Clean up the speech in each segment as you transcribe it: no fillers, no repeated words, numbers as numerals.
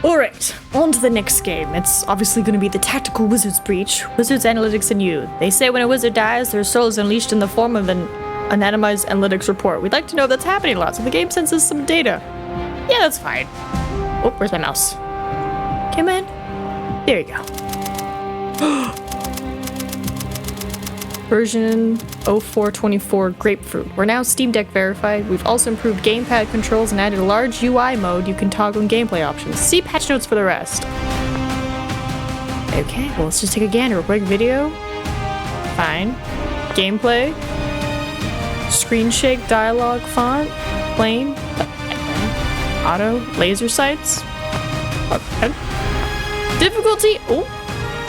Alright, on to the next game. It's obviously going to be the Tactical Wizard's Breach. Wizards, Analytics, and You. They say when a wizard dies, their soul is unleashed in the form of an anonymized analytics report. We'd like to know if that's happening a lot, so the game sends us some data. Yeah, that's fine. Oh, where's my mouse? Come in. There you go. Version 0424 Grapefruit. We're now Steam Deck verified. We've also improved gamepad controls and added a large UI mode you can toggle in gameplay options. See patch notes for the rest. Okay, well, let's just take a gander. A quick video. Fine. Gameplay. Screen shake, dialogue, font. Plain. Auto. Laser sights. Okay. Difficulty. Oh.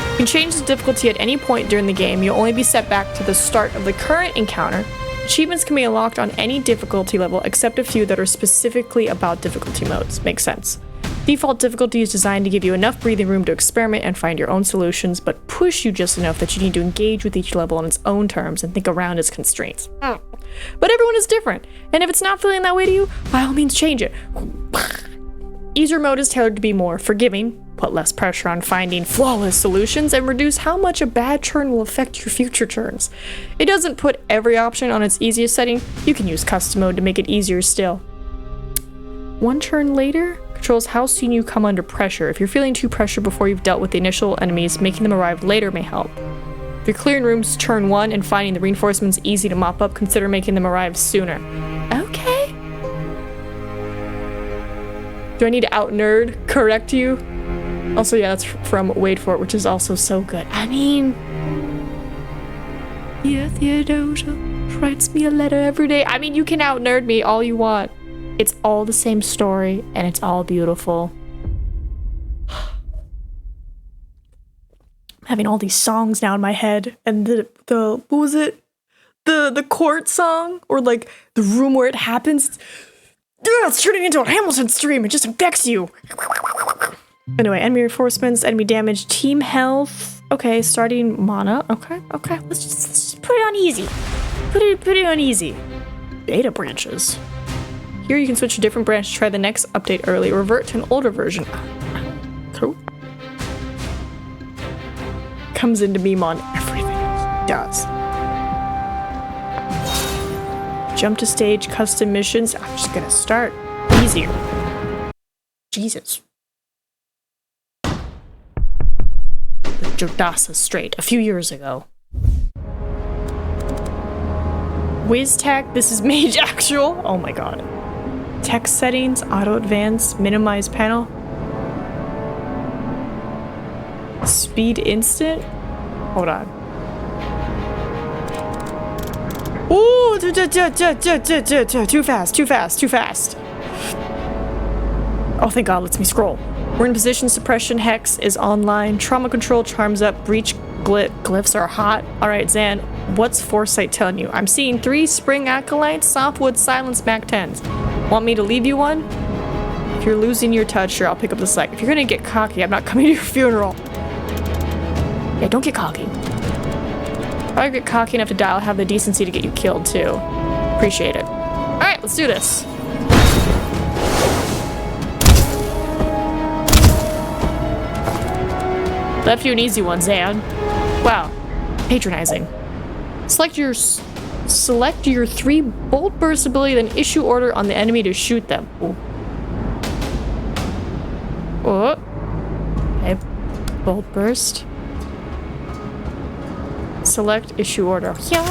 You can change the difficulty at any point during the game. You'll only be set back to the start of the current encounter. Achievements can be unlocked on any difficulty level except a few that are specifically about difficulty modes. Makes sense. Default difficulty is designed to give you enough breathing room to experiment and find your own solutions, but push you just enough that you need to engage with each level on its own terms and think around its constraints. But everyone is different, and if it's not feeling that way to you, by all means change it. Easier mode is tailored to be more forgiving, put less pressure on finding flawless solutions, and reduce how much a bad turn will affect your future turns. It doesn't put every option on its easiest setting. You can use custom mode to make it easier still. One turn later controls how soon you come under pressure. If you're feeling too pressured before you've dealt with the initial enemies, making them arrive later may help. If you're clearing rooms turn 1 and finding the reinforcements easy to mop up, consider making them arrive sooner. Okay. Do I need to out-nerd correct you? Also, yeah, that's from Wait For It, which is also so good. I mean... Yeah, Theodosia writes me a letter every day. I mean, you can out-nerd me all you want. It's all the same story, and it's all beautiful. I'm having all these songs now in my head, and the what was it? The court song? Or, like, the room where it happens? It's turning into a Hamilton stream. It just infects you. Anyway, enemy reinforcements, enemy damage, team health. Okay, starting mana. Okay. Let's just put it on easy. Put it on easy. Beta branches. Here you can switch to a different branch to try the next update early. Revert to an older version. Cool. Comes into meme on everything. It does. Jump to stage, custom missions. I'm just gonna start easier. Jesus. The Jodasa Strait, a few years ago. WizTech, this is Mage Actual. Oh my god. Text settings, auto advance, minimize panel. Speed instant? Hold on. Ooh, too fast. Oh, thank God, lets me scroll. We're in position, suppression, hex is online, trauma control, charms up, breach, glyphs are hot. Alright, Zan, what's Foresight telling you? I'm seeing 3 spring acolytes, softwood, silence, Mac 10s. Want me to leave you one? If you're losing your touch, sure, I'll pick up the slack. If you're gonna get cocky, I'm not coming to your funeral. Yeah, don't get cocky. If I get cocky enough to die, I'll have the decency to get you killed, too. Appreciate it. Alright, let's do this. Left you an easy one, Zan. Wow. Patronizing. Select your 3 bolt burst ability, then issue order on the enemy to shoot them. Ooh. Oh. Okay. Bolt burst. Select issue order. Yeah.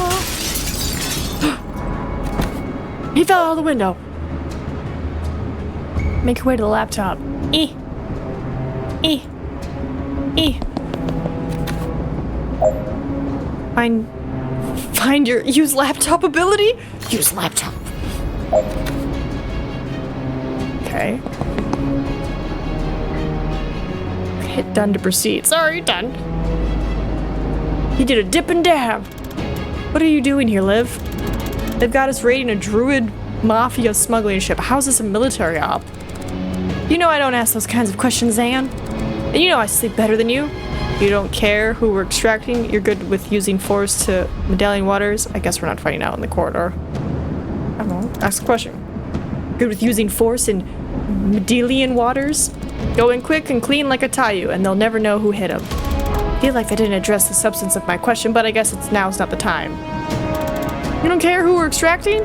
He fell out of the window. Make your way to the laptop. Find your use laptop ability? Use laptop. Okay. Hit done to proceed. Sorry, done. He did a dip and dab. What are you doing here, Liv? They've got us raiding a druid mafia smuggling ship. How's this a military op? You know I don't ask those kinds of questions, Zan. And you know I sleep better than you. You don't care who we're extracting. You're good with using force to Medallion Waters. I guess we're not fighting out in the corridor. I don't know. Ask a question. Good with using force and Medelian waters? Go in quick and clean like a Tayu, and they'll never know who hit him. I feel like I didn't address the substance of my question, but I guess now's not the time. You don't care who we're extracting?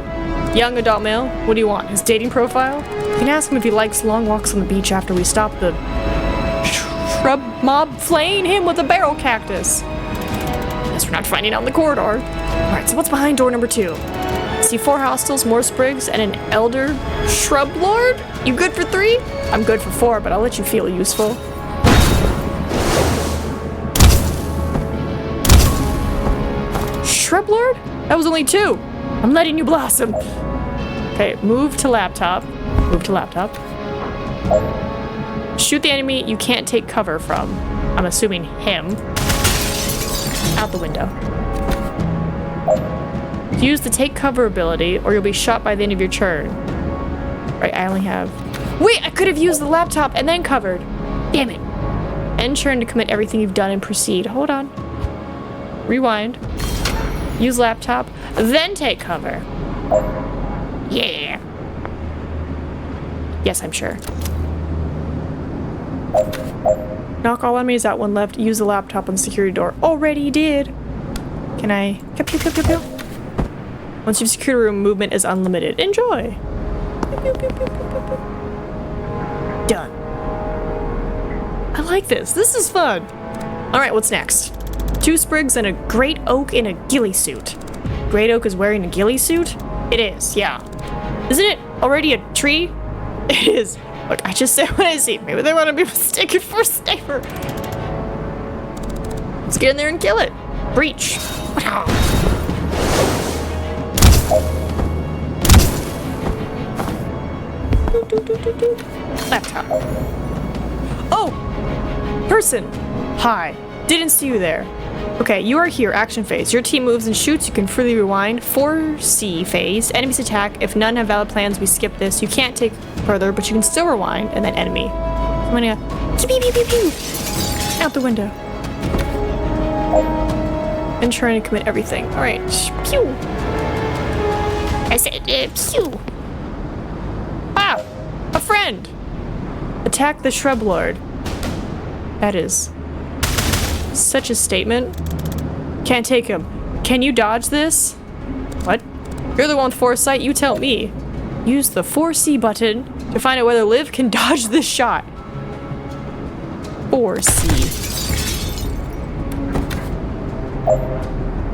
Young adult male. What do you want? His dating profile? You can ask him if he likes long walks on the beach after we stop the shrub mob flaying him with a barrel cactus. Guess we're not finding out in the corridor. Alright, so what's behind door number 2? See 4 hostiles, more sprigs, and an elder shrub lord? You good for 3? I'm good for 4, but I'll let you feel useful. Shrub lord? That was only 2. I'm letting you blossom. Okay, move to laptop. Move to laptop. Shoot the enemy you can't take cover from. I'm assuming him. Out the window. Use the take cover ability or you'll be shot by the end of your turn. Right, I only have... Wait, I could have used the laptop and then covered. Damn it. End turn to commit everything you've done and proceed. Hold on. Rewind. Use laptop, then take cover. Yeah. Yes, I'm sure. Knock all enemies out, 1 left. Use the laptop on the security door. Already did. Can I... Pew, pew, pew, pew, pew. Once you've secured a room, movement is unlimited. Enjoy. Pew, pew, pew, pew, pew, pew. Done. I like this. This is fun. Alright, what's next? 2 sprigs and a great oak in a ghillie suit. Great oak is wearing a ghillie suit? It is, yeah. Isn't it already a tree? It is. Look, I just said what I see. Maybe they want to be mistaken for a sniper. Let's get in there and kill it. Breach. Laptop. Oh! Person. Hi. Didn't see you there. Okay, you are here. Action phase. Your team moves and shoots. You can freely rewind. 4C phase. Enemies attack. If none have valid plans, we skip this. You can't take further, but you can still rewind. And then enemy. I'm gonna... Pew, pew, pew, pew. Out the window. And trying to commit everything. Alright. Pew. I said, pew. Ah! A friend! Attack the shrub lord. That is... such a statement. Can't take him. Can you dodge this? What? You're the one with foresight, you tell me. Use the 4C button to find out whether Liv can dodge this shot. 4C.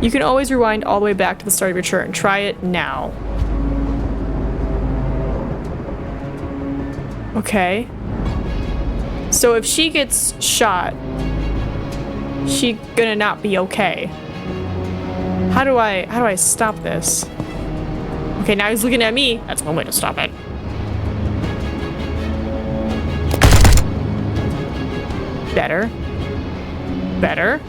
You can always rewind all the way back to the start of your turn. Try it now. Okay. So if she gets shot, she gonna not be okay. How do I stop this? Okay, now he's looking at me. That's one way to stop it. Better. Better.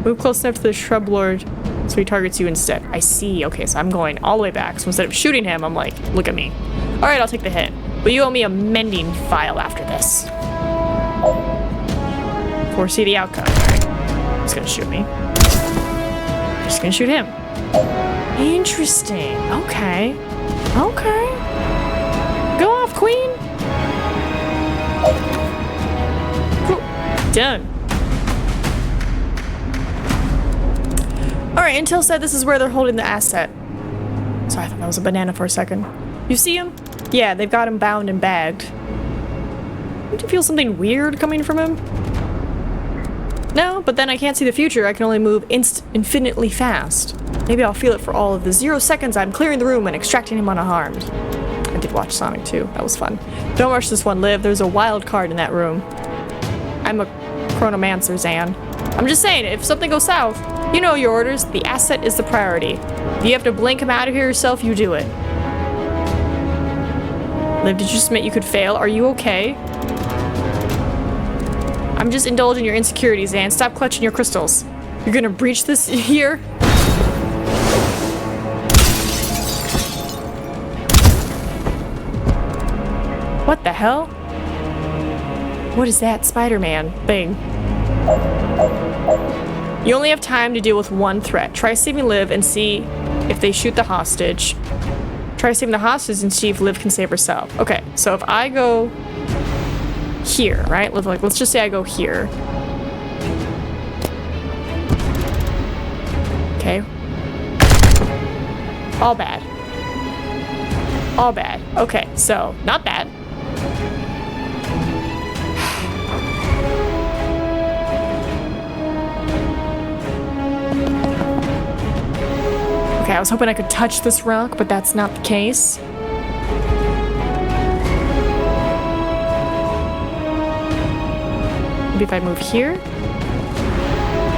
Move close enough to the shrub lord so he targets you instead. I see. Okay, so I'm going all the way back. So instead of shooting him, I'm like, look at me. All right, I'll take the hit. But you owe me a mending file after this. Foresee the outcome. All right. He's gonna shoot me. Just gonna shoot him. Interesting. Okay. Okay. Go off, queen. Done. Alright, Intel said this is where they're holding the asset. Sorry, I thought that was a banana for a second. You see him? Yeah, they've got him bound and bagged. Don't you feel something weird coming from him? No, but then I can't see the future. I can only move infinitely fast. Maybe I'll feel it for all of the 0 seconds I'm clearing the room and extracting him unharmed. I did watch Sonic 2. That was fun. Don't rush this one, Liv. There's a wild card in that room. I'm a chronomancer, Zan. I'm just saying, if something goes south, you know your orders. The asset is the priority. If you have to blink him out of here yourself, you do it. Liv, did you just admit you could fail? Are you okay? I'm just indulging your insecurities, Zan. Stop clutching your crystals. You're gonna breach this here? What the hell? What is that Spider-Man thing? You only have time to deal with one threat. Try saving Liv and see if they shoot the hostage. Try saving the hostage and see if Liv can save herself. Okay, so if I go here, right? Let's just say I go here. Okay. All bad. All bad. Okay, so not bad. Okay, I was hoping I could touch this rock, but that's not the case. Maybe if I move here.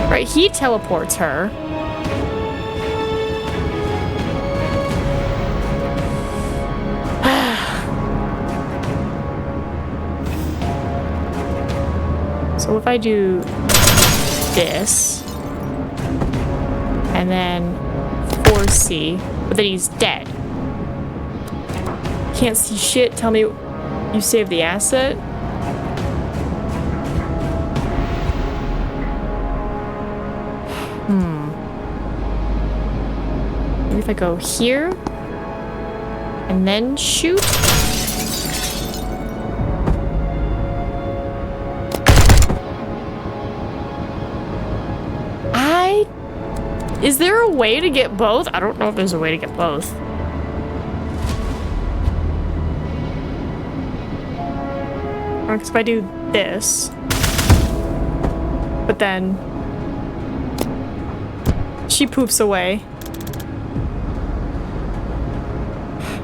Right, he teleports her. So if I do this, and then 4C, but then he's dead. Can't see shit. Tell me you saved the asset. Maybe if I go here, and then shoot. Is there a way to get both? I don't know if there's a way to get both. Because if I do this, but then she poops away.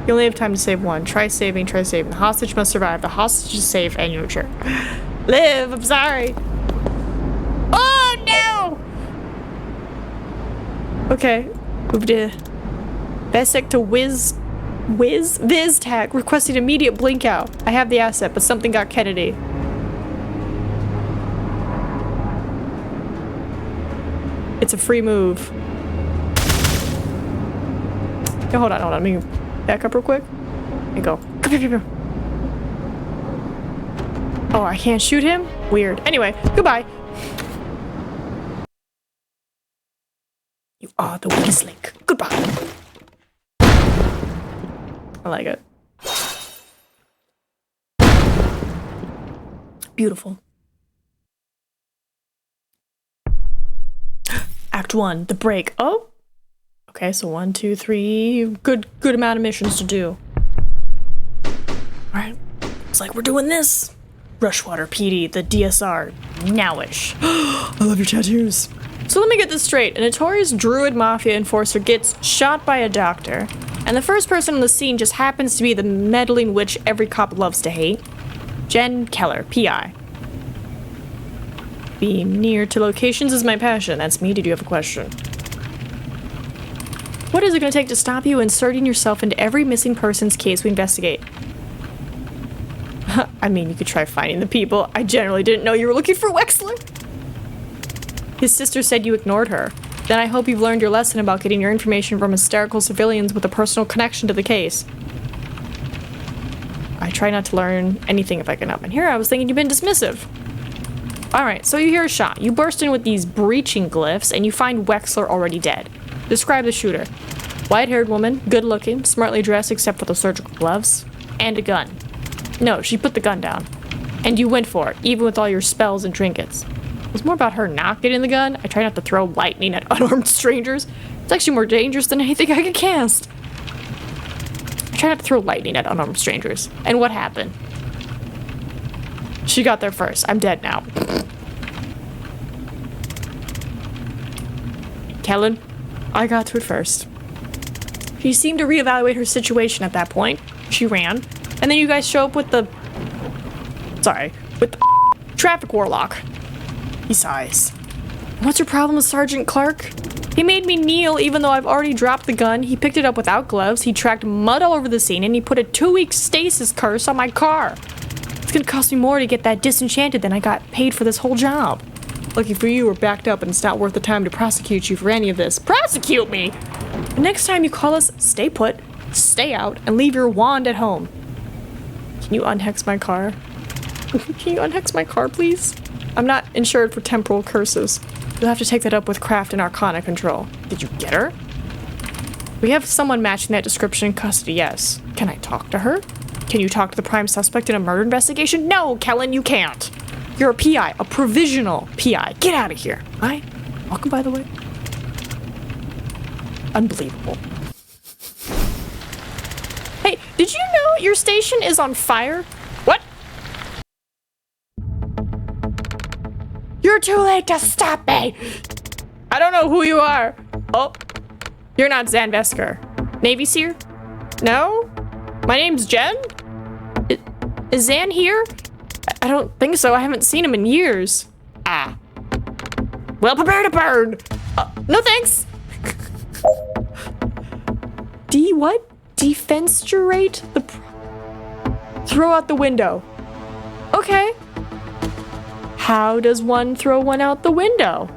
You only have time to save one. Try saving, try saving. The hostage must survive. The hostage is safe and you're sure. Liv, I'm sorry. Oh no! Okay, move to Basic to Viz tag, requesting immediate blink out. I have the asset, but something got Kennedy. It's a free move. Yo, hold on. Let me back up real quick. There you go. Come here. Oh, I can't shoot him? Weird. Anyway, goodbye. You are the weakest link. Goodbye. I like it. Beautiful. Act 1, the break. Oh! Okay, so 1, 2, 3. Good amount of missions to do. Alright. It's like we're doing this. Rushwater PD, the DSR. Nowish. I love your tattoos. So let me get this straight. A notorious druid mafia enforcer gets shot by a doctor, and the first person on the scene just happens to be the meddling witch every cop loves to hate. Jen Keller, P.I. Being near to locations is my passion. That's me. Did you have a question? What is it going to take to stop you inserting yourself into every missing person's case we investigate? I mean, you could try finding the people. I generally didn't know you were looking for Wexler. His sister said you ignored her. Then I hope you've learned your lesson about getting your information from hysterical civilians with a personal connection to the case. I try not to learn anything if I can help. And here I was thinking you've been dismissive. Alright, so you hear a shot. You burst in with these breaching glyphs, and you find Wexler already dead. Describe the shooter. White-haired woman, good-looking, smartly dressed except for the surgical gloves, and a gun. No, she put the gun down. And you went for it, even with all your spells and trinkets. It was more about her not getting the gun. I try not to throw lightning at unarmed strangers. It's actually more dangerous than anything I could cast. I try not to throw lightning at unarmed strangers. And what happened? She got there first. I'm dead now. Kellen, I got to it first. She seemed to reevaluate her situation at that point. She ran. And then you guys show up with the... with the traffic warlock. He sighs. What's your problem with Sergeant Clark? He made me kneel even though I've already dropped the gun. He picked it up without gloves. He tracked mud all over the scene, and he put a 2-week stasis curse on my car. It's gonna cost me more to get that disenchanted than I got paid for this whole job. Lucky for you, we're backed up and it's not worth the time to prosecute you for any of this. Prosecute me! The next time you call us, stay put, stay out, and leave your wand at home. Can you unhex my car? Can you unhex my car, please? I'm not insured for temporal curses. You'll have to take that up with Craft and Arcana Control. Did you get her? We have someone matching that description in custody, yes. Can I talk to her? Can you talk to the prime suspect in a murder investigation? No, Kellen, you can't. You're a PI, a provisional PI. Get out of here. Hi. Welcome, by the way. Unbelievable. Hey, did you know your station is on fire? What? You're too late to stop me! I don't know who you are. Oh, you're not Zan Vesker. Navy Seer? No? My name's Jen? Is Zan here? I don't think so. I haven't seen him in years. Ah. Well, prepare to burn! No thanks! What? Defenstrate? Throw out the window. Okay. How does one throw one out the window?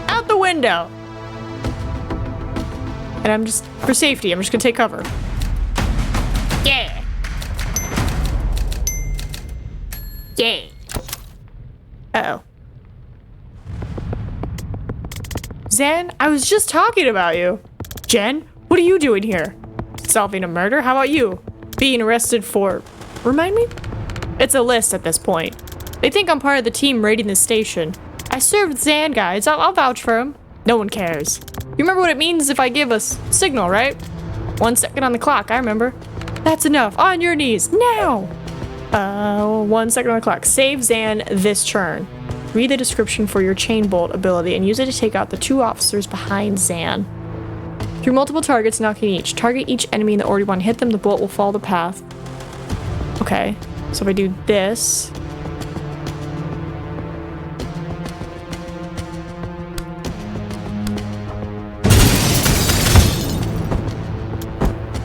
Out the window. And I'm just, for safety, I'm just gonna take cover. Yeah. Yeah. Uh-oh. Zan, I was just talking about you. Jen, what are you doing here? Solving a murder? How about you? Being arrested for... Remind me? It's a list at this point. They think I'm part of the team raiding the station. I served Zan guys. I'll vouch for him. No one cares. You remember what it means if I give a signal, right? 1 second on the clock, I remember. That's enough. On your knees, now! 1 second on the clock. Save Zan this turn. Read the description for your chain bolt ability and use it to take out the 2 officers behind Zan. Through multiple targets, knocking each. Target each enemy in the order you want to hit them, the bolt will follow the path. Okay, so if I do this...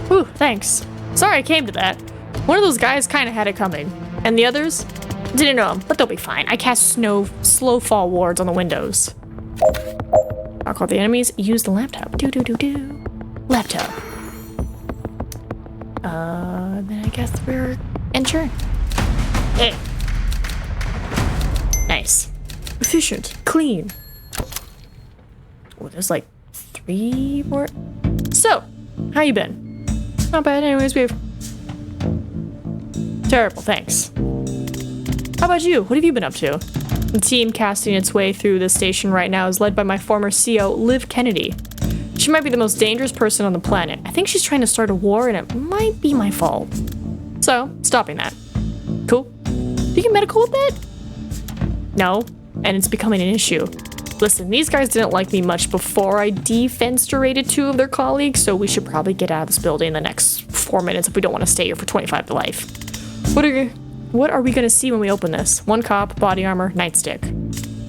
Whew, thanks. Sorry I came to that. One of those guys kind of had it coming. And the others? Didn't know them, but they'll be fine. I cast slow fall wards on the windows. I'll call the enemies. Use the laptop. Do. Laptop. Then I guess we're entering. Hey. Nice. Efficient. Clean. Oh, there's like 3 more. So, how you been? Not bad. Anyways, we've... Terrible, thanks. How about you? What have you been up to? The team casting its way through the station right now is led by my former CO, Liv Kennedy. She might be the most dangerous person on the planet. I think she's trying to start a war and it might be my fault. So, stopping that. Cool. Do you get medical with that? No, and it's becoming an issue. Listen, these guys didn't like me much before I defenstrated 2 of their colleagues, so we should probably get out of this building in the next 4 minutes if we don't want to stay here for 25 to life. What are we gonna see when we open this? 1 cop, body armor, nightstick.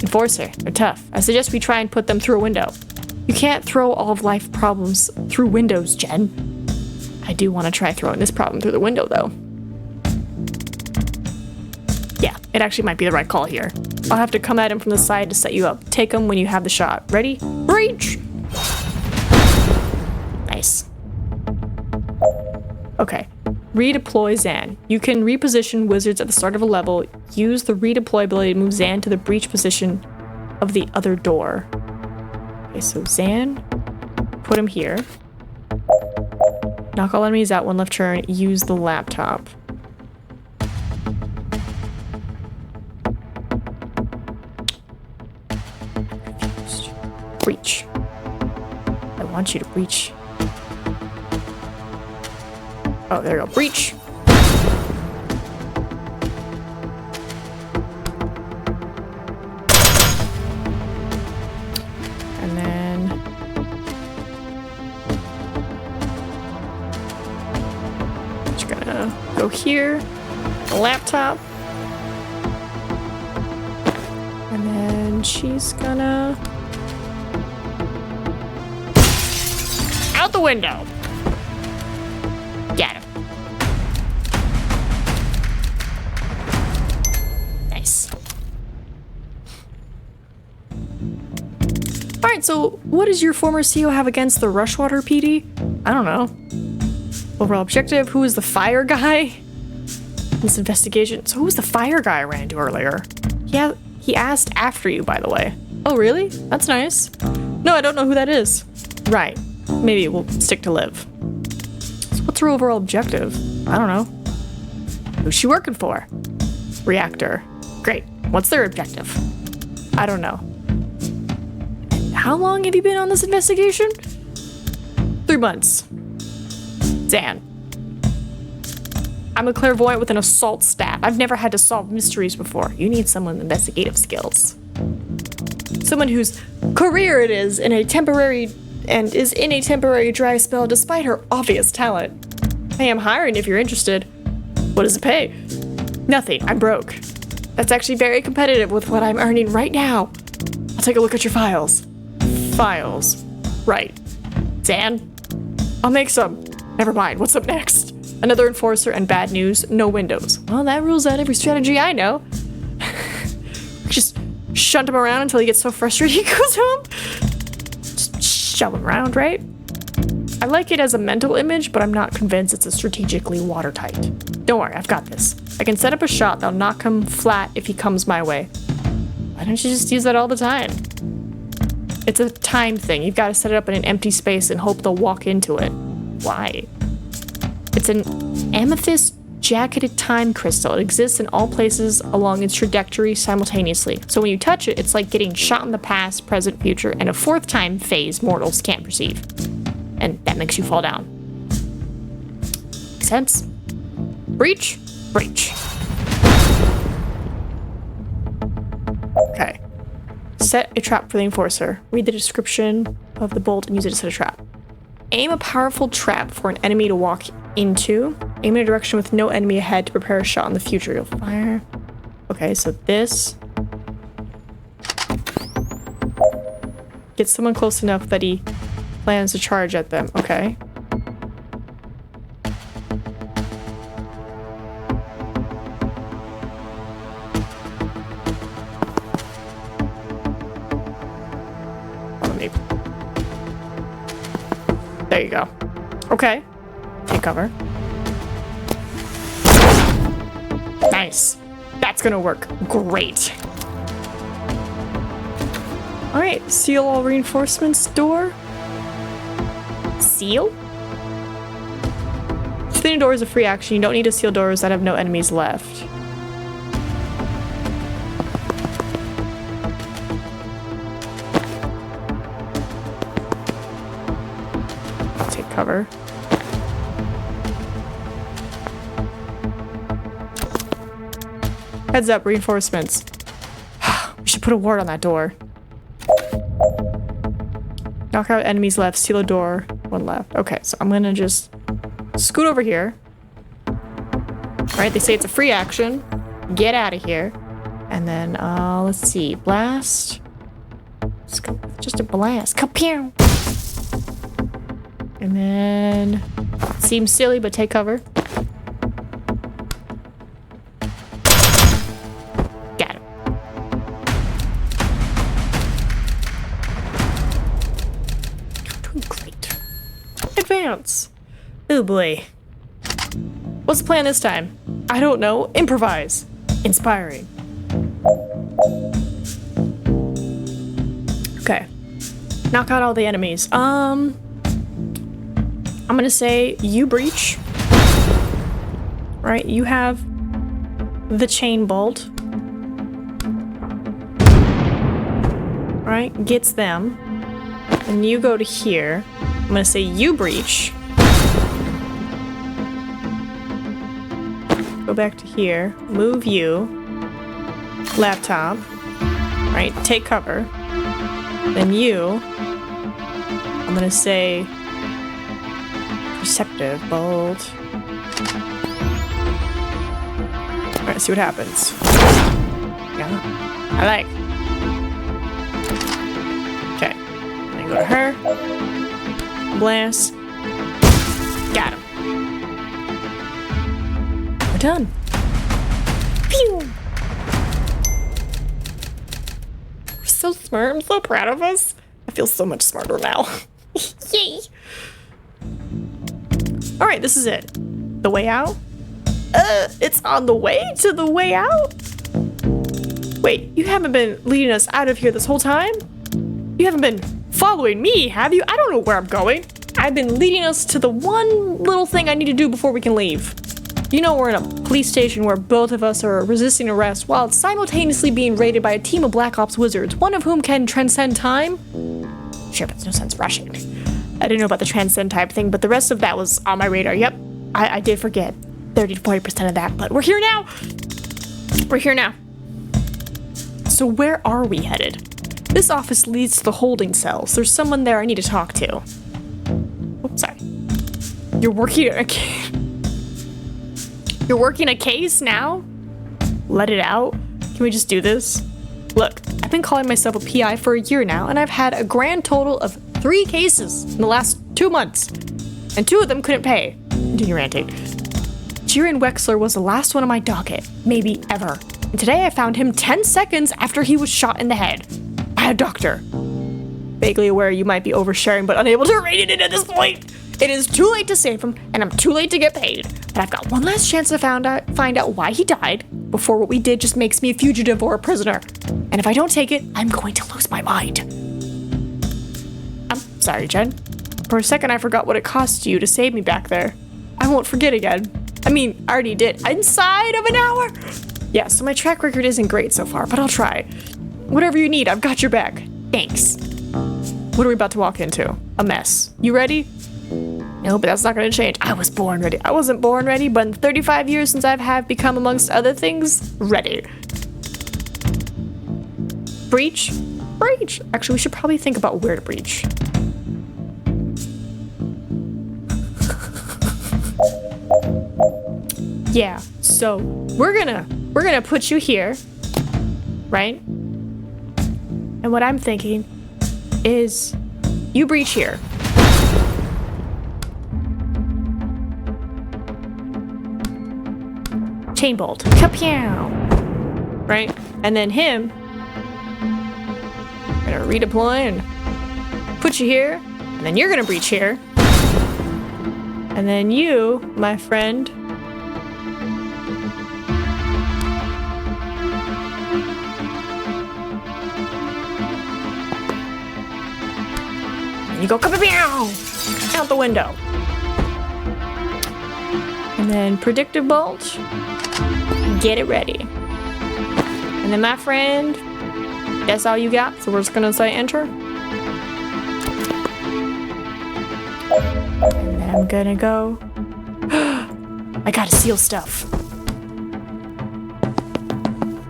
Enforcer, they're tough. I suggest we try and put them through a window. You can't throw all of life problems through windows, Jen. I do want to try throwing this problem through the window, though. Yeah, it actually might be the right call here. I'll have to come at him from the side to set you up. Take him when you have the shot. Ready? Breach! Nice. Okay. Redeploy Zan. You can reposition wizards at the start of a level. Use the redeploy ability to move Zan to the breach position of the other door. Okay, so Zan, put him here. Knock all enemies out 1 left turn. Use the laptop. Breach. I want you to breach. Oh, there we go. Breach. And then... just gonna go here. The laptop. And then she's gonna... out the window. Get him. Nice. Alright, so what does your former CEO have against the Rushwater PD? I don't know. Overall objective, who is the fire guy? This investigation. So who was the fire guy I ran into earlier? Yeah, he asked after you, by the way. Oh, really? That's nice. No, I don't know who that is. Right. Maybe we'll stick to Liv. So what's her overall objective? I don't know. Who's she working for? Reactor. Great. What's their objective? I don't know. How long have you been on this investigation? 3 months. Dan. I'm a clairvoyant with an assault stat. I've never had to solve mysteries before. You need someone with investigative skills. Someone whose career it is in a temporary dry spell despite her obvious talent. Hey, I'm hiring if you're interested. What does it pay? Nothing. I'm broke. That's actually very competitive with what I'm earning right now. I'll take a look at your files. Files. Right. Dan? I'll make some. Never mind. What's up next? Another enforcer and bad news. No windows. Well, that rules out every strategy I know. Just shunt him around until he gets so frustrated he goes home. Just shove him around, right? I like it as a mental image, but I'm not convinced it's a strategically watertight. Don't worry, I've got this. I can set up a shot that'll knock him flat if he comes my way. Why don't you just use that all the time? It's a time thing. You've got to set it up in an empty space and hope they'll walk into it. Why? It's an amethyst jacketed time crystal. It exists in all places along its trajectory simultaneously. So when you touch it, it's like getting shot in the past, present, future, and a fourth time phase mortals can't perceive. And that makes you fall down. Makes sense? Breach? Breach. Okay. Set a trap for the enforcer. Read the description of the bolt and use it to set a trap. Aim a powerful trap for an enemy to walk into. Aim in a direction with no enemy ahead to prepare a shot in the future. You'll fire. Okay, so this. Get someone close enough that he plans to charge at them. Okay. There you go. Okay. Take cover. Nice. That's gonna work. Great. Alright, seal all reinforcements door. Seal? Sealing a door is a free action. You don't need to seal doors that have no enemies left. Take cover. Heads up, reinforcements. We should put a ward on that door. Knock out enemies left, seal a door, one left. Okay, so I'm gonna just scoot over here. Alright, they say it's a free action. Get out of here. And then, let's see, blast. Let's go with just a blast. Kapew! And then, seems silly, but take cover. Got him. Doing great. Advance. Oh boy. What's the plan this time? I don't know. Improvise. Inspiring. Okay. Knock out all the enemies. I'm gonna say you breach. Right, you have the chain bolt. Right, gets them. And you go to here. I'm gonna say you breach. Go back to here. Move you. Laptop. Right, take cover. Then you. I'm gonna say perceptive bolt. Alright, see what happens. Yeah, I like. Okay, then go to her. Blast. Got him. We're done. Pew! We're so smart. I'm so proud of us. I feel so much smarter now. Yay! Alright, this is it. The way out? It's on the way to the way out? Wait, you haven't been leading us out of here this whole time? You haven't been following me, have you? I don't know where I'm going. I've been leading us to the one little thing I need to do before we can leave. You know, we're in a police station where both of us are resisting arrest while simultaneously being raided by a team of Black Ops wizards, one of whom can transcend time. Sure, but there's no sense rushing. I didn't know about the transcend type thing, but the rest of that was on my radar. Yep, I did forget 30 to 40% of that, but we're here now. We're here now. So where are we headed? This office leads to the holding cells. There's someone there I need to talk to. Oops, sorry. You're working a case? You're working a case now? Let it out? Can we just do this? Look, I've been calling myself a PI for a year now, and I've had a grand total of 3 cases in the last 2 months. And 2 of them couldn't pay. Continue ranting. Jiren Wexler was the last one on my docket, maybe ever. And today I found him 10 seconds after he was shot in the head by a doctor. Vaguely aware you might be oversharing, but unable to rate it at this point. It is too late to save him, and I'm too late to get paid. But I've got one last chance to find out why he died before what we did just makes me a fugitive or a prisoner. And if I don't take it, I'm going to lose my mind. I'm sorry, Jen. For a second, I forgot what it cost you to save me back there. I won't forget again. I mean, I already did. Inside of an hour. Yeah, so my track record isn't great so far, but I'll try. Whatever you need, I've got your back. Thanks. What are we about to walk into? A mess. You ready? No, but that's not going to change. I was born ready. I wasn't born ready, but in 35 years since I've become, amongst other things, ready. Breach? Breach! Actually, we should probably think about where to breach. Yeah, so we're gonna put you here, right? And what I'm thinking is you breach here. Chain bolt. Kapow! Right? And then him, gonna redeploy and put you here. And then you're gonna breach here. And then you, my friend, and you go kapow! Out the window. And then predictive bolt. Get it ready. And then my friend, that's all you got, so we're just gonna say enter. And then I'm gonna go. I gotta seal stuff.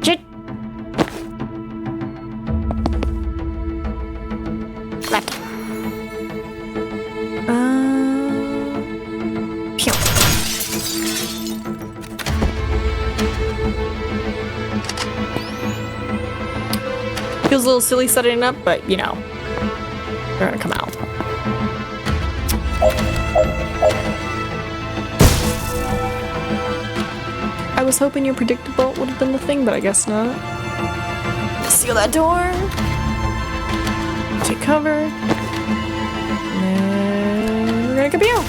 Shit. Left. Pew. Feels a little silly setting it up, but you know, they're gonna come out. I was hoping your predictable would have been the thing, but I guess not. Seal that door. Take cover. And then we're gonna kapow.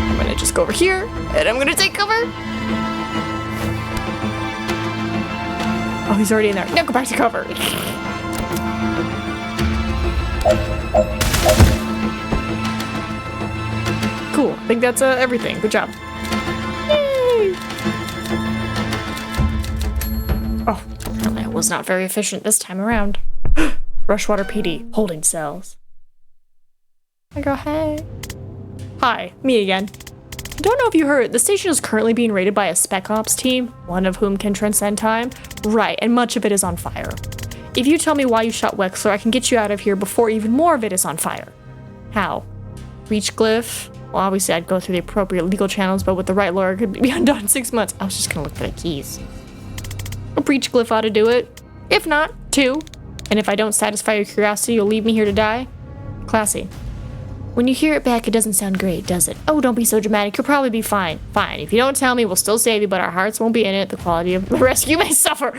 I'm gonna just go over here, and I'm gonna take cover. Oh, he's already in there. Now go back to cover. Cool. I think that's everything. Good job. Yay! Oh, apparently I was not very efficient this time around. Rushwater PD. Holding cells. I go, hey. Hi, me again. I don't know if you heard, the station is currently being raided by a Spec Ops team, one of whom can transcend time. Right, and much of it is on fire. If you tell me why you shot Wexler, I can get you out of here before even more of it is on fire. How? Reach glyph? Well, obviously I'd go through the appropriate legal channels, but with the right lawyer, it could be undone in 6 months. I was just gonna look for the keys. A breach glyph ought to do it. If not, 2. And if I don't satisfy your curiosity, you'll leave me here to die? Classy. When you hear it back, it doesn't sound great, does it? Oh, don't be so dramatic. You'll probably be fine. Fine. If you don't tell me, we'll still save you, but our hearts won't be in it. The quality of the rescue may suffer.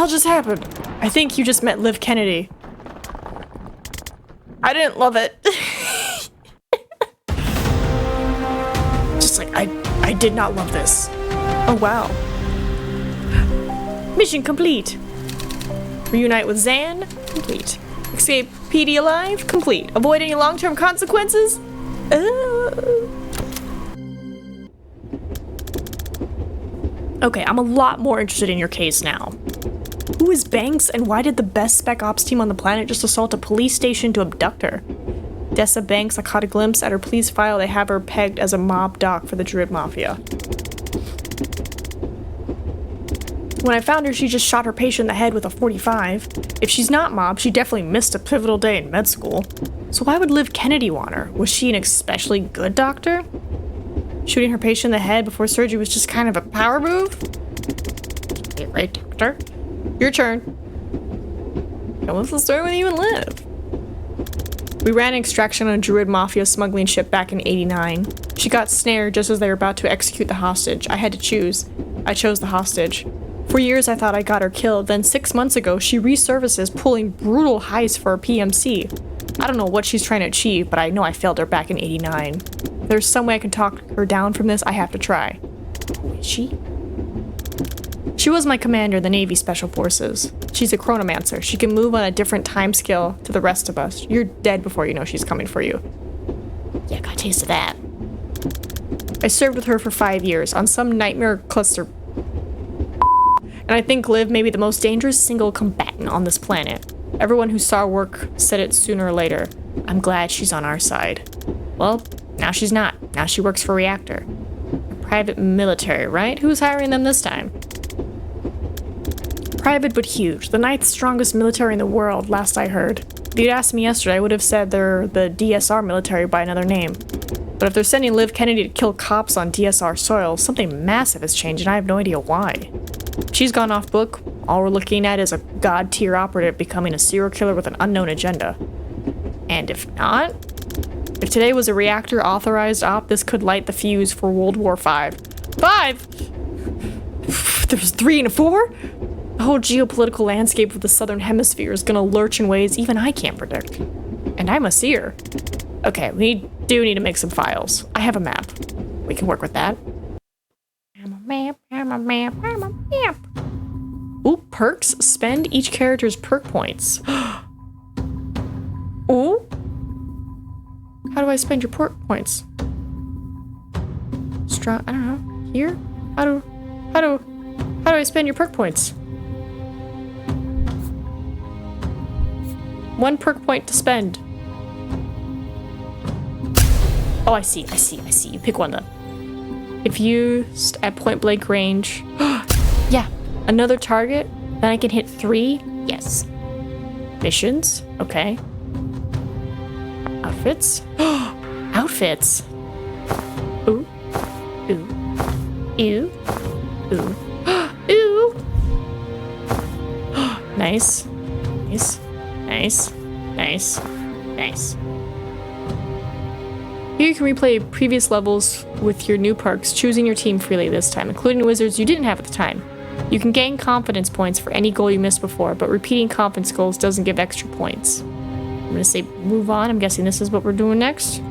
hell just happened? I think you just met Liv Kennedy. I didn't love it. Just like, I did not love this. Oh, wow. Mission complete. Reunite with Zan? Complete. Escape PD alive? Complete. Avoid any long-term consequences? Okay, I'm a lot more interested in your case now. Who is Banks, and why did the best spec ops team on the planet just assault a police station to abduct her? Dessa Banks, I caught a glimpse at her police file. They have her pegged as a mob doc for the Druid Mafia. When I found her, she just shot her patient in the head with a .45. If she's not mob, she definitely missed a pivotal day in med school. So why would Liv Kennedy want her? Was she an especially good doctor? Shooting her patient in the head before surgery was just kind of a power move? Okay, right, doctor. Your turn. And what's the story with you and Liv? We ran an extraction on a Druid Mafia smuggling ship back in '89. She got snared just as they were about to execute the hostage. I had to choose. I chose the hostage. For years I thought I got her killed, then 6 months ago she resurfaces pulling brutal heists for a PMC. I don't know what she's trying to achieve, but I know I failed her back in '89. If there's some way I can talk her down from this, I have to try. Who is she? She was my commander in the Navy Special Forces. She's a chronomancer. She can move on a different time scale to the rest of us. You're dead before you know she's coming for you. Yeah, got a taste of that. I served with her for 5 years on some nightmare cluster. And I think Liv may be the most dangerous single combatant on this planet. Everyone who saw her work said it sooner or later. I'm glad she's on our side. Well, now she's not. Now she works for Reactor. Private military, right? Who's hiring them this time? Private but huge. The 9th strongest military in the world, last I heard. If you'd asked me yesterday, I would have said they're the DSR military by another name. But if they're sending Liv Kennedy to kill cops on DSR soil, something massive has changed and I have no idea why. She's gone off book. All we're looking at is a god-tier operative becoming a serial killer with an unknown agenda. And if not? If today was a Reactor-authorized op, this could light the fuse for World War V. 5? There's 3 and a 4? The whole geopolitical landscape of the Southern Hemisphere is gonna lurch in ways even I can't predict. And I'm a seer. Okay, we do need to make some files. I have a map. We can work with that. I'm a map, I'm a map, I'm a map. Ooh, perks. Spend each character's perk points. Ooh. How do I spend your perk points? I don't know. Here? How do I spend your perk points? 1 perk point to spend. Oh, I see. You pick one then. If used at point blank range. Yeah, another target. Then I can hit 3. Yes. Missions. Okay. Outfits. Outfits. Ooh. Ooh. Ew. Ooh. Ooh. Nice. Nice. Nice. Nice. Nice. Here you can replay previous levels with your new perks, choosing your team freely this time, including wizards you didn't have at the time. You can gain confidence points for any goal you missed before, but repeating confidence goals doesn't give extra points. I'm gonna say move on. I'm guessing this is what we're doing next.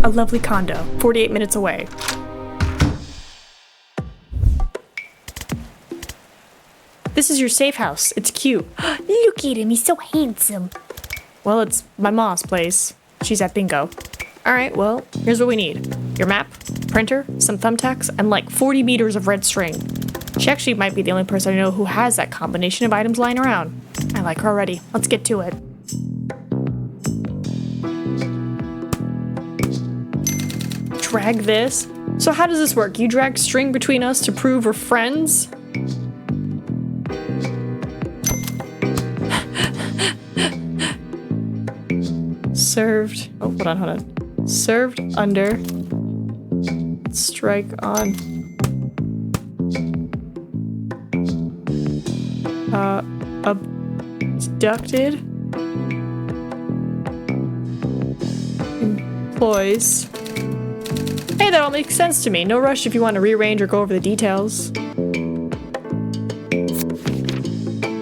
A lovely condo, 48 minutes away. This is your safe house. It's cute. Look at him, he's so handsome. Well, it's my mom's place. She's at bingo. Alright, well, here's what we need. Your map, printer, some thumbtacks, and like 40 meters of red string. She actually might be the only person I know who has that combination of items lying around. I like her already. Let's get to it. Drag this? So how does this work? You drag string between us to prove we're friends? Served. Oh, hold on. Served under. Strike on. Abducted. Employees. Hey, Okay, that all makes sense to me. No rush if you want to rearrange or go over the details.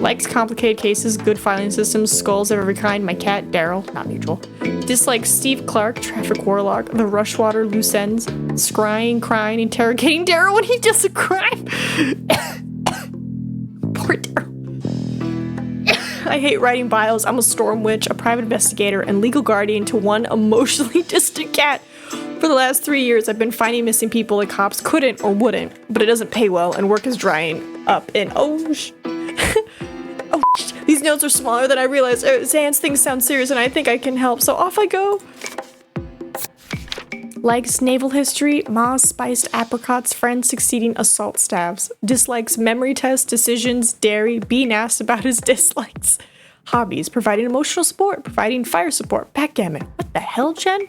Likes complicated cases, good filing systems, skulls of every kind. My cat, Daryl, not mutual. Dislikes Steve Clark, traffic warlock, the Rushwater loose ends, scrying, crying, interrogating Daryl when he does a crime. Poor Daryl. I hate writing bios. I'm a storm witch, a private investigator, and legal guardian to one emotionally distant cat. For the last 3 years, I've been finding missing people that cops couldn't or wouldn't, but it doesn't pay well, and work is drying up. And these notes are smaller than I realized. Zan's things sound serious, and I think I can help, so off I go. Likes naval history, Ma's spiced apricots, friends succeeding assault staffs. Dislikes memory tests, decisions, dairy, being asked about his dislikes. Hobbies, providing emotional support, providing fire support, backgammon. What the hell, Jen?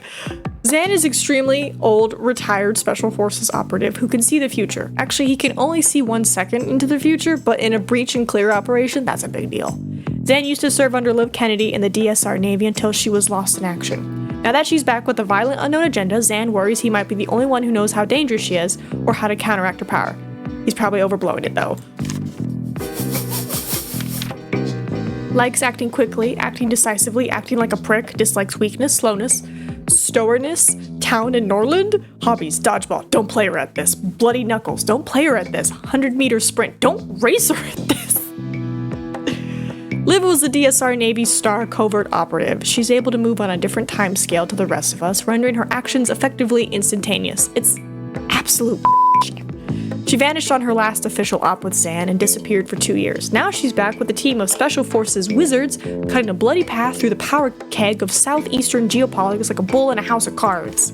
Zan is extremely old, retired Special Forces operative who can see the future. Actually, he can only see 1 second into the future, but in a breach and clear operation, that's a big deal. Zan used to serve under Liv Kennedy in the DSR Navy until she was lost in action. Now that she's back with a violent unknown agenda, Zan worries he might be the only one who knows how dangerous she is or how to counteract her power. He's probably overblowing it though. Likes acting quickly, acting decisively, acting like a prick, dislikes weakness, slowness, stowerness, town in Norland. Hobbies, dodgeball, don't play her at this. Bloody knuckles, don't play her at this. 100-meter sprint, don't race her at this. Liv was the DSR Navy star covert operative. She's able to move on a different time scale to the rest of us, rendering her actions effectively instantaneous. It's absolute She vanished on her last official op with Zan and disappeared for 2 years. Now she's back with a team of Special Forces wizards, cutting a bloody path through the power keg of southeastern geopolitics like a bull in a house of cards.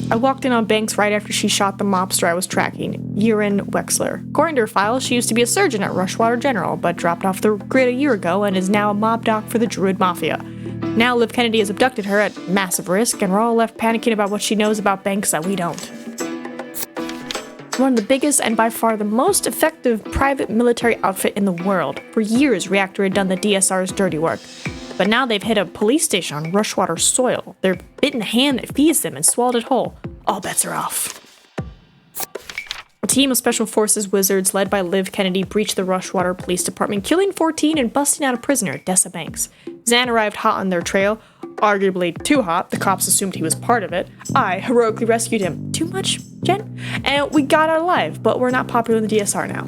I walked in on Banks right after she shot the mobster I was tracking, Yirin Wexler. According to her files, she used to be a surgeon at Rushwater General, but dropped off the grid a year ago and is now a mob doc for the Druid Mafia. Now Liv Kennedy has abducted her at massive risk, and we're all left panicking about what she knows about Banks that we don't. One of the biggest and by far the most effective private military outfit in the world. For years, Reactor had done the DSR's dirty work. But now they've hit a police station on Rushwater soil. They're bitten the hand that feeds them and swallowed it whole. All bets are off. A team of Special Forces wizards led by Liv Kennedy breached the Rushwater Police Department, killing 14 and busting out a prisoner, Dessa Banks. Zan arrived hot on their trail. Arguably too hot, the cops assumed he was part of it. I heroically rescued him. Too much, Jen? And we got out alive, but we're not popular in the DSR now.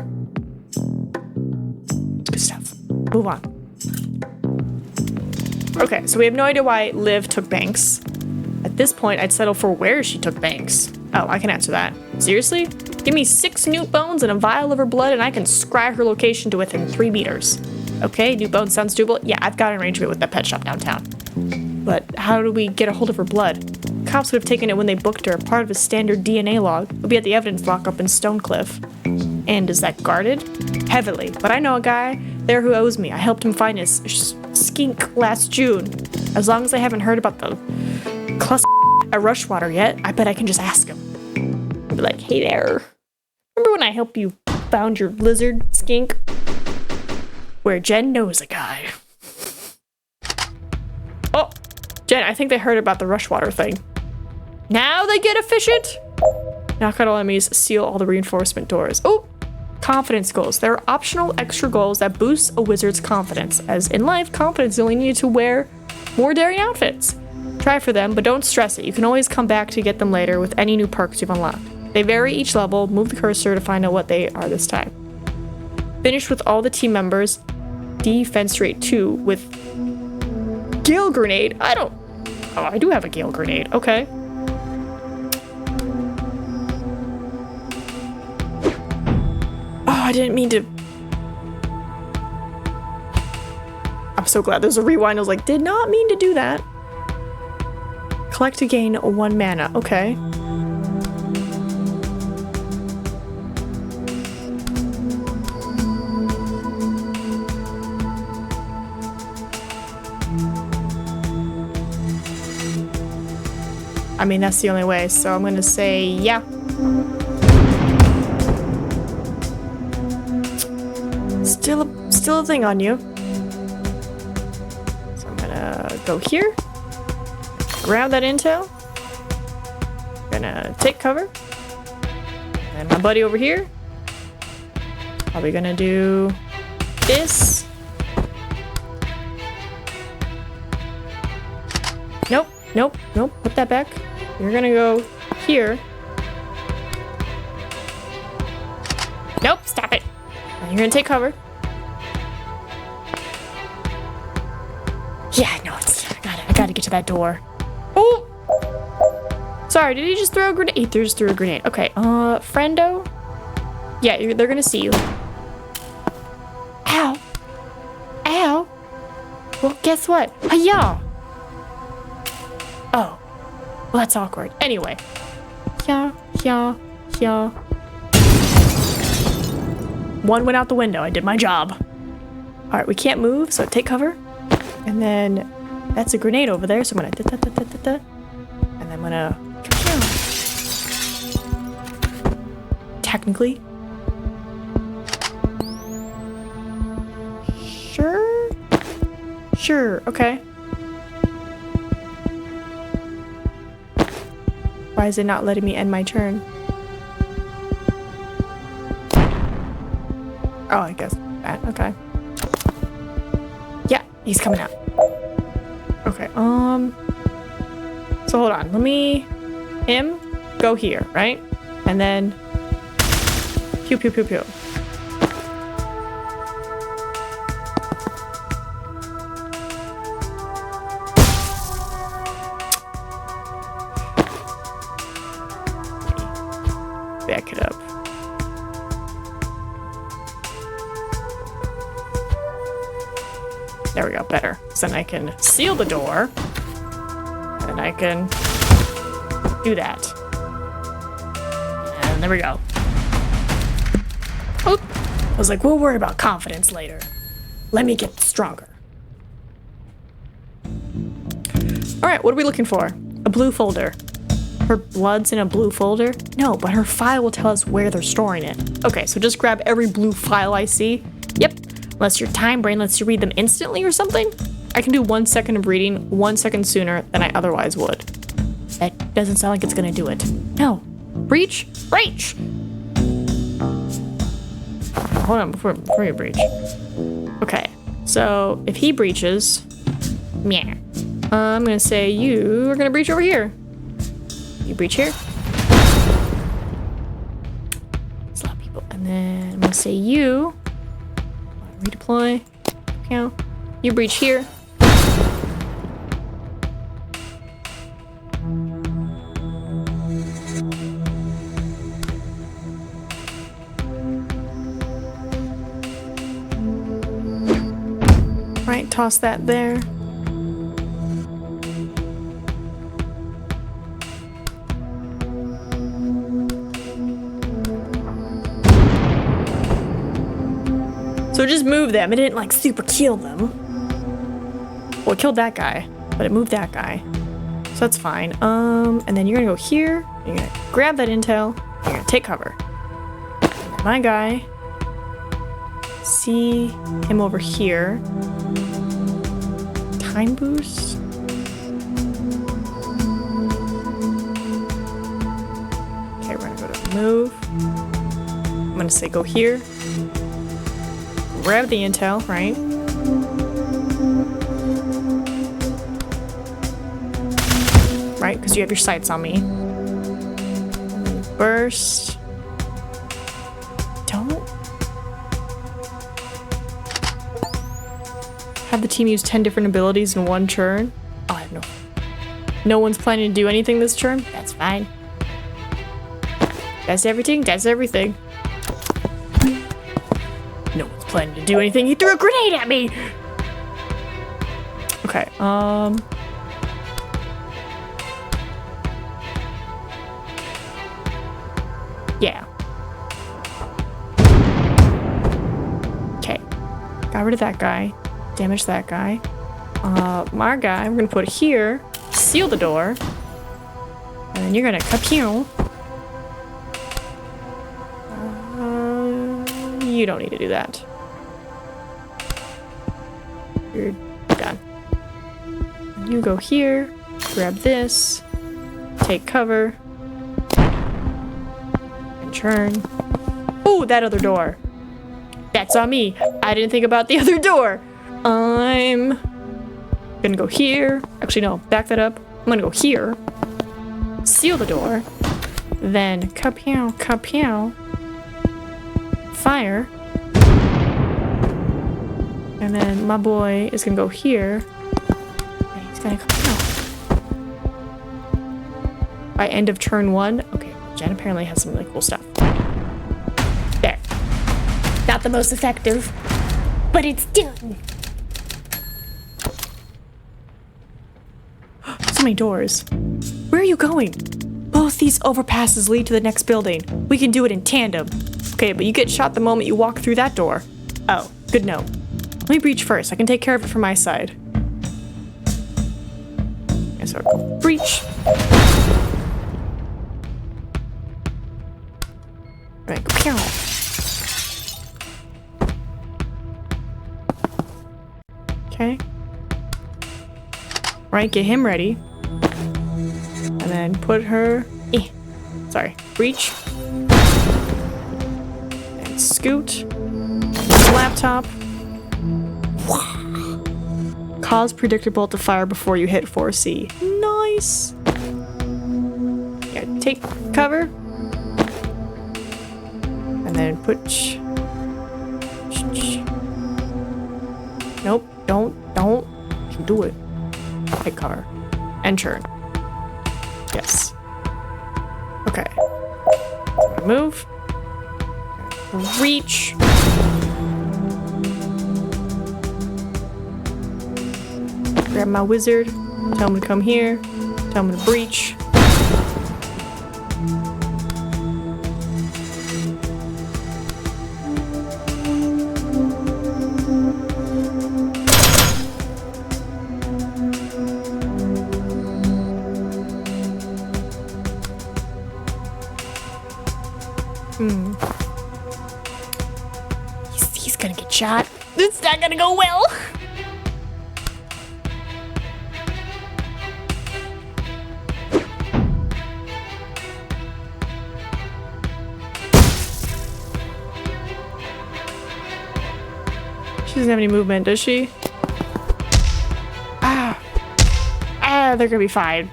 Good stuff. Move on. Okay, so we have no idea why Liv took Banks. At this point, I'd settle for where she took Banks. Oh, I can answer that. Seriously? Give me 6 newt bones and a vial of her blood and I can scry her location to within 3 meters. Okay, newt bones sounds doable. Yeah, I've got an arrangement with that pet shop downtown. But how do we get a hold of her blood? Cops would have taken it when they booked her, part of a standard DNA log. It'll be at the evidence lockup in Stonecliff. And is that guarded? Heavily. But I know a guy there who owes me. I helped him find his skink last June. As long as I haven't heard about the cluster at Rushwater yet, I bet I can just ask him. I'd be like, hey there. Remember when I helped you found your lizard skink? Where Jen knows a guy. Oh, Jen, I think they heard about the Rushwater thing. Now they get efficient? Knock out all enemies, seal all the reinforcement doors. Oh, confidence goals. There are optional extra goals that boost a wizard's confidence. As in life, confidence is only needed to wear more daring outfits. Try for them, but don't stress it. You can always come back to get them later with any new perks you've unlocked. They vary each level. Move the cursor to find out what they are this time. Finish with all the team members. Defense rate 2 with Gale Grenade. Oh, I do have a Gale Grenade. Okay. Oh, I didn't mean to. I'm so glad there's a rewind. I was like, did not mean to do that. Collect to gain 1 mana. Okay. I mean, that's the only way, so I'm gonna say yeah. Still a thing on you. So I'm gonna go here. Grab that intel. gonna take cover. And my buddy over here, probably gonna do this. Nope, nope, nope. Put that back. You're gonna go here. Nope, stop it. And you're gonna take cover. Yeah, no, I gotta get to that door. Oh! Sorry, did he just throw a grenade? He just threw a grenade. Okay, friendo? Yeah, they're gonna see you. Ow. Ow. Well, guess what? Hiya! Oh. Well, that's awkward. Anyway. Yeah. One went out the window. I did my job. Alright, we can't move, so take cover. And then that's a grenade over there, so I'm gonna and I'm gonna technically. Sure, okay. Why is it not letting me end my turn? Oh, I guess that, okay. Yeah, he's coming out. Okay, so hold on, him, go here, right? And then, pew, pew, pew, pew. Back it up. There we go, better. So then I can seal the door. And I can do that. And there we go. Oop. I was like, we'll worry about confidence later. Let me get stronger. Alright, what are we looking for? A blue folder. Her blood's in a blue folder? No, but her file will tell us where they're storing it. Okay, so just grab every blue file I see. Yep. Unless your time brain lets you read them instantly or something. I can do 1 second of reading 1 second sooner than I otherwise would. That doesn't sound like it's gonna do it. No. Breach? Breach! Hold on, before you breach. Okay, so if he breaches, yeah. I'm gonna say you are gonna breach over here. You breach here. It's a lot of people. And then I'm gonna say you. Redeploy. Okay. You breach here. Right, toss that there. So it just moved them. It didn't like super kill them. Well, it killed that guy, but it moved that guy. So that's fine. And then you're gonna go here. You're gonna grab that intel. You're gonna take cover. And then my guy. See him over here. Time boost. Okay, we're gonna go to move. I'm gonna say go here. Grab the intel, right? Right, because you have your sights on me. Burst. Don't have the team use 10 different abilities in one turn. Oh, I have no one's planning to do anything this turn. That's fine. That's everything. That's everything. No one's planning to do anything. He threw a grenade at me. Okay. Yeah. Okay. Got rid of that guy. Damage that guy. My guy, we're gonna put here. Seal the door. And then you're gonna kapew. You don't need to do that. You're done. You go here. Grab this. Take cover. turn. Oh, that other door. That's on me. I didn't think about the other door. I'm gonna go here. Actually, no, back that up. I'm gonna go here. Seal the door. Then kapow, kapow. Fire. And then my boy is gonna go here. And he's gonna come out. By end of turn 1. Okay, Jen apparently has some really cool stuff. There. Not the most effective, but it's done. So many doors. Where are you going? Both these overpasses lead to the next building. We can do it in tandem. Okay, but you get shot the moment you walk through that door. Oh, good note. Let me breach first. I can take care of it from my side. Okay, so I'll go breach. Right, go pew. Okay. Right, get him ready. And then put her... Sorry. Breach. And scoot. Laptop. Cause predictable to fire before you hit 4C. Nice! Yeah, take cover. And then put... Nope, don't do it. Take cover. And turn. Yes. Okay. Move. Reach. Grab my wizard. Tell him to come here. Tell him to breach. He's gonna get shot. It's not gonna go well. She doesn't have any movement, does she? They're gonna be fine.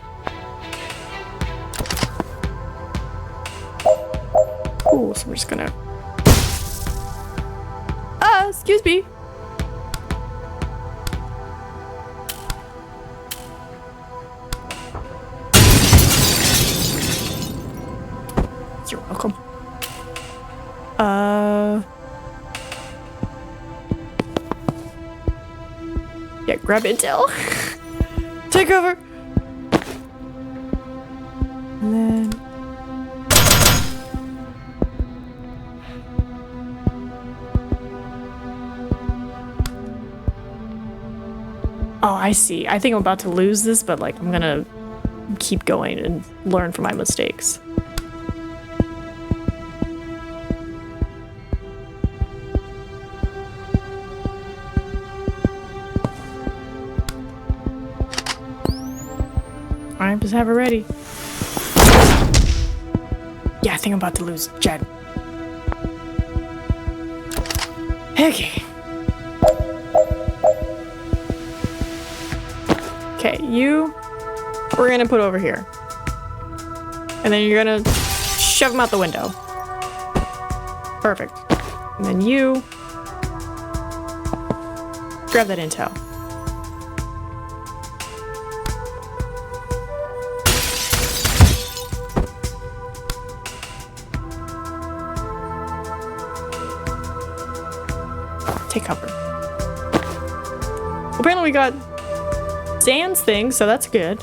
Cool, so we're just gonna... excuse me. You're welcome. Yeah, grab intel. Take over. And then... Oh, I see. I think I'm about to lose this, but like I'm gonna keep going and learn from my mistakes. Alright, just have her ready. Yeah, I think I'm about to lose Jen. Okay. Okay, you, we're gonna put over here. And then you're gonna shove him out the window. Perfect. And then you, grab that intel. Take cover. Apparently we got Zan's thing, so that's good.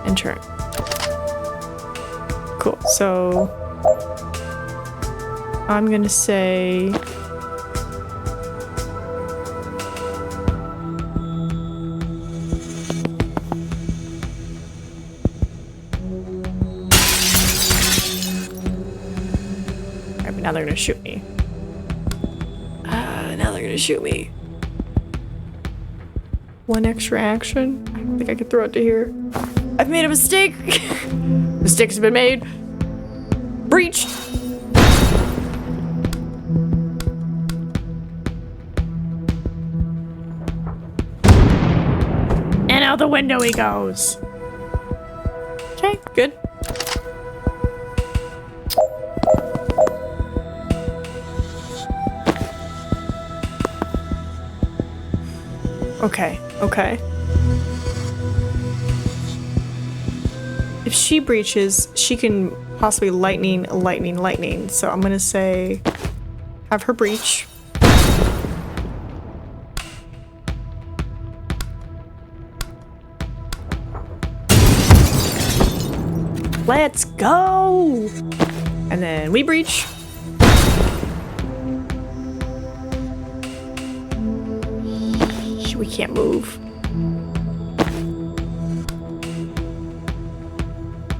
And turn. Cool. So I'm gonna say alright, but now they're gonna shoot me. Now they're gonna shoot me. One extra action. I don't think I could throw it to here. I've made a mistake. Mistakes have been made. Breach. Out the window he goes. Okay, good. Okay, okay. If she breaches, she can possibly lightning. So I'm gonna say have her breach. Let's go! And then we breach. We can't move.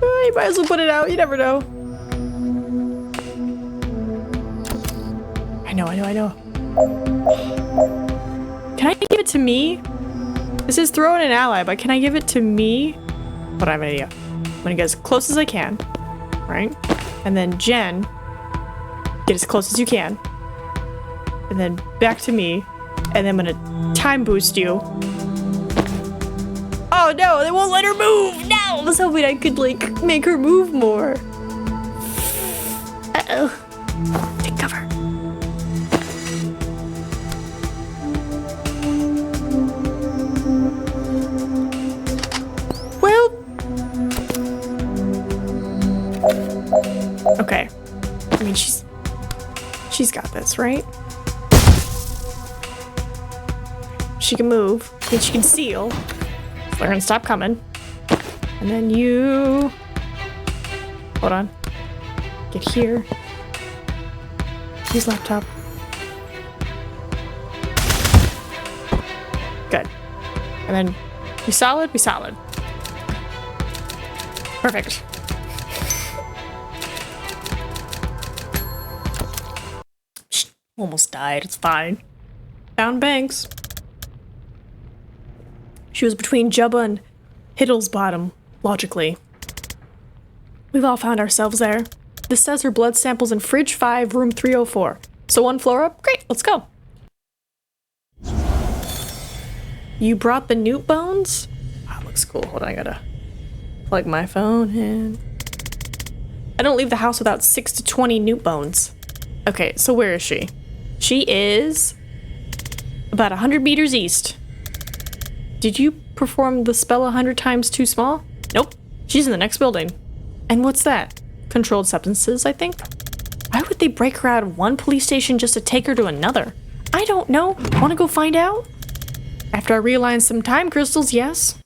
You might as well put it out. You never know. I know. Can I give it to me? This is throw in an ally, but can I give it to me? But I have an idea. I'm gonna get as close as I can. Right? And then Jen, get as close as you can. And then back to me. And then I'm gonna time boost you. Oh no, they won't let her move! No! I was hoping I could, like, make her move more. Uh-oh. Take cover. Well... Okay. I mean, she's got this, right? She can move, and she can seal. So they're gonna stop coming. And then you... Hold on. Get here. Use laptop. Good. And then we solid? We solid. Perfect. Almost died, it's fine. Found Banks. She was between Jubba and Hiddlesbottom, logically. We've all found ourselves there. This says her blood sample's in Fridge 5, room 304. So one floor up? Great, let's go. You brought the newt bones? Wow, looks cool. Hold on, I gotta plug my phone in. I don't leave the house without 6 to 20 newt bones. Okay, so where is she? She is about 100 meters east. Did you perform the spell 100 times too small? Nope. She's in the next building. And what's that? Controlled substances, I think? Why would they break her out of one police station just to take her to another? I don't know. Want to go find out? After I realign some time crystals, yes.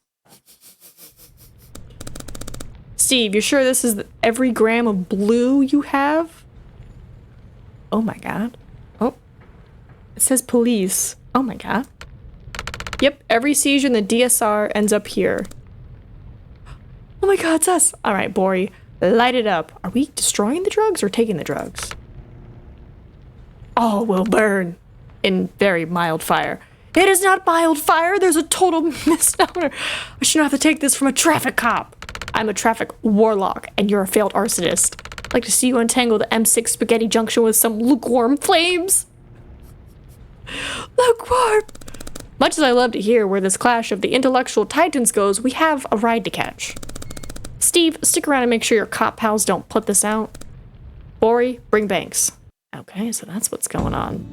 Steve, you're sure this is every gram of blue you have? Oh my god. Oh. It says police. Oh my god. Yep, every seizure in the DSR ends up here. Oh my god, it's us! Alright, Bori, light it up. Are we destroying the drugs or taking the drugs? All will burn in very mild fire. It is not mild fire! There's a total misnomer! I shouldn't have to take this from a traffic cop! I'm a traffic warlock, and you're a failed arsonist. I'd like to see you untangle the M6 spaghetti junction with some lukewarm flames! Lukewarm! Much as I love to hear where this clash of the intellectual titans goes, we have a ride to catch. Steve, stick around and make sure your cop pals don't put this out. Bori, bring Banks. Okay, so that's what's going on.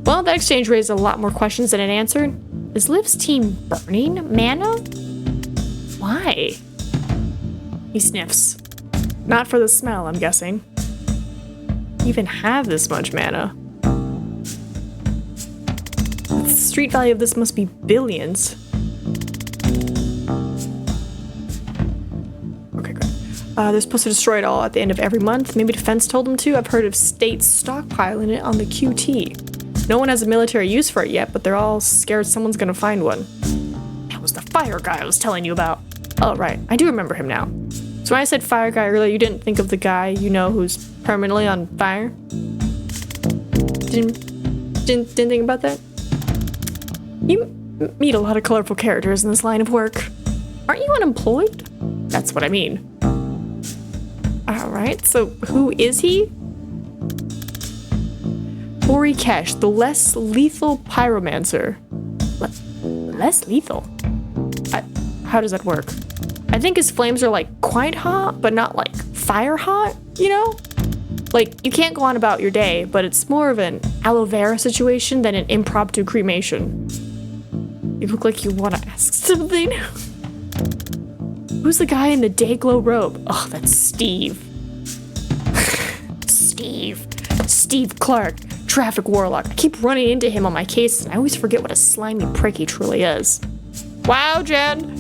Well, that exchange raised a lot more questions than it answered. Is Liv's team burning mana? Why? He sniffs. Not for the smell, I'm guessing. Even have this much mana. The street value of this must be billions. Okay, great. They're supposed to destroy it all at the end of every month. Maybe Defense told them to. I've heard of states stockpiling it on the QT. No one has a military use for it yet, but they're all scared someone's gonna find one. That was the fire guy I was telling you about. Oh, right. I do remember him now. So when I said fire guy earlier, you didn't think of the guy you know who's permanently on fire? Didn't think about that? You meet a lot of colorful characters in this line of work. Aren't you unemployed? That's what I mean. Alright, so who is he? Bori Kesh, the less lethal pyromancer. less lethal. How does that work? I think his flames are like quite hot, but not like fire hot, you know? Like, you can't go on about your day, but it's more of an aloe vera situation than an impromptu cremation. You look like you want to ask something. Who's the guy in the day-glow robe? Oh, that's Steve. Steve Clark, traffic warlock. I keep running into him on my cases, and I always forget what a slimy prick he truly is. Wow, Jen.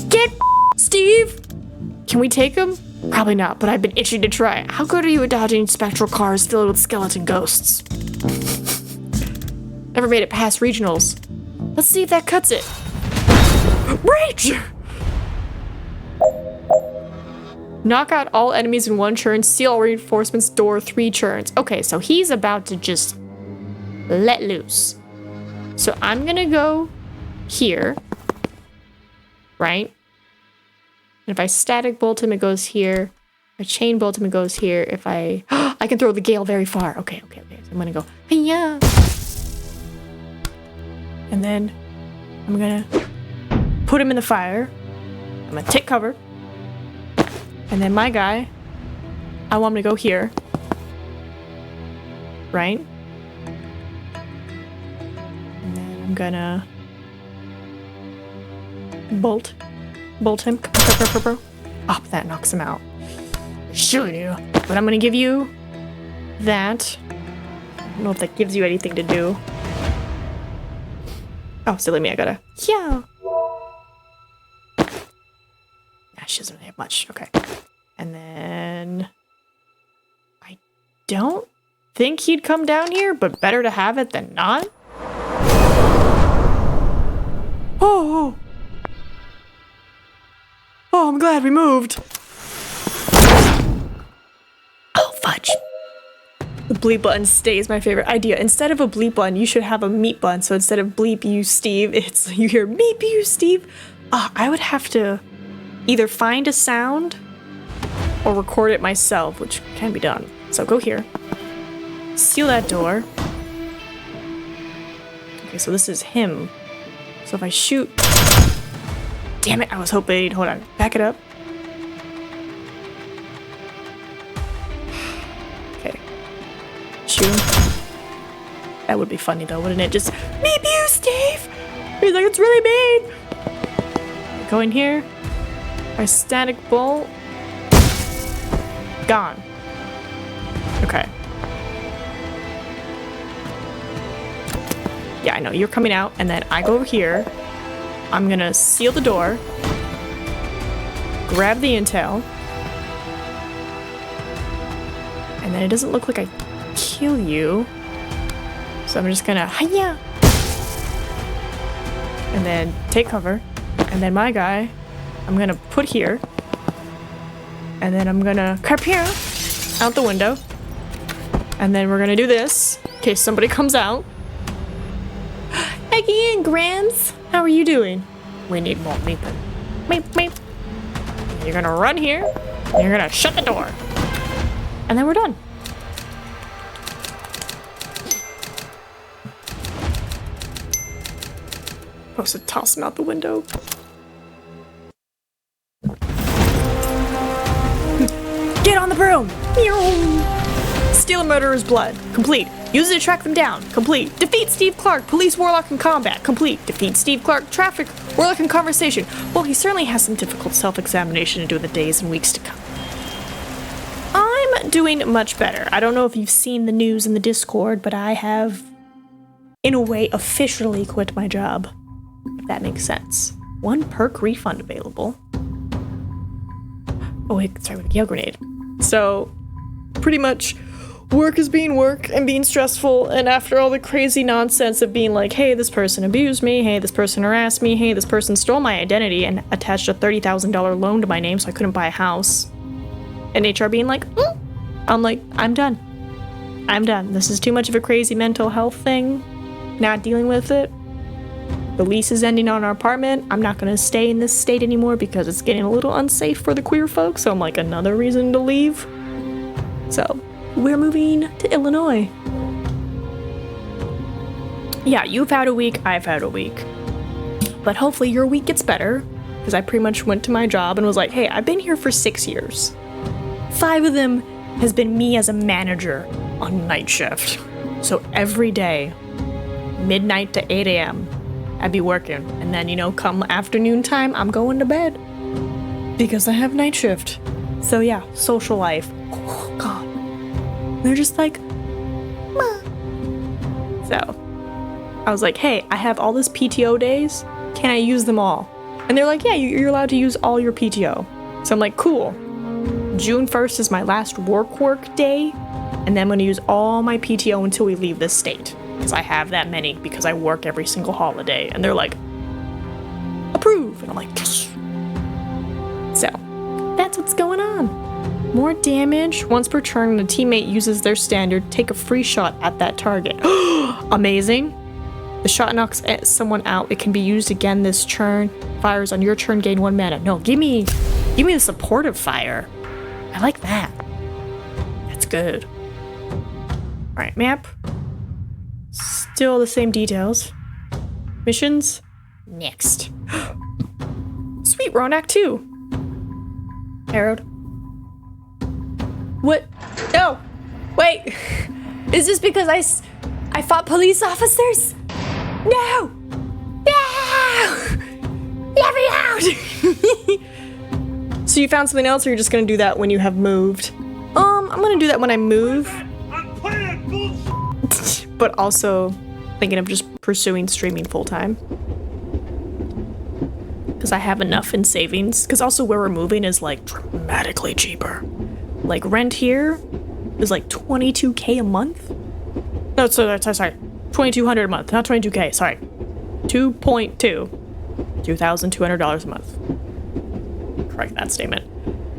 Get Steve! Can we take him? Probably not, but I've been itching to try. How good are you at dodging spectral cars filled with skeleton ghosts? Never made it past regionals. Let's see if that cuts it. Rage! Knock out all enemies in 1 turn, seal all reinforcements, door 3 turns. Okay, so he's about to just let loose. So I'm gonna go here, right? And if I static bolt him, it goes here. If I chain bolt him, it goes here. If I can throw the gale very far. Okay. So I'm gonna go, yeah. And then I'm gonna put him in the fire. I'm gonna take cover. And then my guy, I want him to go here. Right? And then I'm gonna bolt him. Oh, that knocks him out. Sure do. But I'm gonna give you that. I don't know if that gives you anything to do. Oh, silly me, I gotta. Yeah. She doesn't really have much. Okay. And then I don't think he'd come down here, but better to have it than not. Oh, I'm glad we moved. Oh, fudge. The bleep button stays my favorite idea. Instead of a bleep button, you should have a meep button. So instead of bleep you Steve, it's you hear meep you Steve. I would have to either find a sound or record it myself, which can be done. So go here. Seal that door. Okay, so this is him. So if I shoot... Damn it, I was hoping... Hold on. Back it up. Okay. Shoot him. That would be funny though, wouldn't it? Just, meep you, Steve! He's like, it's really mean! Go in here. My static bolt. Gone. Okay. Yeah, I know. You're coming out, and then I go over here. I'm gonna seal the door. Grab the intel. And then it doesn't look like I kill you. So I'm just gonna, hiya! And then take cover. And then my guy, I'm gonna put here. And then I'm gonna crap here out the window. And then we're gonna do this in case somebody comes out. Eggy and Grams, how are you doing? We need more meeping. Meep, meep. You're gonna run here. And you're gonna shut the door. And then we're done. Supposed to toss him out the window. Get on the broom! Steal a murderer's blood. Complete. Use it to track them down. Complete. Defeat Steve Clark, police warlock in combat. Complete. Defeat Steve Clark, traffic warlock in conversation. Well, he certainly has some difficult self-examination to do in the days and weeks to come. I'm doing much better. I don't know if you've seen the news in the Discord, but I have, in a way, officially quit my job. If that makes sense. 1 perk refund available. Oh wait, sorry, with a Gale Grenade. So, pretty much, work is being work and being stressful, and after all the crazy nonsense of being like, hey, this person abused me, hey, this person harassed me, hey, this person stole my identity and attached a $30,000 loan to my name so I couldn't buy a house. And HR being like, I'm like, I'm done. I'm done. This is too much of a crazy mental health thing. Not dealing with it. The lease is ending on our apartment. I'm not gonna stay in this state anymore because it's getting a little unsafe for the queer folks, so I'm like, another reason to leave. So, we're moving to Illinois. Yeah, you've had a week, I've had a week. But hopefully your week gets better, because I pretty much went to my job and was like, hey, I've been here for 6 years. 5 of them has been me as a manager on night shift. So every day, midnight to 8 a.m., I'd be working. And then, you know, come afternoon time, I'm going to bed. Because I have night shift. So yeah, social life. Oh, God. They're just like, ma. So I was like, hey, I have all this PTO days. Can I use them all? And they're like, yeah, you're allowed to use all your PTO. So I'm like, cool. June 1st is my last work day. And then I'm going to use all my PTO until we leave this state. Because I have that many because I work every single holiday. And they're like, approve. And I'm like, yes. So that's what's going on. More damage. Once per turn, when a teammate uses their standard, take a free shot at that target. Amazing. The shot knocks someone out. It can be used again this turn. Fires on your turn, gain 1 mana. No, give me the supportive fire. I like that. That's good. Alright, map. Still the same details. Missions. Next. Sweet, we're on Act 2. Harold. What? No! Wait! Is this because I fought police officers? No! No! Let me out! So you found something else, or you're just gonna do that when you have moved? I'm gonna do that when I move. But also thinking of just pursuing streaming full-time. Because I have enough in savings. Because also where we're moving is like dramatically cheaper. Like rent here is like $22K a month. No, sorry, 2,200 a month, not 22K. Sorry, 2,200 a month. Correct that statement.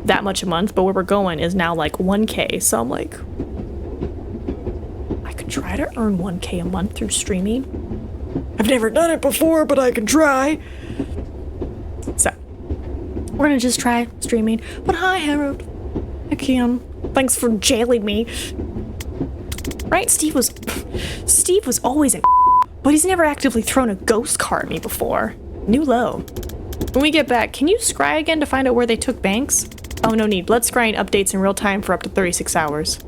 That much a month, but where we're going is now like 1K. So I'm like, I could try to earn 1K a month through streaming. I've never done it before, but I can try. So we're gonna just try streaming. But hi, Harold. Hi, Kim. Thanks for jailing me. Right? Steve was always a but he's never actively thrown a ghost car at me before. New low. When we get back, can you scry again to find out where they took Banks? Oh, no need. Blood scrying updates in real time for up to 36 hours.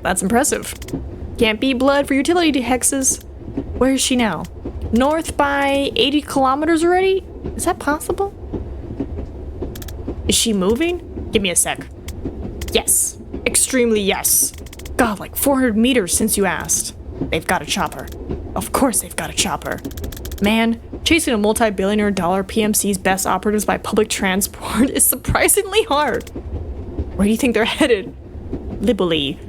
That's impressive. Can't beat blood for utility hexes. Where is she now? North by 80 kilometers already? Is that possible? Is she moving? Give me a sec. Yes. Extremely yes. God, like 400 meters since you asked. They've got a chopper. Of course they've got a chopper. Man, chasing a multi-billionaire dollar PMC's best operatives by public transport is surprisingly hard. Where do you think they're headed? Libely.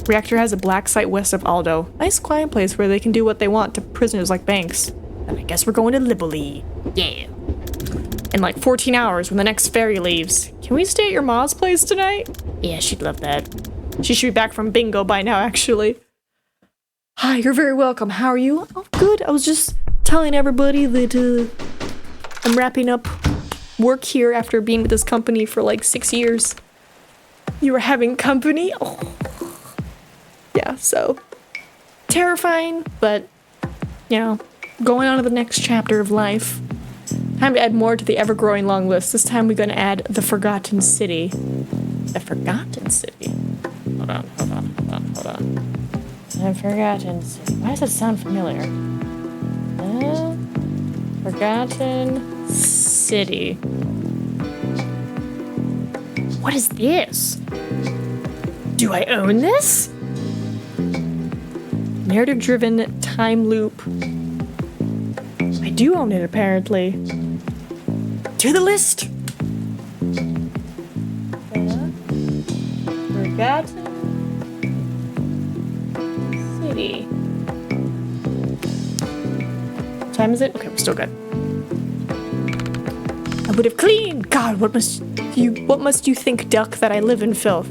Reactor has a black site west of Aldo. Nice quiet place where they can do what they want to prisoners like Banks. And I guess we're going to Libely. Yeah. In like 14 hours when the next ferry leaves. Can we stay at your mom's place tonight? Yeah, she'd love that. She should be back from bingo by now, actually. Hi, you're very welcome. How are you? Oh, good. I was just telling everybody that I'm wrapping up work here after being with this company for like 6 years. You were having company? Oh. Yeah, so terrifying, but, you know, going on to the next chapter of life. Time to add more to the ever-growing long list. This time we're going to add the Forgotten City. The Forgotten City? Hold on. The Forgotten City. Why does that sound familiar? Forgotten City. What is this? Do I own this? Narrative-driven time loop. I do own it, apparently. To the list! Forgotten City. What time is it? Okay, we're still good. I would have cleaned! God, what must you think, duck, that I live in filth?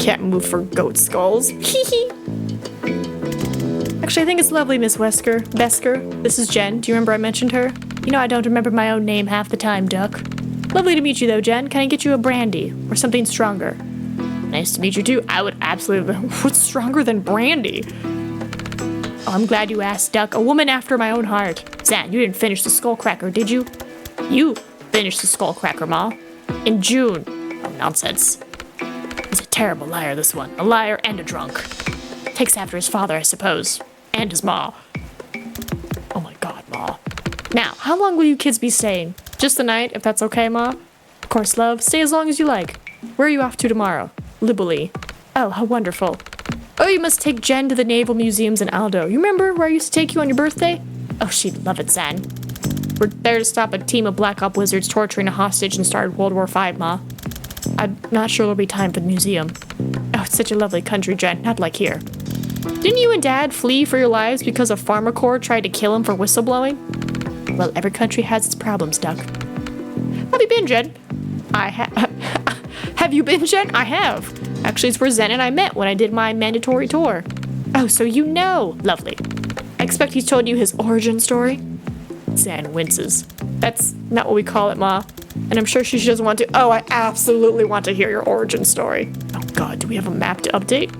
Can't move for goat skulls. Hee. Actually, I think it's lovely, Miss Besker. This is Jen. Do you remember I mentioned her? You know I don't remember my own name half the time, duck. Lovely to meet you, though, Jen. Can I get you a brandy? Or something stronger? Nice to meet you too. I would absolutely. What's stronger than brandy? Oh, I'm glad you asked, Duck. A woman after my own heart. Zan, you didn't finish the skullcracker, did you? You finished the skullcracker, Ma. In June. Oh, nonsense. He's a terrible liar, this one. A liar and a drunk. Takes after his father, I suppose. And his ma. Oh my god, Ma. Now, how long will you kids be staying? Just the night, if that's okay, Ma? Of course, love. Stay as long as you like. Where are you off to tomorrow? Libely. Oh, how wonderful. Oh, you must take Jen to the Naval Museums in Aldo. You remember where I used to take you on your birthday? Oh, she'd love it, Zan. We're there to stop a team of Black Op wizards torturing a hostage and started World War V, Ma. I'm not sure there'll be time for the museum. Oh, it's such a lovely country, Jen. Not like here. Didn't you and Dad flee for your lives because a Pharma Corps tried to kill him for whistleblowing? Well, every country has its problems, Duck. Have you been, Jen? Have you been, Jen? I have. Actually, it's where Zen and I met when I did my mandatory tour. Oh, so you know. Lovely. I expect he's told you his origin story? Zen winces. That's not what we call it, Ma. And I'm sure she doesn't want to. Oh, I absolutely want to hear your origin story. Oh, God, do we have a map to update?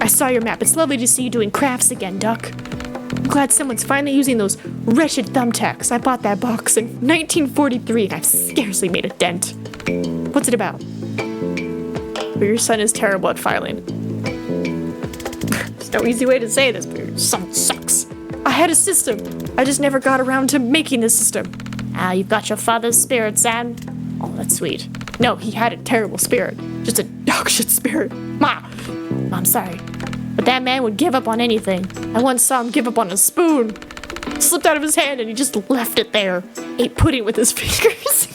I saw your map. It's lovely to see you doing crafts again, Duck. I'm glad someone's finally using those wretched thumbtacks. I bought that box in 1943 and I've scarcely made a dent. What's it about? But your son is terrible at filing. There's no easy way to say this, but your son sucks. I had a system. I just never got around to making the system. Ah, you've got your father's spirit, Zan. Oh, that's sweet. No, he had a terrible spirit. Just a dogshit spirit. Ma! I'm sorry. But that man would give up on anything. I once saw him give up on a spoon. It slipped out of his hand and he just left it there. Ate pudding with his fingers.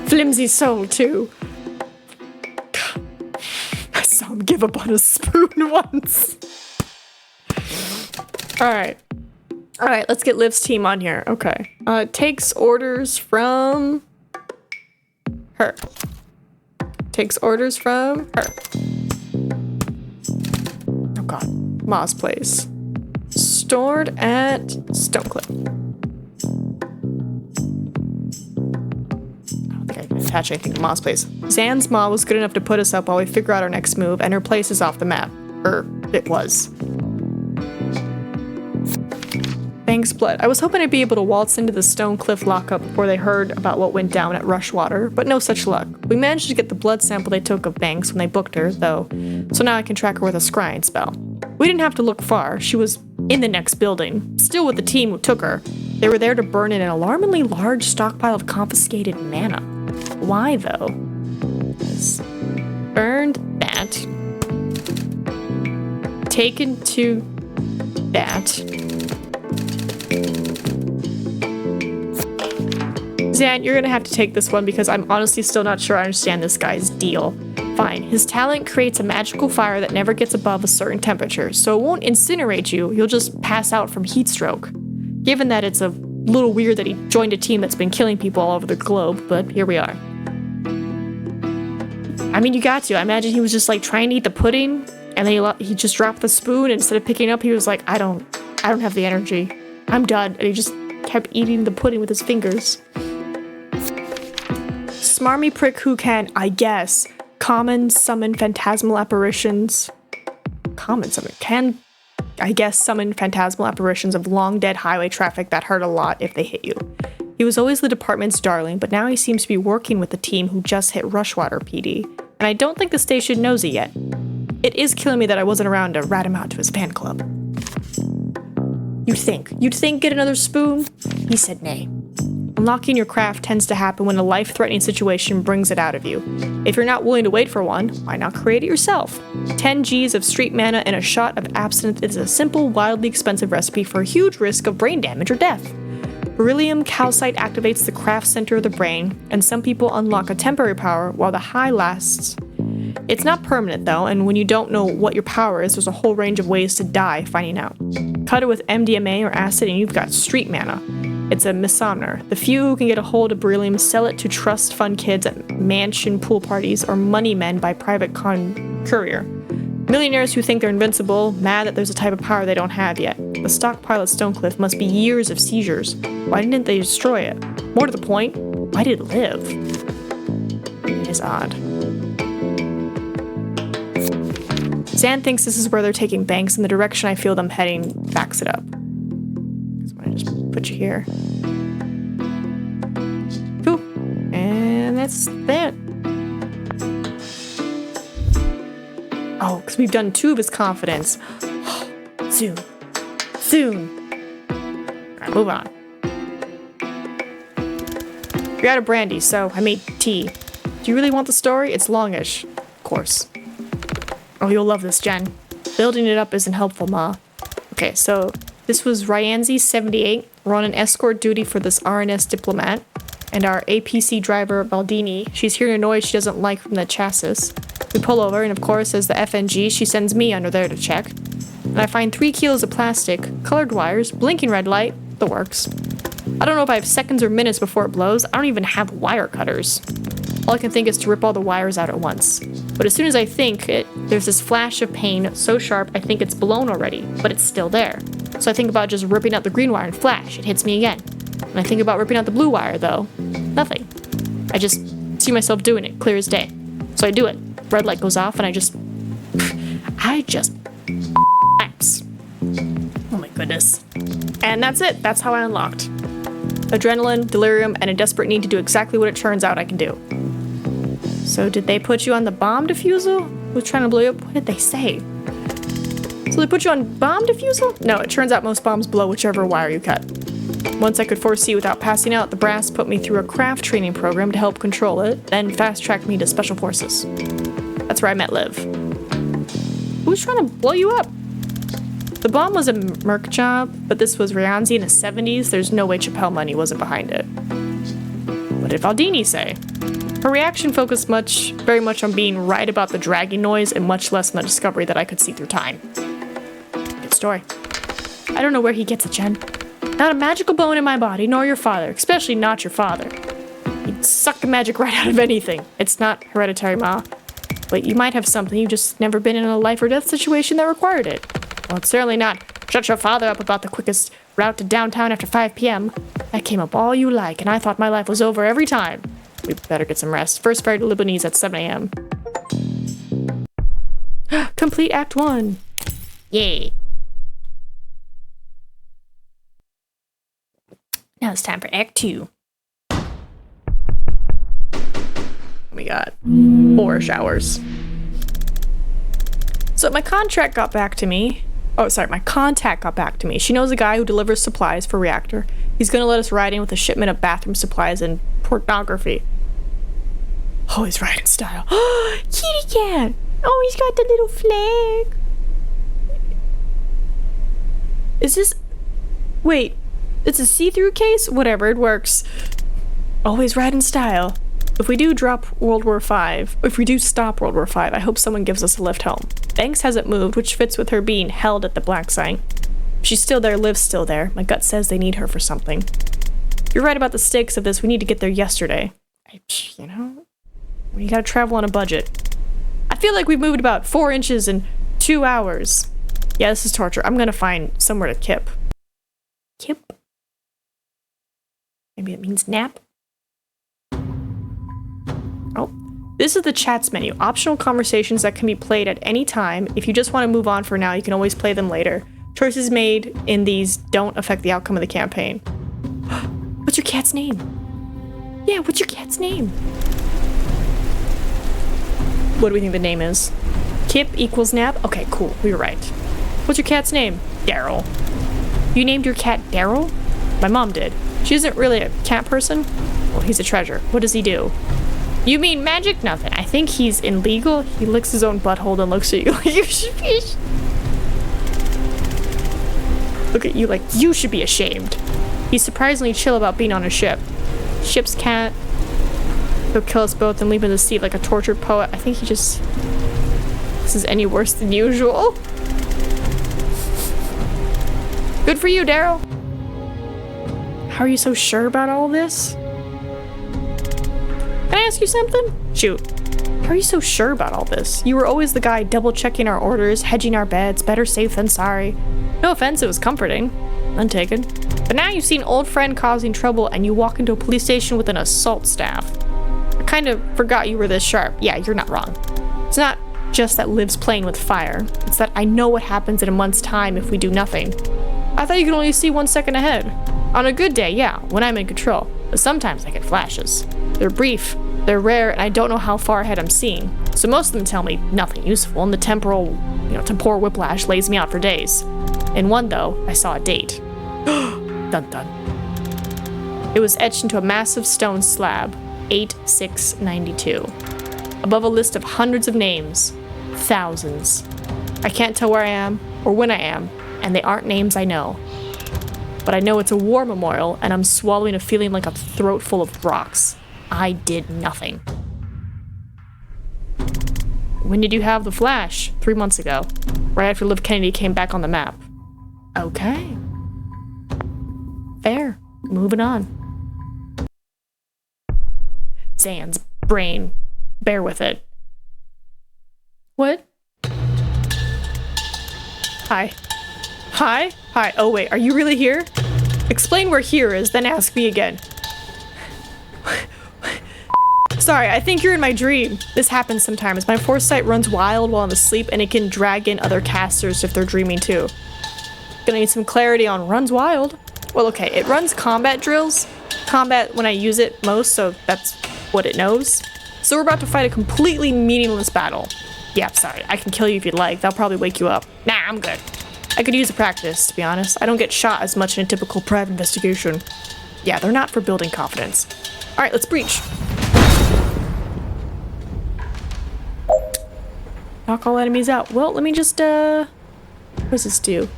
Flimsy soul, too. I saw him give up on a spoon once. Alright, let's get Liv's team on here. Okay. Takes orders from her. Takes orders from her. Oh god. Ma's place. Stored at Stonecliff. Attach anything to Ma's place. Zan's Ma was good enough to put us up while we figure out our next move, and her place is off the map. It was. Thanks, Blood. I was hoping I'd be able to waltz into the Stonecliff lockup before they heard about what went down at Rushwater, but no such luck. We managed to get the blood sample they took of Banks when they booked her, though, so now I can track her with a scrying spell. We didn't have to look far. She was in the next building, still with the team who took her. They were there to burn in an alarmingly large stockpile of confiscated mana. Why, though? Burned that. Taken to that. Zan, you're gonna have to take this one because I'm honestly still not sure I understand this guy's deal. Fine, his talent creates a magical fire that never gets above a certain temperature, so it won't incinerate you, you'll just pass out from heat stroke. Given that it's a little weird that he joined a team that's been killing people all over the globe, but here we are. I mean, you got to. I imagine he was just like trying to eat the pudding, and then he just dropped the spoon, and instead of picking it up, he was like, I don't have the energy. I'm done. And he just kept eating the pudding with his fingers. Smarmy prick who can, I guess, summon phantasmal apparitions. Summon phantasmal apparitions of long dead highway traffic that hurt a lot if they hit you. He was always the department's darling, but now he seems to be working with the team who just hit Rushwater PD, and I don't think the station knows it yet. It is killing me that I wasn't around to rat him out to his fan club. You'd think get another spoon? He said nay. Unlocking your craft tends to happen when a life-threatening situation brings it out of you. If you're not willing to wait for one, why not create it yourself? 10 G's of street mana and a shot of absinthe is a simple, wildly expensive recipe for a huge risk of brain damage or death. Beryllium calcite activates the craft center of the brain, and some people unlock a temporary power while the high lasts. It's not permanent though, and when you don't know what your power is, there's a whole range of ways to die finding out. Cut it with MDMA or acid and you've got street mana. It's a misomner. The few who can get a hold of beryllium sell it to trust fund kids at mansion pool parties or money men by private courier. Millionaires who think they're invincible, mad that there's a type of power they don't have yet. The stockpile at Stonecliff must be years of seizures. Why didn't they destroy it? More to the point, Why did it live? It is odd. Zan thinks this is where they're taking Banks, and the direction I feel them heading backs it up. So I'm gonna just put you here. Cool. And that's that. Oh, because we've done 2 of his confidence. Soon. Alright, move on. You're out of brandy, so I made tea. Do you really want the story? It's longish. Of course. Oh, you'll love this, Jen. Building it up isn't helpful, Ma. Okay, so this was Ryanzi 78. We're on an escort duty for this RNS diplomat. And our APC driver, Baldini, she's hearing a noise she doesn't like from the chassis. We pull over, and of course, as the FNG, she sends me under there to check. And I find 3 kilos of plastic, colored wires, blinking red light, the works. I don't know if I have seconds or minutes before it blows. I don't even have wire cutters. All I can think is to rip all the wires out at once. But as soon as I think it, there's this flash of pain so sharp I think it's blown already, but it's still there. So I think about just ripping out the green wire and flash, it hits me again. And I think about ripping out the blue wire, though. Nothing. I just see myself doing it, clear as day. So I do it. Red light goes off, and I just lapse. Oh my goodness. And that's it. That's how I unlocked. Adrenaline, delirium, and a desperate need to do exactly what it turns out I can do. So did they put you on the bomb defusal? Who's trying to blow you up? What did they say? So they put you on bomb defusal? No, it turns out most bombs blow whichever wire you cut. Once I could foresee without passing out, the brass put me through a craft training program to help control it, then fast-tracked me to Special Forces. That's where I met Liv. Who's trying to blow you up? The bomb was a merc job, but this was Ryanzi in the 70s. There's no way Chappelle money wasn't behind it. What did Baldini say? Her reaction focused very much on being right about the dragging noise and much less on the discovery that I could see through time. Good story. I don't know where he gets it, Jen. Not a magical bone in my body, nor your father, especially not your father. He'd suck the magic right out of anything. It's not hereditary, Ma. But you might have something, you've just never been in a life or death situation that required it. Well, it's certainly not shut your father up about the quickest route to downtown after 5 p.m. That came up all you like, and I thought my life was over every time. We better get some rest. First ferry to Lebanese at 7 a.m. Complete Act 1. Yay. Now it's time for Act 2. We got 4 showers. So my contract got back to me. Oh, sorry, my contact got back to me. She knows a guy who delivers supplies for Reactor. He's gonna let us ride in with a shipment of bathroom supplies and pornography. Oh, he's riding style. Kitty cat! Oh, he's got the little flag. Is this... Wait, it's a see-through case? Whatever, it works. Always ride in style. If we do stop World War V, I hope someone gives us a lift home. Banks hasn't moved, which fits with her being held at the black site. She's still there, Liv's still there. My gut says they need her for something. You're right about the stakes of this. We need to get there yesterday. You know, you gotta travel on a budget. I feel like we've moved about 4 inches in 2 hours. Yeah, this is torture. I'm gonna find somewhere to kip. Kip? Maybe it means nap? Oh, this is the chats menu. Optional conversations that can be played at any time. If you just want to move on for now, you can always play them later. Choices made in these don't affect the outcome of the campaign. What's your cat's name? Yeah, what's your cat's name? What do we think the name is? Kip equals nap? Okay, cool. We were right. What's your cat's name? Daryl. You named your cat Daryl? My mom did. She isn't really a cat person. Well, he's a treasure. What does he do? You mean magic? Nothing. I think he's illegal. He licks his own butthole and looks at you like you should be. Look at you like you should be ashamed. He's surprisingly chill about being on a ship. Ship's cat. He'll kill us both and leave in the sea like a tortured poet. I think he just... This is any worse than usual. Good for you, Daryl. How are you so sure about all this? Can I ask you something? Shoot. How are you so sure about all this? You were always the guy double-checking our orders, hedging our bets, better safe than sorry. No offense, it was comforting. None taken. But now you see an old friend causing trouble and you walk into a police station with an assault staff. I kind of forgot you were this sharp. Yeah, you're not wrong. It's not just that Liv's playing with fire. It's that I know what happens in a month's time if we do nothing. I thought you could only see 1 second ahead. On a good day, yeah, when I'm in control. But sometimes I get flashes. They're brief, they're rare, and I don't know how far ahead I'm seeing. So most of them tell me nothing useful, and the temporal whiplash lays me out for days. In one, though, I saw a date. Dun dun. It was etched into a massive stone slab, 8/6/92. Above a list of hundreds of names. Thousands. I can't tell where I am, or when I am, and they aren't names I know. But I know it's a war memorial, and I'm swallowing a feeling like a throat full of rocks. I did nothing. When did you have the flash? 3 months ago. Right after Liv Kennedy came back on the map. Okay. Fair. Moving on. Zan's brain. Bear with it. What? Hi. Hi? Hi. Oh wait, are you really here? Explain where here is, then ask me again. Sorry, I think you're in my dream. This happens sometimes. My foresight runs wild while I'm asleep, and it can drag in other casters if they're dreaming too. Gonna need some clarity on runs wild. Well, okay, it runs combat drills. Combat when I use it most, so that's what it knows. So we're about to fight a completely meaningless battle. Yeah, sorry, I can kill you if you'd like. That'll probably wake you up. Nah, I'm good. I could use a practice, to be honest. I don't get shot as much in a typical private investigation. Yeah, they're not for building confidence. Alright, let's breach. Knock all enemies out. Well, let me just, what does this do?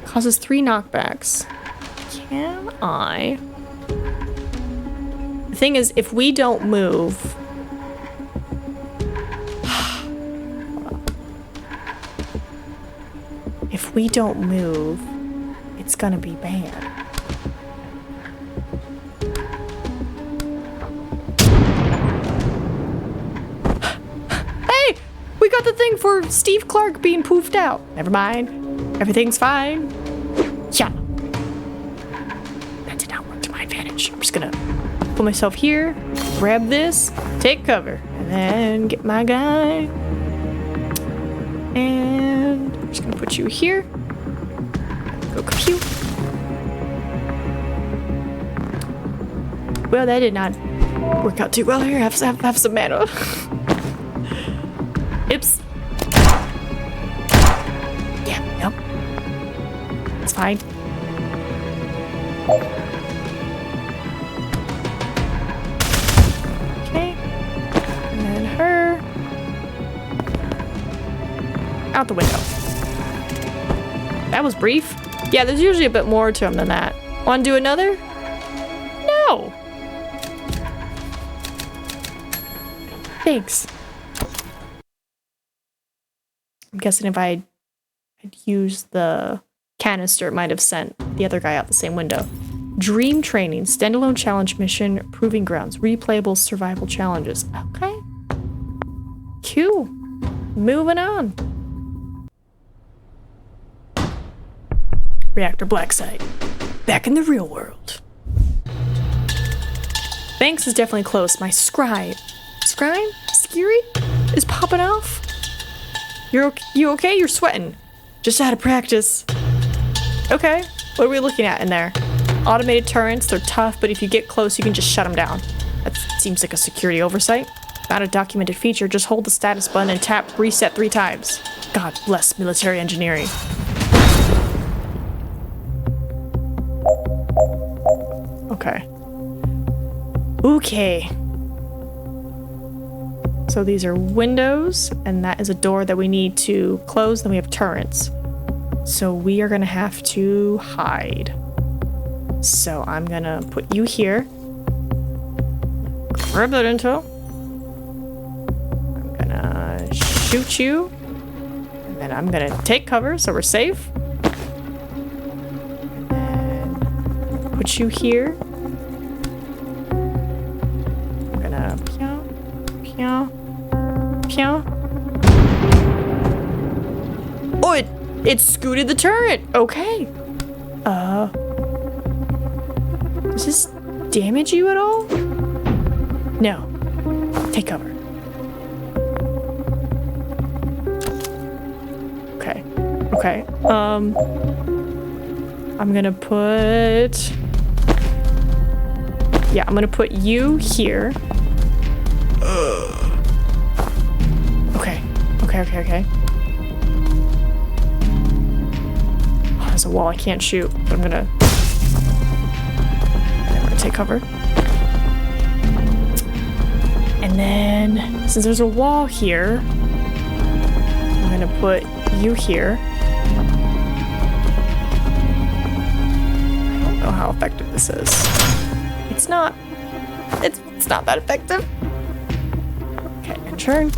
Causes 3 knockbacks. Can I? The thing is, if we don't move... If we don't move, it's gonna be bad. Hey! We got the thing for Steve Clark being poofed out. Never mind. Everything's fine. Yeah. That did not work to my advantage. I'm just gonna put myself here, grab this, take cover, and then get my guy. And I'm just gonna put you here. Go compute. Well, that did not work out too well here. Have some mana. Oops. Yeah, nope. It's fine. Okay. And then her. Out the window. That was brief. Yeah, there's usually a bit more to them than that. Want to do another? No. Thanks. I'm guessing if I'd used the canister, it might have sent the other guy out the same window. Dream training, standalone challenge mission, proving grounds, replayable survival challenges. Okay. Cool. Moving on. Reactor black site. Back in the real world. Banks is definitely close. My scribe, Skiri, is popping off. You okay? You're sweating. Just out of practice. Okay. What are we looking at in there? Automated turrets. They're tough, but if you get close, you can just shut them down. That seems like a security oversight. Not a documented feature. Just hold the status button and tap reset 3 times. God bless military engineering. Okay. Okay. So these are windows, and that is a door that we need to close. Then we have turrets. So we are gonna have to hide. So I'm gonna put you here. Grab that intel. I'm gonna shoot you. And then I'm gonna take cover so we're safe. And then put you here. I'm gonna pew. Oh, it scooted the turret. Okay. Does this damage you at all? No. Take cover. Okay. Okay. I'm gonna put... Yeah, I'm gonna put you here. Okay. Okay. Oh, there's a wall I can't shoot, but I'm gonna take cover. And then, since there's a wall here, I'm gonna put you here. I don't know how effective this is. It's not that effective. Okay, and turn.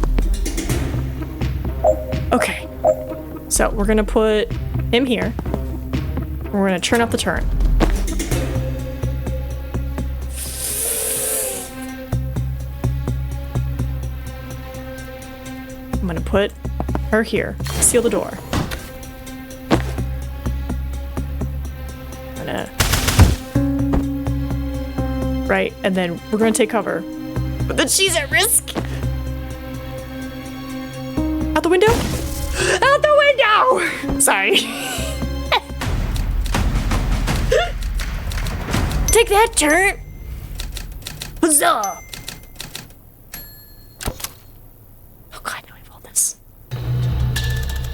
Okay. So we're gonna put him here. We're gonna turn up the turret. I'm gonna put her here. Seal the door. I'm gonna... Right, and then we're gonna take cover. But then she's at risk! Out the window? Out the window! Sorry. Take that, turret! Huzzah!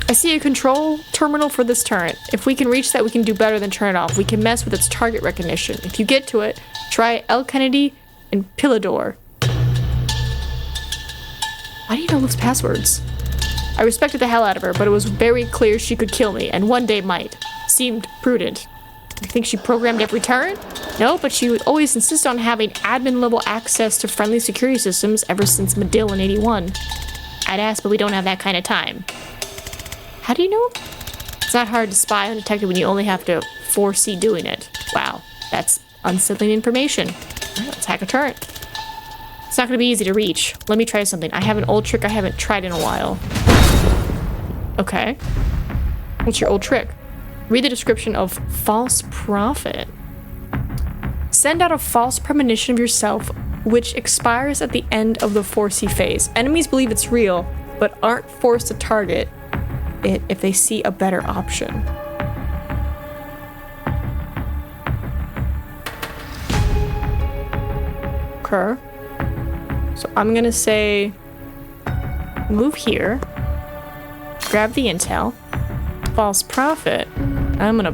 I see a control terminal for this turret. If we can reach that, we can do better than turn it off. We can mess with its target recognition. If you get to it, try El Kennedy and Pilador. Why do you know Luke's passwords? I respected the hell out of her, but it was very clear she could kill me, and one day might. Seemed prudent. You think she programmed every turret? No, but she would always insist on having admin-level access to friendly security systems ever since Medill in 81. I'd ask, but we don't have that kind of time. How do you know? It's not hard to spy undetected when you only have to foresee doing it. Wow, that's unsettling information. All right, let's hack a turret. It's not going to be easy to reach. Let me try something. I have an old trick I haven't tried in a while. Okay. What's your old trick? Read the description of false prophet. Send out a false premonition of yourself, which expires at the end of the foresee phase. Enemies believe it's real, but aren't forced to target it if they see a better option. Okay. So I'm gonna say move here, grab the intel, false prophet. I'm gonna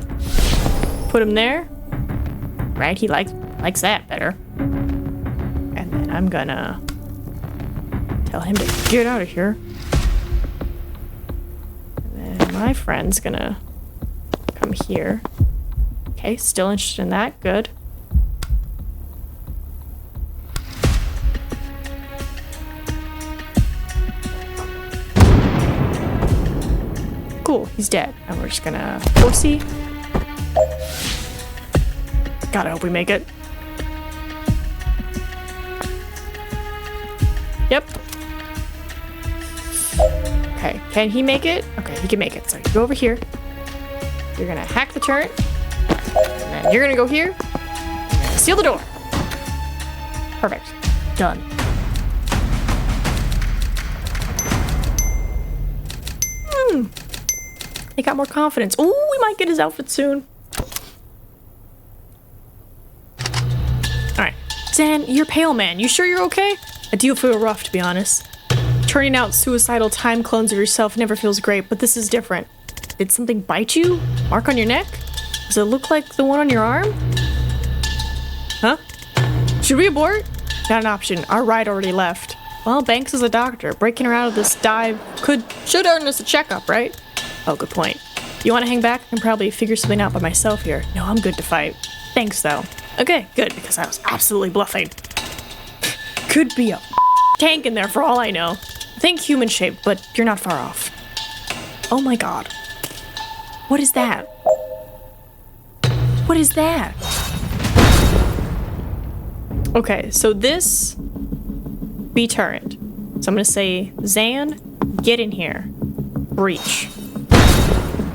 put him there. Right, he likes that better. And then I'm gonna tell him to get out of here. My friend's gonna come here. Okay, still interested in that. Good. Cool, he's dead. And we're just gonna foresee. God, I hope we make it. Yep. Okay, can he make it? Okay, he can make it. So you go over here. You're gonna hack the turret. And then you're gonna go here. And seal the door. Perfect. Done. He got more confidence. Ooh, we might get his outfit soon. Alright. Dan, you're pale, man. You sure you're okay? I do feel rough, to be honest. Turning out suicidal time clones of yourself never feels great, but this is different. Did something bite you? Mark on your neck? Does it look like the one on your arm? Huh? Should we abort? Not an option. Our ride already left. Well, Banks is a doctor. Breaking her out of this dive should earn us a checkup, right? Oh, good point. You want to hang back? I can probably figure something out by myself here. No, I'm good to fight. Thanks, though. Okay, good, because I was absolutely bluffing. Could be a tank in there for all I know. Think human-shaped, but you're not far off. Oh my god. What is that? What is that? Okay, so this... be turret. So I'm gonna say, Zan, get in here. Breach.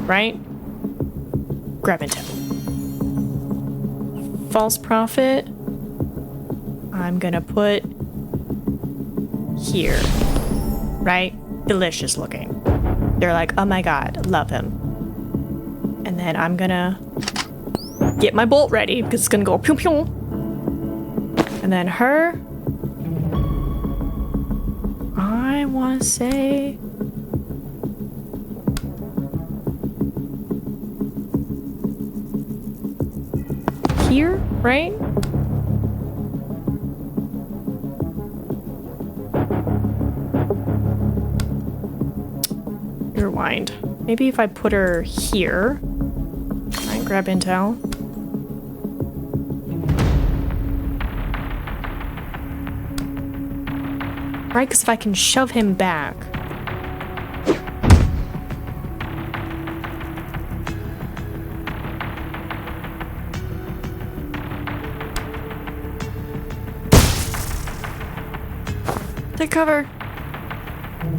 Right? Grab intel. false prophet, I'm gonna put here, right? Delicious looking. They're like, oh my god, love him. And then I'm gonna get my bolt ready because it's gonna go pew pew. And then her, I want to say here, right? Rewind. Maybe if I put her here. Try and grab intel. Right, because if I can shove him back. Take cover.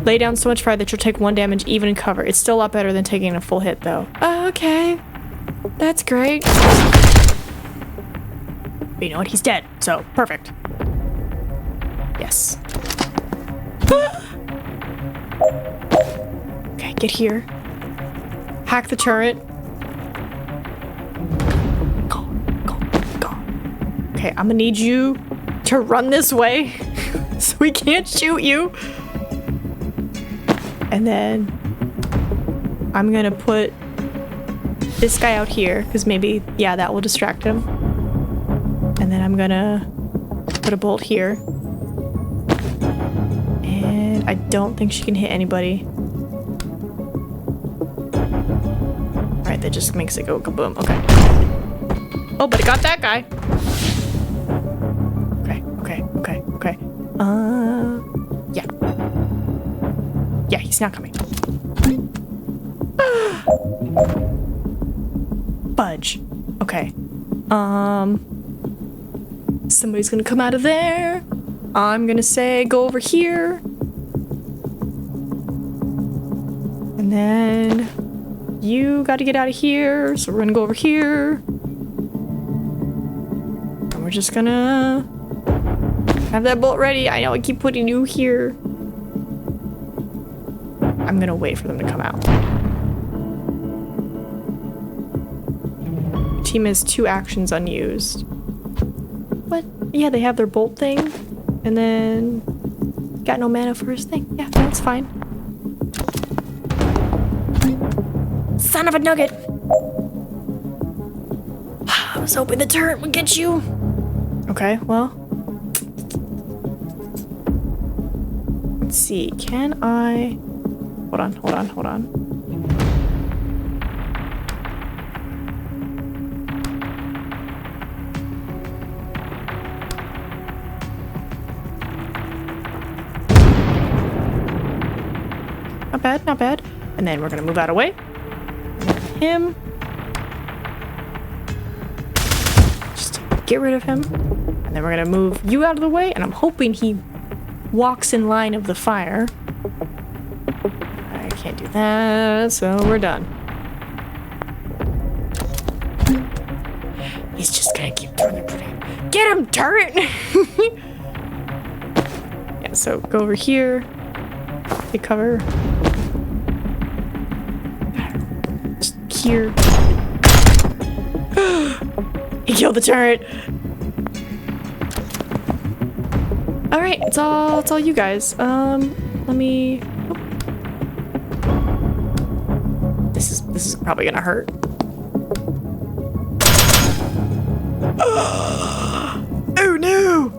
Lay down so much fire that you'll take 1 damage even in cover. It's still a lot better than taking a full hit, though. Okay. That's great. But you know what? He's dead, so perfect. Yes. Okay, get here. Hack the turret. Go. Okay, I'm gonna need you to run this way so we can't shoot you. And then I'm gonna put this guy out here because maybe, yeah, that will distract him. And then I'm gonna put a bolt here. And I don't think she can hit anybody. Alright, that just makes it go kaboom. Okay. Oh, but it got that guy. Okay. Yeah. Yeah, he's not coming. Budge. Okay. Somebody's gonna come out of there. I'm gonna say go over here. And then you gotta get out of here. So we're gonna go over here. And we're just gonna have that bolt ready. I know I keep putting you here. I'm gonna wait for them to come out. Team has 2 actions unused. What? Yeah, they have their bolt thing. And then got no mana for his thing. Yeah, that's fine. Son of a nugget! I was hoping the turret would get you. Okay, well. Let's see, can I... Hold on. Not bad. And then we're gonna move out of the way. Him. Just get rid of him. And then we're gonna move you out of the way, and I'm hoping he walks in line of the fire. I can't do that, so we're done. He's just gonna keep doing it pretty. Get him, turret! Yeah, so go over here. Take cover. Just here. He killed the turret. All right, it's all you guys. Let me. This is probably gonna hurt. Oh no!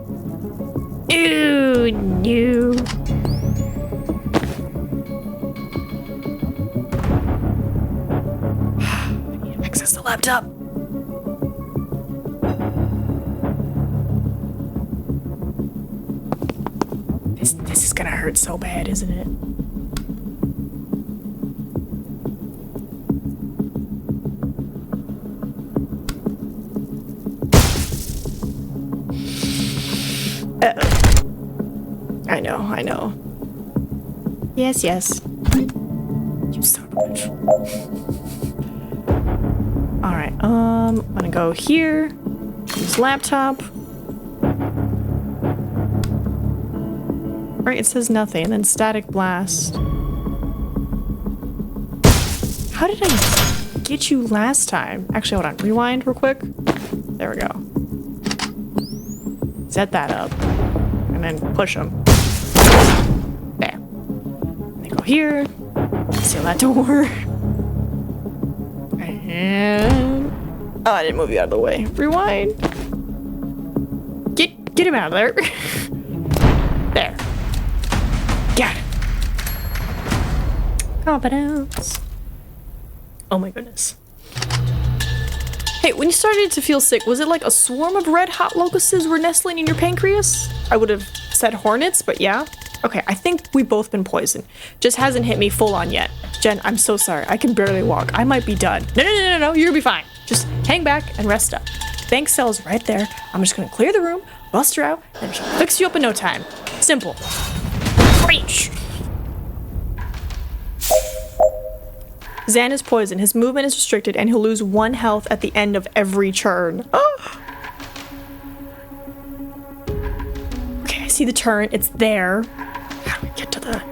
Oh no! I need to access the laptop. This is gonna hurt so bad, isn't it? I know. Yes. You son of a bitch. Alright, I'm gonna go here. Use his laptop. Right, it says nothing, and then static blast. How did I get you last time? Actually, hold on. Rewind real quick. There we go. Set that up. And then push them. There. They go here. Seal that door. And... oh, I didn't move you out of the way. Rewind. Get him out of there. There. Got it. Confidence. Oh my goodness. Hey, when you started to feel sick, was it like a swarm of red hot locusts were nestling in your pancreas? I would have said hornets, but yeah. Okay, I think we've both been poisoned. Just hasn't hit me full on yet. Jen, I'm so sorry. I can barely walk. I might be done. No, you'll be fine. Just hang back and rest up. Bank cell's right there. I'm just gonna clear the room, bust her out, and she'll fix you up in no time. Simple. Preach! Zan is poisoned. His movement is restricted, and he'll lose 1 health at the end of every turn. Oh. Okay, I see the turn. It's there. How do we get to the...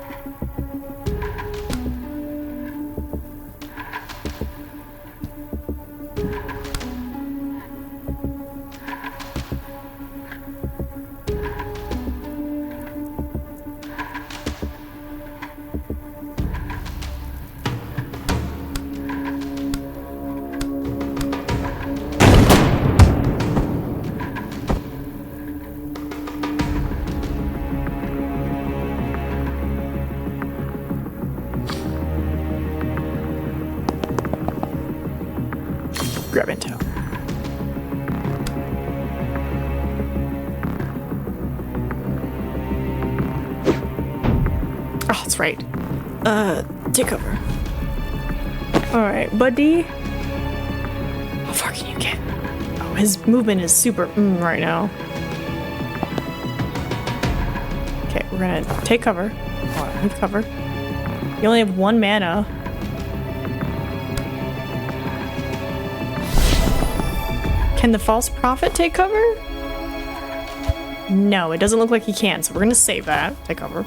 grab intel. Oh, that's right. Take cover. Alright, buddy. How far can you get? Oh, his movement is super right now. Okay, we're gonna take cover. Hold on, leave cover. You only have 1 mana. Can the false prophet take cover? No, it doesn't look like he can, so we're gonna save that. Take cover.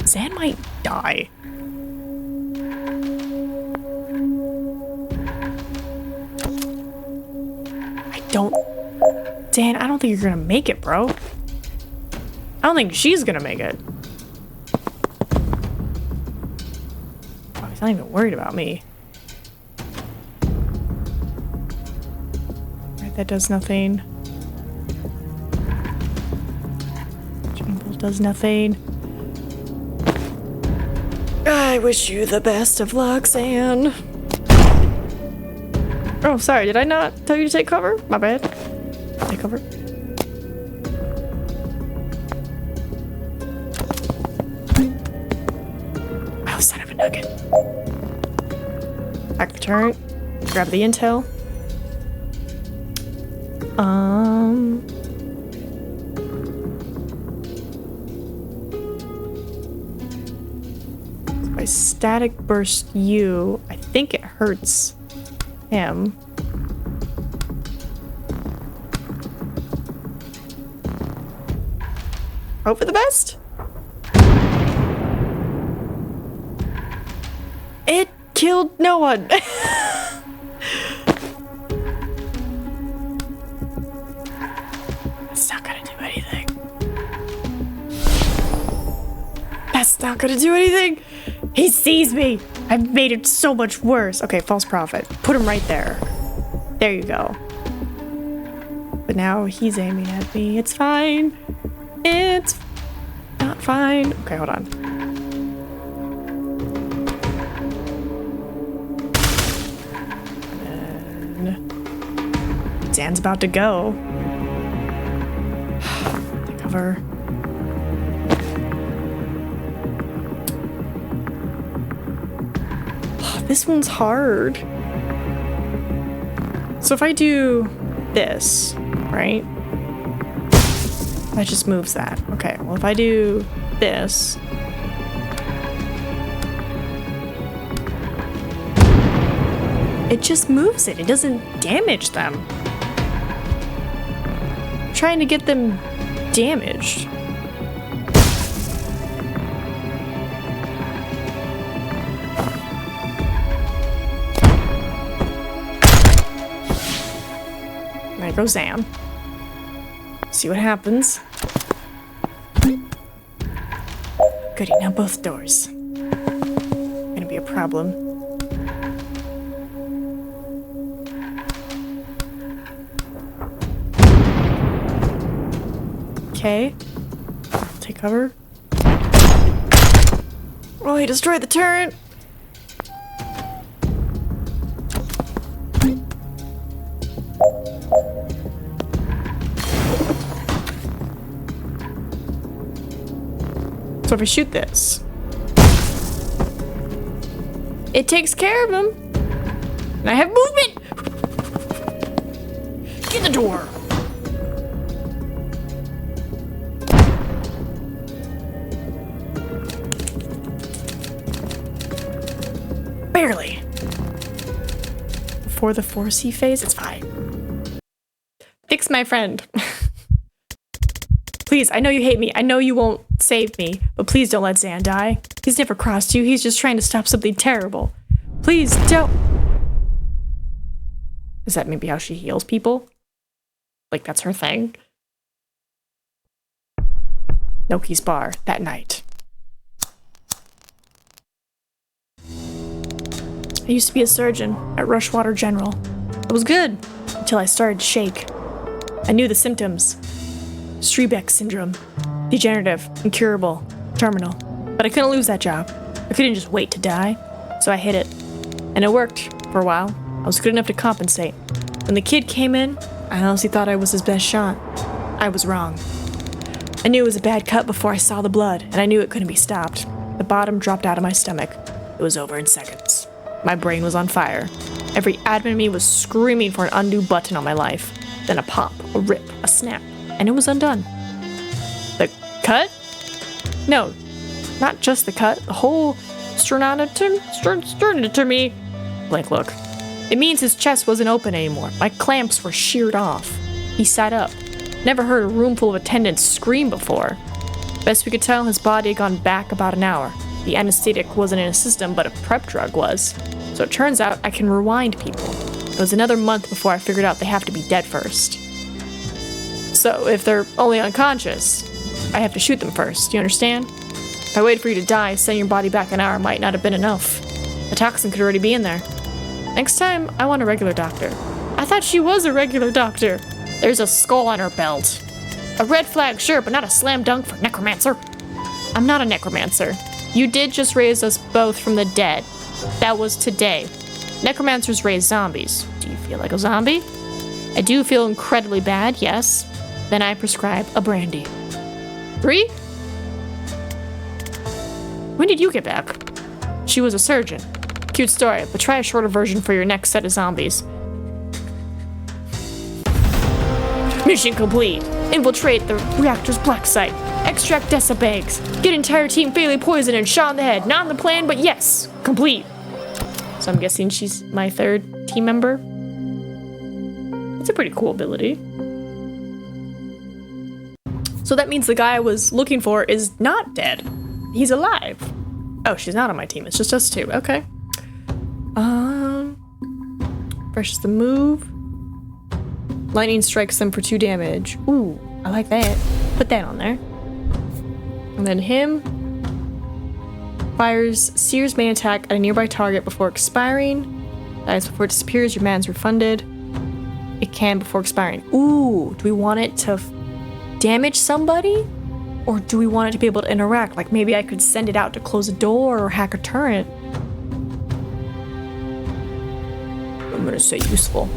Zan might die. Zan, I don't think you're gonna make it, bro. I don't think she's gonna make it. Oh, he's not even worried about me. That does nothing. Jumble does nothing. I wish you the best of luck, Zan. Oh, sorry. Did I not tell you to take cover? My bad. Take cover. Oh, son of a nugget. Back the turn. Grab the intel. If I static burst you, I think it hurts him. Hope for the best. It killed no one. That's not gonna do anything. That's not gonna do anything. He sees me. I've made it so much worse. Okay, false prophet. Put him right there. There you go. But now he's aiming at me. It's fine. It's not fine. Okay, hold on. And Zan's about to go. Take cover. This one's hard. So if I do this, right? That just moves that. Okay, well if I do this. It just moves it. It doesn't damage them. I'm trying to get them damaged. There goes Zam. See what happens. Goody, now both doors. Gonna be a problem. Okay. Take cover. Oh, he destroyed the turret! So if I shoot this, it takes care of him. And I have movement! Get the door! Barely. Before the 4C phase, it's fine. Fix my friend. Please, I know you hate me. I know you won't save me, but please don't let Zan die. He's never crossed you. He's just trying to stop something terrible. Please don't. Is that maybe how she heals people? Like that's her thing? Noki's bar that night. I used to be a surgeon at Rushwater General. It was good until I started to shake. I knew the symptoms. Strebeck syndrome. Degenerative, incurable, terminal. But I couldn't lose that job. I couldn't just wait to die. So I hid it. And it worked for a while. I was good enough to compensate. When the kid came in, I honestly thought I was his best shot. I was wrong. I knew it was a bad cut before I saw the blood, and I knew it couldn't be stopped. The bottom dropped out of my stomach. It was over in seconds. My brain was on fire. Every atom in me was screaming for an undo button on my life. Then a pop, a rip, a snap, and it was undone. The cut? No, not just the cut. The whole sternotomy. Blank look. It means his chest wasn't open anymore. My clamps were sheared off. He sat up. Never heard a room full of attendants scream before. Best we could tell, his body had gone back about an hour. The anesthetic wasn't in his system, but a prep drug was. So it turns out I can rewind people. It was another month before I figured out they have to be dead first. So if they're only unconscious, I have to shoot them first, you understand? If I waited for you to die, sending your body back an hour might not have been enough. The toxin could already be in there. Next time, I want a regular doctor. I thought she was a regular doctor. There's a skull on her belt. A red flag, sure, but not a slam dunk for necromancer. I'm not a necromancer. You did just raise us both from the dead. That was today. Necromancers raise zombies. Do you feel like a zombie? I do feel incredibly bad, yes. Then I prescribe a brandy. 3? When did you get back? She was a surgeon. Cute story, but try a shorter version for your next set of zombies. Mission complete. Infiltrate the reactor's black site. Extract Dessa bags. Get entire team fatally poisoned and shot in the head. Not in the plan, but yes, complete. So I'm guessing she's my third team member. It's a pretty cool ability. So that means the guy I was looking for is not dead. He's alive. Oh, she's not on my team. It's just us two. Okay. Refreshes the move. Lightning strikes them for 2 damage. Ooh, I like that. Put that on there. And then him fires Sears main attack at a nearby target before expiring. Dies before it disappears. Your man's refunded. It can before expiring. Ooh, do we want it to damage somebody? Or do we want it to be able to interact? Like maybe I could send it out to close a door or hack a turret. I'm gonna say useful.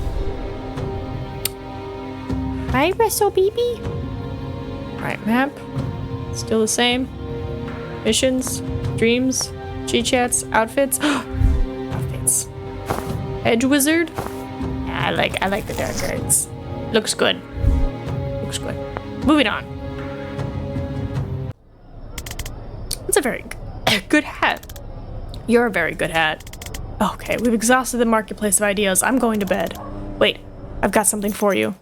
Hi, Wrestle BB. Alright, map. Still the same. Missions, dreams, G-chats, outfits. Outfits. Edge wizard. Yeah, I like the dark arts. Looks good. Looks good. Moving on. That's a very good hat. You're a very good hat. Okay, we've exhausted the marketplace of ideas. I'm going to bed. Wait, I've got something for you.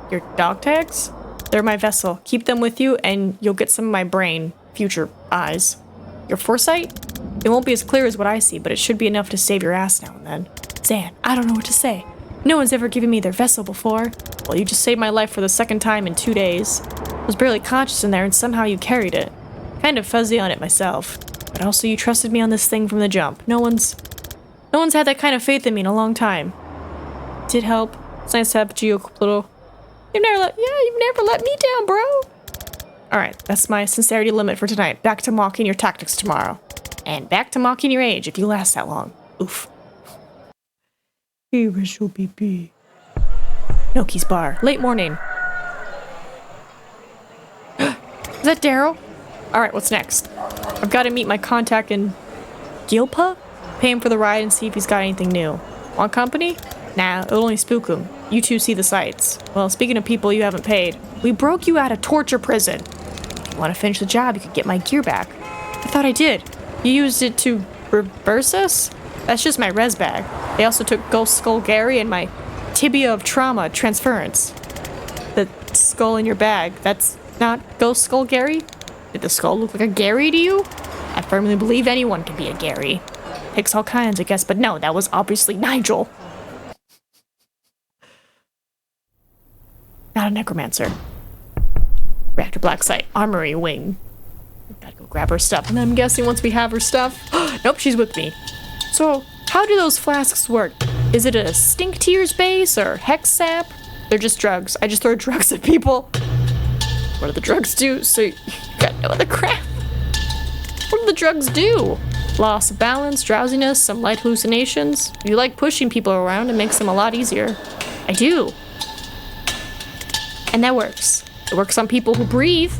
Your dog tags? They're my vessel. Keep them with you and you'll get some of my brain. Future eyes. Your foresight? It won't be as clear as what I see, but it should be enough to save your ass now and then. Zan, I don't know what to say. No one's ever given me their vessel before. Well, you just saved my life for the second time in 2 days. I was barely conscious in there and somehow you carried it. Kind of fuzzy on it myself. But also you trusted me on this thing from the jump. No one's had that kind of faith in me in a long time. It did help. It's nice to have little. You've never let me down, bro. Alright, that's my sincerity limit for tonight. Back to mocking your tactics tomorrow. And back to mocking your age if you last that long. Oof. Hey, Rachel BP. Noki's bar. Late morning. Is that Daryl? Alright, what's next? I've got to meet my contact in Gilpa? Pay him for the ride and see if he's got anything new. Want company? Nah, it'll only spook him. You two see the sights. Well, speaking of people you haven't paid, we broke you out of torture prison. If you want to finish the job, you could get my gear back. I thought I did. You used it to reverse us? That's just my res bag. They also took Ghost Skull Gary and my tibia of trauma transference. The skull in your bag, that's not Ghost Skull Gary? Did the skull look like a Gary to you? I firmly believe anyone can be a Gary. Takes all kinds, I guess, but no, that was obviously Nigel. Not a necromancer. Reactor Black Site, Armory Wing. Gotta go grab her stuff, and I'm guessing once we have her stuff... Nope, she's with me. So, how do those flasks work? Is it a stink tears base or hex sap? They're just drugs. I just throw drugs at people. What do the drugs do? So, you got no other crap. What do the drugs do? Loss of balance, drowsiness, some light hallucinations. If you like pushing people around, it makes them a lot easier. I do. And that works. It works on people who breathe.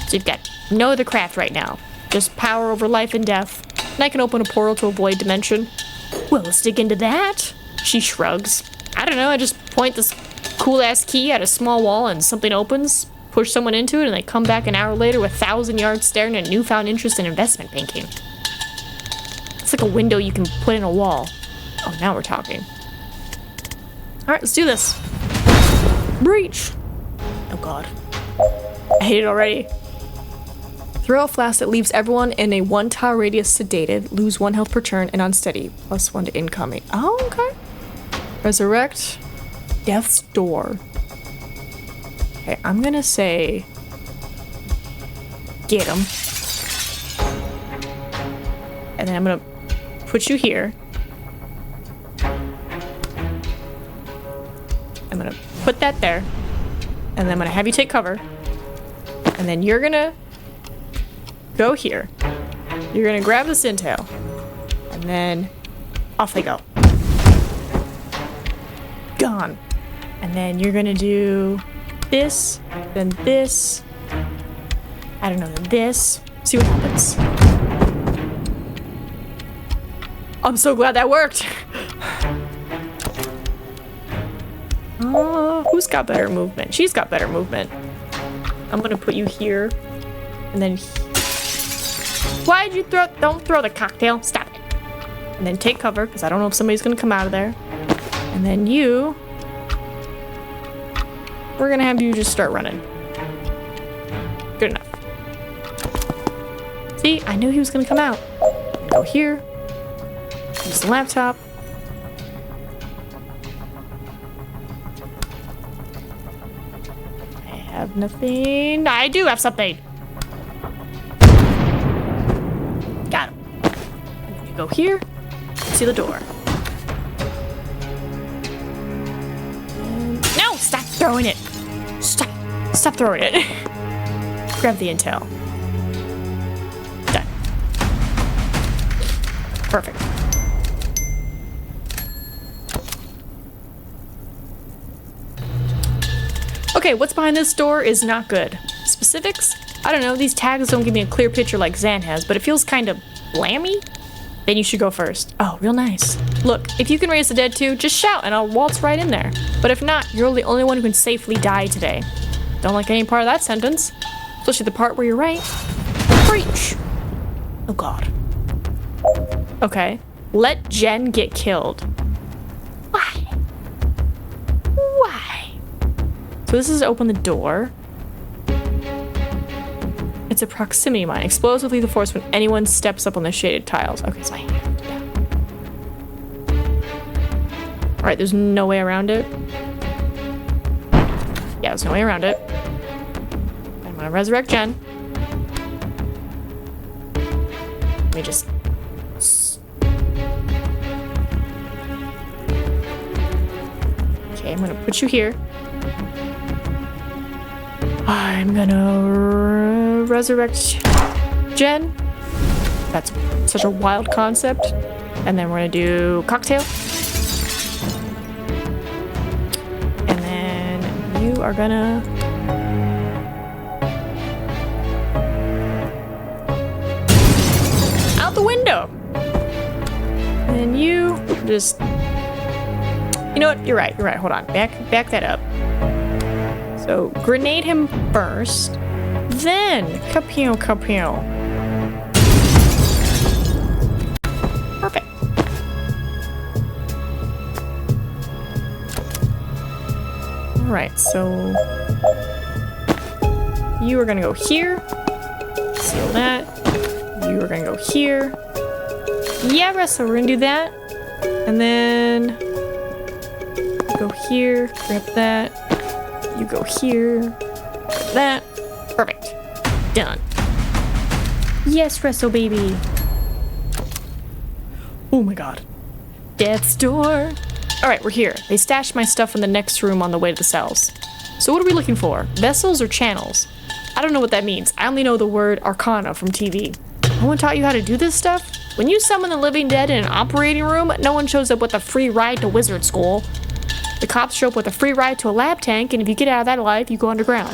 So you've got no other craft right now. Just power over life and death. And I can open a portal to a void dimension. Well, let's dig into that. She shrugs. I don't know, I just point this cool-ass key at a small wall and something opens, push someone into it, and they come back an hour later with 1,000 yards staring at newfound interest in investment banking. It's like a window you can put in a wall. Oh, now we're talking. Alright, let's do this. Breach! Oh god. I hate it already. Throw a flask that leaves everyone in a 1 tile radius sedated, lose 1 health per turn, and unsteady, +1 to incoming. Oh, okay. Resurrect. Death's Door. Okay, I'm gonna say... Get him. And then I'm gonna put you here. I'm gonna put that there. And then I'm gonna have you take cover. And then you're gonna go here. You're gonna grab this intel. And then off they go. Gone. And then you're gonna do this, then this. I don't know, then this. See what happens. I'm so glad that worked. Who's got better movement? She's got better movement. I'm gonna put you here. And then... Why'd you throw... Don't throw the cocktail. Stop it. And then take cover, because I don't know if somebody's gonna come out of there. And then you... We're gonna have you just start running. Good enough. See, I knew he was gonna come out. Go here. Use the laptop. I have nothing. I do have something. Got him. And then you go here. See the door. And no! Stop throwing it! Stop! Stop throwing it! Grab the intel. Done. Perfect. Okay, what's behind this door is not good. Specifics? I don't know, these tags don't give me a clear picture like Zan has, but it feels kind of blammy? Then you should go first. Oh, real nice. Look, if you can raise the dead too, just shout and I'll waltz right in there. But if not, you're the only one who can safely die today. Don't like any part of that sentence. Especially the part where you're right. Preach! Oh god. Okay. Let Jen get killed. Why? Why? So this is open the door. It's a proximity mine. Explodes with lethal force when anyone steps up on the shaded tiles. Okay, so I have to down. Alright, there's no way around it. Yeah, there's no way around it. I'm gonna resurrect Jen. Let me just... Okay, I'm gonna put you here. I'm gonna resurrect Jen. That's such a wild concept. And then we're gonna do cocktail. And then you are gonna... out the window. And you just... You know what? You're right. You're right. Hold on. Back that up. So grenade him first, then kapew. Perfect. All right. So you are gonna go here. Seal that. You are gonna go here. Yeah, Russell, we're gonna do that, and then go here. Grab that. You go here. That. Perfect. Done. Yes, Resto baby. Oh my god. Death's door. Alright, we're here. They stashed my stuff in the next room on the way to the cells. So what are we looking for? Vessels or channels? I don't know what that means. I only know the word arcana from TV. No one taught you how to do this stuff? When you summon the living dead in an operating room, no one shows up with a free ride to wizard school. The cops show up with a free ride to a lab tank, and if you get out of that alive, you go underground.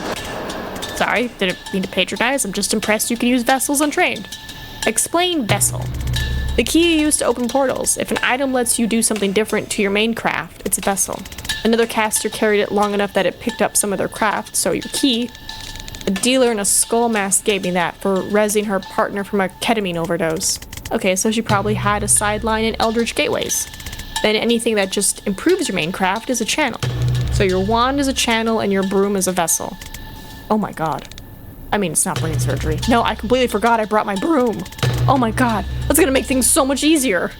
Sorry, didn't mean to patronize. I'm just impressed you can use vessels untrained. Explain vessel. The key you use to open portals. If an item lets you do something different to your main craft, it's a vessel. Another caster carried it long enough that it picked up some of their craft, so your key. A dealer in a skull mask gave me that for rezzing her partner from a ketamine overdose. Okay, so she probably had a sideline in Eldritch Gateways. Then anything that just improves your main craft is a channel. So your wand is a channel and your broom is a vessel. Oh my god. I mean, it's not brain surgery. No, I completely forgot I brought my broom. Oh my god. That's gonna make things so much easier.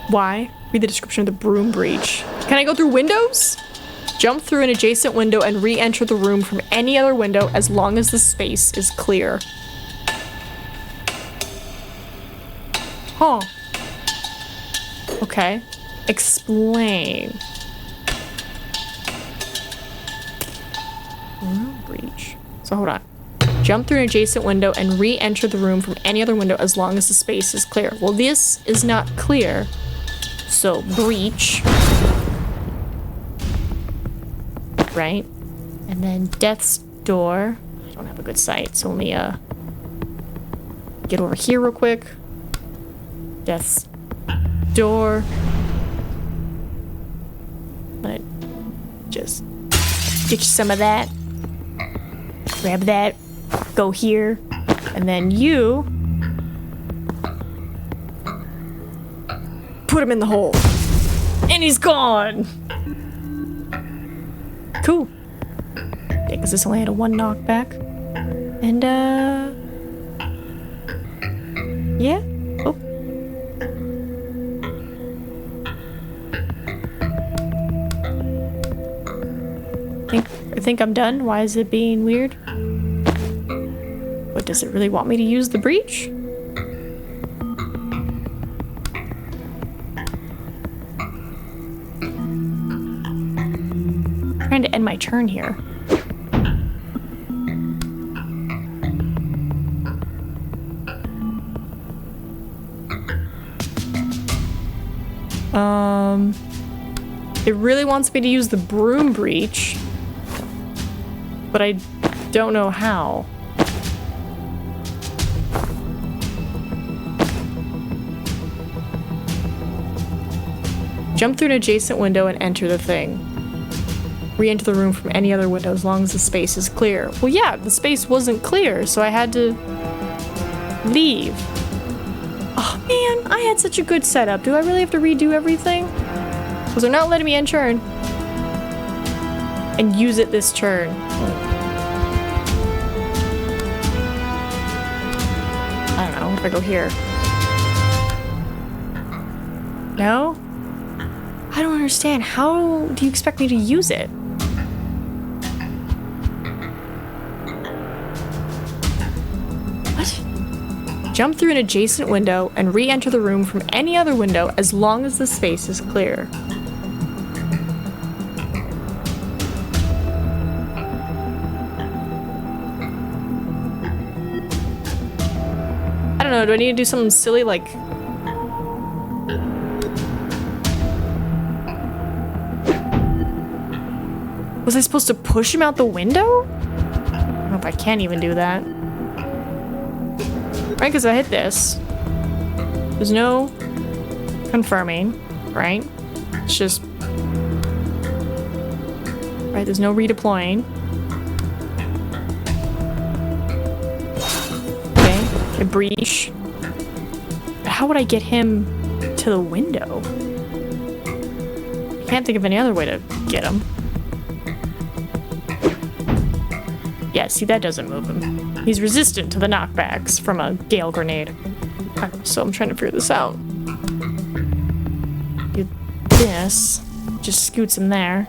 Why? Read the description of the broom breach. Can I go through windows? Jump through an adjacent window and re-enter the room from any other window as long as the space is clear. Huh. Okay. Explain. Breach. So hold on. Jump through an adjacent window and re-enter the room from any other window as long as the space is clear. Well, this is not clear. So breach. Right? And then death's door. I don't have a good sight, so let me get over here real quick. Death's door. But just get you some of that. Grab that. Go here. And then you put him in the hole. And he's gone. Cool. Yeah, because this only had a 1 knockback. And yeah. Oh. I think I'm done. Why is it being weird? What, does it really want me to use the breach? I'm trying to end my turn here. It really wants me to use the broom breach, but I don't know how. Jump through an adjacent window and enter the thing. Re-enter the room from any other window as long as the space is clear. Well, yeah, the space wasn't clear, so I had to leave. Man, I had such a good setup. Do I really have to redo everything? Because they're not letting me end turn. And use it this turn. I don't know. If I go here. No? I don't understand. How do you expect me to use it? What? Jump through an adjacent window and re-enter the room from any other window as long as the space is clear. I don't know, do I need to do something silly like... Was I supposed to push him out the window? I don't know if I can even do that. Right, because I hit this. There's no confirming, right? It's just... Right, there's no redeploying. Okay, a breach. How would I get him to the window? I can't think of any other way to get him. Yeah, see, that doesn't move him. He's resistant to the knockbacks from a Gale grenade. So I'm trying to figure this out. Do this. Just scoots him there.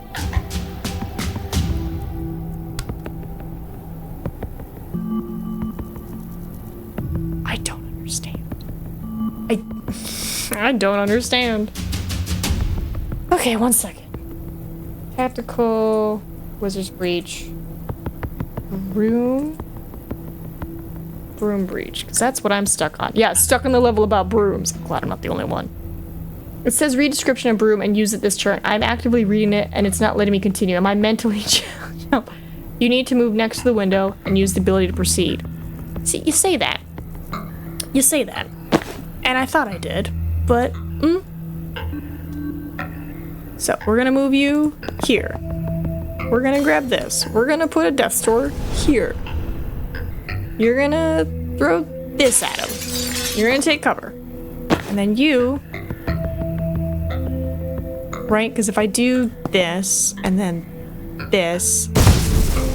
I don't understand. I don't understand. Okay, 1 second. Tactical Wizard's Breach. Broom breach, because that's what I'm stuck on. Yeah, stuck on the level about brooms. I'm glad I'm not the only one. It says read description of broom and use it this turn. I'm actively reading it and it's not letting me continue. Am I mentally challenged? No. You need to move next to the window and use the ability to proceed. See, you say that. You say that. And I thought I did, but So, we're gonna move you here. We're gonna grab this. We're gonna put a death store here. You're gonna throw this at him. You're gonna take cover. And then you... Right? Because if I do this, and then this,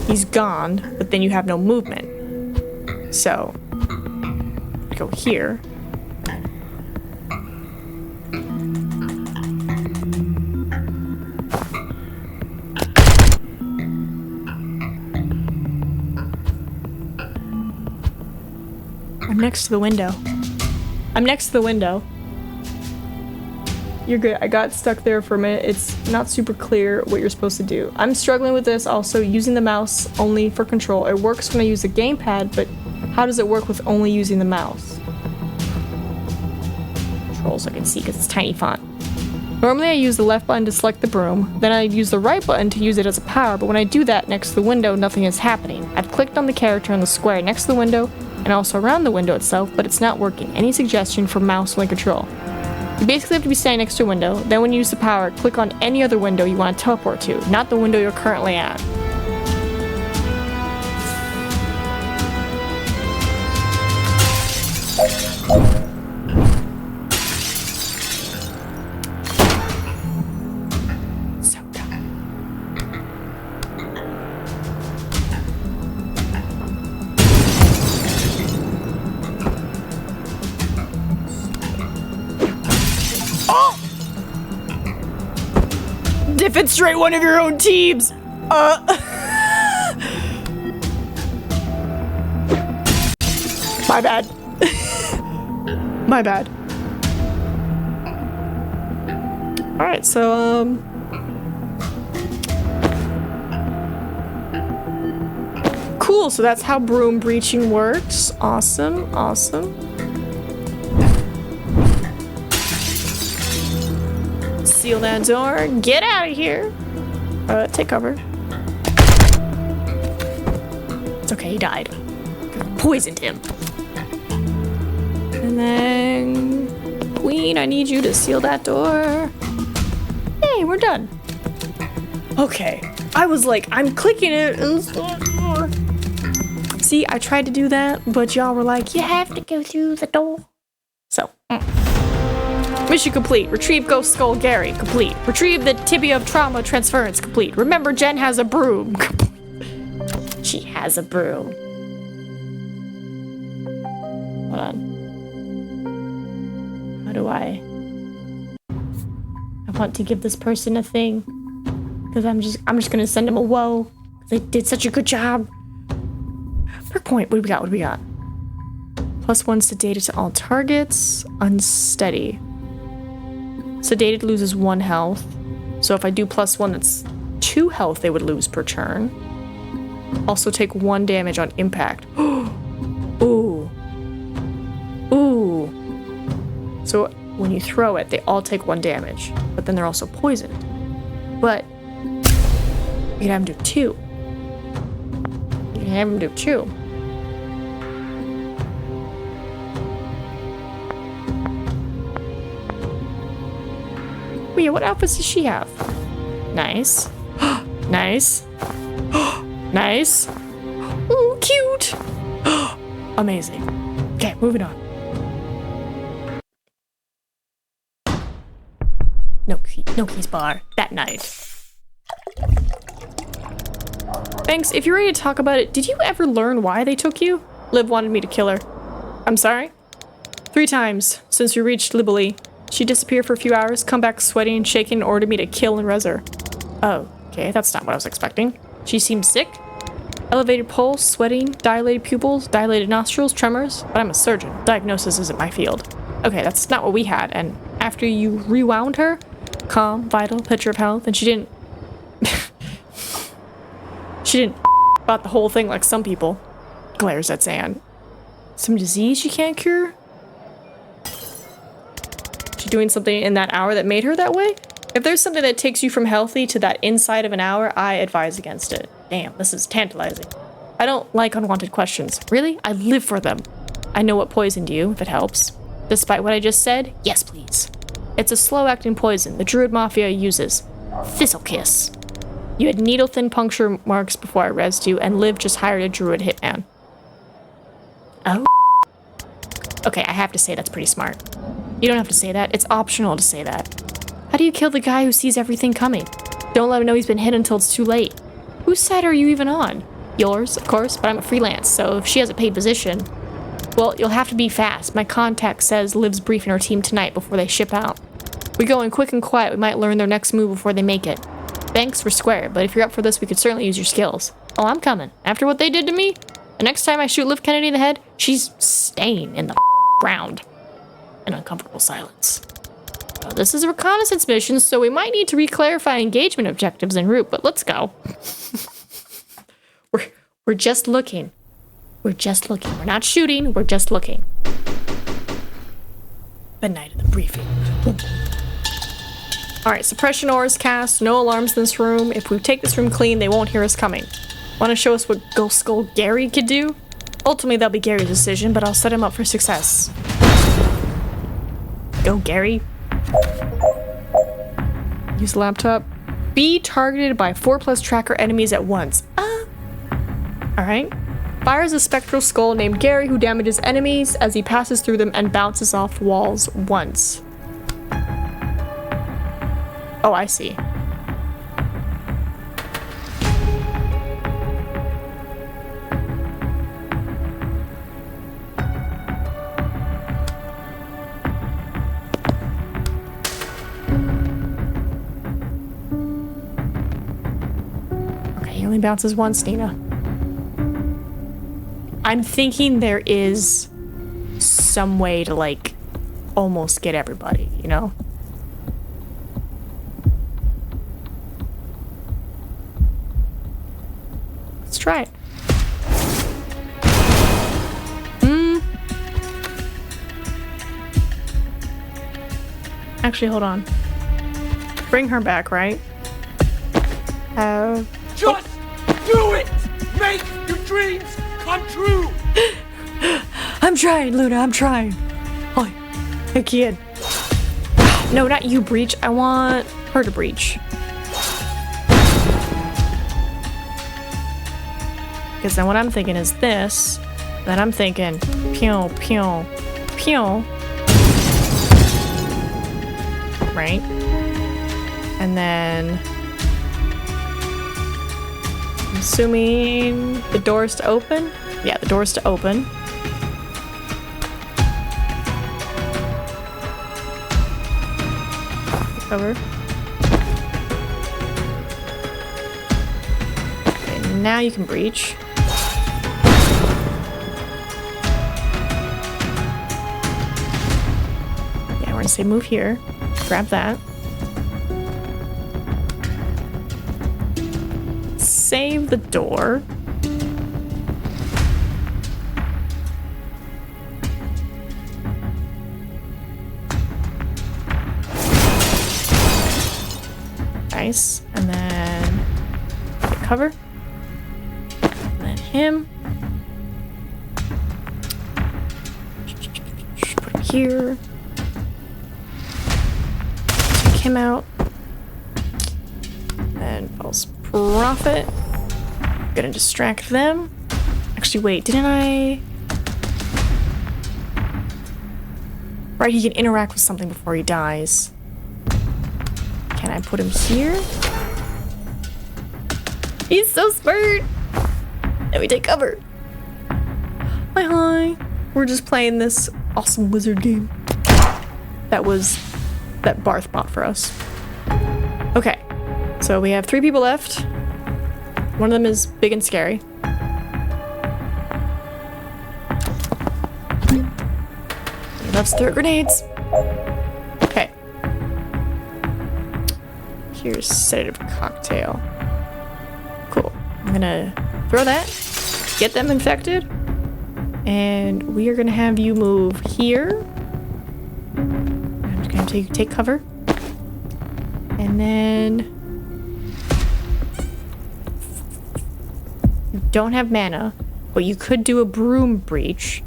he's gone, but then you have no movement. So, go here. I'm next to the window. I'm next to the window. You're good. I got stuck there for a minute. It's not super clear what you're supposed to do. I'm struggling with this also, using the mouse only for control. It works when I use the gamepad, but how does it work with only using the mouse? Controls I can see because it's tiny font. Normally I use the left button to select the broom, then I use the right button to use it as a power, but when I do that next to the window, nothing is happening. I've clicked on the character on the square next to the window, and also around the window itself, but it's not working. Any suggestion for mouse only control? You basically have to be standing next to a window, then when you use the power, click on any other window you want to teleport to, not the window you're currently at. So dumb. Defenestrate one of your own teams! My bad. My bad. Alright, so, cool, so that's how broom breaching works. Awesome, awesome. Seal that door. Get out of here. Take cover. It's okay, he died. Poisoned him. And then... Queen, I need you to seal that door. Hey, we're done. Okay. I was like, I'm clicking it. See, I tried to do that, but y'all were like, you have to go through the door. So... Mission complete. Retrieve Ghost Skull Gary. Complete. Retrieve the tibia of trauma transference. Complete. Remember, Jen has a broom. She has a broom. Hold on. How do I want to give this person a thing. Because I'm just gonna send him a whoa. They did such a good job. Per point. What do we got? What do we got? +1 sedated to all targets. Unsteady. Sedated loses 1 health. So if I do +1, that's 2 health they would lose per turn. Also take 1 damage on impact. Ooh. Ooh. So when you throw it, they all take 1 damage. But then they're also poisoned. But you can have them do 2. You can have them do 2. Oh yeah, what outfits does she have? Nice. Nice. Nice. Ooh, cute. Amazing. Okay, moving on. No keys bar. That night. Banks, if you're ready to talk about it, did you ever learn why they took you? Liv wanted me to kill her. I'm sorry? 3 times since we reached Libely. She disappeared for a few hours, come back sweating and shaking, and ordered me to kill and res her. Oh, okay, that's not what I was expecting. She seemed sick. Elevated pulse, sweating, dilated pupils, dilated nostrils, tremors. But I'm a surgeon. Diagnosis isn't my field. Okay, that's not what we had. And after you rewound her, calm, vital, picture of health, and she didn't... she didn't about the whole thing like some people. Glares at Zan. Some disease she can't cure? She doing something in that hour that made her that way? If there's something that takes you from healthy to that inside of an hour, I advise against it. Damn, this is tantalizing. I don't like unwanted questions. Really? I live for them. I know what poisoned you, if it helps. Despite what I just said, yes please. It's a slow-acting poison the Druid Mafia uses. Thistle Kiss. You had needle-thin puncture marks before I rezzed you, and Liv just hired a Druid hitman. Oh? Okay, I have to say that's pretty smart. You don't have to say that. It's optional to say that. How do you kill the guy who sees everything coming? Don't let him know he's been hit until it's too late. Whose side are you even on? Yours, of course, but I'm a freelance, so if she has a paid position... Well, you'll have to be fast. My contact says Liv's briefing our team tonight before they ship out. We go in quick and quiet. We might learn their next move before they make it. Thanks for square, but if you're up for this, we could certainly use your skills. Oh, I'm coming. After what they did to me, the next time I shoot Liv Kennedy in the head, she's staying in the ground. An uncomfortable silence. Well, this is a reconnaissance mission, so we might need to re-clarify engagement objectives en route, but let's go. We're just looking. We're just looking. We're not shooting, we're just looking. The night of the briefing. Alright, suppression ores cast, no alarms in this room. If we take this room clean, they won't hear us coming. Want to show us what Ghost Skull Gary could do? Ultimately, that'll be Gary's decision, but I'll set him up for success. Go, Gary. Use laptop. Be targeted by 4+ tracker enemies at once. Alright. Fires a spectral skull named Gary who damages enemies as he passes through them and bounces off walls once. Oh, I see. Okay, he only bounces once, Nina. I'm thinking there is some way to, like, almost get everybody, you know? Let's try it. Actually, hold on. Bring her back, right? Just do it! Make your dreams come true! I'm trying, Luna, I'm trying. Oh, hey, kid. No, not you, Breach. I want her to breach. Because then what I'm thinking is this. Then I'm thinking, pew, pew, pew. right? And then I'm assuming the door's to open? Yeah, the door's to open. Cover. Okay, now you can breach. Yeah, we're gonna say move here. Grab that. Save the door. Nice. And then get cover. And then him. Put him here. Take him out. And then false prophet. Gonna distract them. Actually, wait, didn't I? Right, he can interact with something before he dies. Can I put him here? He's so smart! Let me take cover. Hi. We're just playing this awesome wizard game. That Barth bought for us. Okay, so we have 3 people left. One of them is big and scary. He loves to throw grenades. Okay. Here's sedative cocktail. Cool. I'm gonna throw that. Get them infected. And we are gonna have you move here. I'm just gonna take cover. And then you don't have mana, but you could do a broom breach.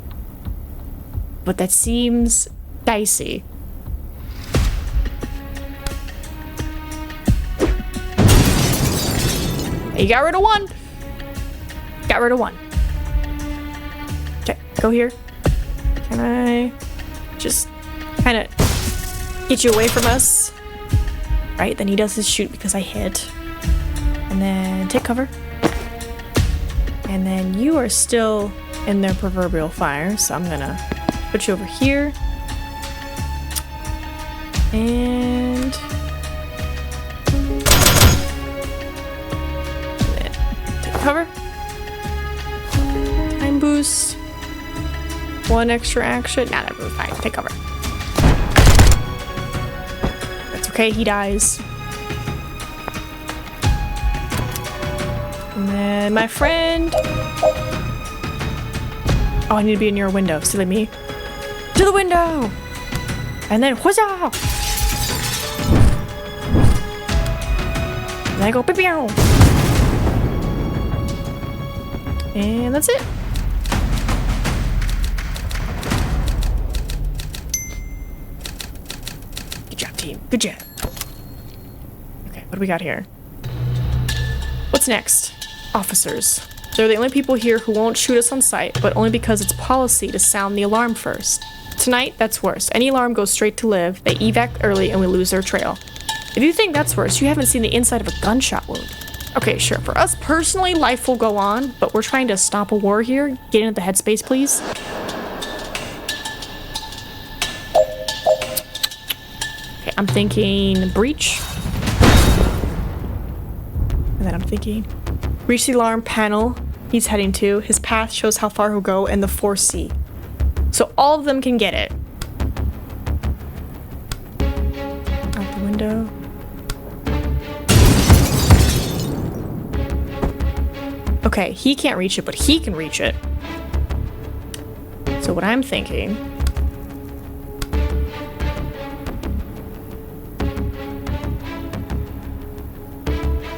But that seems dicey. You got rid of one. Got rid of one. Okay, go here. Can I just kind of get you away from us? Right, then he does his shoot because I hit. And then take cover. And then you are still in their proverbial fire, so I'm gonna put you over here. And take cover. Time boost. 1 extra action. Nah, that's really fine. Take cover. That's okay, he dies. And then my friend. Oh, I need to be in your window. Silly me. To the window! And then huzzah! And I go pew. And that's it. Good job, team. Good job. Okay, what do we got here? What's next? Officers. They're the only people here who won't shoot us on sight, but only because it's policy to sound the alarm first. Tonight, that's worse. Any alarm goes straight to live, they evac early, and we lose their trail. If you think that's worse, you haven't seen the inside of a gunshot wound. Okay, sure, for us personally, life will go on, but we're trying to stop a war here. Get into the headspace, please. Okay, I'm thinking breach. And then I'm thinking reach the alarm panel he's heading to. His path shows how far he'll go and the 4C. So all of them can get it. Out the window. Okay, he can't reach it, but he can reach it. So what I'm thinking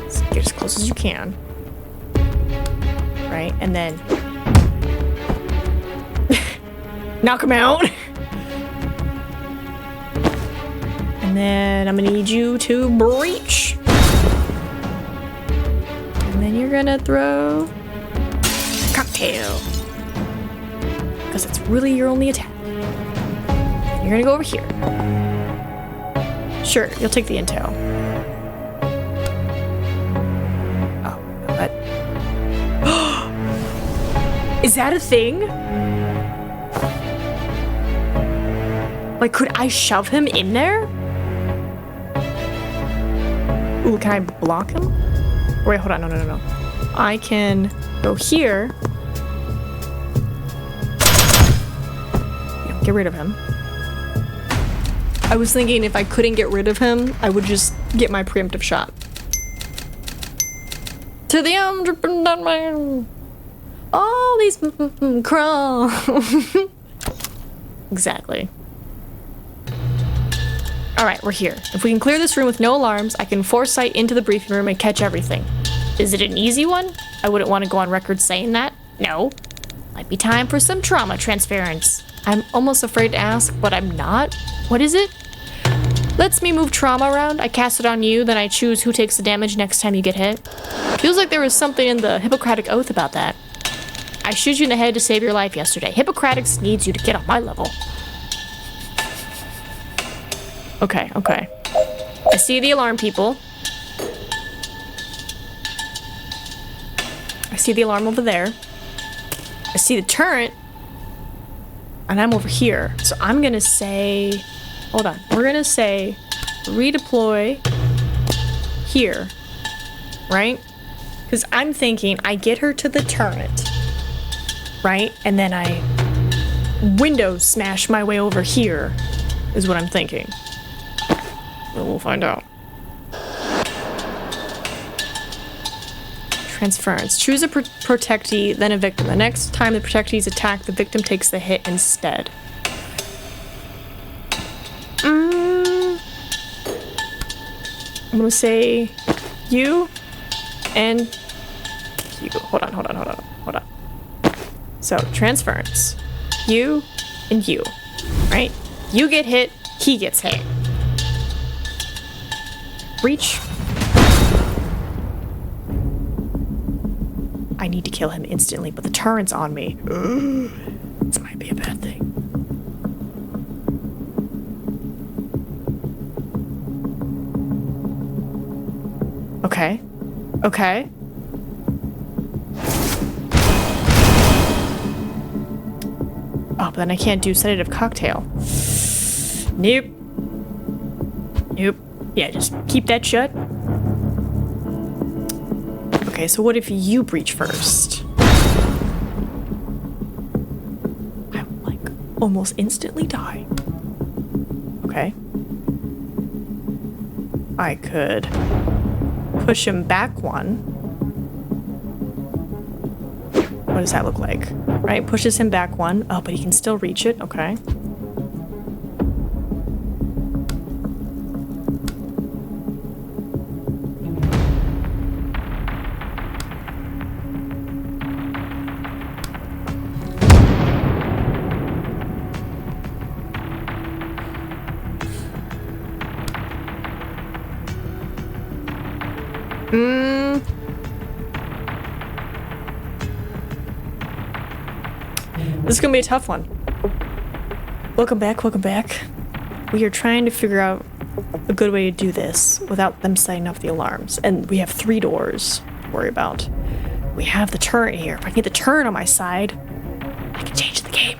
is get as close as you can. Right? And then knock him out. And then I'm gonna need you to breach. And then you're gonna throw cocktail. Because it's really your only attack. You're gonna go over here. Sure, you'll take the intel. Oh, what? Is that a thing? Like, could I shove him in there? Ooh, can I block him? Wait, hold on, no. I can go here. Get rid of him. I was thinking if I couldn't get rid of him, I would just get my preemptive shot. To the end, dripping down my... All these crawl. Exactly. Alright, we're here. If we can clear this room with no alarms, I can foresight into the briefing room and catch everything. Is it an easy one? I wouldn't want to go on record saying that. No. Might be time for some trauma transference. I'm almost afraid to ask, but I'm not. What is it? Lets me move trauma around. I cast it on you, then I choose who takes the damage next time you get hit. Feels like there was something in the Hippocratic Oath about that. I shoot you in the head to save your life yesterday. Hippocratic needs you to get on my level. Okay. I see the alarm people. I see the alarm over there. I see the turret. And I'm over here. So I'm gonna say... Hold on. We're gonna say redeploy here. Right? Because I'm thinking I get her to the turret. Right? And then I window smash my way over here. Is what I'm thinking. But we'll find out. Transference. Choose a protectee, then a victim. The next time the protectee is attacked, the victim takes the hit instead. I'm gonna say you and you. Hold on. So, transference. You and you. Right? You get hit, he gets hit. Breach. I need to kill him instantly, but the turret's on me. This might be a bad thing. Okay. Oh, but then I can't do sedative cocktail. Nope. Yeah, just keep that shut. Okay, so what if you breach first? I will, like, almost instantly die. Okay. I could push him back one. What does that look like? Right, pushes him back one. Oh, but he can still reach it. Okay. This is gonna be a tough one. Welcome back. We are trying to figure out a good way to do this without them setting off the alarms. And we have 3 doors to worry about. We have the turret here. If I can get the turret on my side, I can change the game.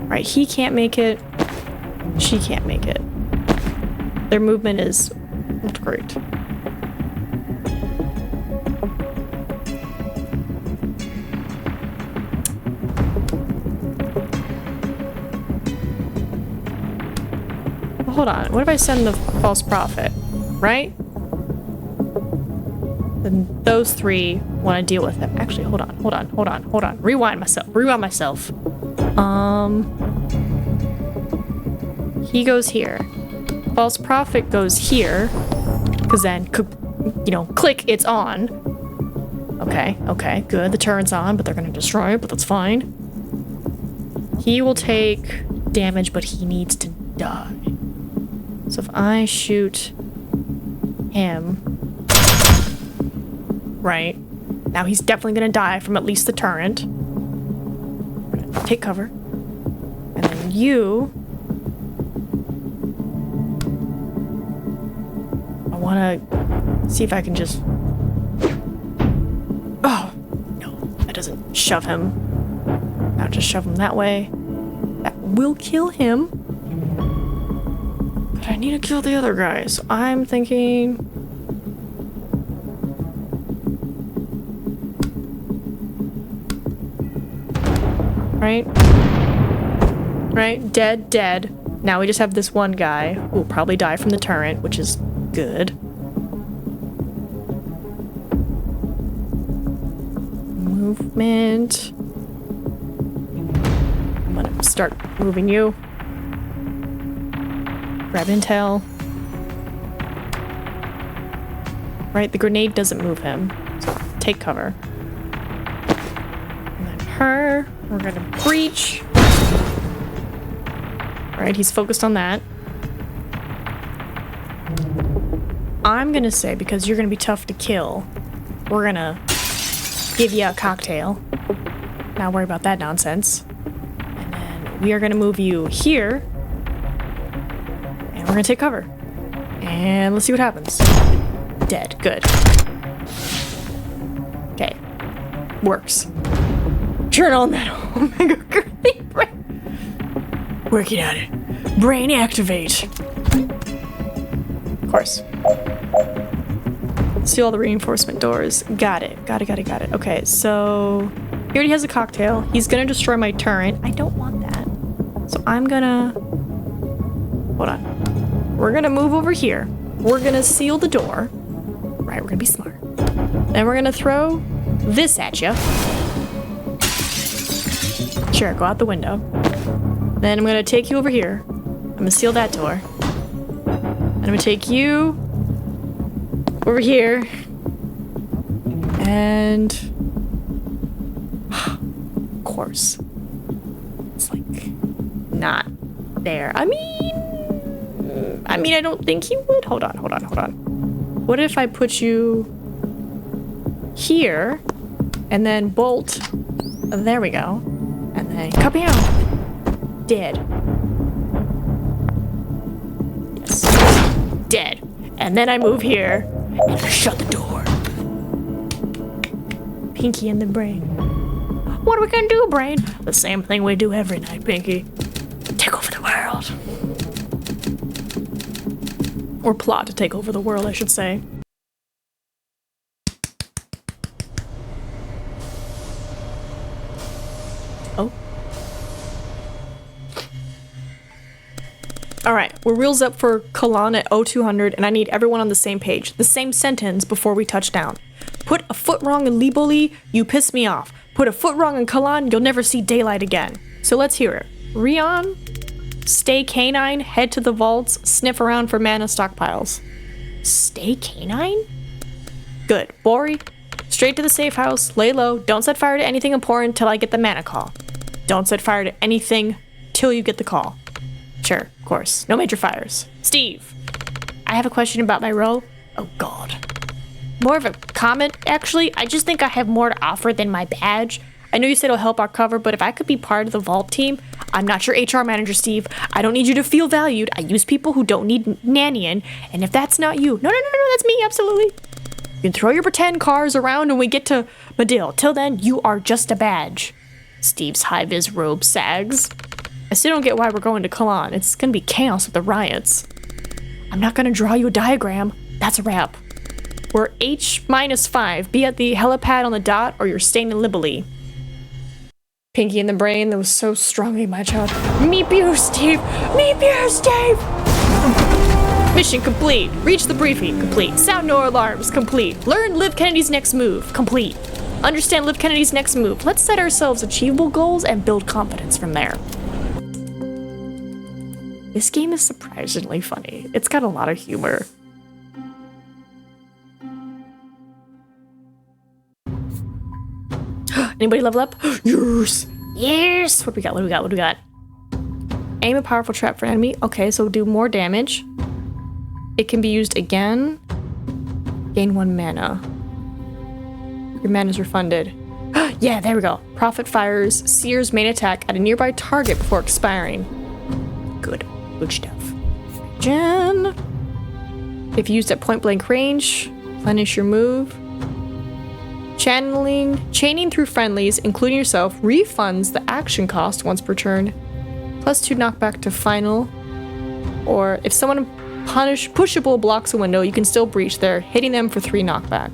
Right, he can't make it. She can't make it. Their movement is not great. Hold on, what if I send the false prophet, right? Then those 3 want to deal with him. Actually, hold on. Rewind myself. He goes here. False prophet goes here. Because then, click, it's on. Okay, good. The turret's on, but they're going to destroy it, but that's fine. He will take damage, but he needs to die. So if I shoot him, right, now he's definitely gonna die from at least the turret. Take cover. And then you wanna see if I can just... Oh, no, that doesn't shove him. Now just shove him that way. That will kill him. But I need to kill the other guy, so I'm thinking... Right? Right? Dead, dead. Now we just have this one guy who will probably die from the turret, which is good. Movement. I'm gonna start moving you. Grab intel. Right, the grenade doesn't move him. So take cover. And then her. We're gonna breach. Alright, he's focused on that. I'm gonna say, because you're gonna be tough to kill, we're gonna give you a cocktail. Not worry about that nonsense. And then we are gonna move you here. And we're gonna take cover. And let's see what happens. Dead. Good. Okay. Works. Journal metal. Omega grenade brain. Working on it. Brain activate. Of course. Steal all the reinforcement doors. Got it. Got it. Okay, so he already has a cocktail. He's gonna destroy my turret. I don't want that. So I'm gonna... Hold on. We're gonna move over here. We're gonna seal the door. Right, we're gonna be smart. Then we're gonna throw this at you. Sure, go out the window. Then I'm gonna take you over here. I'm gonna seal that door. And I'm gonna take you over here. And of course, it's like not there. I mean, I don't think he would. Hold on. What if I put you here and then bolt? There we go. And then cut me out. Dead. Yes. Dead. And then I move here and I shut the door. Pinky and the brain. What are we gonna do, brain? The same thing we do every night, Pinky. Take over the world. Or plot to take over the world, I should say. Oh. Alright, we're wheels up for Kalan at 0200, and I need everyone on the same page. The same sentence before we touch down. Put a foot wrong in Liboli, you piss me off. Put a foot wrong in Kalan, you'll never see daylight again. So let's hear it. Rion, stay canine, head to the vaults, sniff around for mana stockpiles. Stay canine? Good. Bori, straight to the safe house, lay low, don't set fire to anything important till I get the mana call. Don't set fire to anything till you get the call. Sure, of course. No major fires. Steve, I have a question about my role. Oh god. More of a comment, actually. I just think I have more to offer than my badge. I know you said it'll help our cover, but if I could be part of the vault team, I'm not your HR manager, Steve. I don't need you to feel valued. I use people who don't need nannying, and if that's not you, no, that's me, absolutely. You can throw your pretend cars around when we get to Medill. Till then, you are just a badge. Steve's high-vis robe sags. I still don't get why we're going to Kalan. It's gonna be chaos with the riots. I'm not gonna draw you a diagram. That's a wrap. We're H-5. Be at the helipad on the dot, or you're staying in Liboli. Pinky in the brain, that was so strongly my child. Meep you, Steve! Meep you, Steve! Mission complete. Reach the briefing. Complete. Sound no alarms. Complete. Learn Liv Kennedy's next move. Complete. Understand Liv Kennedy's next move. Let's set ourselves achievable goals and build confidence from there. This game is surprisingly funny. It's got a lot of humor. Anybody level up? Yes! Yes! What do we got? Aim a powerful trap for enemy. Okay, so do more damage. It can be used again. Gain 1 mana. Your mana is refunded. Yeah, there we go. Prophet fires Seer's main attack at a nearby target before expiring. Good stuff. Jen. If used at point blank range, replenish your move. Chaining through friendlies, including yourself, refunds the action cost once per turn. +2 knockback to final. Or if someone pushable blocks a window, you can still breach there, hitting them for 3 knockback.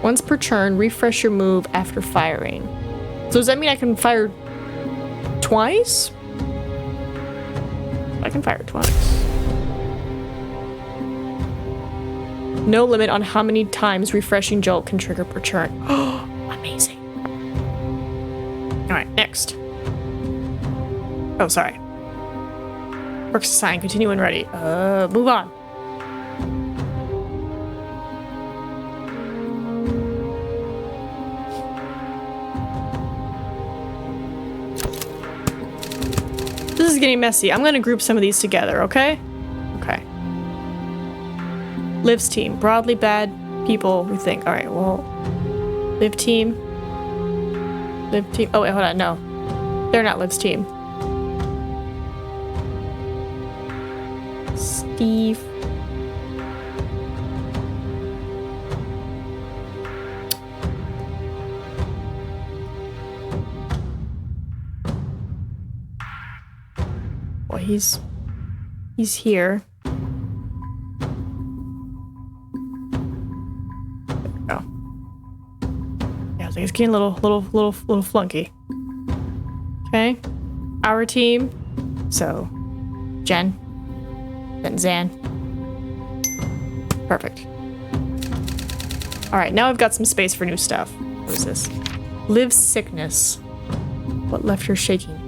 Once per turn, refresh your move after firing. So does that mean I can fire twice? I can fire twice. No limit on how many times refreshing jolt can trigger per turn. Oh, amazing. Alright, next. Oh, sorry. Works assigned, continue when ready. Move on. This is getting messy. I'm gonna group some of these together, okay? Okay. Liv's team. Broadly bad people who think. Alright, well. Liv team. Liv team. Oh, wait, hold on. No. They're not Liv's team. Steve. Well, he's here. It's getting a little flunky. Okay. Our team. So, Jen. Then Zan. Perfect. Alright, now I've got some space for new stuff. What is this? Liv's sickness. What left her shaking?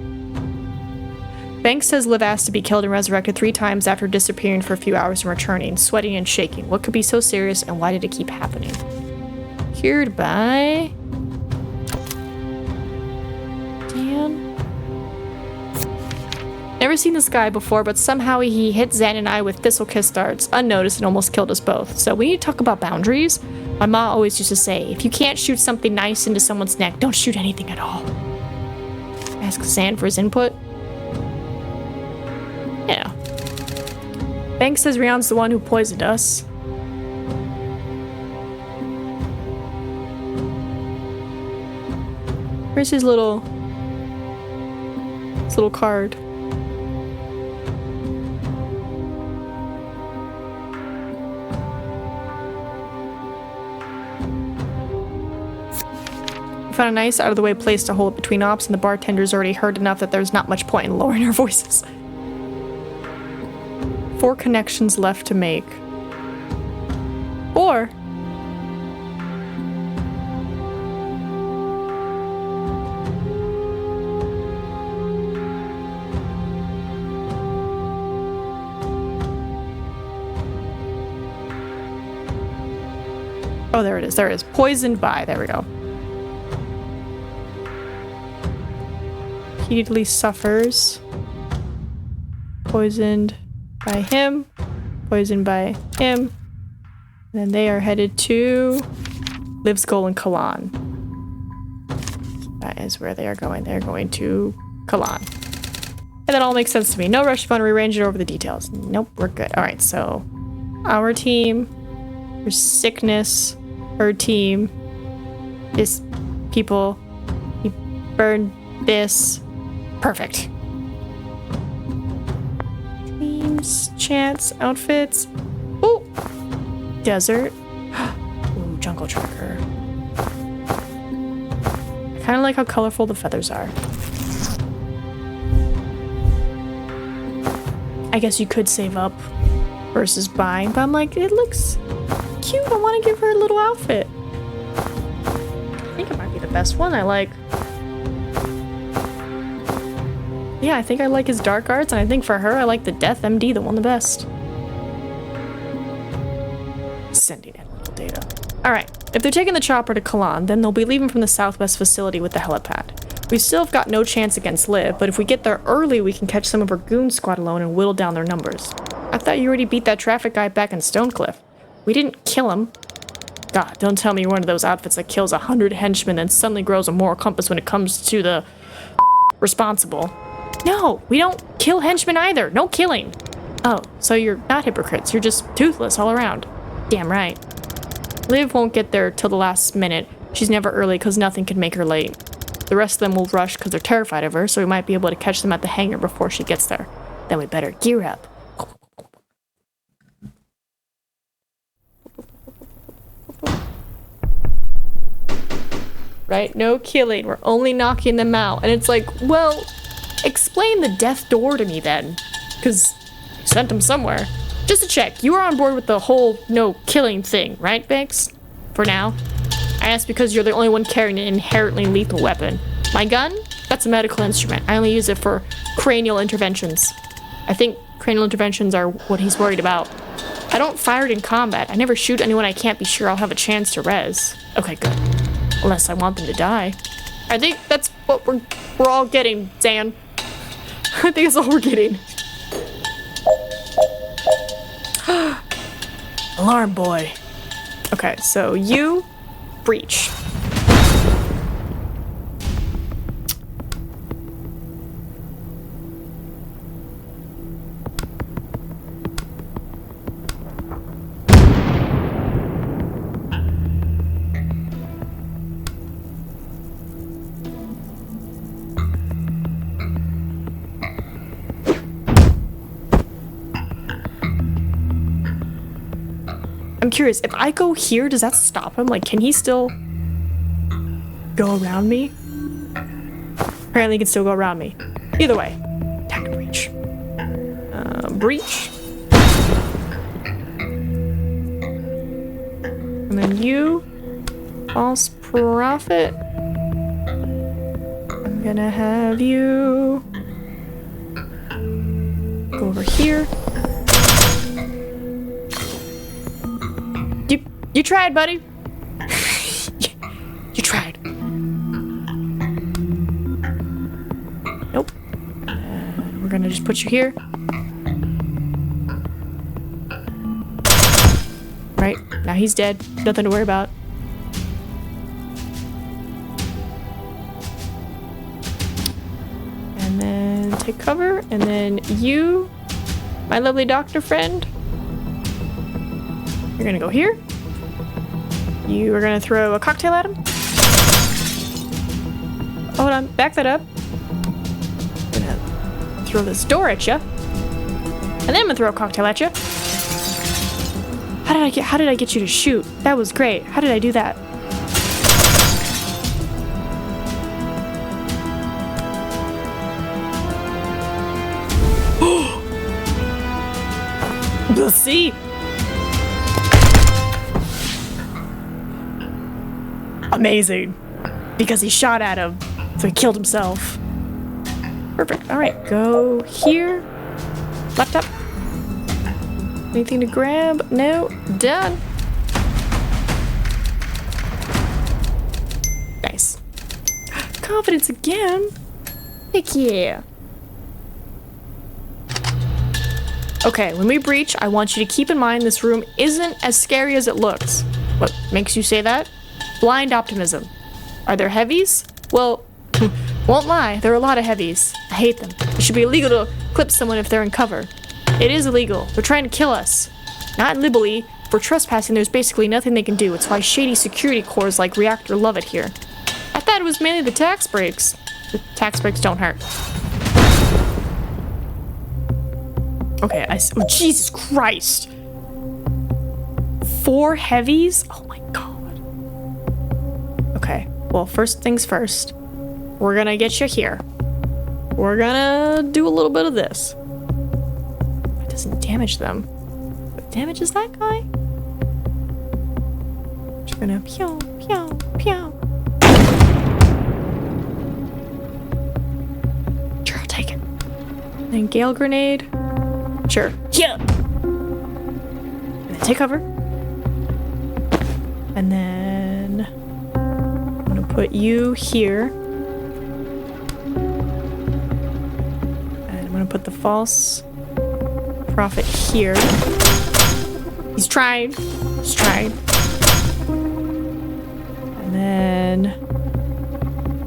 Banks says Liv asked to be killed and resurrected 3 times after disappearing for a few hours and returning, sweating and shaking. What could be so serious and why did it keep happening? Cured by... Never seen this guy before, but somehow he hit Zan and I with thistle kiss darts, unnoticed, and almost killed us both. So we need to talk about boundaries. My mom always used to say, if you can't shoot something nice into someone's neck, don't shoot anything at all. Ask Zan for his input. Yeah. Banks says Rion's the one who poisoned us. Where's his little card? Found a nice out-of-the-way place to hold it between ops, and the bartender's already heard enough that there's not much point in lowering our voices. 4 connections left to make. Or... oh, there it is. There it is. Poisoned by. There we go. Repeatedly suffers. Poisoned by him. Poisoned by him. And then they are headed to Liv's goal in Kalan. That is where they are going. They're going to Kalan. And that all makes sense to me. No rush, fun, rearrange it over the details. Nope, we're good. Alright, so our team, her sickness, her team, this people, he burned this. Perfect. Teams, chants, outfits. Ooh! Desert. Ooh, jungle tracker. I kind of like how colorful the feathers are. I guess you could save up versus buying, but I'm like, it looks cute. I want to give her a little outfit. I think it might be the best one. I like... yeah, I think I like his dark arts, and I think for her, I like the Death MD, the one the best. Sending in little data. Alright, if they're taking the chopper to Kalan, then they'll be leaving from the southwest facility with the helipad. We still have got no chance against Liv, but if we get there early, we can catch some of her goon squad alone and whittle down their numbers. I thought you already beat that traffic guy back in Stonecliff. We didn't kill him. God, don't tell me you're one of those outfits that kills 100 henchmen and suddenly grows a moral compass when it comes to the responsible. No, we don't kill henchmen either. No killing. Oh, so you're not hypocrites. You're just toothless all around. Damn right. Liv won't get there till the last minute. She's never early because nothing can make her late. The rest of them will rush because they're terrified of her, so we might be able to catch them at the hangar before she gets there. Then we better gear up. Right? No killing. We're only knocking them out. And it's like, well, explain the death door to me then. Because you sent them somewhere. Just to check, you are on board with the whole no killing thing, right, Banks? For now. I asked because you're the only one carrying an inherently lethal weapon. My gun? That's a medical instrument. I only use it for cranial interventions. I think cranial interventions are what he's worried about. I don't fire it in combat. I never shoot anyone I can't be sure I'll have a chance to res. Okay, good. Unless I want them to die. I think that's what we're all getting, Dan. I think that's all we're getting. Alarm boy. Okay, so you breach. I'm curious, if I go here, does that stop him? Like, can he still go around me? Apparently he can still go around me. Either way. Attack and breach. Breach. And then you, false prophet. I'm gonna have you go over here. You tried, buddy. You tried. Nope. We're gonna just put you here. Right, now he's dead. Nothing to worry about. And then take cover, and then you, my lovely doctor friend, you're gonna go here. You are gonna throw a cocktail at him. Hold on, back that up. I'm gonna throw this door at you. And then I'm gonna throw a cocktail at you. How did I get you to shoot? That was great. How did I do that? Let's see. Amazing. Because he shot at him, so he killed himself. Perfect. Alright, go here. Laptop. Anything to grab? No. Done. Nice. Confidence again. Heck yeah. Okay, when we breach, I want you to keep in mind this room isn't as scary as it looks. What makes you say that? Blind optimism. Are there heavies? Well, won't lie, there are a lot of heavies. I hate them. It should be illegal to clip someone if they're in cover. It is illegal. They're trying to kill us. Not illegally. For trespassing, there's basically nothing they can do. It's why shady security cores like Reactor love it here. I thought it was mainly the tax breaks. The tax breaks don't hurt. Okay, oh, Jesus Christ. 4 heavies? Oh my god. Okay, well, first things first. We're gonna get you here. We're gonna do a little bit of this. It doesn't damage them. What damages that guy? Just gonna pew, pew, pew. Sure, I'll take it. Then Gale Grenade. Sure. Yeah. And then take cover. And then I'm gonna put you here. And I'm gonna put the false prophet here. He's trying. He's trying. then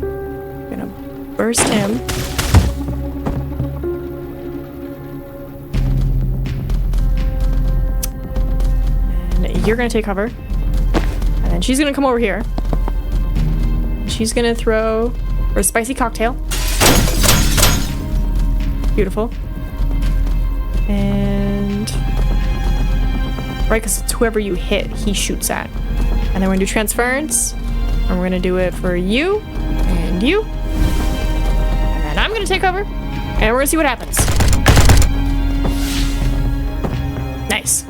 I'm gonna burst him. And you're gonna take cover. And then she's gonna come over here. She's gonna throw her spicy cocktail. Beautiful. And right, because it's whoever you hit, he shoots at. And then we're gonna do transference. And we're gonna do it for you and you. And then I'm gonna take over. And we're gonna see what happens. Nice.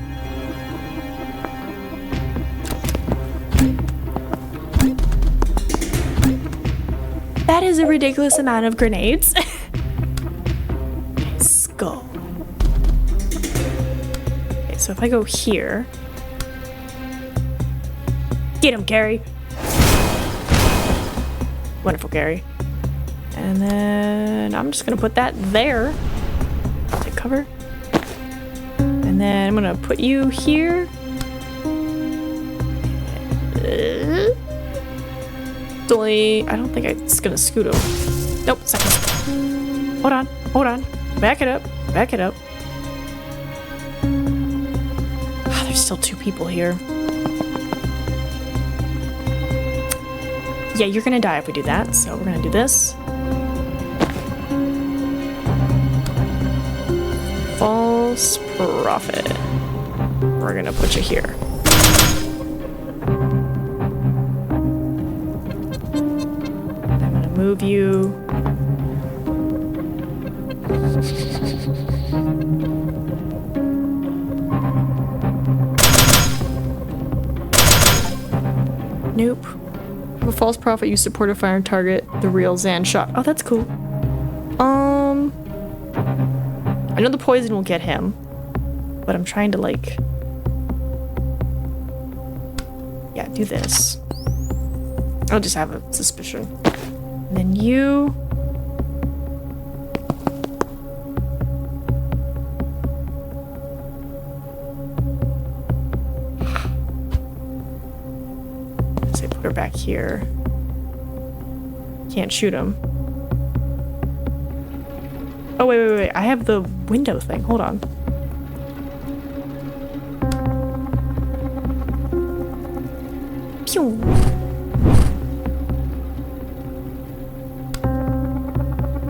That is a ridiculous amount of grenades. Skull. Okay, so if I go here. Get him, Gary. Wonderful, Gary. And then I'm just gonna put that there. Take cover. And then I'm gonna put you here. I don't think it's gonna scoot him. Nope, second. Hold on, hold on. Back it up, back it up. Oh, there's still 2 people here. Yeah, you're gonna die if we do that, so we're gonna do this. False prophet. We're gonna put you here. I'm gonna move you. Nope. A false prophet, you support a fire and target the real Zan shot. Oh, that's cool. I know the poison will get him, but I'm trying to like, yeah, do this. I'll just have a suspicion. And then you. Say put her back here. Can't shoot him. Oh, wait. I have the window thing. Hold on. Pew.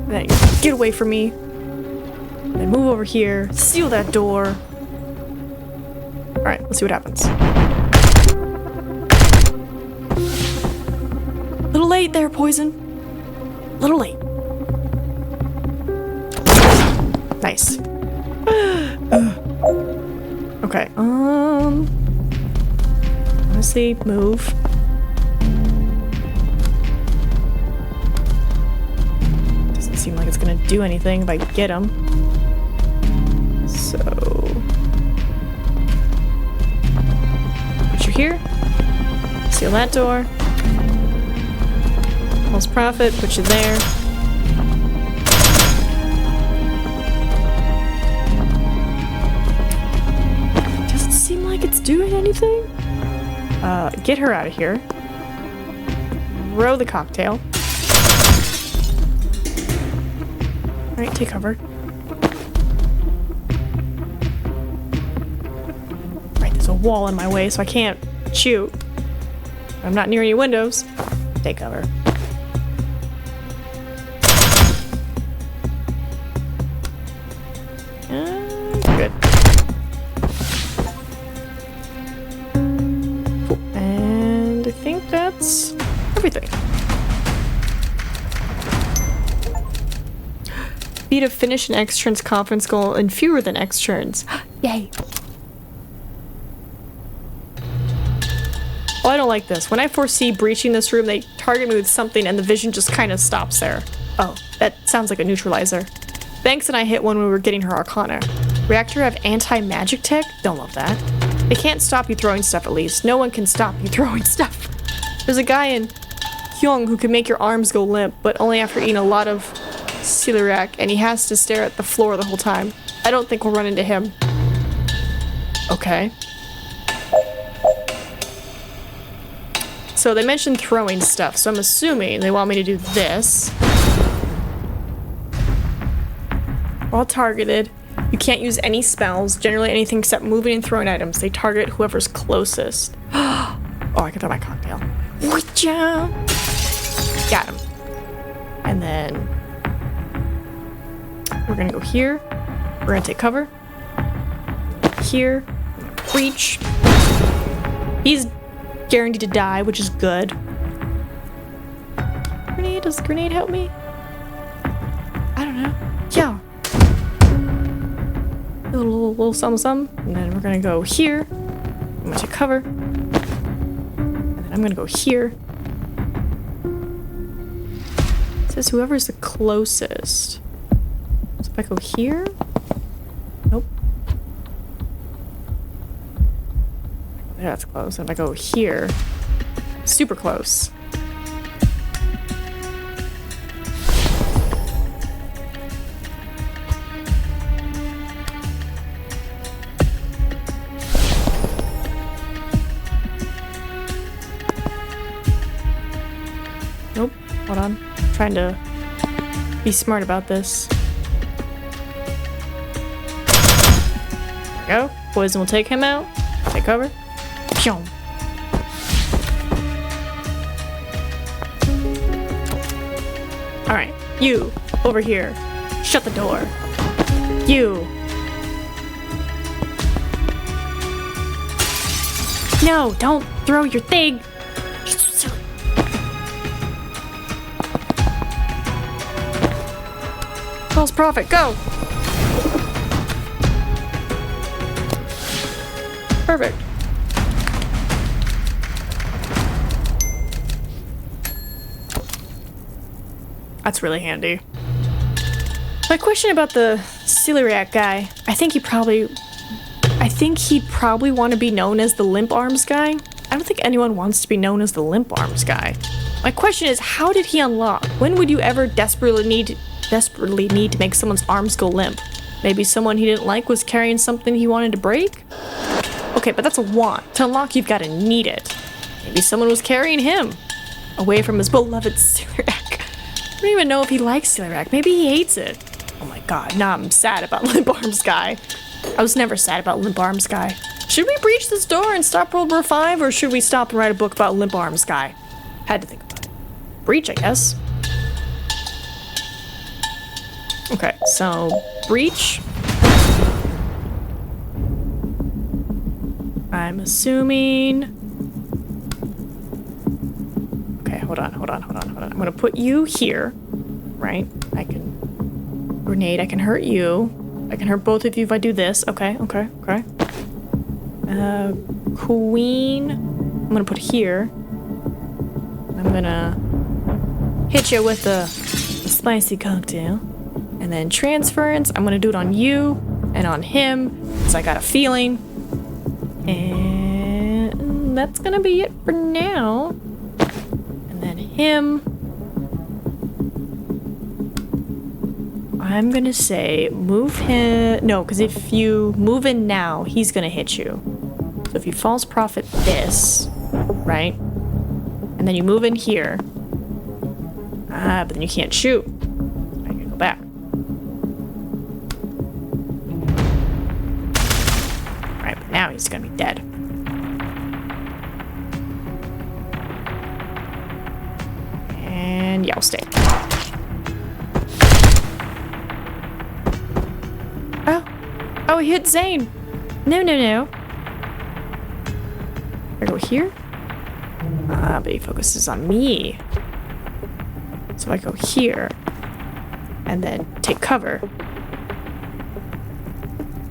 Then get away from me. Then move over here. Seal that door. Alright, let's see what happens. Little late there, poison. Little late. Nice. Okay, honestly, move. Doesn't seem like it's gonna do anything if I get him. So put you here. Seal that door. False prophet, put you there. It's doing anything? Get her out of here. Throw the cocktail. Alright, take cover. Right, there's a wall in my way, so I can't shoot. I'm not near any windows. Take cover. Good. I think that's everything. Be to finish an X turns conference goal in fewer than X turns. Yay. Oh, I don't like this. When I foresee breaching this room, they target me with something and the vision just kind of stops there. Oh, that sounds like a neutralizer. Banks and I hit one when we were getting her Arcana. Reactor have anti-magic tech? Don't love that. They can't stop you throwing stuff, at least. No one can stop you throwing stuff. There's a guy in Hyung who can make your arms go limp, but only after eating a lot of celeriac, and he has to stare at the floor the whole time. I don't think we'll run into him. Okay. So they mentioned throwing stuff, so I'm assuming they want me to do this. All targeted. You can't use any spells, generally anything except moving and throwing items. They target whoever's closest. Oh, I can throw my cocktail. Got him. And then we're gonna go here. We're gonna take cover. Here. Breach. He's guaranteed to die, which is good. Grenade? Does the grenade help me? I don't know. Yeah. A little something. And then we're gonna go here. I'm gonna take cover. And then I'm gonna go here. It says whoever's the closest. So if I go here. Nope. Yeah, that's close. And if I go here, super close. Nope. Hold on. I'm trying to be smart about this. There we go. Poison will take him out. Take cover. Pyong. Alright, you, over here. Shut the door. You. No, don't throw your thing. You're so silly. False prophet, go. Perfect. That's really handy. My question about the celiac guy, I think he'd probably want to be known as the limp arms guy. I don't think anyone wants to be known as the limp arms guy. My question is, how did he unlock? When would you ever desperately need to make someone's arms go limp? Maybe someone he didn't like was carrying something he wanted to break? Okay, but that's a want. To unlock, you've got to need it. Maybe someone was carrying him away from his beloved celiac. I don't even know if he likes celiac. Maybe he hates it. Oh my god, now I'm sad about Limp Arms Guy. I was never sad about Limp Arms Guy. Should we breach this door and stop World War V, or should we stop and write a book about Limp Arms Guy? Had to think about it. Breach, I guess. Okay, so breach. I'm assuming... Okay, hold on. I'm gonna put you here, right? I can... Grenade, I can hurt you. I can hurt both of you if I do this. Okay. Queen, I'm gonna put here. I'm gonna hit you with the spicy cocktail. And then transference, I'm gonna do it on you and on him, because I got a feeling. And that's gonna be it for now. And then him. I'm gonna say move him. No, because if you move in now, he's gonna hit you. So if you false prophet this, right? And then you move in here. But then you can't shoot. I can go back. Alright, but now he's gonna be dead. And yeah, I'll stay. Oh, he hit Zane. No. I go here? But he focuses on me. So I go here. And then take cover.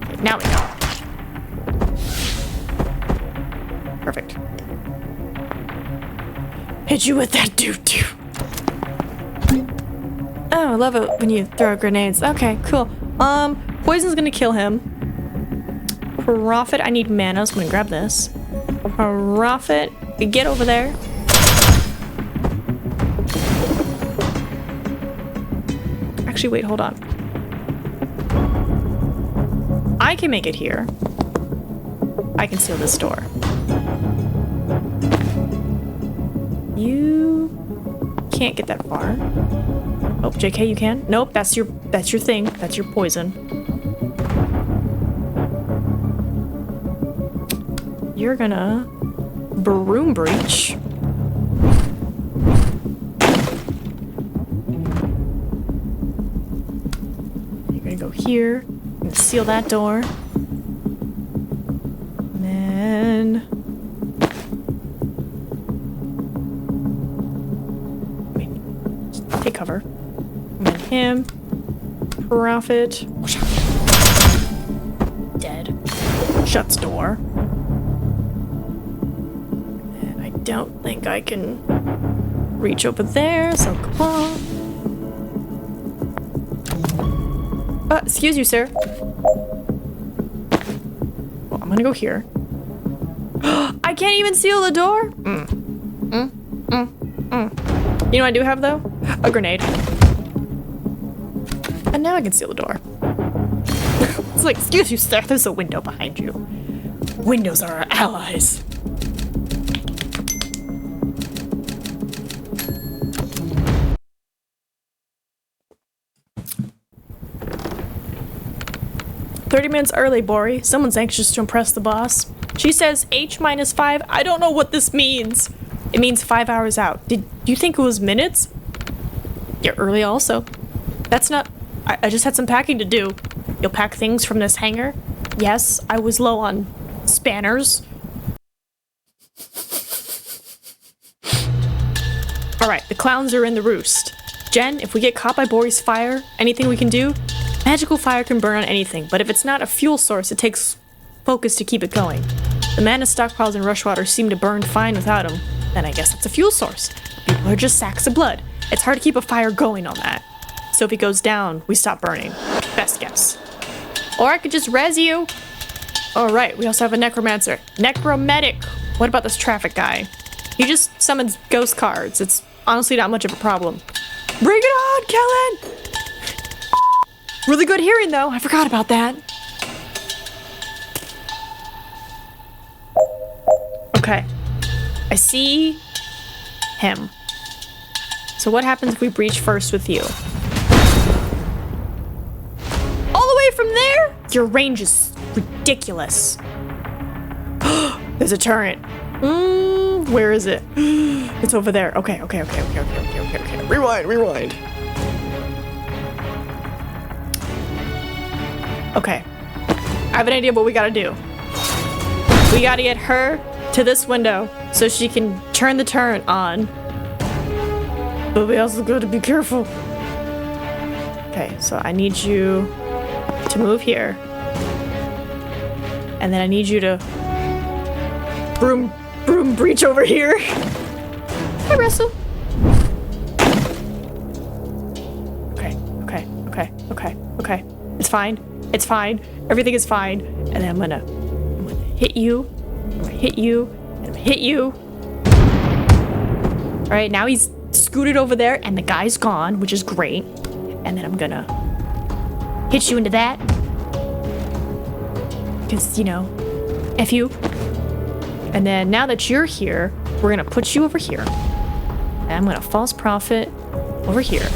Okay, now we go. Perfect. Hit you with that doo-doo. Oh, I love it when you throw grenades. Okay, cool. Poison's gonna kill him. Prophet, I need mana, so I'm gonna grab this. Prophet, get over there. Actually, wait, hold on. I can make it here. I can seal this door. You can't get that far. Oh, JK, you can? Nope, that's your thing. That's your poison. You're gonna broom breach. You're gonna go here and seal that door. And then take cover. And then him. Profit. Dead. Shuts door. And I don't think I can reach over there, so come on. Excuse you, sir. Well, I'm gonna go here. I can't even seal the door? You know what I do have, though? A grenade. And now I can seal the door. It's like, excuse you, sir, there's a window behind you. Windows are our allies. "30 minutes early, Bori. Someone's anxious to impress the boss. She says H-5. I don't know what this means. It means 5 hours out. Did you think it was minutes? You're early also. That's not... I just had some packing to do. You'll pack things from this hangar? Yes, I was low on spanners. Alright, the clowns are in the roost. Jen, if we get caught by Bori's fire, anything we can do? Magical fire can burn on anything, but if it's not a fuel source, it takes focus to keep it going. The mana stockpiles in Rushwater seem to burn fine without them. Then I guess that's a fuel source. People are just sacks of blood. It's hard to keep a fire going on that. So if it goes down, we stop burning. Best guess. Or I could just res you. Alright, we also have a necromancer. Necromantic. What about this traffic guy? He just summons ghost cards. It's honestly not much of a problem. Bring it on, Kellen! Really good hearing, though. I forgot about that. Okay. I see him. So what happens if we breach first with you? All the way from there? Your range is ridiculous. There's a turret. Where is it? It's over there. Okay. Rewind. Okay. I have an idea what we gotta do. We gotta get her to this window so she can turn the turret on. But we also gotta be careful. Okay, so I need you to move here. And then I need you to broom breach over here. Hi, Russell. Okay. It's fine. Everything is fine. And then I'm gonna hit you. I'm gonna hit you. And I'm gonna hit you. Alright, now he's scooted over there and the guy's gone, which is great. And then I'm gonna hit you into that. Because, you know, F you. And then now that you're here, we're gonna put you over here. And I'm gonna false prophet over here.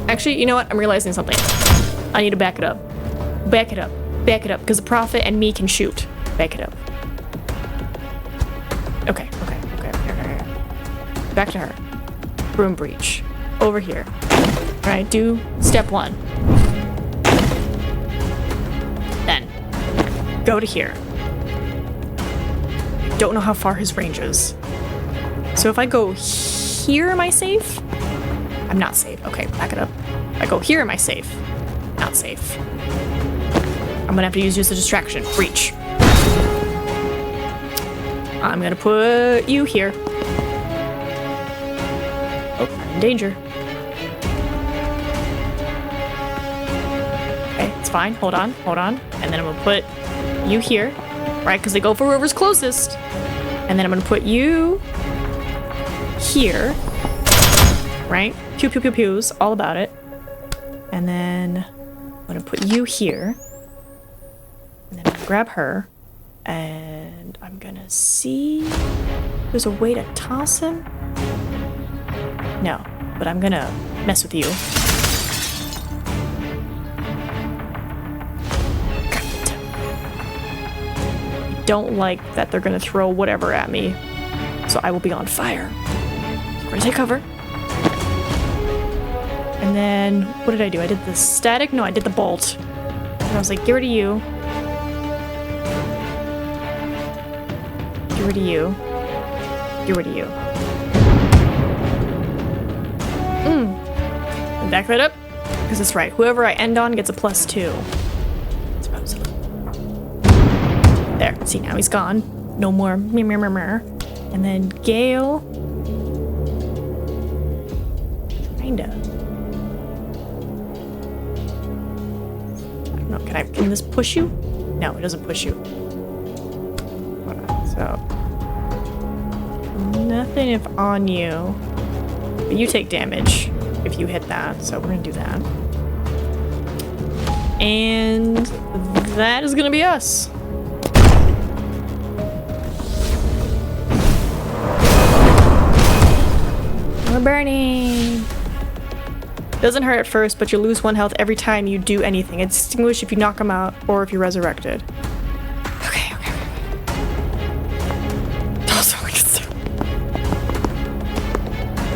Actually, you know what? I'm realizing something. I need to back it up. Back it up, because the prophet and me can shoot. Back it up. Okay. Back to her. Broom breach. Over here. Alright, do step 1. Then, go to here. I don't know how far his range is. So if I go here, am I safe? I'm not safe. Okay, back it up. If I go here, am I safe? Not safe. I'm gonna have to use you as a distraction. Breach. I'm gonna put you here. Oh, I'm in danger. Okay, it's fine. Hold on. And then I'm gonna put you here, right? Because they go for whoever's closest. And then I'm gonna put you here, right? Pew pew pew pews, all about it. And then I'm gonna put you here. And then I'm gonna grab her. And I'm gonna see There's a way to toss him? No, but I'm gonna mess with you. I don't like that they're gonna throw whatever at me, so I will be on fire. So we're gonna take cover. And then, what did I do? I did the static? No, I did the bolt. And I was like, get rid of you. Get rid of you. Get rid of you. And back that up. Because it's right. Whoever I end on gets a +2. Supposedly. There. See, now he's gone. No more. And then Gale. Kinda. I don't know. Can this push you? No, it doesn't push you. So. Nothing if on you. But you take damage if you hit that. So we're gonna do that. And that is gonna be us. We're burning. Doesn't hurt at first, but you lose 1 health every time you do anything. It's extinguished if you knock him out or if you're resurrected. Okay. That was really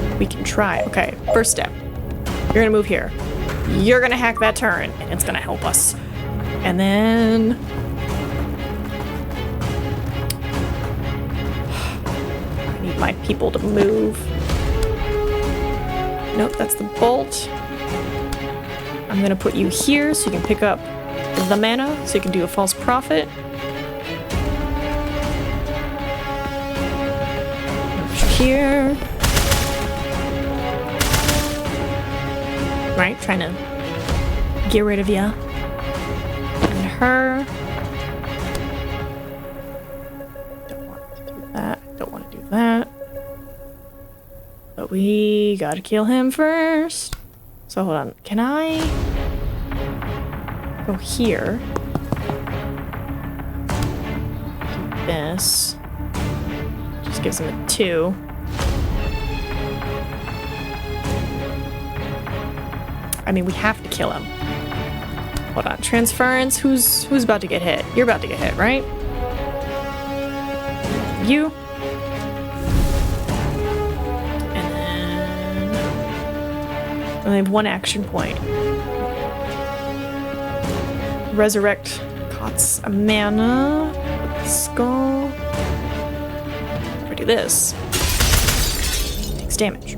good. We can try. Okay, first step. You're gonna move here. You're gonna hack that turret, and it's gonna help us. And then... I need my people to move. Nope, that's the bolt. I'm gonna put you here so you can pick up the mana, so you can do a false prophet. Here. Right, trying to get rid of ya. And her. Don't want to do that. Don't want to do that. But we gotta kill him first. So hold on. Can I go here? Do this. Just gives him a 2. I mean, we have to kill him. Hold on. Transference. Who's about to get hit? You're about to get hit, right? You. I only have 1 action point. Resurrect costs a mana. Skull. If I do this, takes damage.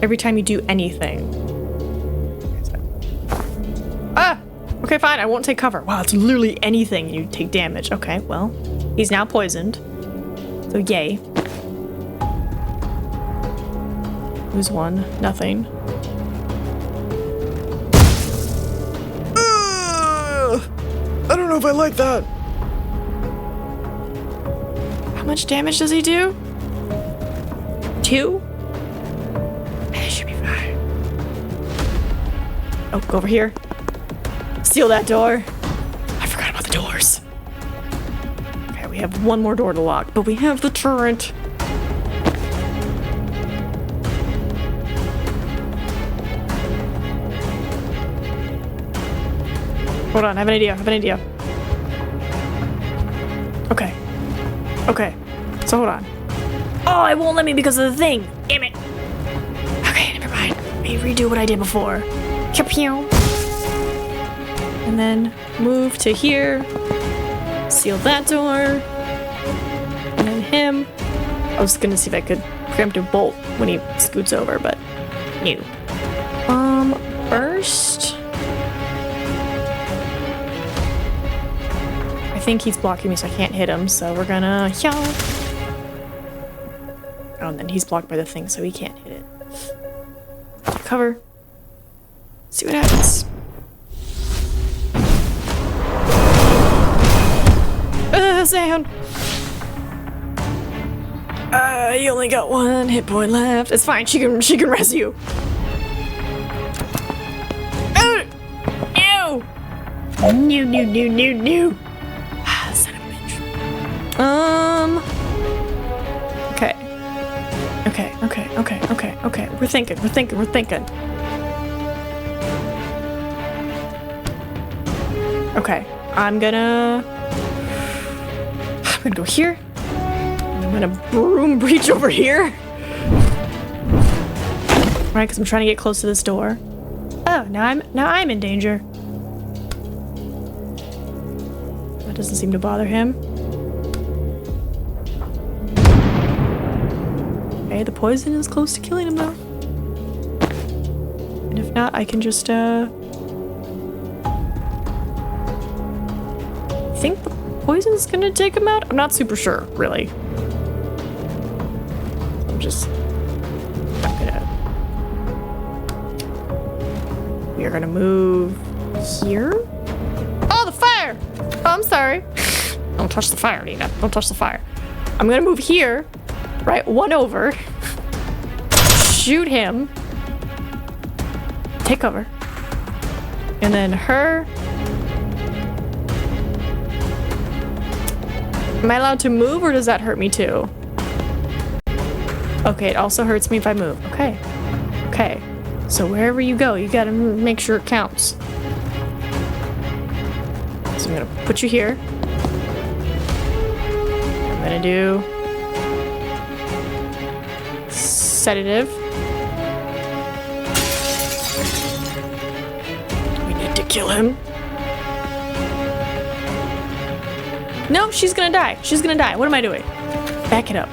Every time you do anything. Ah! Okay, fine. I won't take cover. Wow, it's literally anything you take damage. Okay, well, he's now poisoned. So yay. Lose 1. Nothing. I don't know if I like that. How much damage does he do? 2? It should be fine. Oh, go over here. Steal that door. I forgot about the doors. Okay, we have 1 more door to lock, but we have the turret. Hold on, I have an idea. Okay, so hold on. Oh, it won't let me because of the thing. Damn it. Okay, never mind. Let me redo what I did before. Pew. And then move to here. Seal that door. And then him. I was gonna see if I could preemptive bolt when he scoots over, but no. First... I think he's blocking me so I can't hit him, so we're gonna... Oh, and then he's blocked by the thing, so he can't hit it. Cover. See what happens. Sound! You only got 1 hit point left. It's fine, she can res you. Ew! No. Okay. Okay. We're thinking. Okay. I'm gonna go here. I'm gonna broom breach over here. Right, because I'm trying to get close to this door. Oh, now I'm in danger. That doesn't seem to bother him. Okay, the poison is close to killing him though. And if not, I can just I think the poison's gonna take him out. I'm not super sure, really. We are gonna move here. Oh, the fire! Oh, I'm sorry. Don't touch the fire, Nina. Don't touch the fire. I'm gonna move here. Right, one over. Shoot him. Take cover. And then her. Am I allowed to move or does that hurt me too? Okay, it also hurts me if I move. Okay. Okay. So wherever you go, you gotta make sure it counts. So I'm gonna put you here. I'm gonna do sedative. We need to kill him. No, she's gonna die. She's gonna die. What am I doing? Back it up.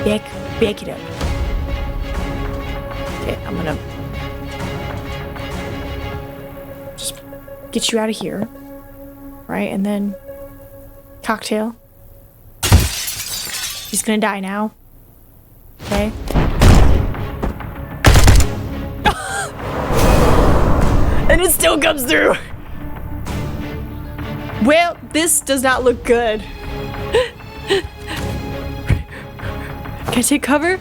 Back it up. Okay, I'm gonna just get you out of here. Right, and then cocktail. He's gonna die now. Okay. And it still comes through. Well, this does not look good. Can I take cover?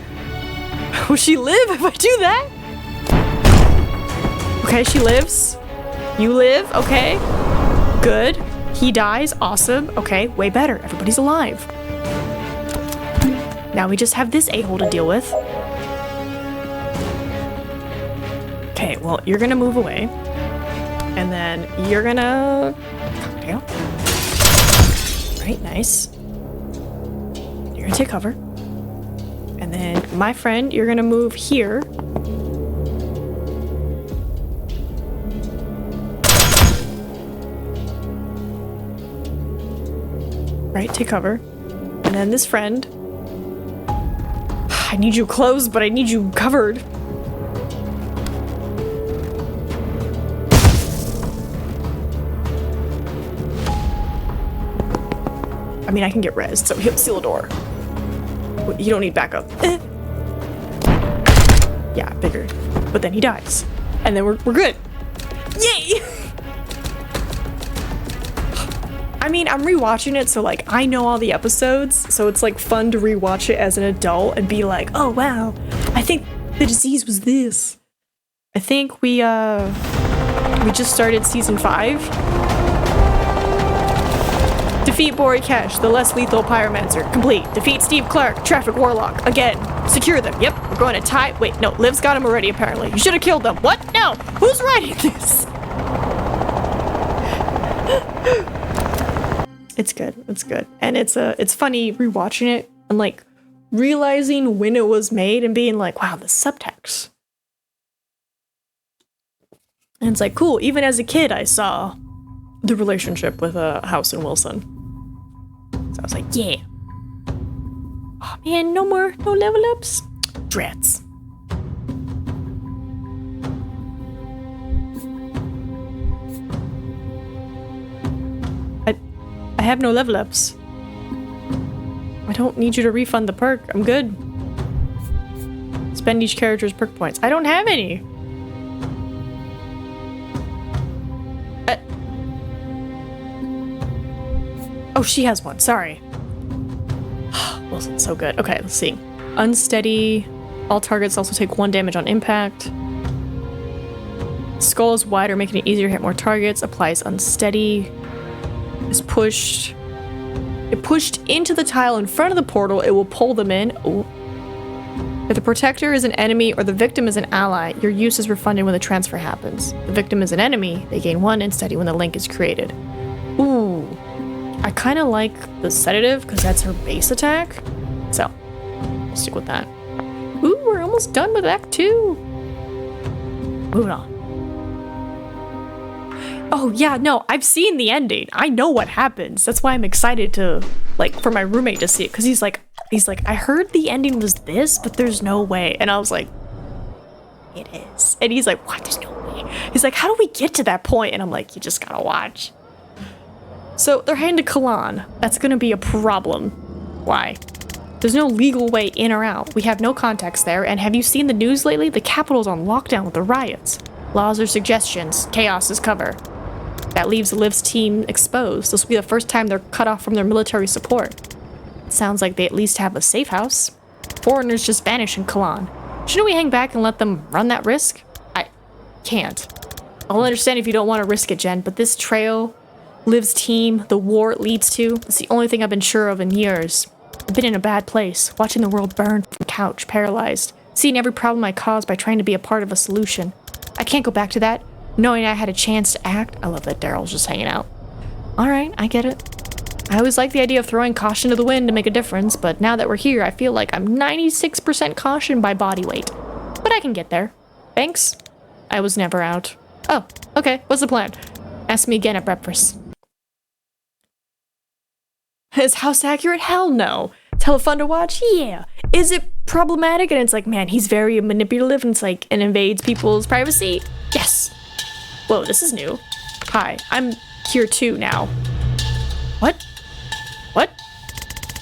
Will she live if I do that? Okay, she lives. You live, okay. Good. He dies, awesome. Okay, way better. Everybody's alive. Now we just have this a-hole to deal with. Okay, well, you're gonna move away. And then you're gonna... Cocktail. Right, nice. You're gonna take cover. And then, my friend, you're gonna move here. Right, take cover. And then this friend. I need you close, but I need you covered. I mean, I can get rezzed, so he'll seal the door. You don't need backup. Yeah, bigger. But then he dies. And then we're good. Yay! I mean, I'm rewatching it, so like, I know all the episodes, so it's like fun to rewatch it as an adult and be like, oh wow, I think the disease was this. I think we just started season 5. Defeat Bori Kesh, the less lethal pyromancer. Complete. Defeat Steve Clark, traffic warlock. Again. Secure them. Yep. We're going to tie. Wait, no. Liv's got him already, apparently. You should have killed them. What? No. Who's writing this? It's good. It's good. And it's funny rewatching it and like realizing when it was made and being like, wow, the subtext. And it's like, cool. Even as a kid, I saw the relationship with House and Wilson. So I was like, yeah. Oh man, no level ups. Drats. I have no level ups. I don't need you to refund the perk. I'm good. Spend each character's perk points. I don't have any. Oh, she has one. Sorry. Wilson's so good. Okay, let's see. Unsteady. All targets also take 1 damage on impact. Skull is wider, making it easier to hit more targets. Applies unsteady. Is pushed. It pushed into the tile in front of the portal, it will pull them in. Ooh. If the protector is an enemy or the victim is an ally, your use is refunded when the transfer happens. If the victim is an enemy, they gain 1 instead when the link is created. Ooh. I kind of like the sedative because that's her base attack. So, I'll stick with that. Ooh, we're almost done with Act 2. Moving on. Oh yeah, no, I've seen the ending. I know what happens. That's why I'm excited to, like, for my roommate to see it. Because he's like, I heard the ending was this, but there's no way. And I was like, it is. And he's like, what? There's no way. He's like, how do we get to that point? And I'm like, you just gotta watch. So they're heading to Kalan. That's gonna be a problem. Why? There's no legal way in or out. We have no contacts there. And have you seen the news lately? The capital's on lockdown with the riots. Laws are suggestions. Chaos is cover. That leaves Liv's team exposed. This will be the first time they're cut off from their military support. It sounds like they at least have a safe house. Foreigners just vanish in Kalan. Shouldn't we hang back and let them run that risk? I can't. I'll understand if you don't want to risk it, Jen, but this trail, Liv's team, the war it leads to, it's the only thing I've been sure of in years. I've been in a bad place, watching the world burn from the couch, paralyzed, seeing every problem I caused by trying to be a part of a solution. I can't go back to that, knowing I had a chance to act. I love that Daryl's just hanging out. Alright, I get it. I always like the idea of throwing caution to the wind to make a difference, but now that we're here, I feel like I'm 96% caution by body weight. But I can get there. Thanks. I was never out. Oh, okay, what's the plan? Ask me again at breakfast. Is house accurate? Hell no. Telefun to watch? Yeah. Is it problematic? And it's like, man, he's very manipulative and it's like, and invades people's privacy? Yes. Whoa, this is new. Hi, I'm here too now. What? What?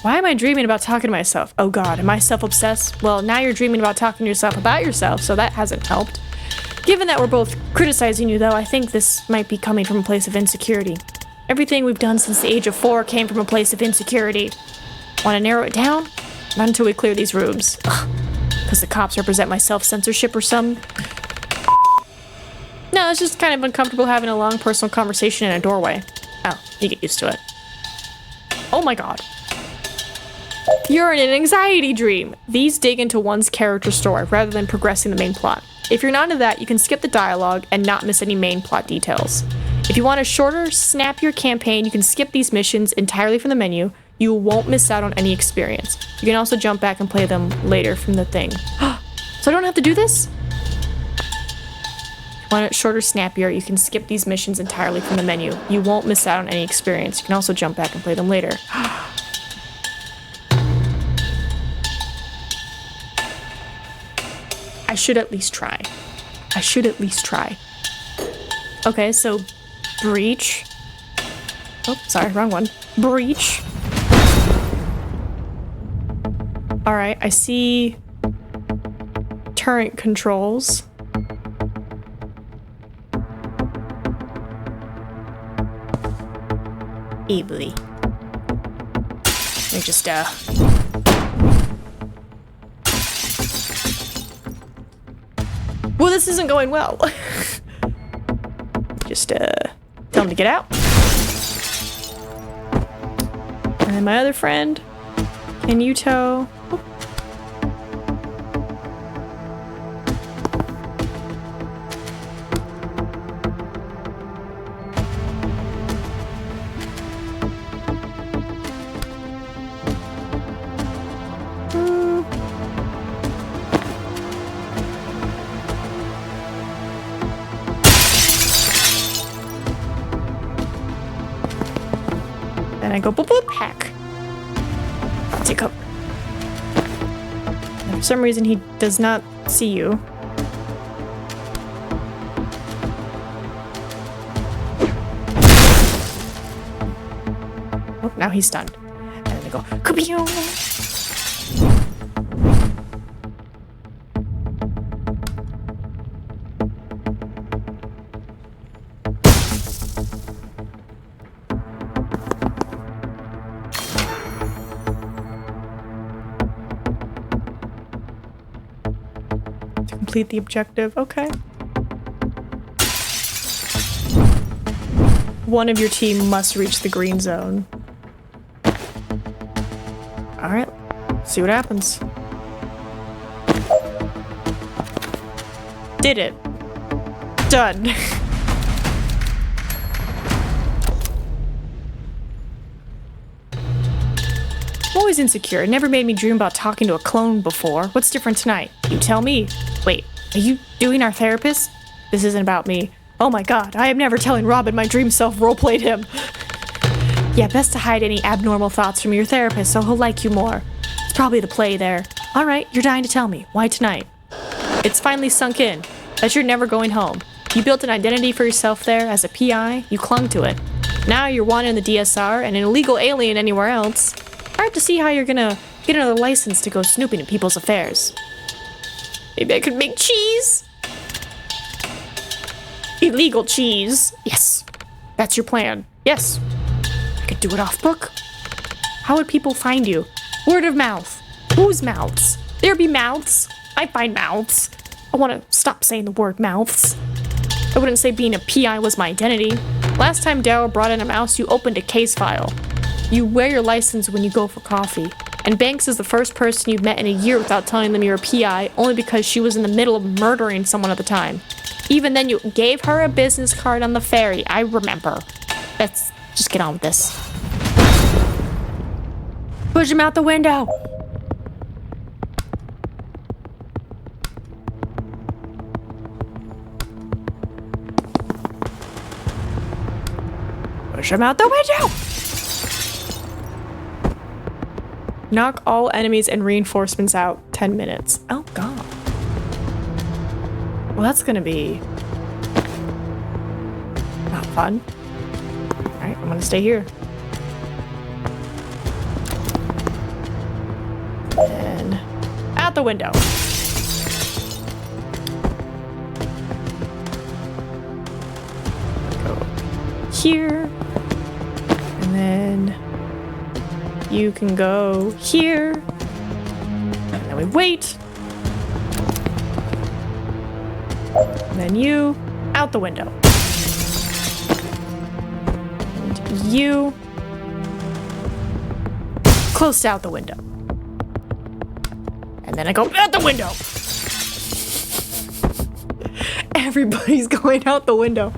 Why am I dreaming about talking to myself? Oh god, am I self-obsessed? Well, now you're dreaming about talking to yourself about yourself, so that hasn't helped. Given that we're both criticizing you though, I think this might be coming from a place of insecurity. Everything we've done since the age of 4 came from a place of insecurity. Want to narrow it down? Not until we clear these rooms. Because the cops represent my self-censorship or some... No, it's just kind of uncomfortable having a long personal conversation in a doorway. Oh, you get used to it. Oh my god. You're in an anxiety dream. These dig into one's character story rather than progressing the main plot. If you're not into that, you can skip the dialogue and not miss any main plot details. If you want a shorter, snappier campaign, you can skip these missions entirely from the menu. You won't miss out on any experience. You can also jump back and play them later from the thing. So I don't have to do this? If you want it shorter, snappier, you can skip these missions entirely from the menu. You won't miss out on any experience. You can also jump back and play them later. I should at least try. I should at least try. Okay, so breach. Oh, sorry, wrong one. Breach. Alright, I see turret controls. Ably. Let me just, Well, this isn't going well. Just, tell him to get out. And then my other friend, can you tow? Oh. And I go boop boop hack. Take cover. And for some reason he does not see you. Oh, now he's stunned. And then I go Kabyo! Complete the objective. Okay. One of your team must reach the green zone. Alright, see what happens. Did it. Done. I'm always insecure. It never made me dream about talking to a clone before. What's different tonight? You tell me. Wait, are you doing our therapist? This isn't about me. Oh my god, I am never telling Robin my dream self roleplayed him. Yeah, best to hide any abnormal thoughts from your therapist so he'll like you more. It's probably the play there. Alright, you're dying to tell me. Why tonight? It's finally sunk in that you're never going home. You built an identity for yourself there as a PI, you clung to it. Now you're wanted in the DSR and an illegal alien anywhere else. Hard to see how you're gonna get another license to go snooping in people's affairs. Maybe I could make cheese? Illegal cheese. Yes. That's your plan. Yes. I could do it off book. How would people find you? Word of mouth. Whose mouths? There be mouths. I find mouths. I want to stop saying the word mouths. I wouldn't say being a PI was my identity. Last time Daryl brought in a mouse, you opened a case file. You wear your license when you go for coffee. And Banks is the first person you've met in a year without telling them you're a PI, only because she was in the middle of murdering someone at the time. Even then, you gave her a business card on the ferry. I remember. Let's just get on with this. Push him out the window! Push him out the window! Knock all enemies and reinforcements out. 10 minutes. Oh, God. Well, that's gonna be not fun. Alright, I'm gonna stay here. And out the window. Go here. And then you can go here. And then we wait. And then you out the window. And you close to out the window. And then I go out the window. Everybody's going out the window.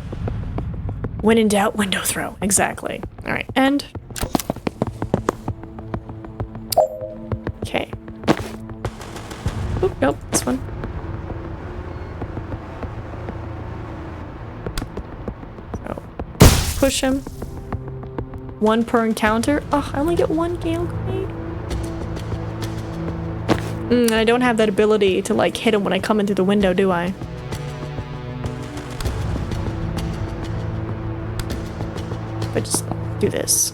When in doubt, window throw. Exactly. All right, and okay. Oop, nope, this one. So push him. One per encounter. Oh, I only get one Gale Grenade. I don't have that ability to like hit him when I come in through the window, do I? But just do this.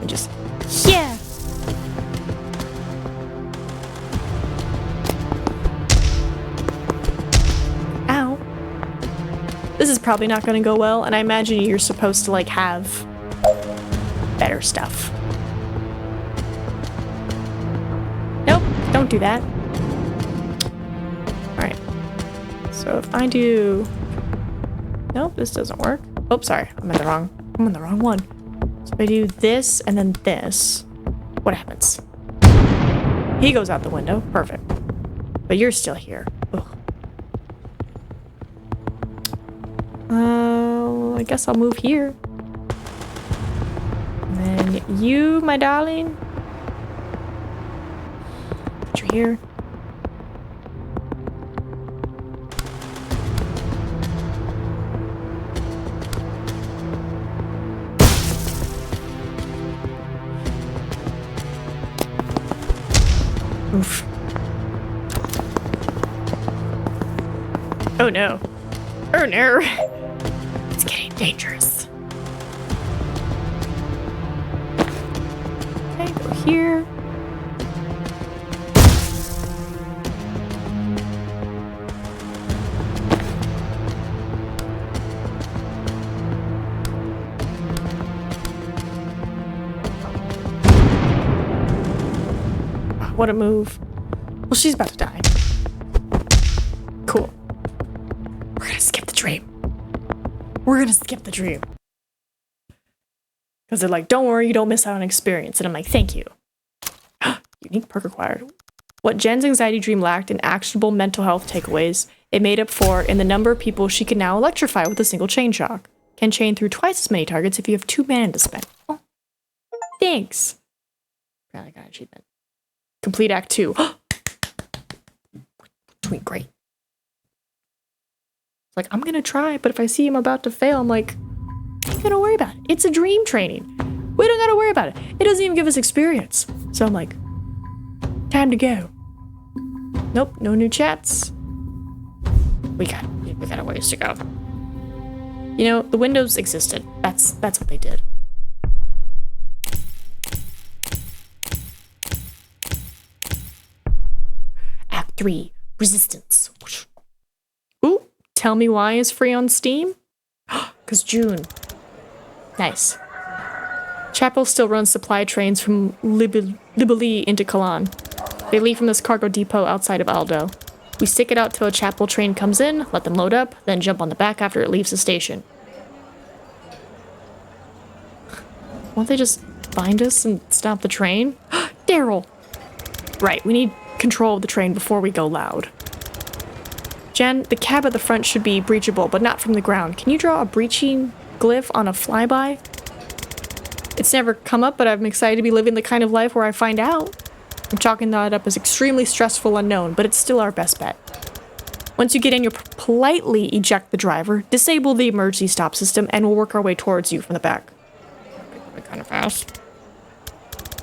And just, yeah! Ow. This is probably not gonna go well, and I imagine you're supposed to like have better stuff. Nope, don't do that. Alright. So if I do... Nope, this doesn't work. Oh, sorry, I'm in the wrong one. So if I do this and then this, what happens? He goes out the window. Perfect. But you're still here. Ugh. I guess I'll move here. And then you, my darling. Put you here. Oof. Oh no. Oh no. It's getting dangerous. Okay, go here. What a move. Well, she's about to die. Cool. We're gonna skip the dream. We're gonna skip the dream. Because they're like, don't worry, you don't miss out on experience. And I'm like, thank you. Unique perk required. What Jen's anxiety dream lacked in actionable mental health takeaways, it made up for in the number of people she can now electrify with a single chain shock. Can chain through twice as many targets if you have 2 mana to spend. Oh, thanks. Apparently got an achievement. Complete Act 2. Sweet, great. It's like, I'm gonna try, but if I see him about to fail, I'm like, I ain't gonna worry about it. It's a dream training. We don't gotta worry about it. It doesn't even give us experience. So I'm like, time to go. Nope, no new chats. We got a ways to go. You know, the windows existed. That's what they did. Act 3, Resistance. Ooh, Tell Me Why is free on Steam? 'Cause June. Nice. Chapel still runs supply trains from Libeli into Kalan. They leave from this cargo depot outside of Aldo. We stick it out till a Chapel train comes in, let them load up, then jump on the back after it leaves the station. Won't they just find us and stop the train? Daryl! Right, we need control of the train before we go loud. Jen, the cab at the front should be breachable, but not from the ground. Can you draw a breaching glyph on a flyby? It's never come up, but I'm excited to be living the kind of life where I find out. I'm chalking that up as extremely stressful unknown, but it's still our best bet. Once you get in, you'll politely eject the driver, disable the emergency stop system, and we'll work our way towards you from the back. Kind of fast.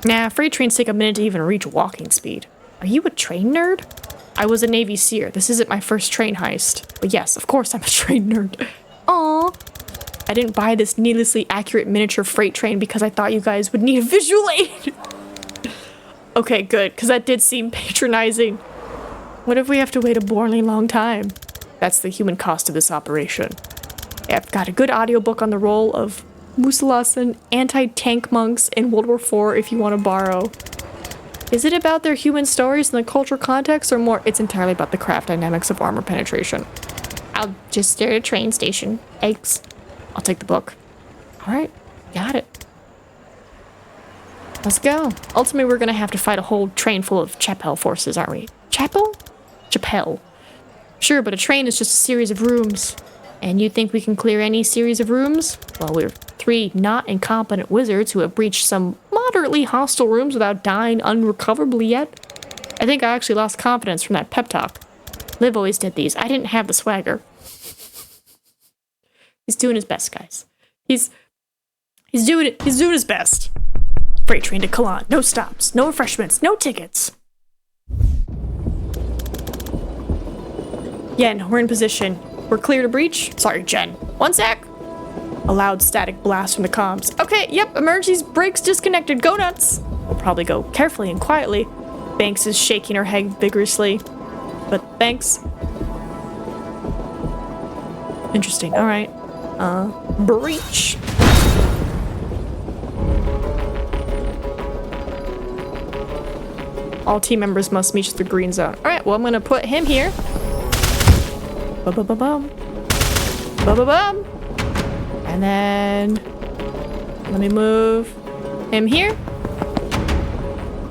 Nah, freight trains take a minute to even reach walking speed. Are you a train nerd? I was a Navy SEER. This isn't my first train heist. But yes, of course I'm a train nerd. Aww. I didn't buy this needlessly accurate miniature freight train because I thought you guys would need a visual aid. Okay, good, because that did seem patronizing. What if we have to wait a boringly long time? That's the human cost of this operation. I've got a good audiobook on the role of Musalasan anti-tank monks in World War IV if you want to borrow. Is it about their human stories in the cultural context, or more it's entirely about the craft dynamics of armor penetration? I'll just stare at a train station. Eggs. I'll take the book. Alright, got it. Let's go. Ultimately, we're gonna have to fight a whole train full of Chapel forces, aren't we? Chapel? Chapel. Sure, but a train is just a series of rooms. And you think we can clear any series of rooms? Well, we're 3 not incompetent wizards who have breached some moderately hostile rooms without dying unrecoverably yet. I think I actually lost confidence from that pep talk. Liv always did these. I didn't have the swagger. He's doing his best, guys. He's doing it. He's doing his best. Freight train to Kalan. No stops. No refreshments. No tickets. Yen, we're in position. We're clear to breach. Sorry, Jen. 1 sec. A loud static blast from the comms. Okay, yep, emergency brakes disconnected. Go nuts. We'll probably go carefully and quietly. Banks is shaking her head vigorously. But thanks. Interesting. All right. Breach. All team members must meet the green zone. All right, well, I'm going to put him here. Ba-ba-ba-bum. Ba-ba-bum. And then let me move him here.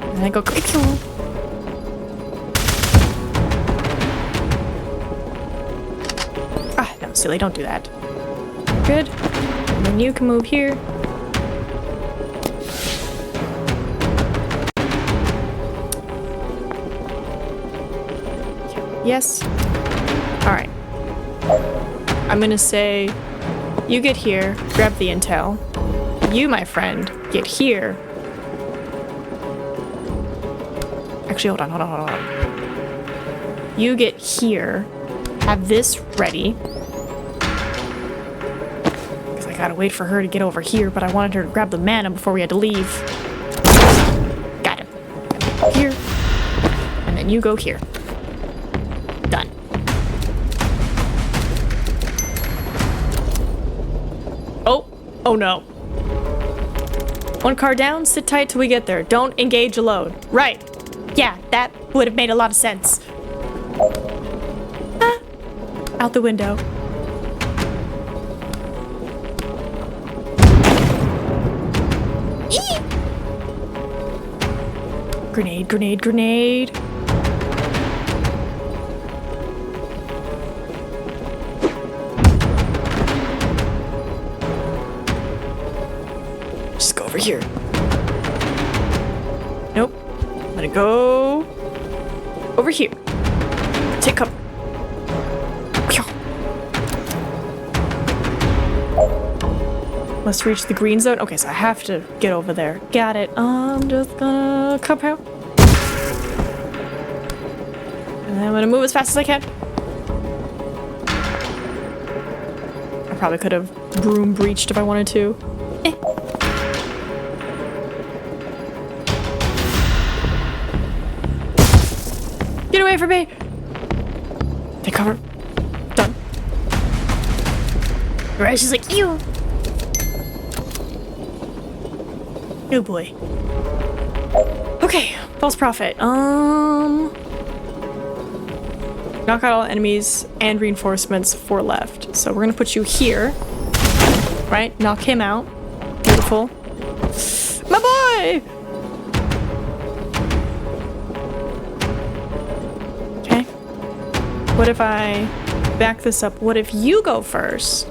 And then go quick. Ah, no, silly, don't do that. Good. And then you can move here. Yes. Alright. I'm gonna say, you get here, grab the intel. You, my friend, get here. Actually, hold on. You get here, have this ready. Because I gotta wait for her to get over here, but I wanted her to grab the mana before we had to leave. Got him. Here. And then you go here. Done. Oh no. 1 car down, sit tight till we get there. Don't engage alone. Right. Yeah, that would have made a lot of sense. Ah. Out the window. Grenade, grenade, grenade. Just go over here. Nope. I'm gonna go over here. Take cover. Must reach the green zone. Okay, so I have to get over there. Got it. I'm just gonna come out. And then I'm gonna move as fast as I can. I probably could have broom breached if I wanted to. Get away from me! Take cover. Done. Right, she's like, ew. Oh boy. Okay, false prophet. Knock out all enemies and reinforcements, 4 left. So we're gonna put you here. Right? Knock him out. Beautiful. My boy! Okay. What if I back this up? What if you go first?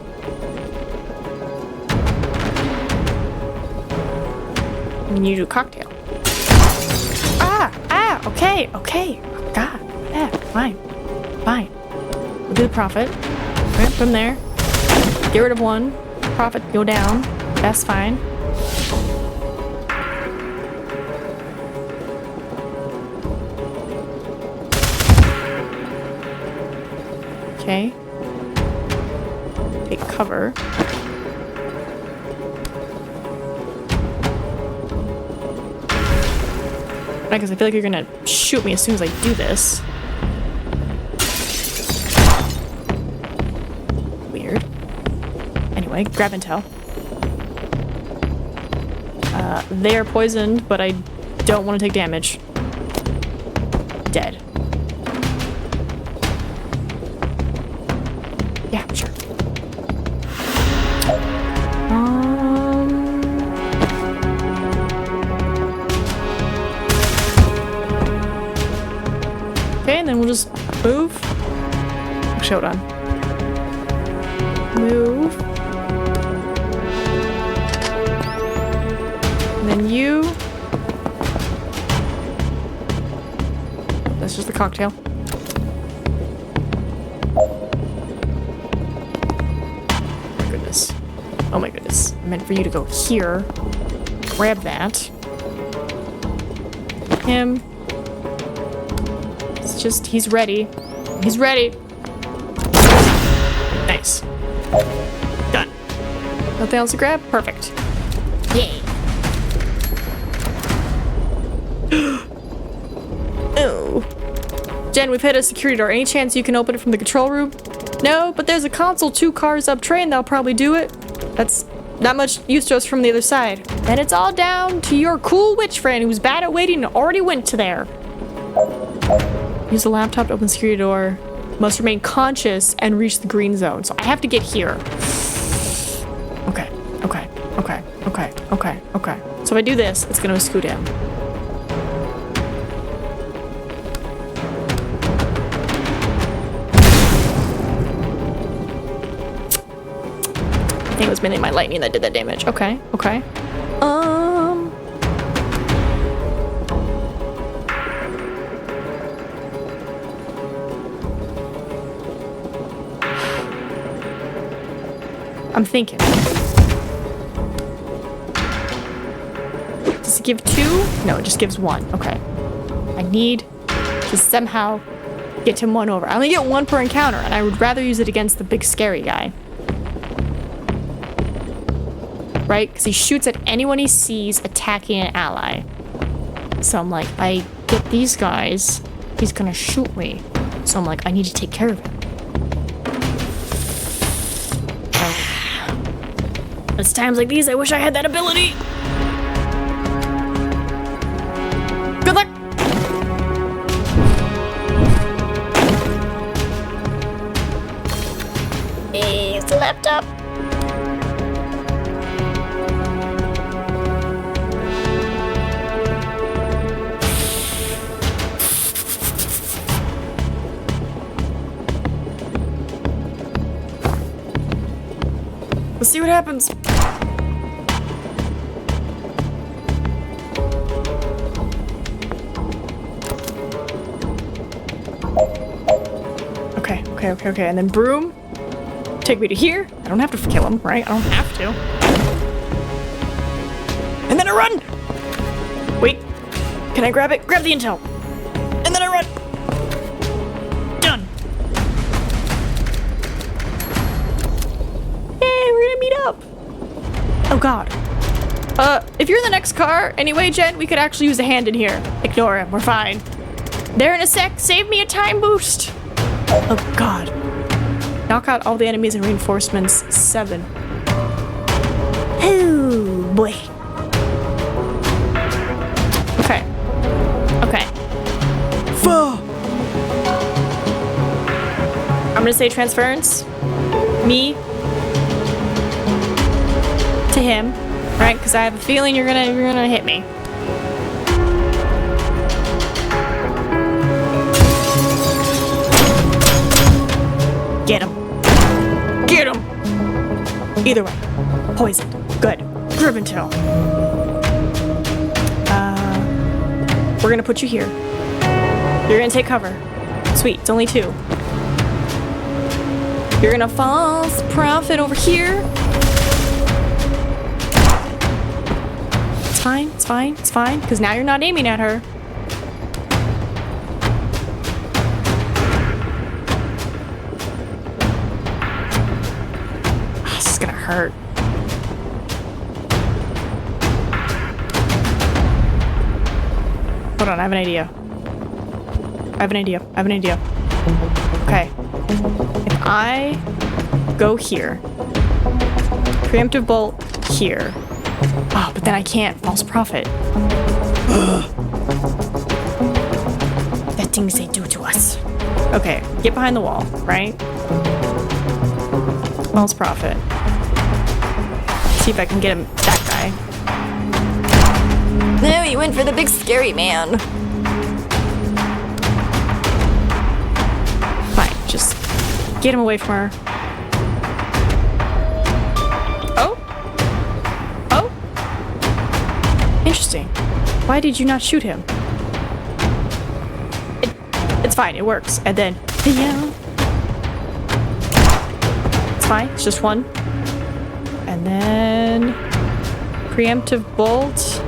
And you do a cocktail. Okay. Oh, God. Yeah, fine. We'll do the prophet. Right from there. Get rid of 1. Prophet, go down. That's fine. Okay. Take cover. Because I feel like you're gonna shoot me as soon as I do this. Weird. Anyway, grab intel. They're poisoned, but I don't want to take damage. Dead. Yeah, sure. Okay, and then we'll just move. Actually, hold on. Move. And then you. That's just the cocktail. Oh my goodness. I meant for you to go here. Grab that. Him. It's just, he's ready. He's ready. Nice. Done. Nothing else to grab? Perfect. Yay. Oh. Jen, we've hit a security door. Any chance you can open it from the control room? No, but there's a console 2 cars up train that'll probably do it. That's not much use to us from the other side. And it's all down to your cool witch friend who's bad at waiting and already went to there. Use the laptop to open the security door. Must remain conscious and reach the green zone. So I have to get here. Okay. So if I do this, it's gonna scoot him. I think it was mainly my lightning that did that damage. Okay. I'm thinking. Does it give 2? No, it just gives 1. Okay. I need to somehow get him 1 over. I only get 1 per encounter, and I would rather use it against the big scary guy. Right? Because he shoots at anyone he sees attacking an ally. So I'm like, I get these guys, he's gonna shoot me. So I'm like, I need to take care of him. It's times like these I wish I had that ability. Good luck. Hey, it's the laptop. see what happens. Okay. And then broom. Take me to here. I don't have to kill him, right? I don't have to. And then I run! Wait. Can I grab it? Grab the intel. And then I run. Done. Yay, we're gonna meet up. Oh god. If you're in the next car, anyway, Jen, we could actually use a hand in here. Ignore him, we're fine. There in a sec, save me a time boost. Oh god. Knock out all the enemies and reinforcements. 7. Oh boy. Okay. I'm gonna say transference. Me. To him. Right? Because I have a feeling you're gonna hit me. Get him. Get him! Either way. Poisoned. Good. Driven to. We're gonna put you here. You're gonna take cover. Sweet, it's only 2. You're gonna false prophet over here. It's fine, because now you're not aiming at her. This is gonna hurt. Hold on, I have an idea. Okay. If I go here, preemptive bolt here. Oh, but then I can't. False prophet. The things they do to us. Okay, get behind the wall, right? False prophet. See if I can get him, that guy. No, he went for the big scary man. Fine, just get him away from her. Interesting. Why did you not shoot him? It's fine, it works. And then, yeah. It's fine, it's just 1. And then, preemptive bolt.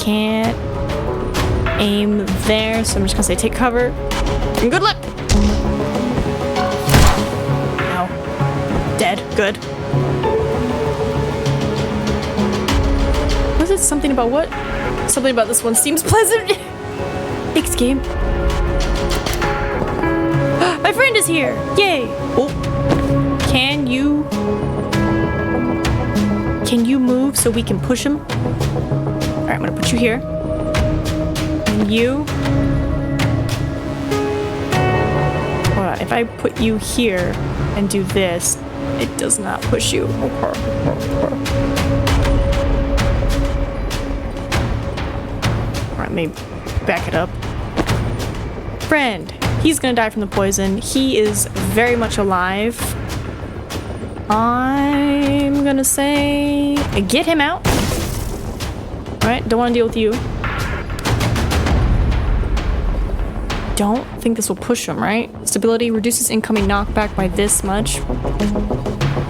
Can't aim there, so I'm just gonna say take cover. And good luck! Ow. Dead, good. Was it something about what? Something about this one seems pleasant. Thanks, game. My friend is here! Yay! Oh. Can you move so we can push him? Alright, I'm gonna put you here. And you. Hold on, if I put you here and do this, it does not push you. Alright, let me back it up. Friend, he's gonna die from the poison. He is very much alive. I'm gonna say get him out. Alright, don't want to deal with you. Don't think this will push him, right? Stability reduces incoming knockback by this much.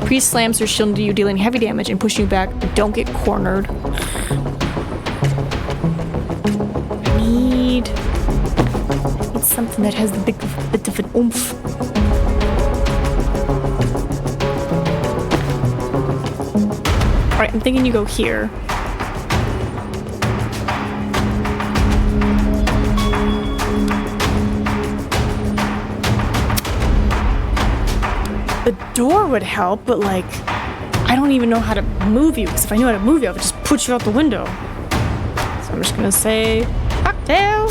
Priest slams their shield into you, dealing heavy damage and pushing you back. Don't get cornered. I need something that has the big bit of an oomph. Alright, I'm thinking you go here. The door would help, but like, I don't even know how to move you, because if I knew how to move you, I would just put you out the window. So I'm just gonna say, cocktail!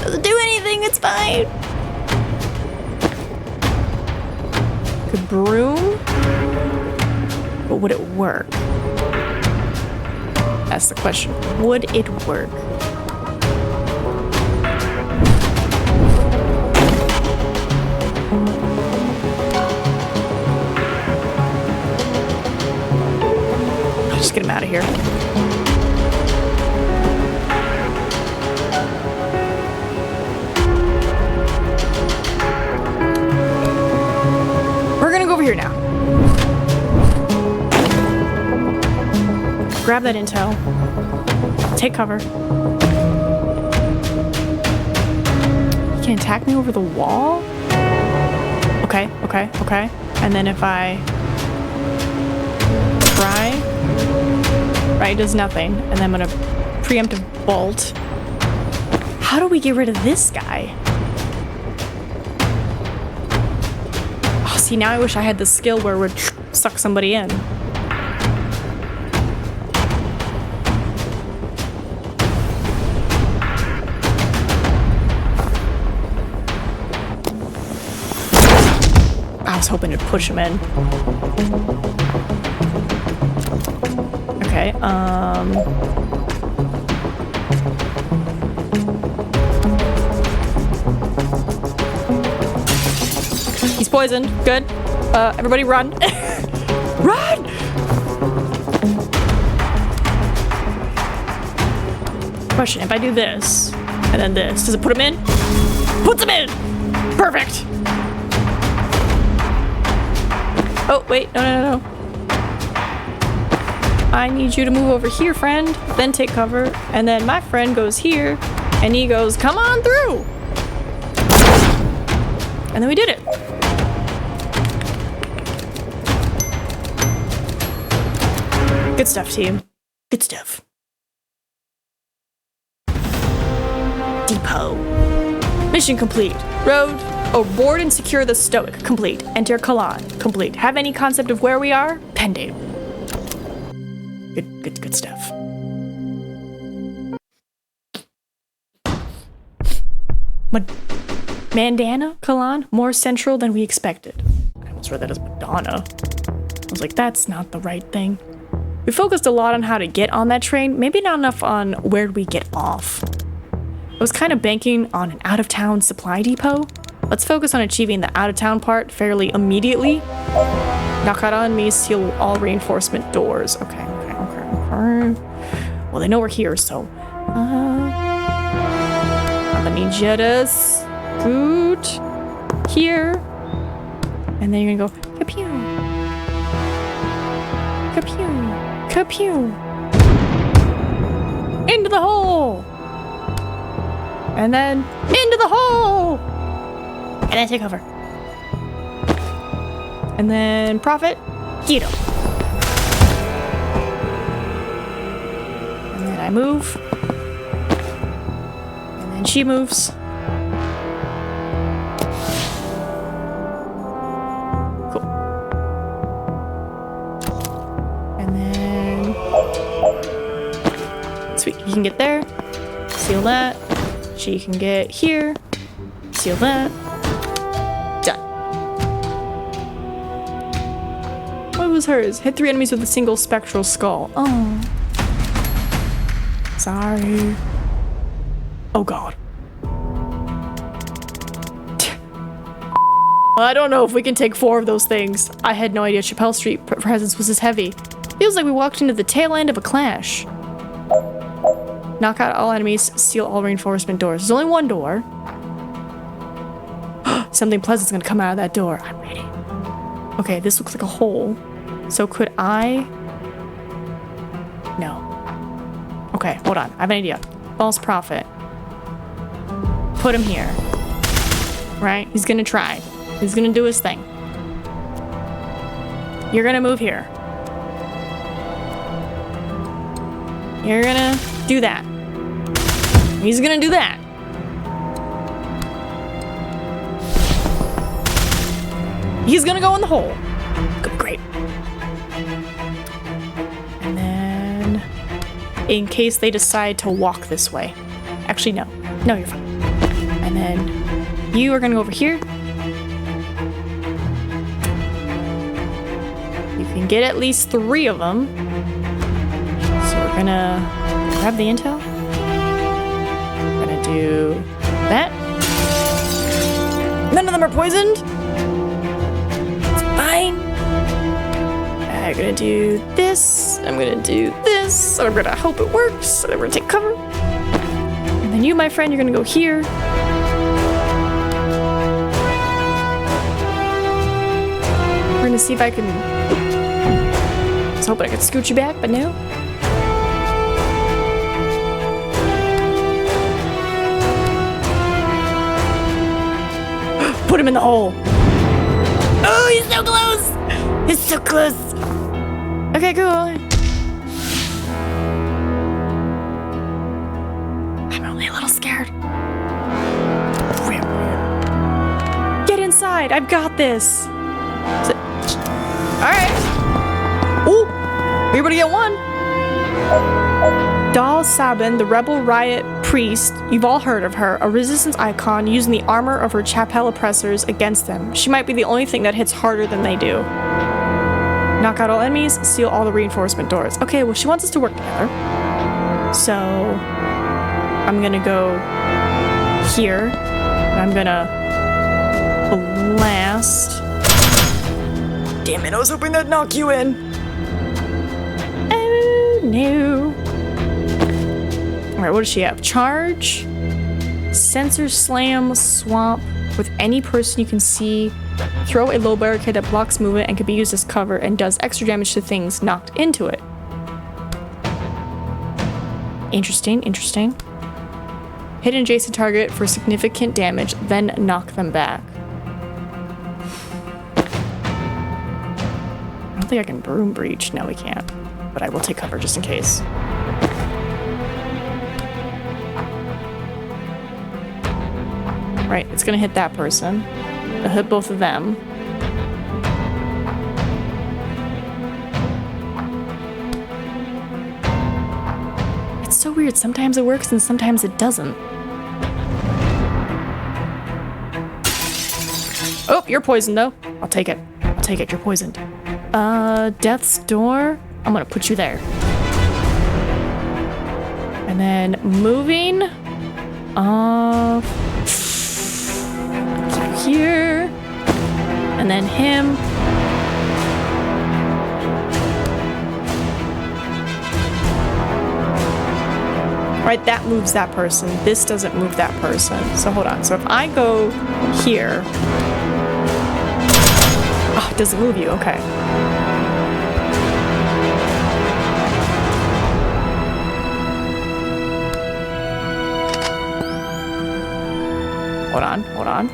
Doesn't do anything, it's fine! Good broom? But would it work? That's the question. Would it work? get him out of here. We're gonna go over here now. Grab that intel. Take cover. You can attack me over the wall? Okay. And then if I try, right, it does nothing. And then I'm gonna preemptive bolt. How do we get rid of this guy? Oh, see, now I wish I had the skill where it would suck somebody in. I was hoping to push him in. Okay, he's poisoned. Good. Everybody run. Run! Question, if I do this, and then this, does it put him in? Puts him in! Perfect! Oh, wait, no. I need you to move over here, friend. Then take cover. And then my friend goes here, and he goes, come on through! And then we did it. Good stuff, team. Good stuff. Depot. Mission complete. Road. Board and secure the Stoic. Complete. Enter Kalan. Complete. Have any concept of where we are? Pending. Good stuff. Mandana, Kalan? More central than we expected. I almost read that as Madonna. I was like, that's not the right thing. We focused a lot on how to get on that train, maybe not enough on where we get off. I was kind of banking on an out-of-town supply depot. Let's focus on achieving the out-of-town part fairly immediately. Knock out on me, seal all reinforcement doors. Okay. Well, they know we're here, so... I'm gonna need you to scoot here. And then you're gonna go, kapew. Kapew. Kapew. Into the hole. And then into the hole. And then take cover. And then profit. Get him. And then I move. And then she moves. Cool. And then... Sweet. You can get there. Seal that. She can get here. Seal that. Done. What was hers? Hit 3 enemies with a single spectral skull. Oh. Sorry. Oh god. Well, I don't know if we can take 4 of those things. I had no idea Chappelle Street presence was this heavy. Feels like we walked into the tail end of a clash. Knock out all enemies, seal all reinforcement doors. There's only one door. Something pleasant's gonna come out of that door. I'm ready. Okay, this looks like a hole. So could I... No. Okay, hold on. I have an idea. False prophet. Put him here. Right? He's gonna try. He's gonna do his thing. You're gonna move here. You're gonna do that. He's gonna do that. He's gonna go in the hole. Great. And then, in case they decide to walk this way. Actually, no. No, you're fine. And then, you are gonna go over here. You can get at least 3 of them. So we're gonna grab the intel. We're gonna do that. None of them are poisoned. It's fine. I'm gonna do this. this. I'm gonna do this. I'm gonna hope it works. And I'm gonna take cover. And then you, my friend, you're gonna go here. We're gonna see if I can... I was hoping I could scoot you back, but no. Put him in the hole. Oh, he's so close. He's so close. Okay, cool. I'm only a little scared. Get inside. I've got this. All right. Ooh, we're able to get one. Dal Sabin, the rebel riot priest, you've all heard of her, a resistance icon using the armor of her Chapel oppressors against them. She might be the only thing that hits harder than they do. Knock out all enemies, seal all the reinforcement doors. Okay, well, she wants us to work together. So, I'm gonna go here, and I'm gonna blast. Damn it, I was hoping that'd knock you in. Oh, no. Alright, what does she have? Charge, sensor slam, swamp with any person you can see, throw a low barricade that blocks movement and can be used as cover and does extra damage to things knocked into it. Interesting, interesting. Hit an adjacent target for significant damage, then knock them back. I don't think I can broom breach. No, we can't. But I will take cover just in case. Right, it's gonna hit that person. It'll hit both of them. It's so weird. Sometimes it works and sometimes it doesn't. Oh, you're poisoned though. I'll take it. I'll take it. You're poisoned. Death's Door. I'm gonna put you there. And then moving. Here. And then him. Right, that moves that person. This doesn't move that person. So hold on. So if I go here. Oh, it doesn't move you. Okay. Hold on, hold on.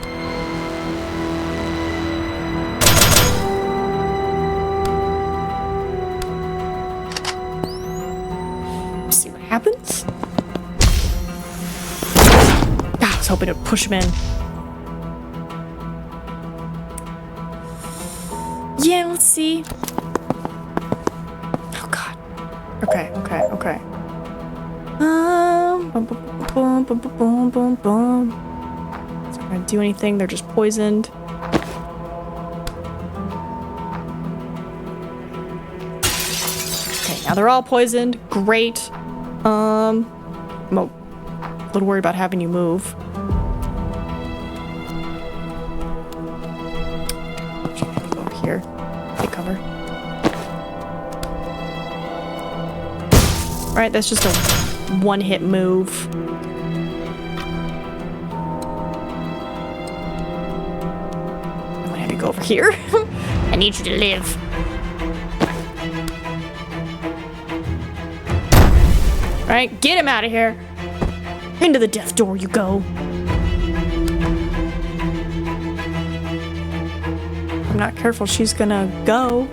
See what happens? Ah, I was hoping to push him in. Yeah, let's see. Oh god. Okay, okay, okay. Boom, boom, boom, boom, boom, boom. Gonna do anything, they're just poisoned. Okay, now they're all poisoned. Great. I'm a little worried about having you move. Go over here. Take cover. Alright, that's just a one-hit move. Go over here. I need you to live. Alright, get him out of here. Into the death door you go. If I'm not careful, she's gonna go.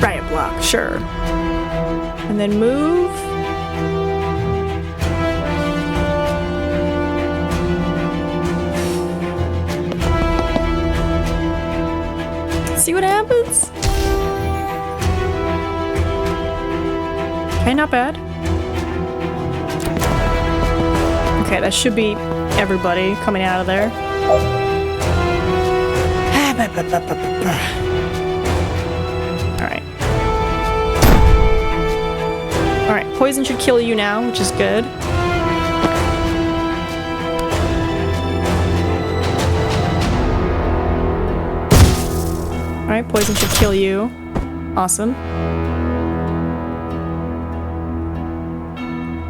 Riot block, sure. And then move. See what happens? Okay, not bad. Okay, that should be everybody coming out of there. Alright. Alright, poison should kill you now, which is good. Alright, poison should kill you. Awesome.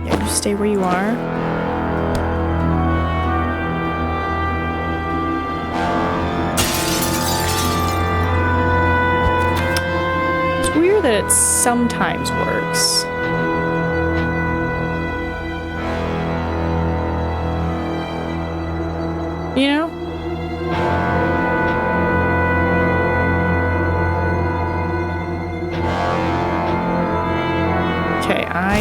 Yeah, you stay where you are. It's weird that it sometimes works. You know? Okay, I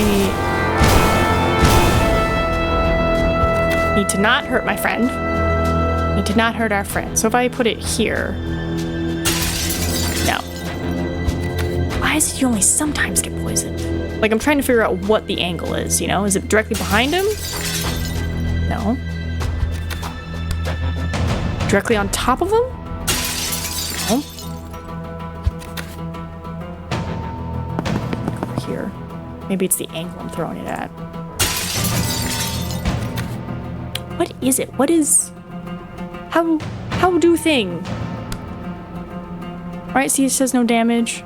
need to not hurt my friend. Need to not hurt our friend. So if I put it here... No. Why is it you only sometimes get poisoned? Like, I'm trying to figure out what the angle is, you know? Is it directly behind him? No. Directly on top of him? No. Over here. Maybe it's the angle I'm throwing it at. What is it? What is... How do thing? Right, see it says no damage.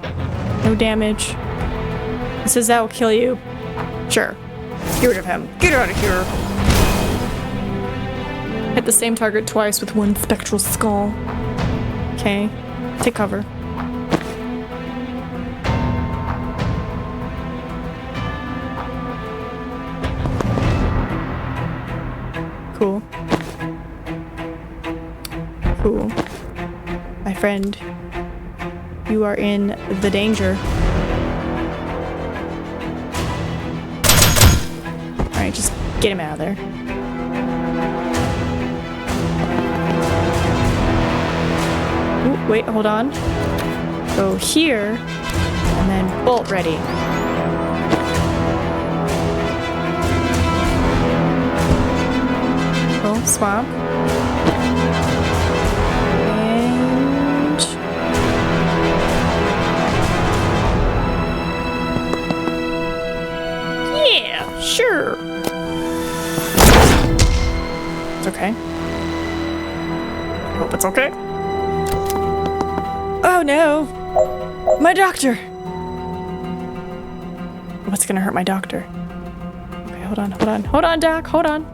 No damage. It says that will kill you. Sure. Get rid of him. Get out of here. Hit the same target twice with one spectral skull. Okay. Take cover. Cool. Cool. My friend, you are in the danger. Alright, just get him out of there. Ooh, wait, hold on. Go here, and then bolt ready. Oh, swamp. And... yeah, sure. It's okay. Hope it's okay. Oh no! My doctor! What's gonna hurt my doctor? Okay, hold on, hold on. Hold on, Doc, hold on.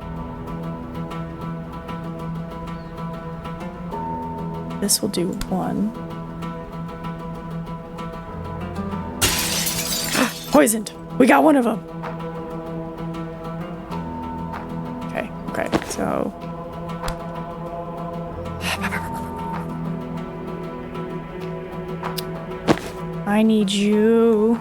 This will do one. Poisoned! We got one of them! Okay, okay, so... I need you.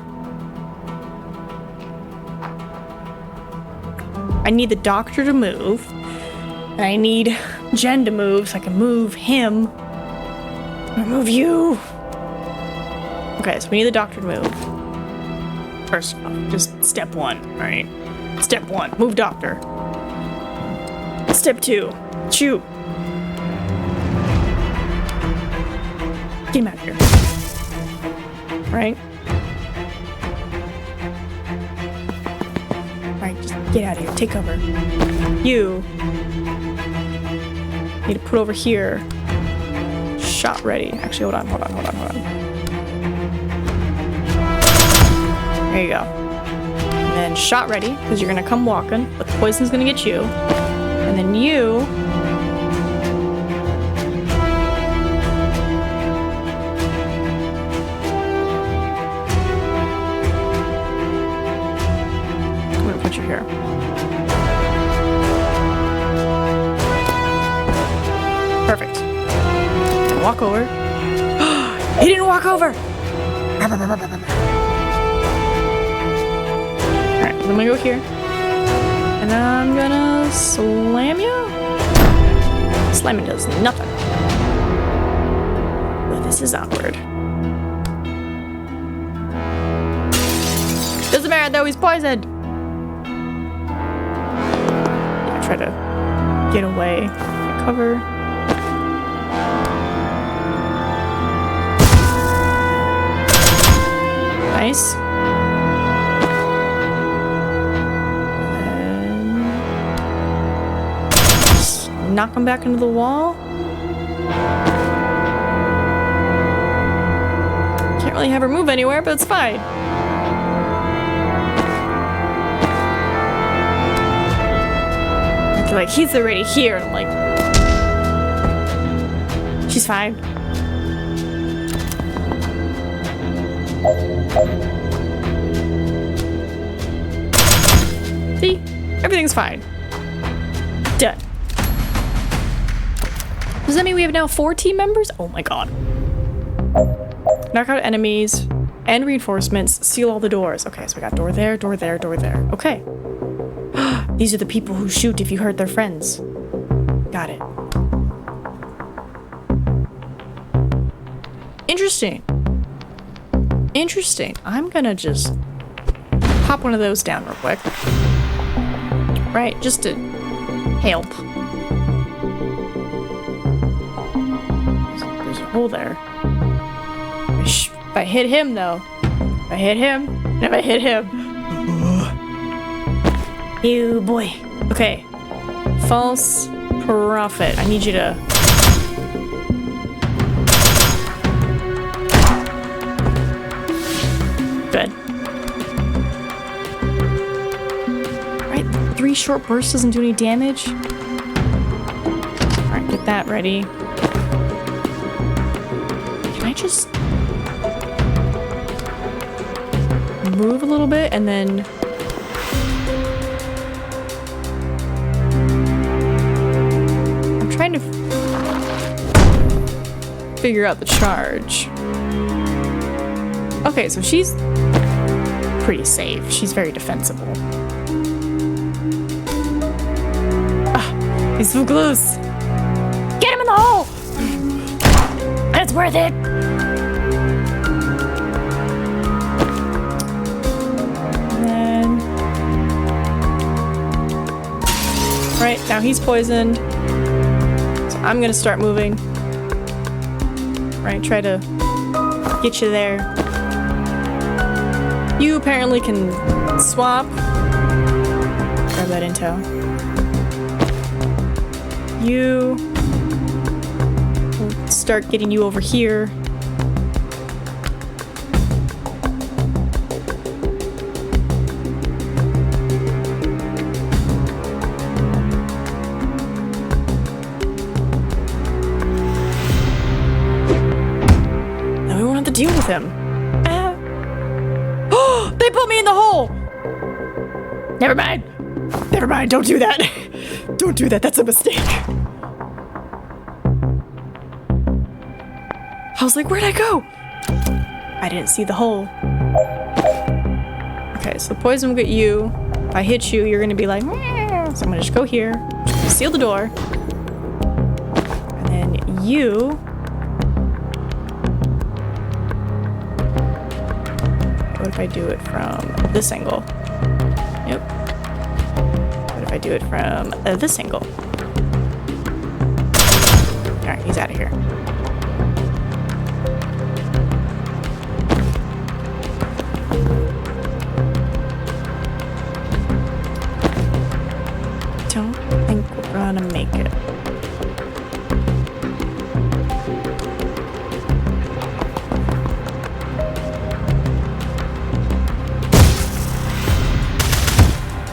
I need the doctor to move. And I need Jen to move so I can move him. I'm gonna move you. Okay, so we need the doctor to move. First off, just step one, alright? Step one, move doctor. Step two, shoot. Get him out of here. Right? Alright, just get out of here. Take cover. You need to put over here. Shot ready. Actually, hold on. There you go. And then shot ready, because you're gonna come walking, but the poison's gonna get you. And then you... here. Perfect. Walk over. He didn't walk over! Alright, I'm gonna go here. And I'm gonna slam you? Slamming does nothing. But this is awkward. Doesn't matter though, he's poisoned! Try to get away. Cover. Nice. And just knock him back into the wall. really have her move anywhere, but it's fine. They're like, he's already here. And I'm like, she's fine. See? Everything's fine. Done. Does that mean we have now 4 team members? Oh my god. Knock out enemies and reinforcements. Seal all the doors. Okay, so we got door there, door there, door there. Okay. These are the people who shoot if you hurt their friends. Got it. Interesting. Interesting. I'm gonna just pop one of those down real quick. Right, just to help. There's a hole there. If I hit him, though. If I hit him, and if I hit him. Ew, boy. Okay. False prophet. I need you to... Good. Right, 3 short bursts doesn't do any damage. Alright, get that ready. Can I just... move a little bit and then... I'm trying to figure out the charge. Okay, so she's pretty safe. She's very defensible. Ah, he's so close. Get him in the hole! It's worth it! And then... Right, now he's poisoned. So I'm gonna start moving. Right, try to get you there. You apparently can swap. Grab that intel. You... We'll start getting you over here. Now we won't have to deal with him. They put me in the hole! Never mind. Never mind, don't do that. Don't do that, that's a mistake. I was like, where'd I go? I didn't see the hole. Okay, so the poison will get you. If I hit you, you're gonna be like, meow. So I'm gonna just go here, seal the door. And then you... What if I do it from this angle? Nope. What if I do it from this angle? Alright, he's out of here. Don't think we're gonna make it.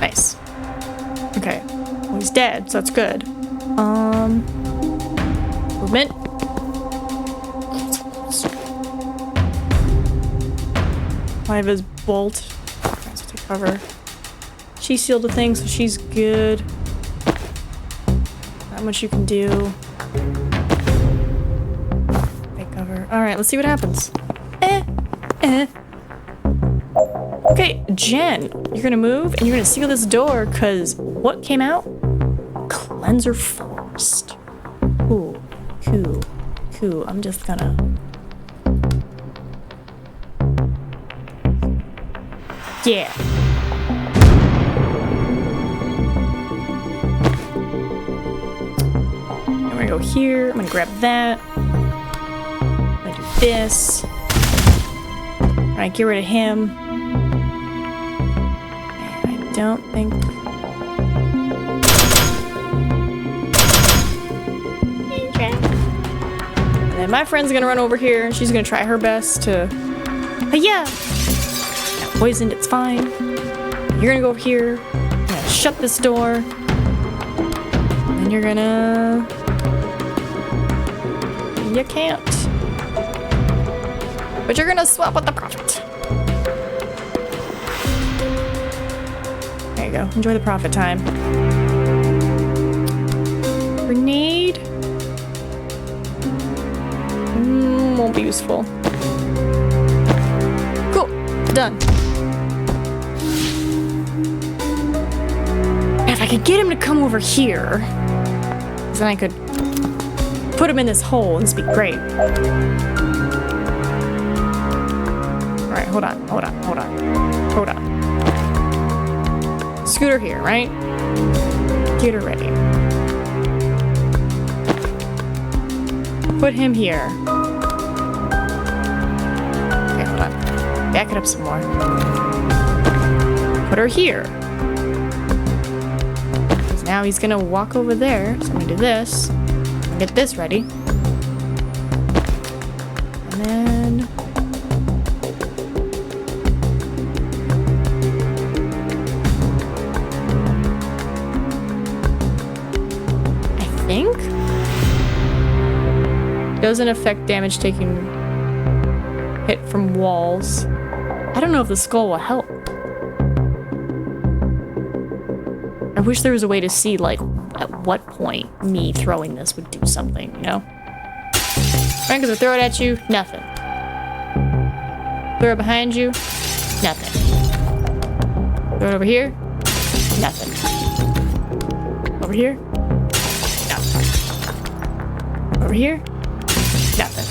Nice. Okay. Well, he's dead, so that's good. Movement. I have his bolt. Okay, so take cover. She sealed the thing, so she's good. Not much you can do. Take cover. Alright, let's see what happens. Okay, Jen, you're gonna move and you're gonna seal this door because what came out? Cleanser Forest. Ooh, cool, cool. I'm just gonna... Yeah. I'm gonna go here. I'm gonna grab that. I'm gonna do this. Alright, get rid of him. Don't think... And then my friend's gonna run over here and she's gonna try her best to But yeah. Not poisoned, it's fine. You're gonna go over here. You're gonna shut this door. And you're gonna... You can't. But you're gonna swap with the prophet. There you go. Enjoy the prophet time. Grenade. Won't be useful. Cool. Done. If I could get him to come over here, then I could put him in this hole and this would be great. Alright, hold on. Scooter here, right? Get her ready. Put him here. Okay, hold on. Back it up some more. Put her here. Because now he's gonna walk over there. So I'm gonna do this. Get this ready. And then... I think? Doesn't affect damage taking hit from walls. I don't know if the skull will help. I wish there was a way to see, like, at what point me throwing this would do something, you know? Right, because I throw it at you, nothing. Throw it behind you, nothing. Throw it over here, nothing. Over here, nothing. Over here, nothing.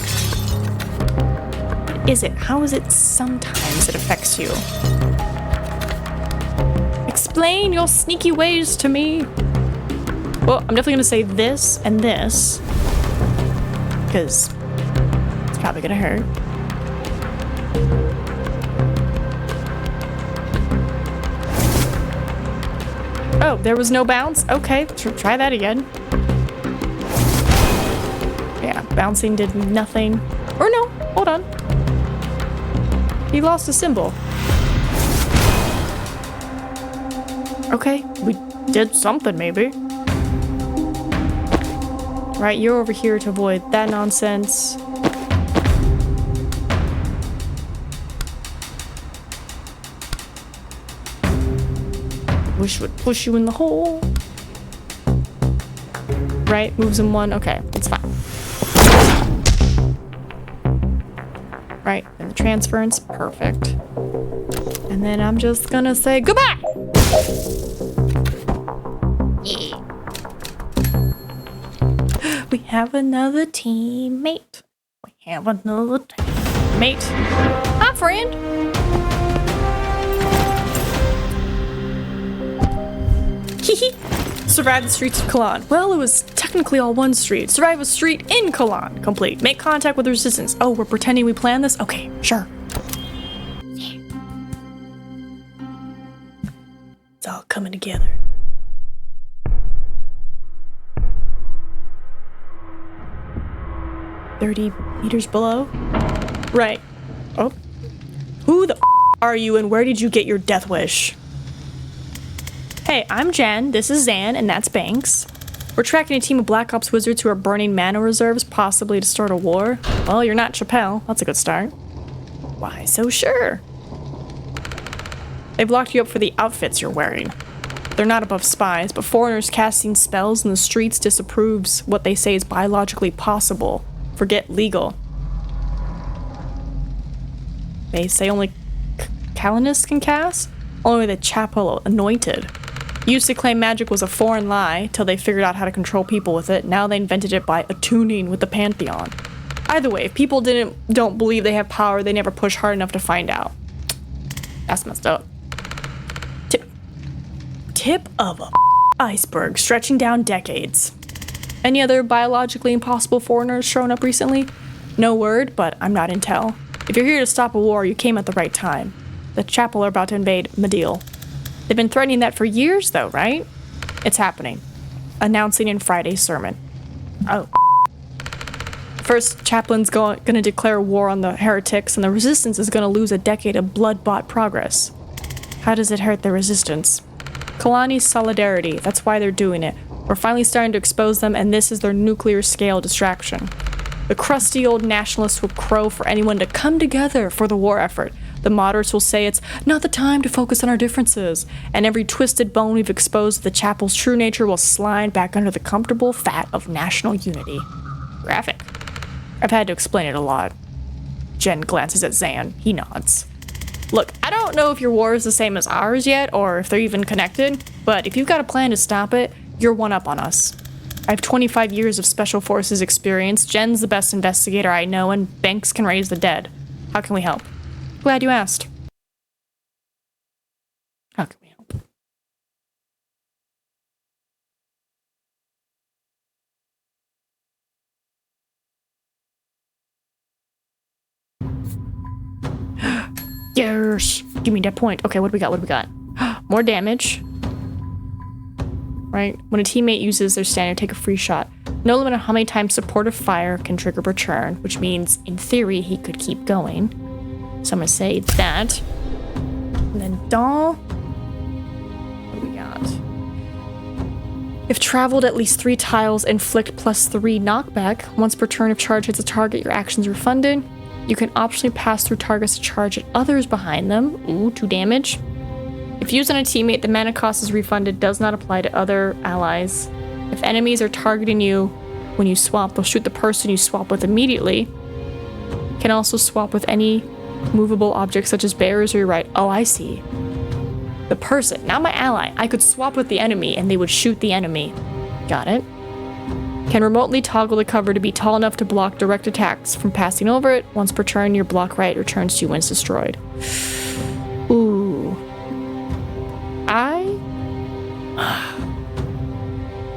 What is it? How is it sometimes it affects you? Explain your sneaky ways to me. Well, I'm definitely gonna say this and this, because it's probably gonna hurt. Oh, there was no bounce? Okay, try that again. Yeah, bouncing did nothing. Or no, hold on. He lost a symbol. Okay, we did something maybe. Right, you're over here to avoid that nonsense. Wish would push you in the hole. Right, moves in one. Okay, it's fine. Right, and the transference, perfect. And then I'm just gonna say goodbye! We have another teammate. We have another teammate. Hi, friend. Hehe. Survive the streets of Kalan. Well, it was technically all one street. Survive a street in Kalan. Complete. Make contact with the resistance. Oh, we're pretending we planned this? Okay, sure. Yeah. It's all coming together. "30 meters below?" Right. Oh. Who the are you and where did you get your death wish? Hey, I'm Jen, this is Zan, and that's Banks. We're tracking a team of Black Ops wizards who are burning mana reserves, possibly to start a war. Well, you're not Chappelle. That's a good start. Why so sure? They've locked you up for the outfits you're wearing. They're not above spies, but foreigners casting spells in the streets disapproves what they say is biologically possible. Forget legal. They say only Calanists can cast? Only the chapel anointed. Used to claim magic was a foreign lie till they figured out how to control people with it. Now they invented it by attuning with the pantheon. Either way, if people don't believe they have power, they never push hard enough to find out. That's messed up. Tip of a iceberg stretching down decades. Any other biologically impossible foreigners shown up recently? No word, but I'm not intel. If you're here to stop a war, you came at the right time. The chapel are about to invade Medill. They've been threatening that for years, though, right? It's happening. Announcing in Friday's sermon. Oh. First chaplain's gonna declare war on the heretics, and the resistance is gonna lose a decade of blood-bought progress. How does it hurt the resistance? Kalani's solidarity, that's why they're doing it. We're finally starting to expose them, and this is their nuclear-scale distraction. The crusty old nationalists will crow for anyone to come together for the war effort. The moderates will say it's not the time to focus on our differences, and every twisted bone we've exposed to the chapel's true nature will slide back under the comfortable fat of national unity. Graphic. I've had to explain it a lot. Jen glances at Zan. He nods. Look, I don't know if your war is the same as ours yet, or if they're even connected, but if you've got a plan to stop it, you're one up on us. I have 25 years of special forces experience, Jen's the best investigator I know, and Banks can raise the dead. How can we help? Glad you asked. How can we help? Yes! Give me that point. Okay, what do we got? What do we got? More damage. Right? When a teammate uses their standard, take a free shot. No limit on how many times supportive fire can trigger per turn, which means, in theory, he could keep going. So I'm gonna say that. And then doll. What do we got? If traveled at least 3 tiles, inflict +3 knockback. Once per turn, if charge hits a target, your action's refunded. You can optionally pass through targets to charge at others behind them. Ooh, 2 damage. If used on a teammate, the mana cost is refunded, does not apply to other allies. If enemies are targeting you when you swap, they'll shoot the person you swap with immediately. Can also swap with any movable objects such as bears or your right. Oh, I see. The person, not my ally. I could swap with the enemy and they would shoot the enemy. Got it. Can remotely toggle the cover to be tall enough to block direct attacks from passing over it. Once per turn, your block right returns to you when it's destroyed. Ooh.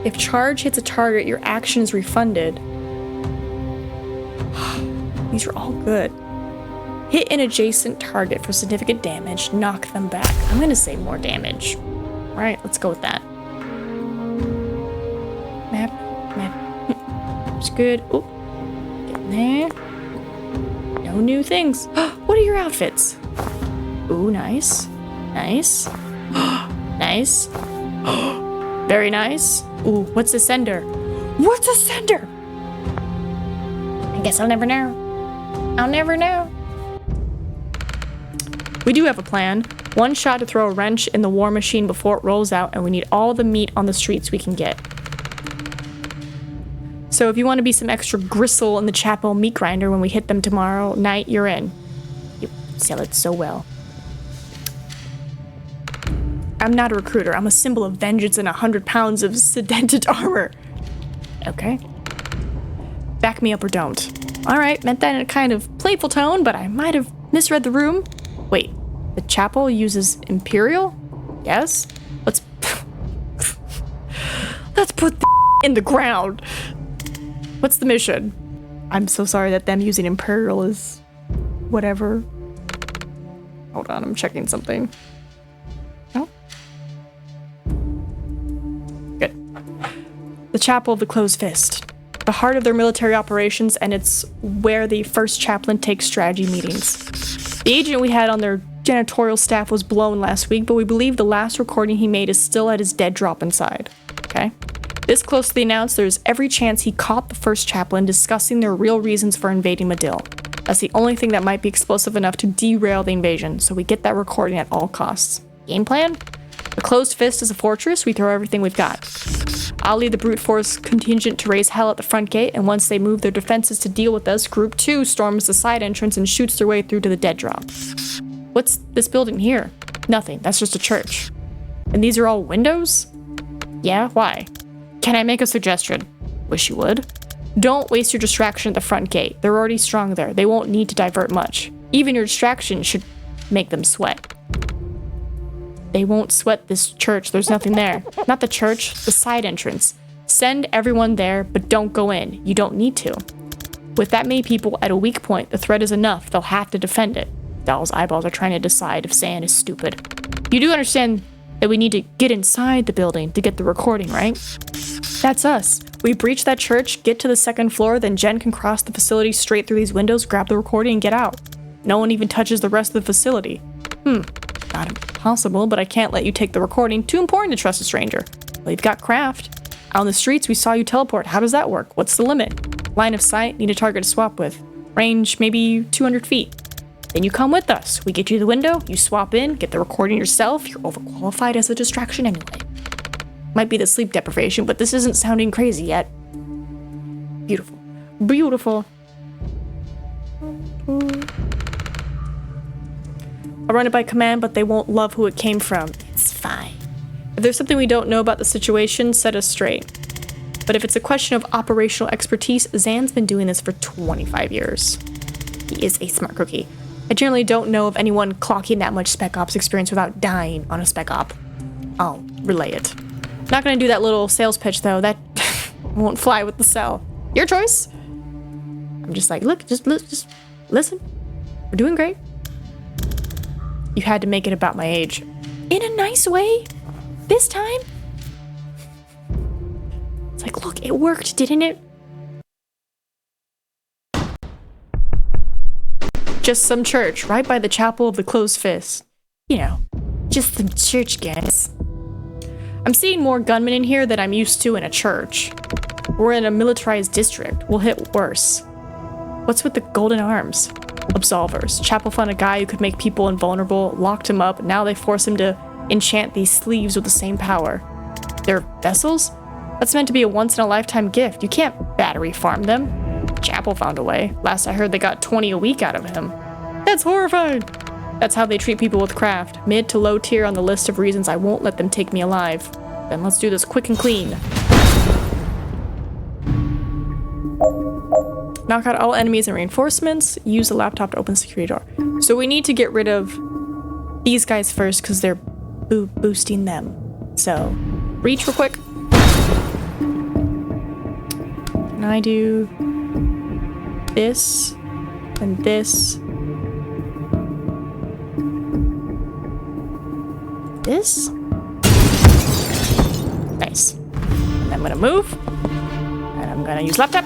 If charge hits a target, your action is refunded. These are all good. Hit an adjacent target for significant damage, knock them back. I'm gonna say more damage. All right, let's go with that. Map. It's good. Oh, getting there. No new things. What are your outfits? Ooh, nice. Nice. Nice. Very nice. Ooh, what's the sender? What's a sender? I guess I'll never know. I'll never know. We do have a plan. One shot to throw a wrench in the war machine before it rolls out, and we need all the meat on the streets we can get. So if you want to be some extra gristle in the chapel meat grinder when we hit them tomorrow night, you're in. You sell it so well. I'm not a recruiter. I'm a symbol of vengeance and 100 pounds of sedented armor. Okay. Back me up or don't. All right, meant that in a kind of playful tone, but I might have misread the room. Wait, the chapel uses Imperial? Yes? Let's put the in the ground. What's the mission? I'm so sorry that them using Imperial is whatever. Hold on, I'm checking something. Oh. Good. The Chapel of the Closed Fist. The heart of their military operations, and it's where the first chaplain takes strategy meetings. The agent we had on their janitorial staff was blown last week, but we believe the last recording he made is still at his dead drop inside. Okay? This close to the announce, there's every chance he caught the first chaplain discussing their real reasons for invading Medill. That's the only thing that might be explosive enough to derail the invasion, so we get that recording at all costs. Game plan? The Closed Fist is a fortress, we throw everything we've got. I'll lead the brute force contingent to raise hell at the front gate, and once they move their defenses to deal with us, Group 2 storms the side entrance and shoots their way through to the dead drop. What's this building here? Nothing, that's just a church. And these are all windows? Yeah, why? Can I make a suggestion? Wish you would. Don't waste your distraction at the front gate. They're already strong there. They won't need to divert much. Even your distraction should make them sweat. They won't sweat this church. There's nothing there. Not the church, the side entrance. Send everyone there, but don't go in. You don't need to. With that many people at a weak point, the threat is enough. They'll have to defend it. Doll's eyeballs are trying to decide if Sand is stupid. You do understand that we need to get inside the building to get the recording, right? That's us. We breach that church, get to the second floor, then Jen can cross the facility straight through these windows, grab the recording, and get out. No one even touches the rest of the facility. Not impossible, but I can't let you take the recording. Too important to trust a stranger. Well, you've got craft. Out on the streets, we saw you teleport. How does that work? What's the limit? Line of sight, need a target to swap with. Range, maybe 200 feet. Then you come with us. We get you to the window, you swap in, get the recording yourself. You're overqualified as a distraction anyway. Might be the sleep deprivation, but this isn't sounding crazy yet. Beautiful. Beautiful. I'll run it by command, but they won't love who it came from. It's fine. If there's something we don't know about the situation, set us straight. But if it's a question of operational expertise, Zan's been doing this for 25 years. He is a smart cookie. I generally don't know of anyone clocking that much Spec Ops experience without dying on a Spec Op. I'll relay it. Not gonna do that little sales pitch though, that won't fly with the sell. Your choice. I'm just like, look, just listen. We're doing great. You had to make it about my age. In a nice way? This time? It's like, look, it worked, didn't it? Just some church, right by the chapel of the closed fist. You know, just some church guys. I'm seeing more gunmen in here than I'm used to in a church. We're in a militarized district. We'll hit worse. What's with the golden arms? Absolvers. Chapel found a guy who could make people invulnerable, locked him up, now they force him to enchant these sleeves with the same power. They're vessels? That's meant to be a once-in-a-lifetime gift. You can't battery farm them. Chapel found a way. Last I heard they got 20 a week out of him. That's horrifying! That's how they treat people with craft. Mid to low tier on the list of reasons I won't let them take me alive. Then let's do this quick and clean. Knock out all enemies and reinforcements. Use the laptop to open the security door. So we need to get rid of these guys first because they're boosting them. So, reach real quick. Can I do this and this? This? Nice. And I'm gonna move. And I'm gonna use laptop.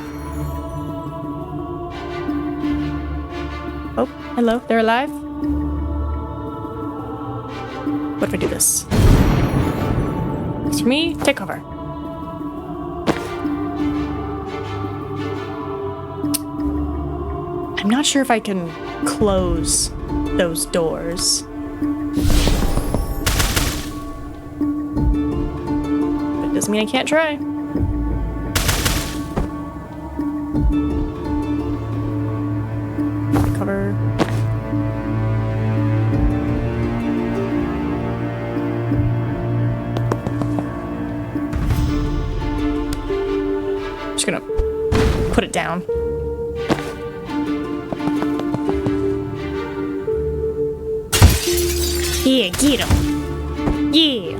Oh, hello. They're alive? What if I do this? It's for me. Take cover. I'm not sure if I can close those doors. But it doesn't mean I can't try. Cover. Just gonna put it down. Yeah, get him. Yeah.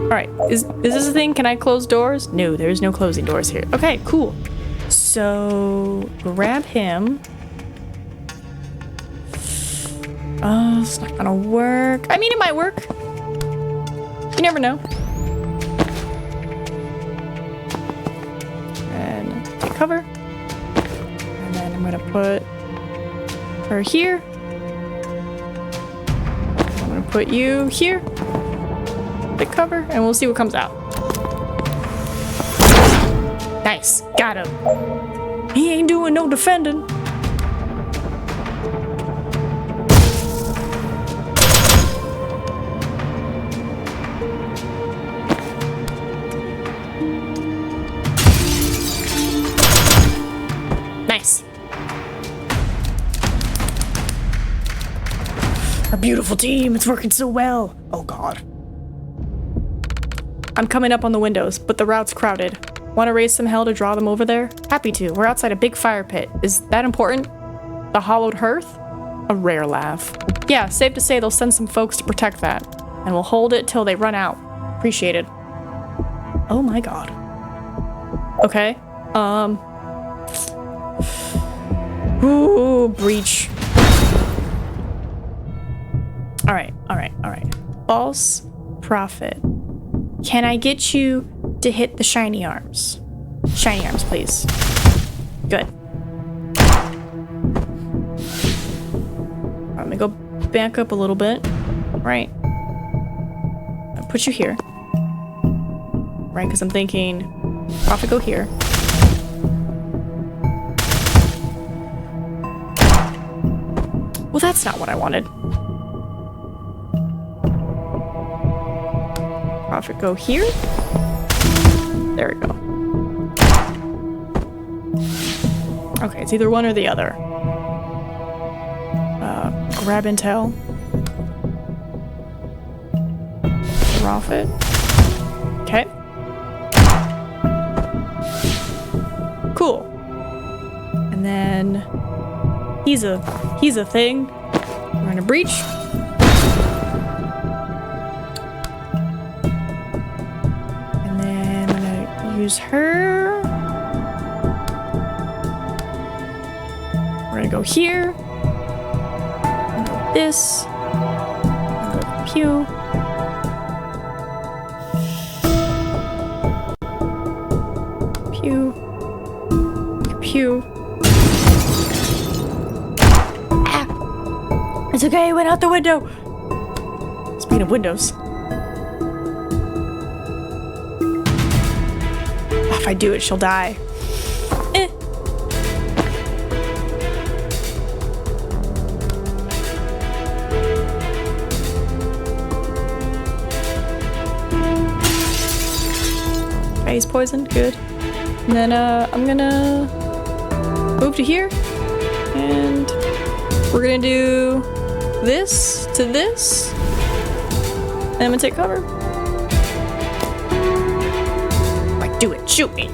Alright, is this a thing? Can I close doors? No, there's no closing doors here. Okay, cool. So, grab him. Oh, it's not gonna work. I mean, it might work. You never know. And take cover. And then I'm gonna put her here. I'm gonna put you here. The cover, and we'll see what comes out. Nice, got him. He ain't doing no defending. Nice. Our beautiful team, it's working so well. Oh God. I'm coming up on the windows, but the route's crowded. Want to raise some hell to draw them over there? Happy to. We're outside a big fire pit. Is that important? The hollowed hearth? A rare laugh. Yeah, safe to say they'll send some folks to protect that. And we'll hold it till they run out. Appreciated. Oh my God. Okay. Ooh, breach. Alright. False prophet. Can I get you to hit the shiny arms? Shiny arms, please. Good. Let me go back up a little bit. Right. I'll put you here. Right, because I'm thinking prophet go here. Well, that's not what I wanted. Prophet go here. There we go. Okay, it's either one or the other. Grab intel. Prophet. Okay. Cool. And then he's a thing. We're gonna breach. And then I'm gonna use her. We're gonna go here. This. Go pew. Pew. Pew. Ah! It's okay, it went out the window. Speaking of windows. If I do it, she'll die. He's poisoned, good. And then I'm gonna move to here, and we're gonna do this to this, and I'm gonna take cover. Like, do it, shoot me.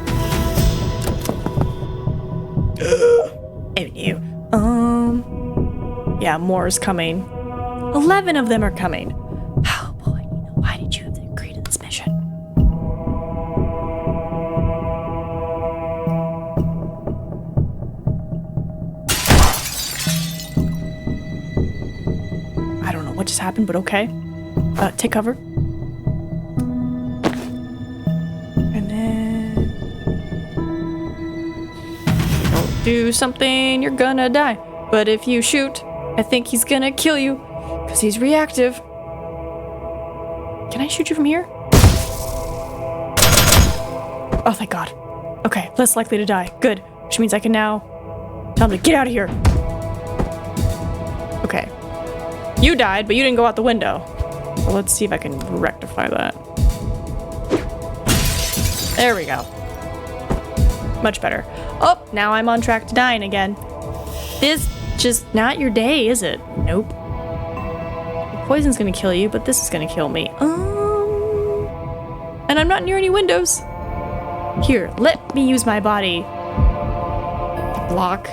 Oh no. Yeah, more is coming. 11 of them are coming. Oh boy, why did you agree to this mission? What just happened, but okay. Take cover. And then... if you don't do something, you're gonna die. But if you shoot, I think he's gonna kill you. Because he's reactive. Can I shoot you from here? Oh, thank God. Okay, less likely to die. Good. Which means I can now tell him to get out of here. Okay. You died, but you didn't go out the window. So let's see if I can rectify that. There we go. Much better. Oh, now I'm on track to dying again. This just not your day, is it? Nope. The poison's gonna kill you, but this is gonna kill me. And I'm not near any windows. Here, let me use my body to block.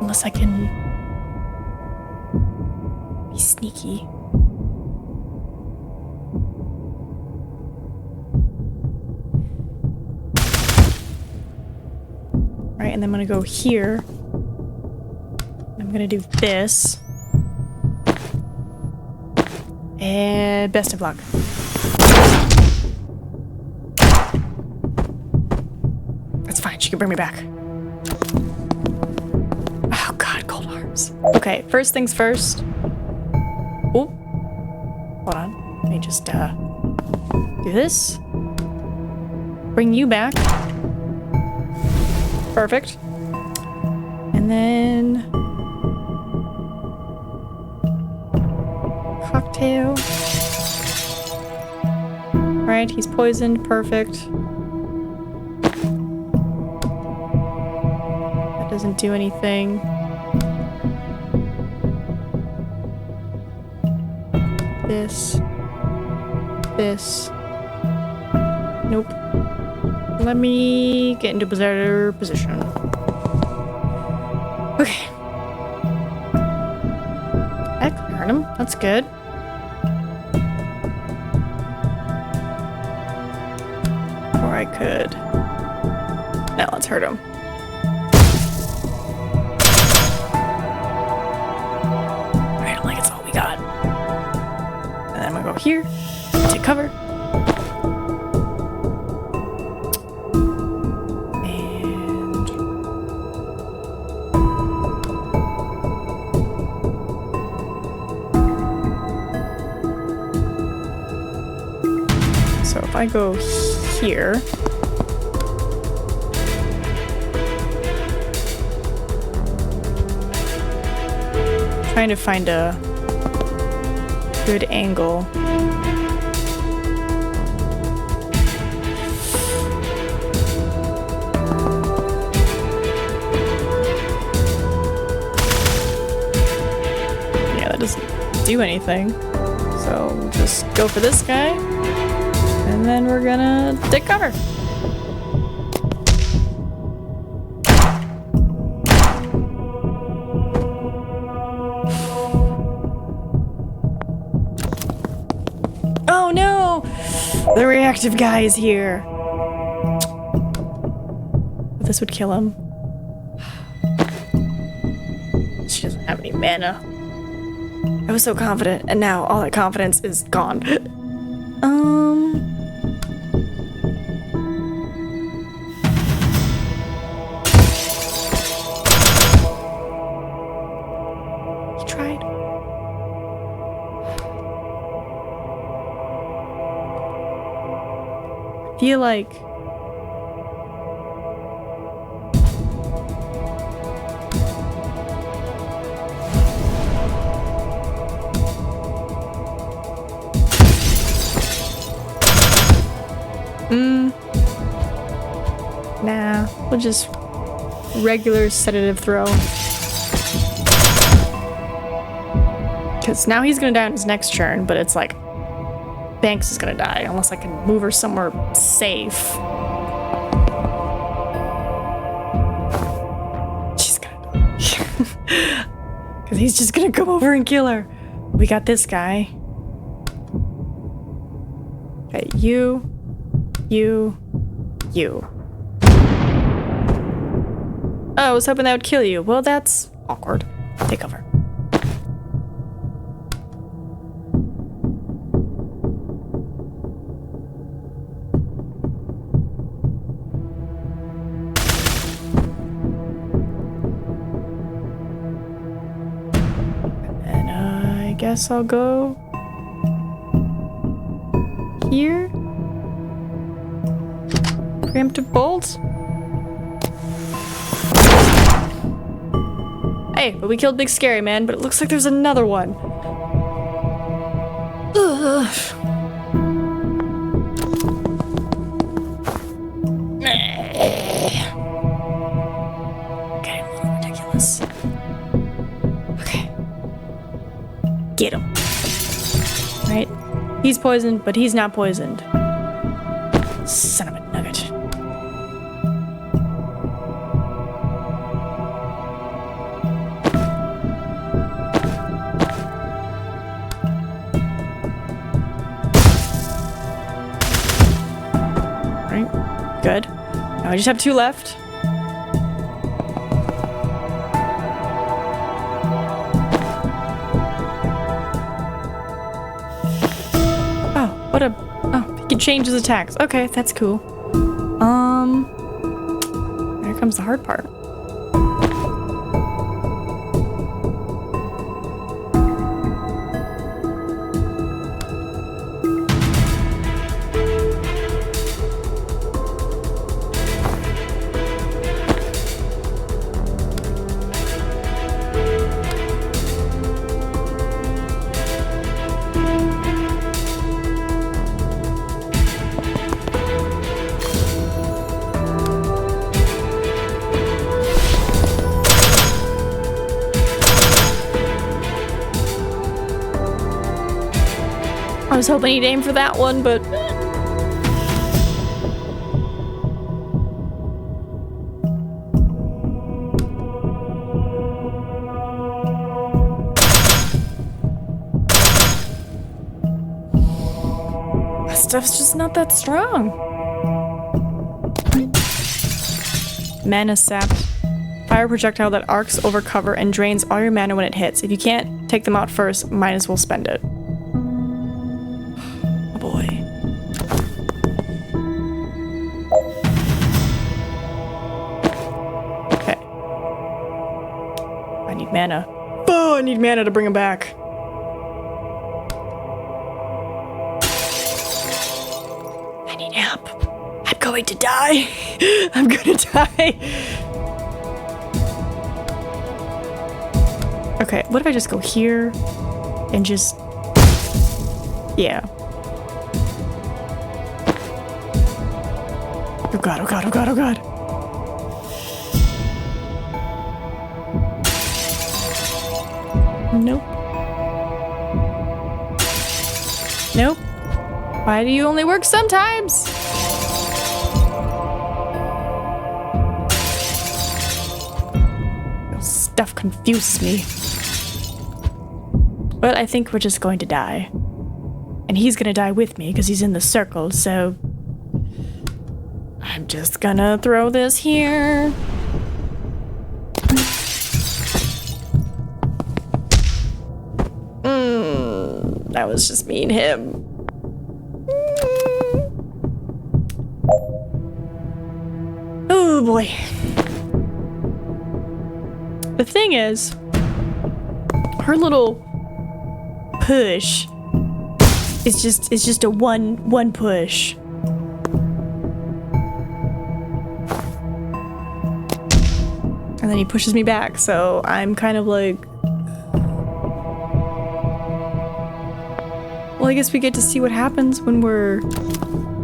Unless I can be sneaky. Right, and then I'm gonna go here. I'm gonna do this. And best of luck. That's fine, she can bring me back. Oh God, cold arms. Okay, first things first. Oh, hold on. Let me just do this. Bring you back. Perfect. And then cocktail. Right, he's poisoned. Perfect. That doesn't do anything. This. Nope. Let me get into better position. Okay. I cleared him. That's good. Or I could... no, let's hurt him. I don't like it's all weak. here. Take cover. And so if I go here. Trying to find a good angle. Yeah, that doesn't do anything. So we'll just go for this guy. And then we're gonna take cover. Oh no! The reactive guy is here. This would kill him. She doesn't have any mana. I was so confident, and now all that confidence is gone. He tried. I feel like nah, we'll just regular sedative throw. Because now he's gonna die on his next turn, but it's like Banks is gonna die unless I can move her somewhere safe. She's gonna die. Because he's just gonna come over and kill her. We got this guy. Okay, you. Oh, I was hoping that would kill you. Well, that's awkward. Take cover. And I guess I'll go here. Preemptive bolt. Hey, but we killed Big Scary Man, but it looks like there's another one. Ugh. Getting a little ridiculous. Okay. Get him. Right? He's poisoned, but he's not poisoned. Son of a nugget. Good. Now I just have 2 left. Oh, what a... Oh, he can change his attacks. Okay, that's cool. Here comes the hard part. I was hoping he'd aim for that one, but... That stuff's just not that strong. Mana sap. Fire projectile that arcs over cover and drains all your mana when it hits. If you can't take them out first, might as well spend it. boy. Okay. I need mana. Oh, I need mana to bring him back. I need help. I'm going to die. I'm gonna die. Okay, what if I just go here and just... Yeah. Oh god, oh god, oh god, oh god. Nope. Nope. Why do you only work sometimes? Stuff confuses me. Well, I think we're just going to die. And he's gonna die with me because he's in the circle, so... I'm just gonna throw this here. That was just me and him. Oh boy. The thing is, her little push is just a one push. And then he pushes me back, so I'm kind of like... Well, I guess we get to see what happens when we're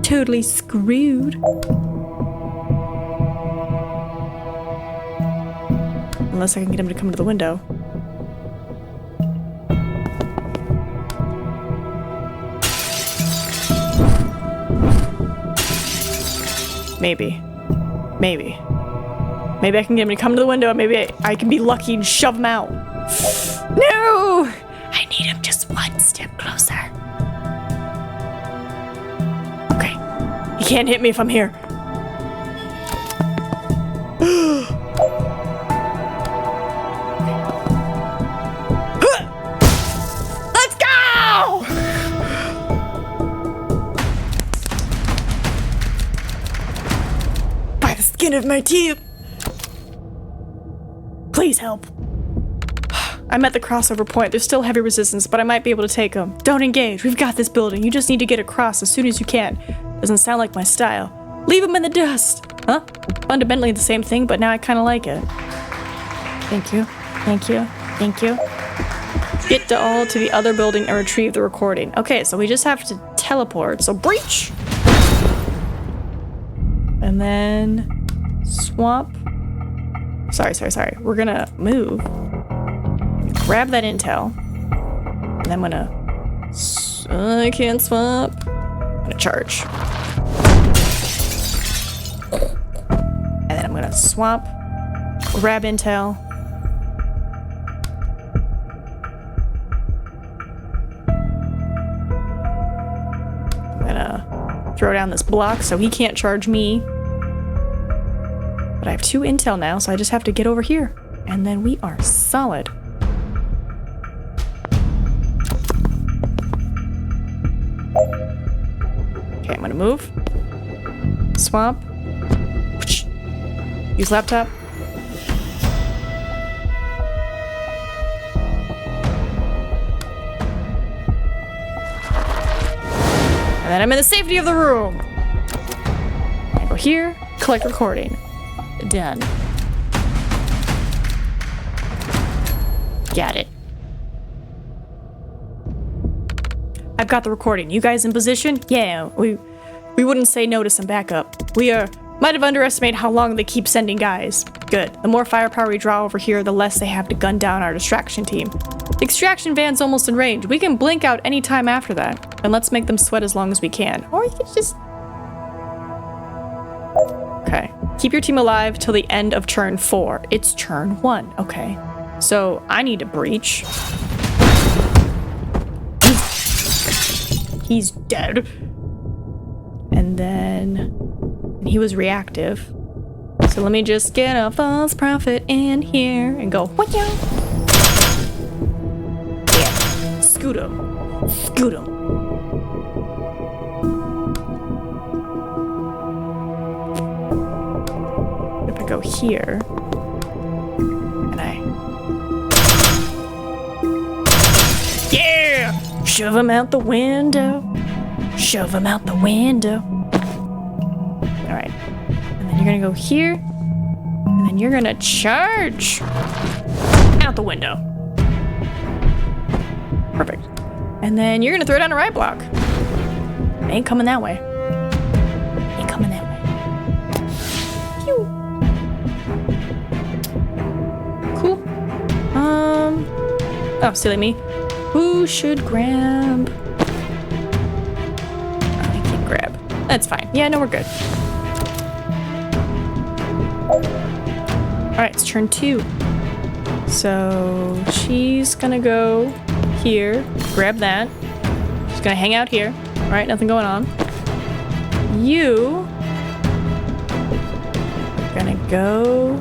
totally screwed. Unless I can get him to come to the window. Maybe. Maybe. Maybe I can get him to come to the window and maybe I can be lucky and shove him out. No! I need him just one step closer. Okay. He can't hit me if I'm here. Let's go! By the skin of my teeth. Please help. I'm at the crossover point. There's still heavy resistance, but I might be able to take them. Don't engage. We've got this building. You just need to get across as soon as you can. Doesn't sound like my style. Leave them in the dust. Huh? Fundamentally the same thing, but now I kind of like it. Thank you. Thank you. Thank you. Get to the other building and retrieve the recording. Okay, so we just have to teleport. So breach! And then swap. Sorry. We're gonna move. Grab that intel. And I'm gonna... I can't swap. I'm gonna charge. And then I'm gonna swap. Grab intel. I'm gonna throw down this block so he can't charge me. But I have 2 intel now, so I just have to get over here. And then we are solid. Okay, I'm gonna move. Swap. Use laptop. And then I'm in the safety of the room. I go here, collect recording. Done. Got it. I've got the recording. You guys in position? Yeah, we wouldn't say no to some backup. We might have underestimated how long they keep sending guys. Good. The more firepower we draw over here, the less they have to gun down our distraction team. The extraction van's almost in range. We can blink out any time after that. And let's make them sweat as long as we can. Or you could just... Okay. Keep your team alive till the end of turn 4. It's turn 1. Okay. So, I need to breach. He's dead. And then... he was reactive. So let me just get a false prophet in here and go, yeah. Scoot him. Scoot him. go here. And yeah! Shove him out the window. Shove him out the window. Alright. And then you're gonna go here. And then you're gonna charge out the window. Perfect. And then you're gonna throw down a right block. Ain't coming that way. Ain't coming that way. Pew. Cool. Oh, silly me. Who should grab? I can grab. That's fine. Yeah, no, we're good. Alright, it's turn 2. So she's gonna go here, grab that. She's gonna hang out here. Alright, nothing going on. You are gonna go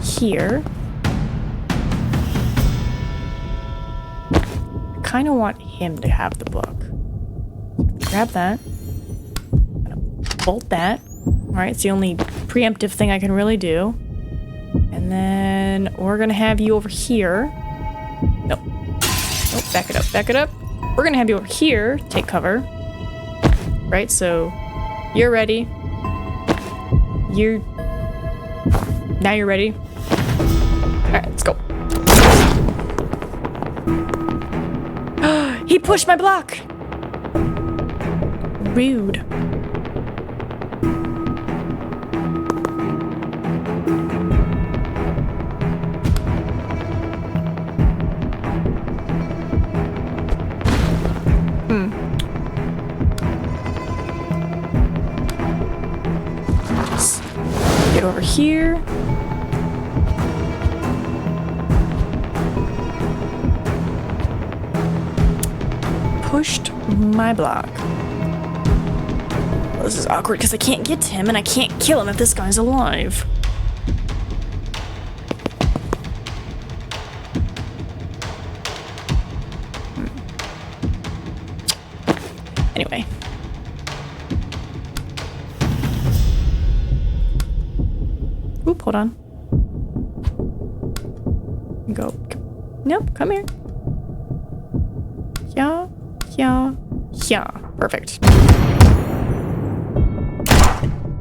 here. I kinda want him to have the book. Grab that. Gonna bolt that. Alright, it's the only preemptive thing I can really do. And then we're gonna have you over here. Nope. Nope, back it up, back it up. We're gonna have you over here, take cover. Right, so you're ready. Now you're ready. Alright, let's go. He pushed my block! Rude. Get over here. Pushed my block. Well, this is awkward because I can't get to him and I can't kill him if this guy's alive. Anyway. Oop, hold on. Go. Nope, come here. Yeah, yeah, yeah. Perfect.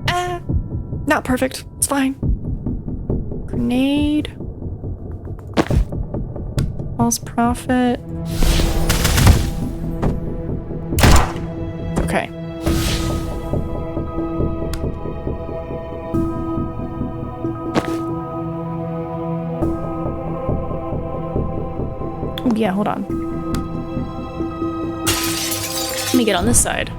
Ah, not perfect. It's fine. Grenade. False prophet. Okay. Ooh, yeah, hold on. Let me get on this side.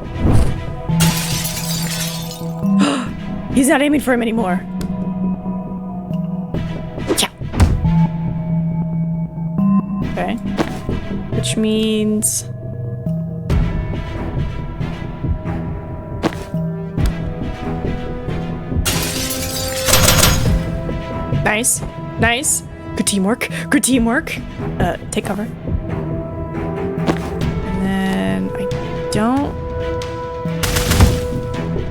He's not aiming for him anymore. Yeah. Okay. Which means... Nice. Nice. Good teamwork. Good teamwork. Take cover. And then I don't...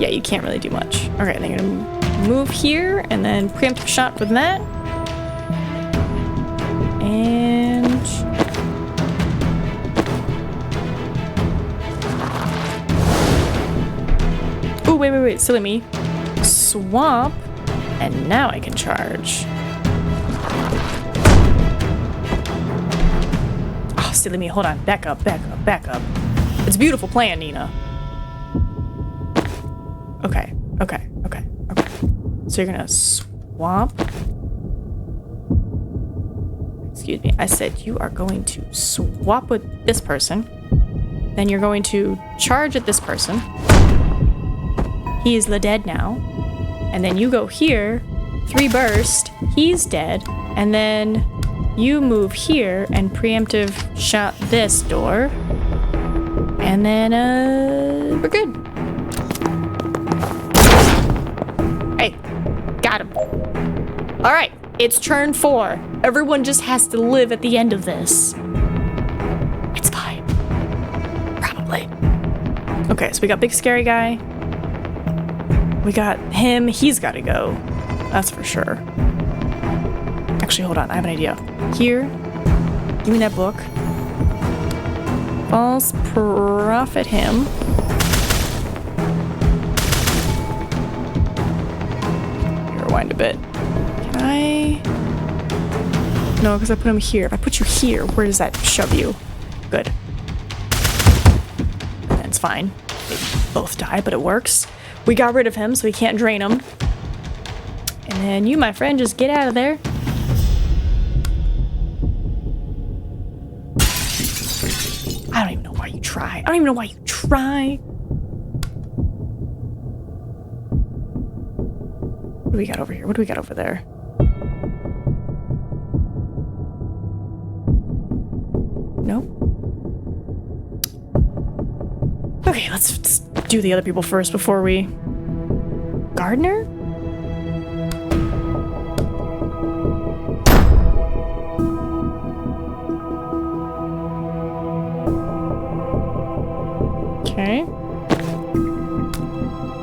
Yeah, you can't really do much. Okay, then you're gonna move here and then preemptive shot with that. And... Oh, wait. Silly me. Swap. And now I can charge. Oh, silly me. Hold on. Back up. It's a beautiful plan, Nina. Okay. So you're gonna swap. Excuse me. I said you are going to swap with this person. Then you're going to charge at this person. He is the dead now. And then you go here, 3 burst, he's dead, and then you move here and preemptive shot this door. And then, we're good. Hey, got him. All right, it's turn 4. Everyone just has to live at the end of this. It's fine. Probably. Okay, so we got big scary guy. We got him. He's got to go. That's for sure. Actually, hold on. I have an idea. Here. Give me that book. False prophet him. Rewind a bit. Can I? No, because I put him here. If I put you here, where does that shove you? Good. That's fine. They both die, but it works. We got rid of him, so we can't drain him. And then you, my friend, just get out of there. I don't even know why you try. I don't even know why you try. What do we got over here? What do we got over there? Nope. Okay, let's do the other people first before we... Gardener? Okay.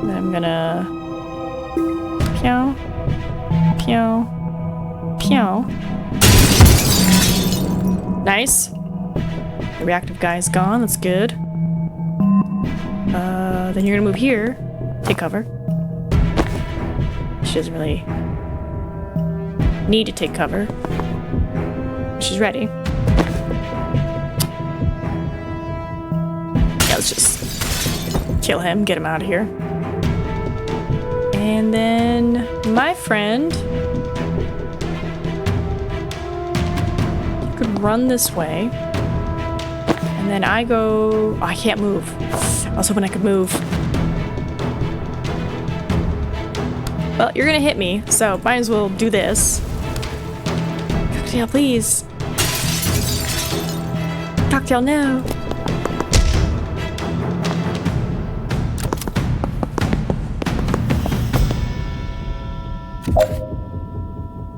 Then I'm gonna... Pew. Pew. Pew. Nice. The reactive guy's gone. That's good. Then you're gonna move here. Take cover. She doesn't really need to take cover. She's ready. Yeah, let's just kill him, get him out of here. And then my friend, you could run this way. And then I go... Oh, I can't move. I was hoping I could move. Well, you're gonna hit me, so might as well do this. Cocktail, please. Cocktail, no.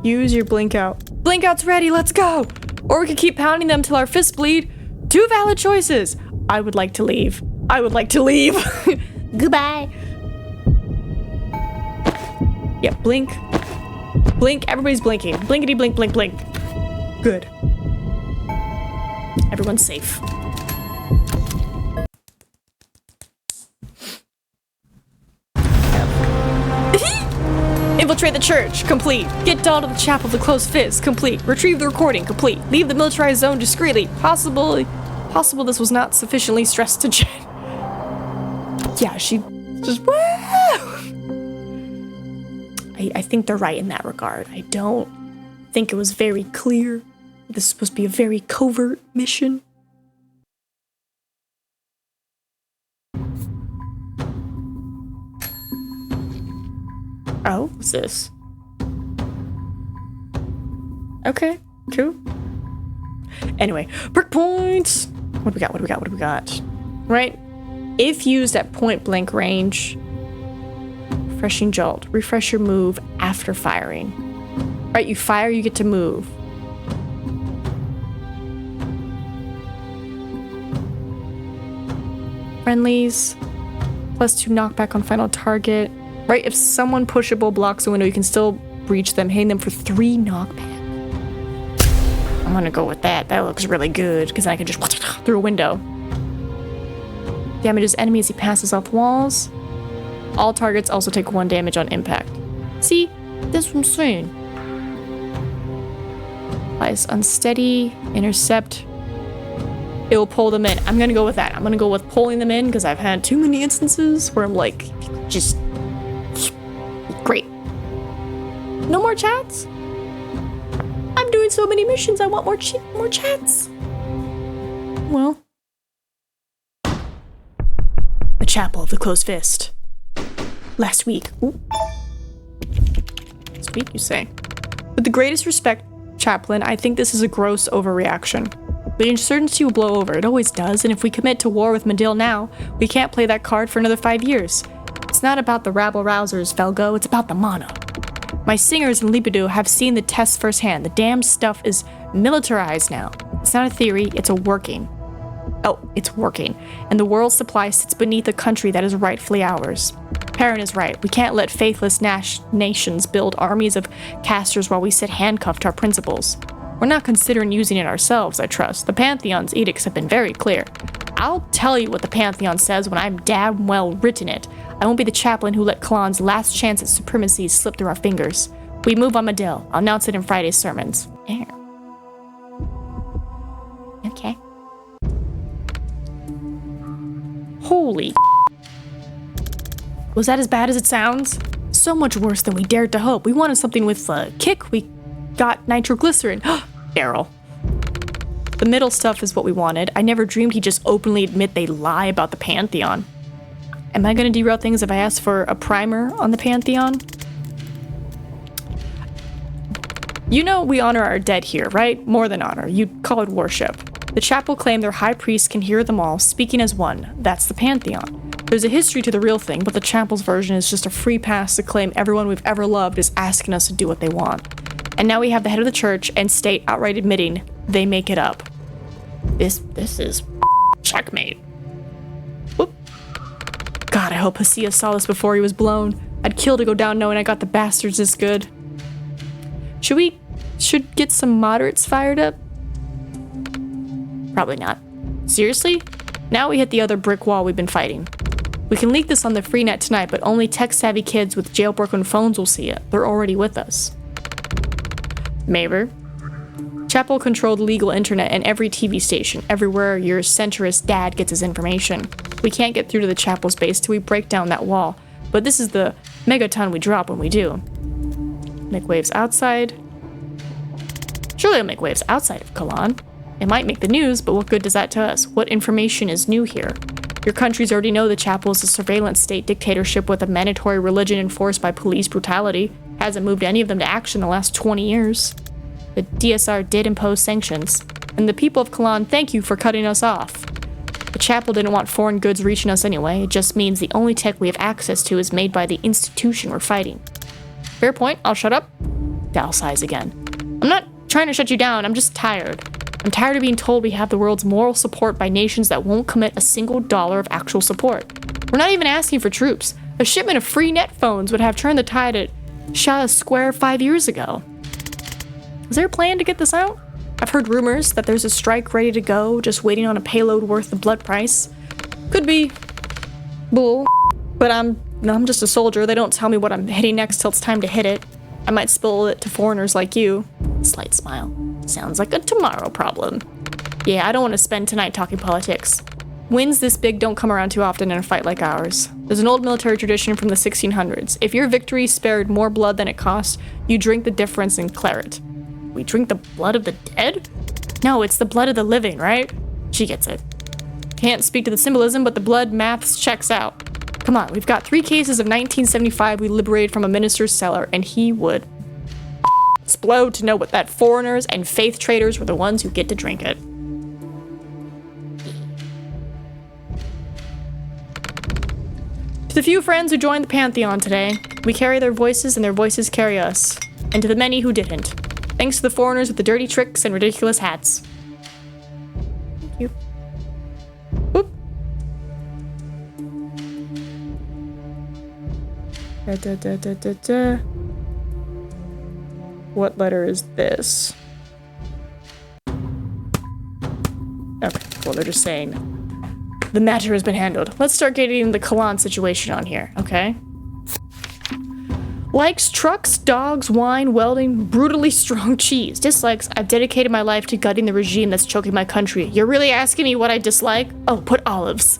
Use your blink out. Blink out's ready, let's go! Or we could keep pounding them till our fists bleed. Two valid choices. I would like to leave. I would like to leave. Goodbye. Yeah, blink. Blink, everybody's blinking. Blinkety blink, blink, blink. Good. Everyone's safe. Infiltrate the church, complete. Get doll to the chapel of the closed fist, complete. Retrieve the recording, complete. Leave the militarized zone discreetly. Possible this was not sufficiently stressed to Jen. Yeah, she just... I think they're right in that regard. I don't think it was very clear. This is supposed to be a very covert mission. Oh, what's this? Okay, cool. Anyway, brick points! What do we got? What do we got? What do we got? Right? If used at point blank range, refreshing jolt. Refresh your move after firing. Right, you fire, you get to move. Friendlies. +2 knockback on final target. Right, if someone pushable blocks a window, you can still reach them, hitting them for 3 knockback. I'm gonna go with that. That looks really good, because I can just through a window. Damages enemy as he passes off walls. All targets also take 1 damage on impact. See? That's what I'm saying. Applies unsteady, intercept. It will pull them in. I'm gonna go with that. I'm gonna go with pulling them in, because I've had too many instances where I'm like, just... Great. No more chats? I'm doing so many missions, I want more chats. Well. The Chapel of the Closed Fist. Last week. Ooh. Last week, you say? With the greatest respect, Chaplain, I think this is a gross overreaction. The insurgency will blow over. It always does, and if we commit to war with Medil now, we can't play that card for another 5 years. It's not about the rabble-rousers, Felgo, it's about the mana. My singers in Libido have seen the tests firsthand. The damn stuff is militarized now. It's not a theory, it's a working. Oh, it's working. And the world's supply sits beneath a country that is rightfully ours. Perrin is right. We can't let faithless nations build armies of casters while we sit handcuffed to our principles. We're not considering using it ourselves, I trust. The Pantheon's edicts have been very clear. I'll tell you what the Pantheon says when I'm damn well written it. I won't be the chaplain who let Kalan's last chance at supremacy slip through our fingers. We move on Medell. I'll announce it in Friday's sermons. Okay. Holy. Was that as bad as it sounds? So much worse than we dared to hope. We wanted something with a kick. We got nitroglycerin. Daryl. The middle stuff is what we wanted. I never dreamed he'd just openly admit they lie about the Pantheon. Am I going to derail things if I ask for a primer on the Pantheon? You know we honor our dead here, right? More than honor. You'd call it worship. The chapel claim their high priest can hear them all, speaking as one. That's the Pantheon. There's a history to the real thing, but the chapel's version is just a free pass to claim everyone we've ever loved is asking us to do what they want. And now we have the head of the church and state outright admitting they make it up. This is checkmate. Whoop. God, I hope Hosea saw this before he was blown. I'd kill to go down knowing I got the bastards this good. Should get some moderates fired up? Probably not. Seriously? Now we hit the other brick wall we've been fighting. We can leak this on the free net tonight, but only tech-savvy kids with jailbroken phones will see it. They're already with us. Maver. Chapel-controlled legal internet and every TV station, everywhere your centrist dad gets his information. We can't get through to the chapel's base till we break down that wall, but this is the megaton we drop when we do. Make waves outside. Surely it'll make waves outside of Kalan. It might make the news, but what good does that to us? What information is new here? Your countries already know the chapel is a surveillance state dictatorship with a mandatory religion enforced by police brutality. Hasn't moved any of them to action in the last 20 years. The DSR did impose sanctions, and the people of Kalan thank you for cutting us off. The chapel didn't want foreign goods reaching us anyway. It just means the only tech we have access to is made by the institution we're fighting. Fair point, I'll shut up. Dal sighs again. I'm not trying to shut you down, I'm just tired. I'm tired of being told we have the world's moral support by nations that won't commit a single dollar of actual support. We're not even asking for troops. A shipment of free net phones would have turned the tide at Shah Square 5 years ago. Is there a plan to get this out? I've heard rumors that there's a strike ready to go, just waiting on a payload worth the blood price. Could be bull, but I'm just a soldier. They don't tell me what I'm hitting next till it's time to hit it. I might spill it to foreigners like you. Slight smile. Sounds like a tomorrow problem. Yeah, I don't want to spend tonight talking politics. Wins this big don't come around too often in a fight like ours. There's an old military tradition from the 1600s. If your victory spared more blood than it cost, you drink the difference and clear it. We drink the blood of the dead? No, it's the blood of the living, right? She gets it. Can't speak to the symbolism, but the blood maths checks out. Come on, we've got 3 cases of 1975 we liberated from a minister's cellar, and he would explode to know what that foreigners and faith traders were the ones who get to drink it. To the few friends who joined the Pantheon today, we carry their voices and their voices carry us. And to the many who didn't, thanks to the foreigners with the dirty tricks and ridiculous hats. Thank you. Boop. What letter is this? Okay, well, they're just saying the matter has been handled. Let's start getting the Kalan situation on here, okay? Likes trucks, dogs, wine, welding, brutally strong cheese. Dislikes, I've dedicated my life to gutting the regime that's choking my country. You're really asking me what I dislike? Oh, put olives.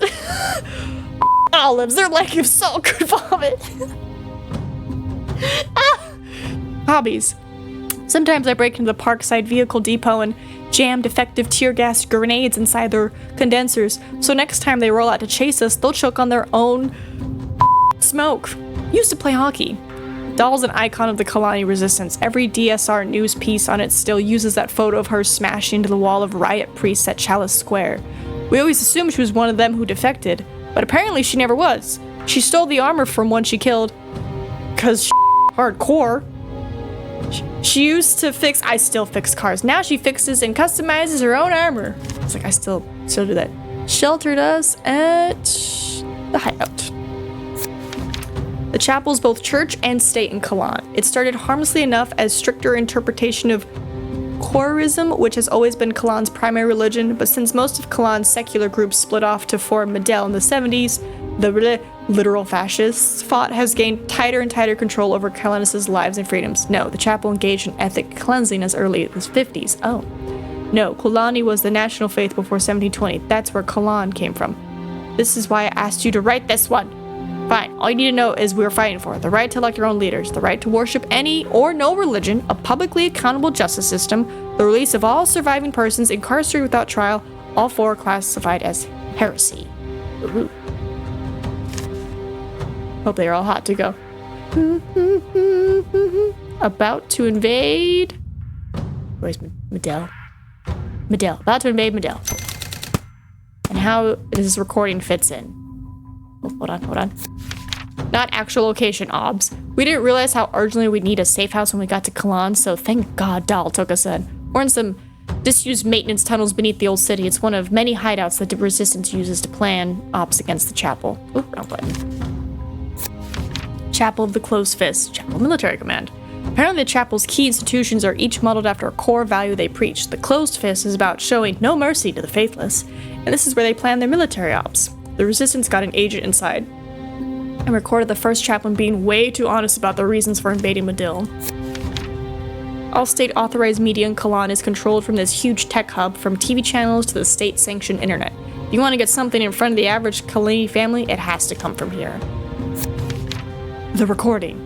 Olives, they're like if salt could vomit. Hobbies. Sometimes I break into the Parkside Vehicle Depot and jam defective tear gas grenades inside their condensers, so next time they roll out to chase us, they'll choke on their own smoke. Used to play hockey. Doll's an icon of the Kalani resistance. Every DSR news piece on it still uses that photo of her smashing into the wall of riot priests at Chalice Square. We always assumed she was one of them who defected, but apparently she never was. She stole the armor from one she killed, 'cause hardcore. She used to fix, I still fix cars. Now she fixes and customizes her own armor. It's like, I still do that. sheltered us at the hideout. The chapel is both church and state in Kalan. It started harmlessly enough as stricter interpretation of Khorism, which has always been Kalan's primary religion, but since most of Kalan's secular groups split off to form Medel in the 70s, the literal fascists has gained tighter and tighter control over Kalanese lives and freedoms. No, the chapel engaged in ethnic cleansing as early as the 50s. Oh. No, Kulani was the national faith before 1720. That's where Kalan came from. This is why I asked you to write this one. Fine, all you need to know is we're fighting for the right to elect your own leaders, the right to worship any or no religion, a publicly accountable justice system, the release of all surviving persons incarcerated without trial, all four classified as heresy. Ooh. Hope they're all hot to go. About to invade. Where's Medel? Medel. About to invade Medel. And how this recording fits in. Oh, hold on. Not actual location, obs. We didn't realize how urgently we'd need a safe house when we got to Kalan, so thank God Dahl took us in. We're in some disused maintenance tunnels beneath the old city. It's one of many hideouts that the Resistance uses to plan ops against the chapel. Ooh, wrong button. Chapel of the Closed Fist. Chapel Military Command. Apparently the chapel's key institutions are each modeled after a core value they preach. The Closed Fist is about showing no mercy to the faithless, and this is where they plan their military ops. The Resistance got an agent inside and recorded the first chaplain being way too honest about the reasons for invading Medil. All state-authorized media in Kalan is controlled from this huge tech hub, from TV channels to the state-sanctioned internet. If you want to get something in front of the average Kalani family, it has to come from here. The recording.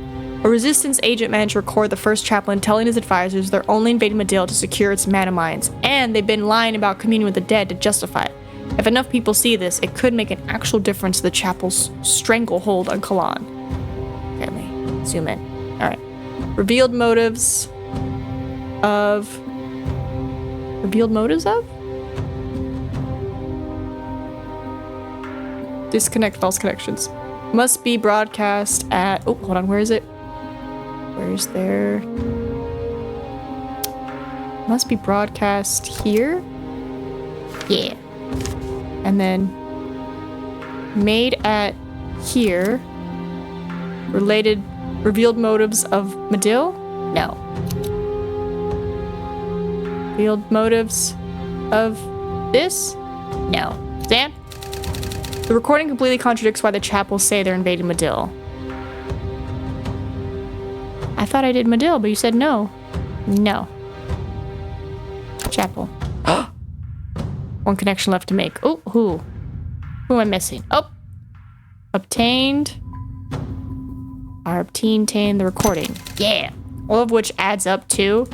A Resistance agent managed to record the first chaplain telling his advisors they're only invading Medil to secure its mana mines, and they've been lying about communing with the dead to justify it. If enough people see this, it could make an actual difference to the chapel's stranglehold on Kalan. Okay, let me zoom in. Alright. Revealed motives of... Disconnect false connections. Must be broadcast at... Oh, hold on, where is it? Where's there... Must be broadcast here? Yeah. And then made at here. Revealed motives of Medil? No. Revealed motives of this? No. Dan? The recording completely contradicts why the chapel say they're invading Medil. I thought I did Medil, but you said no. No. Chapel. One connection left to make. Oh, who? Who am I missing? Oh! Obtained the recording. Yeah! All of which adds up to...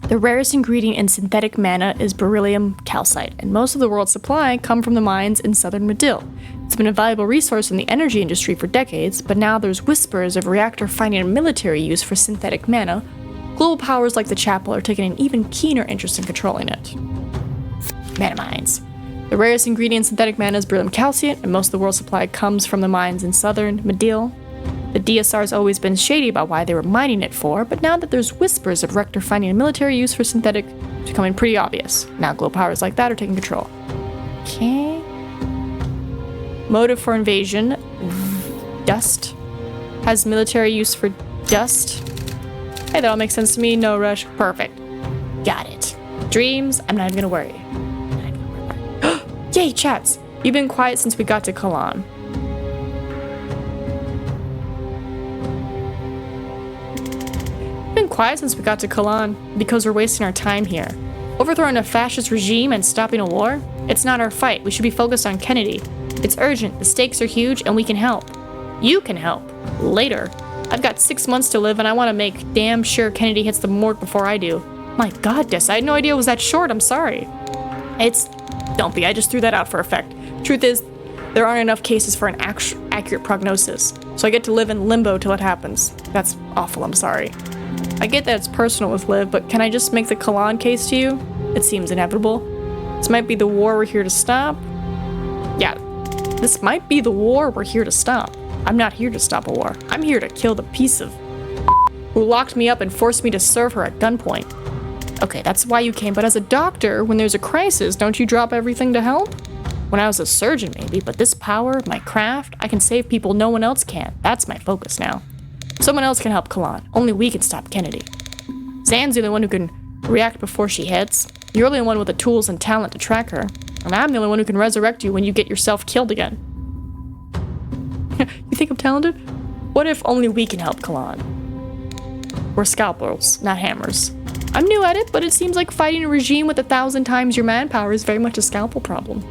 The rarest ingredient in synthetic mana is beryllium calcite, and most of the world's supply come from the mines in southern Medil. It's been a valuable resource in the energy industry for decades, but now there's whispers of reactor finding a military use for synthetic mana. Global powers like the chapel are taking an even keener interest in controlling it. Mana mines. The rarest ingredient in synthetic mana is beryllium calcite, and most of the world's supply comes from the mines in southern Medil. The DSR's always been shady about why they were mining it for, but now that there's whispers of Rector finding a military use for synthetic, it's becoming pretty obvious. Now global powers like that are taking control. Okay. Motive for invasion. Dust. Has military use for dust. Hey, that all makes sense to me. No rush. Perfect. Got it. Dreams. I'm not even gonna worry. Yay, chats! You've been quiet since we got to Kalan. Quiet since we got to Kalan because we're wasting our time here. Overthrowing a fascist regime and stopping a war? It's not our fight. We should be focused on Kennedy. It's urgent. The stakes are huge and we can help. You can help. Later. I've got 6 months to live and I want to make damn sure Kennedy hits the morgue before I do. My god, Des, I had no idea it was that short. I'm sorry. Don't be. I just threw that out for effect. Truth is, there aren't enough cases for an accurate prognosis. So I get to live in limbo till it happens. That's awful. I'm sorry. I get that it's personal with Liv, but can I just make the Kalan case to you? It seems inevitable. This might be the war we're here to stop. Yeah, this might be the war we're here to stop. I'm not here to stop a war. I'm here to kill the piece of who locked me up and forced me to serve her at gunpoint. Okay, that's why you came, but as a doctor, when there's a crisis, don't you drop everything to help? When I was a surgeon, maybe, but this power, my craft, I can save people no one else can. That's my focus now. Someone else can help Kalan. Only we can stop Kennedy. Zan's the only one who can react before she hits. You're the only one with the tools and talent to track her. And I'm the only one who can resurrect you when you get yourself killed again. You think I'm talented? What if only we can help Kalan? We're scalpels, not hammers. I'm new at it, but it seems like fighting a regime with 1,000 times your manpower is very much a scalpel problem.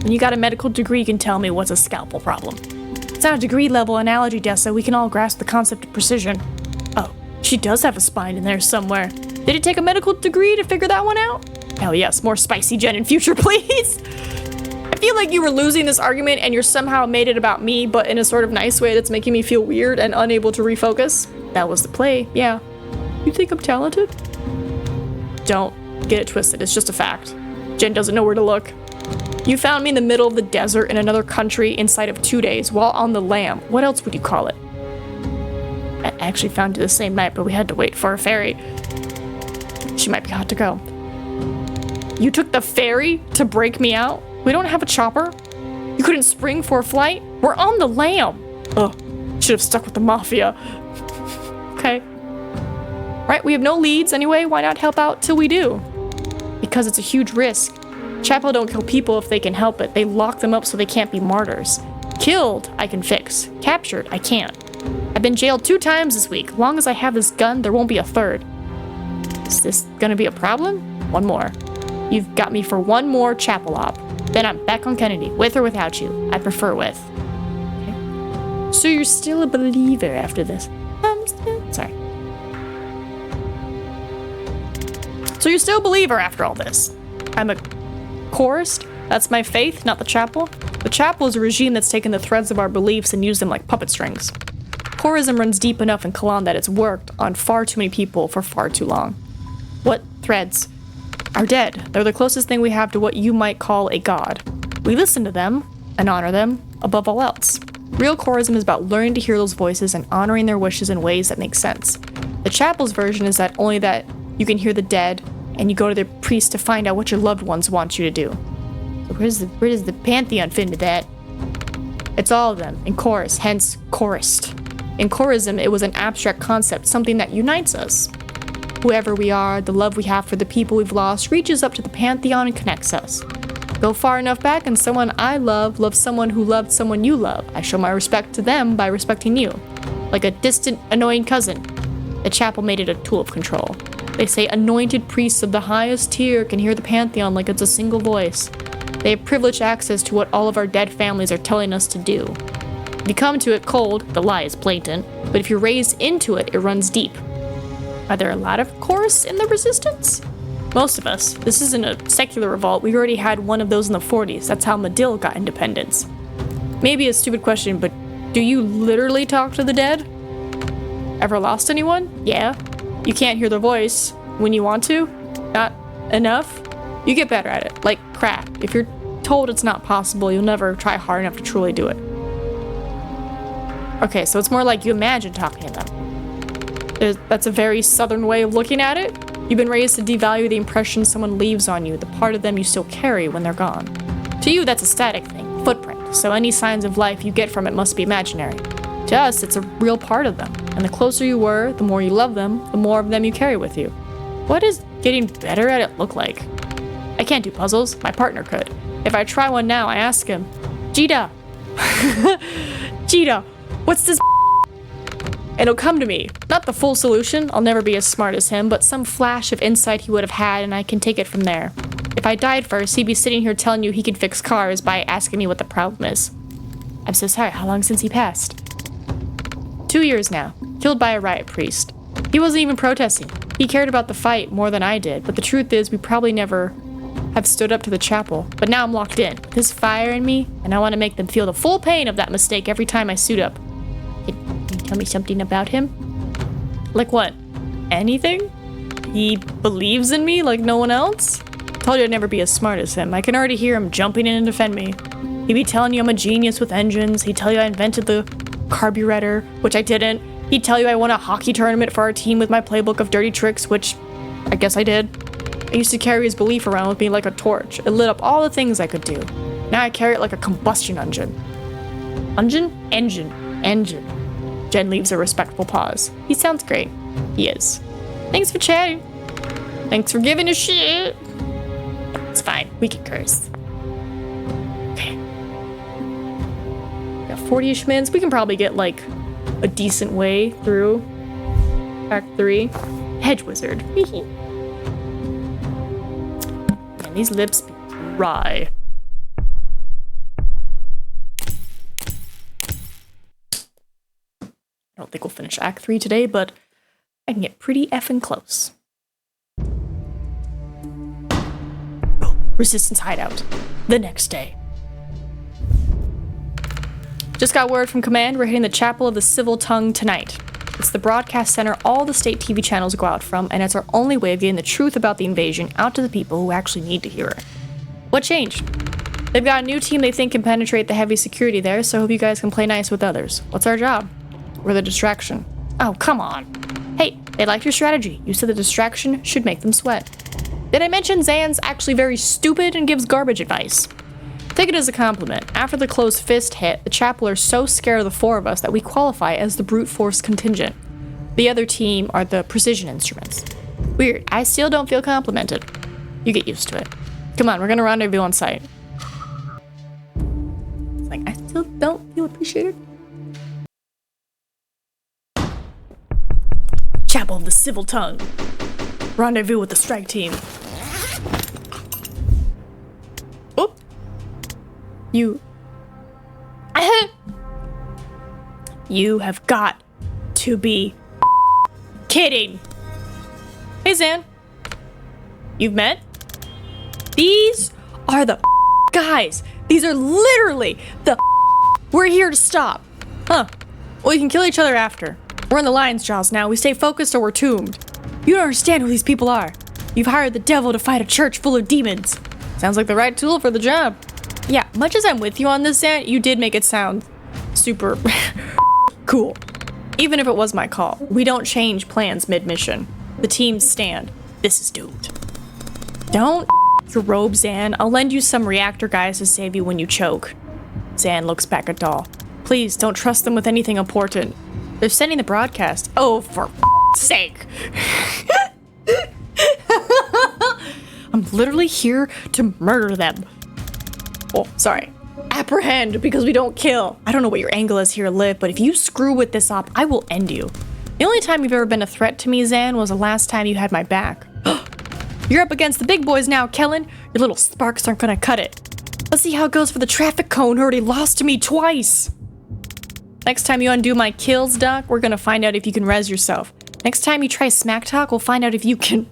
When you got a medical degree, you can tell me what's a scalpel problem. It's not a degree-level analogy, Dessa. We can all grasp the concept of precision. Oh, she does have a spine in there somewhere. Did it take a medical degree to figure that one out? Hell yes, more spicy Jen in future, please. I feel like you were losing this argument and you're somehow made it about me, but in a sort of nice way that's making me feel weird and unable to refocus. That was the play, yeah. You think I'm talented? Don't get it twisted, it's just a fact. Jen doesn't know where to look. You found me in the middle of the desert in another country inside of 2 days while on the lam. What else would you call it? I actually found you the same night, but we had to wait for a ferry. She might be hot to go. You took the ferry to break me out? We don't have a chopper? You couldn't spring for a flight? We're on the lam! Ugh, should have stuck with the mafia. Okay. Right, we have no leads anyway, why not help out till we do? Because it's a huge risk. Chapel don't kill people if they can help it. They lock them up so they can't be martyrs. Killed, I can fix. Captured, I can't. I've been jailed 2 times this week. Long as I have this gun, there won't be a third. Is this gonna be a problem? One more. You've got me for one more chapel op. Then I'm back on Kennedy, with or without you. I prefer with. Okay. So you're still a believer after this? Sorry. So you're still a believer after all this? I'm a chorist? That's my faith, not the chapel. The chapel is a regime that's taken the threads of our beliefs and used them like puppet strings. Chorism runs deep enough in Kalan that it's worked on far too many people for far too long. What threads? Are dead. They're the closest thing we have to what you might call a god. We listen to them and honor them above all else. Real chorism is about learning to hear those voices and honoring their wishes in ways that make sense. The chapel's version is that only that you can hear the dead and you go to the priest to find out what your loved ones want you to do. So where does the pantheon fit into that? It's all of them, in chorus, hence chorist. In chorism, it was an abstract concept, something that unites us. Whoever we are, the love we have for the people we've lost, reaches up to the pantheon and connects us. Go far enough back and someone I love loves someone who loved someone you love. I show my respect to them by respecting you. Like a distant, annoying cousin. The chapel made it a tool of control. They say anointed priests of the highest tier can hear the pantheon like it's a single voice. They have privileged access to what all of our dead families are telling us to do. If you come to it cold, the lie is blatant, but if you're raised into it, it runs deep. Are there a lot of chorists in the resistance? Most of us. This isn't a secular revolt. We already had one of those in the 40s. That's how Medill got independence. Maybe a stupid question, but do you literally talk to the dead? Ever lost anyone? Yeah. You can't hear their voice when you want to? Not enough? You get better at it. Like crack. If you're told it's not possible, you'll never try hard enough to truly do it. Okay, so it's more like you imagine talking to them. That's a very southern way of looking at it. You've been raised to devalue the impression someone leaves on you, the part of them you still carry when they're gone. To you, that's a static thing, footprint, so any signs of life you get from it must be imaginary. To us, it's a real part of them, and the closer you were, the more you love them, the more of them you carry with you. What does getting better at it look like? I can't do puzzles, my partner could. If I try one now, I ask him, Jita, Jita, what's this? And it'll come to me. Not the full solution, I'll never be as smart as him, but some flash of insight he would have had and I can take it from there. If I died first, he'd be sitting here telling you he could fix cars by asking me what the problem is. I'm so sorry, how long since he passed? 2 years now, killed by a riot priest. He wasn't even protesting. He cared about the fight more than I did, but the truth is we probably never have stood up to the chapel. But now I'm locked in, with his fire in me, and I want to make them feel the full pain of that mistake every time I suit up. Can you tell me something about him? Like what? Anything? He believes in me like no one else? Told you I'd never be as smart as him. I can already hear him jumping in to defend me. He'd be telling you I'm a genius with engines. He'd tell you I invented the carburetor, which I didn't. He'd tell you I won a hockey tournament for our team with my playbook of dirty tricks, which I guess I did. I used to carry his belief around with me like a torch. It lit up all the things I could do. Now I carry it like a combustion engine. Engine. Jen leaves a respectful pause. He sounds great. He is. Thanks for chatting. Thanks for giving a shit. It's fine. We can curse. Okay. Got 40-ish minutes. We can probably get like a decent way through Act 3. Hedge wizard. And these lips be dry. I don't think we'll finish Act 3 today, but I can get pretty effing close. Oh, Resistance hideout. The next day. Just got word from command we're hitting the Chapel of the Civil Tongue tonight. It's the broadcast center all the state TV channels go out from, and it's our only way of getting the truth about the invasion out to the people who actually need to hear it. What changed? They've got a new team they think can penetrate the heavy security there, so I hope you guys can play nice with others. What's our job? We're the distraction. Oh, come on. Hey, they liked your strategy. You said the distraction should make them sweat. Did I mention Zan's actually very stupid and gives garbage advice? Take it as a compliment. After the closed fist hit, the chapel are so scared of the four of us that we qualify as the brute force contingent. The other team are the precision instruments. Weird. I still don't feel complimented. You get used to it. Come on, we're gonna rendezvous on site. It's like, I still don't feel appreciated. Chapel of the Civil Tongue. Rendezvous with the strike team. Oh. You have got to be kidding. Hey, Zan. You've met? These are the guys. These are literally the we're here to stop. Huh. Well, we can kill each other after. We're in the lion's jaws now. We stay focused or we're tombed. You don't understand who these people are. You've hired the devil to fight a church full of demons. Sounds like the right tool for the job. Yeah, much as I'm with you on this, Zan, you did make it sound super cool. Even if it was my call. We don't change plans mid-mission. The teams stand. This is doomed. Don't your robe, Zan. I'll lend you some reactor guys to save you when you choke. Zan looks back at Doll. Please, don't trust them with anything important. They're sending the broadcast. Oh, for sake. I'm literally here to murder them. Oh, sorry. Apprehend, because we don't kill. I don't know what your angle is here, Liv, but if you screw with this op, I will end you. The only time you've ever been a threat to me, Zan, was the last time you had my back. You're up against the big boys now, Kellen. Your little sparks aren't gonna cut it. Let's see how it goes for the traffic cone who already lost to me twice. Next time you undo my kills, Doc, we're gonna find out if you can res yourself. Next time you try smack talk, we'll find out if you can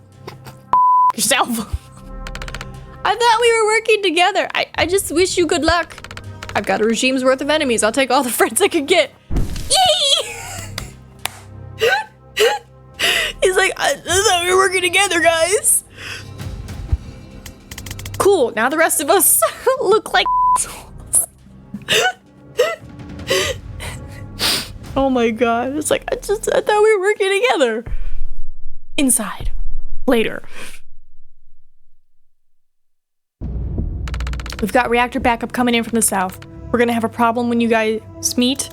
yourself. I thought we were working together. I just wish you good luck. I've got a regime's worth of enemies. I'll take all the friends I can get. Yee! He's like, I thought we were working together, guys. Cool, now the rest of us look like assholes. Oh my god, it's like, I thought we were working together. Inside. Later. We've got reactor backup coming in from the south. We're gonna have a problem when you guys meet.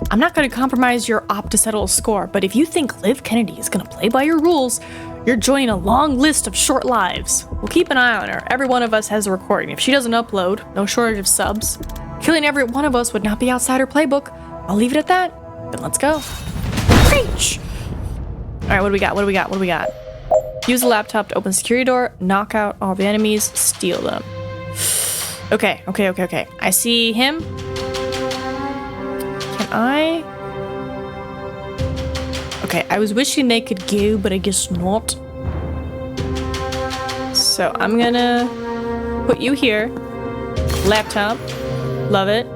I'm not gonna compromise your op to settle a score, but if you think Liv Kennedy is gonna play by your rules, you're joining a long list of short lives. We'll keep an eye on her. Every one of us has a recording. If she doesn't upload, no shortage of subs. Killing every one of us would not be outside her playbook. I'll leave it at that. Then let's go. Preach! Alright, what do we got? Use the laptop to open the security door, knock out all the enemies, steal them. Okay. I see him. Can I? Okay, I was wishing they could go, but I guess not. So I'm gonna put you here. Laptop. Love it.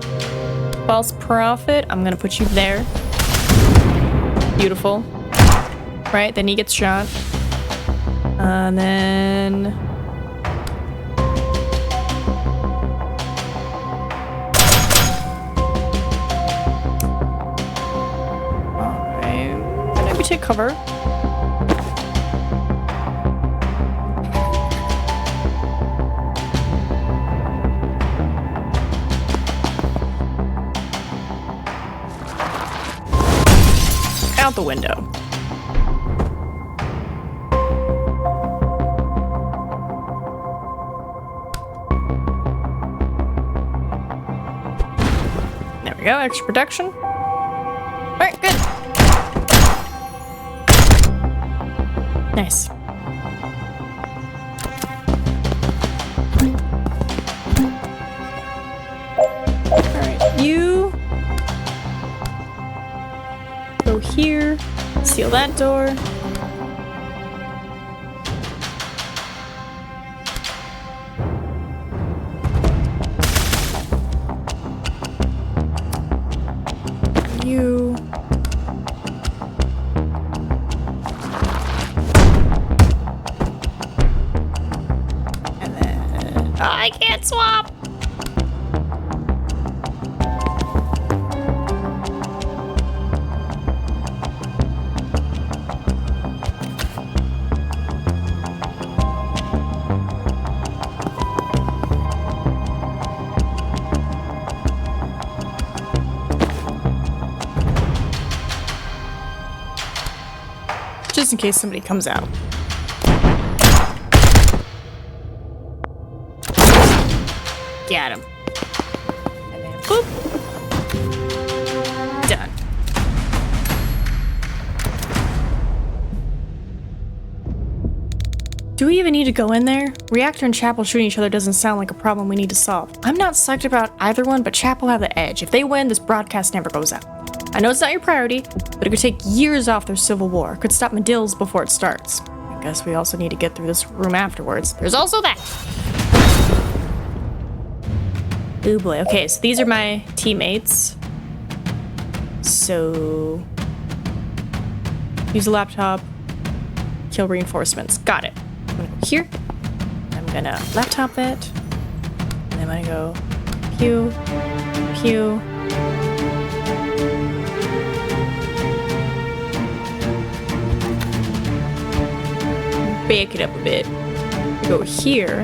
False prophet. I'm gonna put you there. Beautiful. Right, then he gets shot. And then... take cover. out the window. There we go, extra protection. Alright, good. Nice. Alright, you go here, seal that door. You and then I can't swap. Just in case somebody comes out. Got him. And then boop. Done. Do we even need to go in there? Reactor and Chapel shooting each other doesn't sound like a problem we need to solve. I'm not psyched about either one, but Chapel have the edge. If they win, this broadcast never goes out. I know it's not your priority, but it could take years off their civil war. It could stop Medill's before it starts. I guess we also need to get through this room afterwards. There's also that. Oh boy. Okay, so these are my teammates. So use a laptop, kill reinforcements. Got it. I'm gonna go here. I'm gonna laptop that. And then I'm gonna go pew, pew. Back it up a bit. Go here.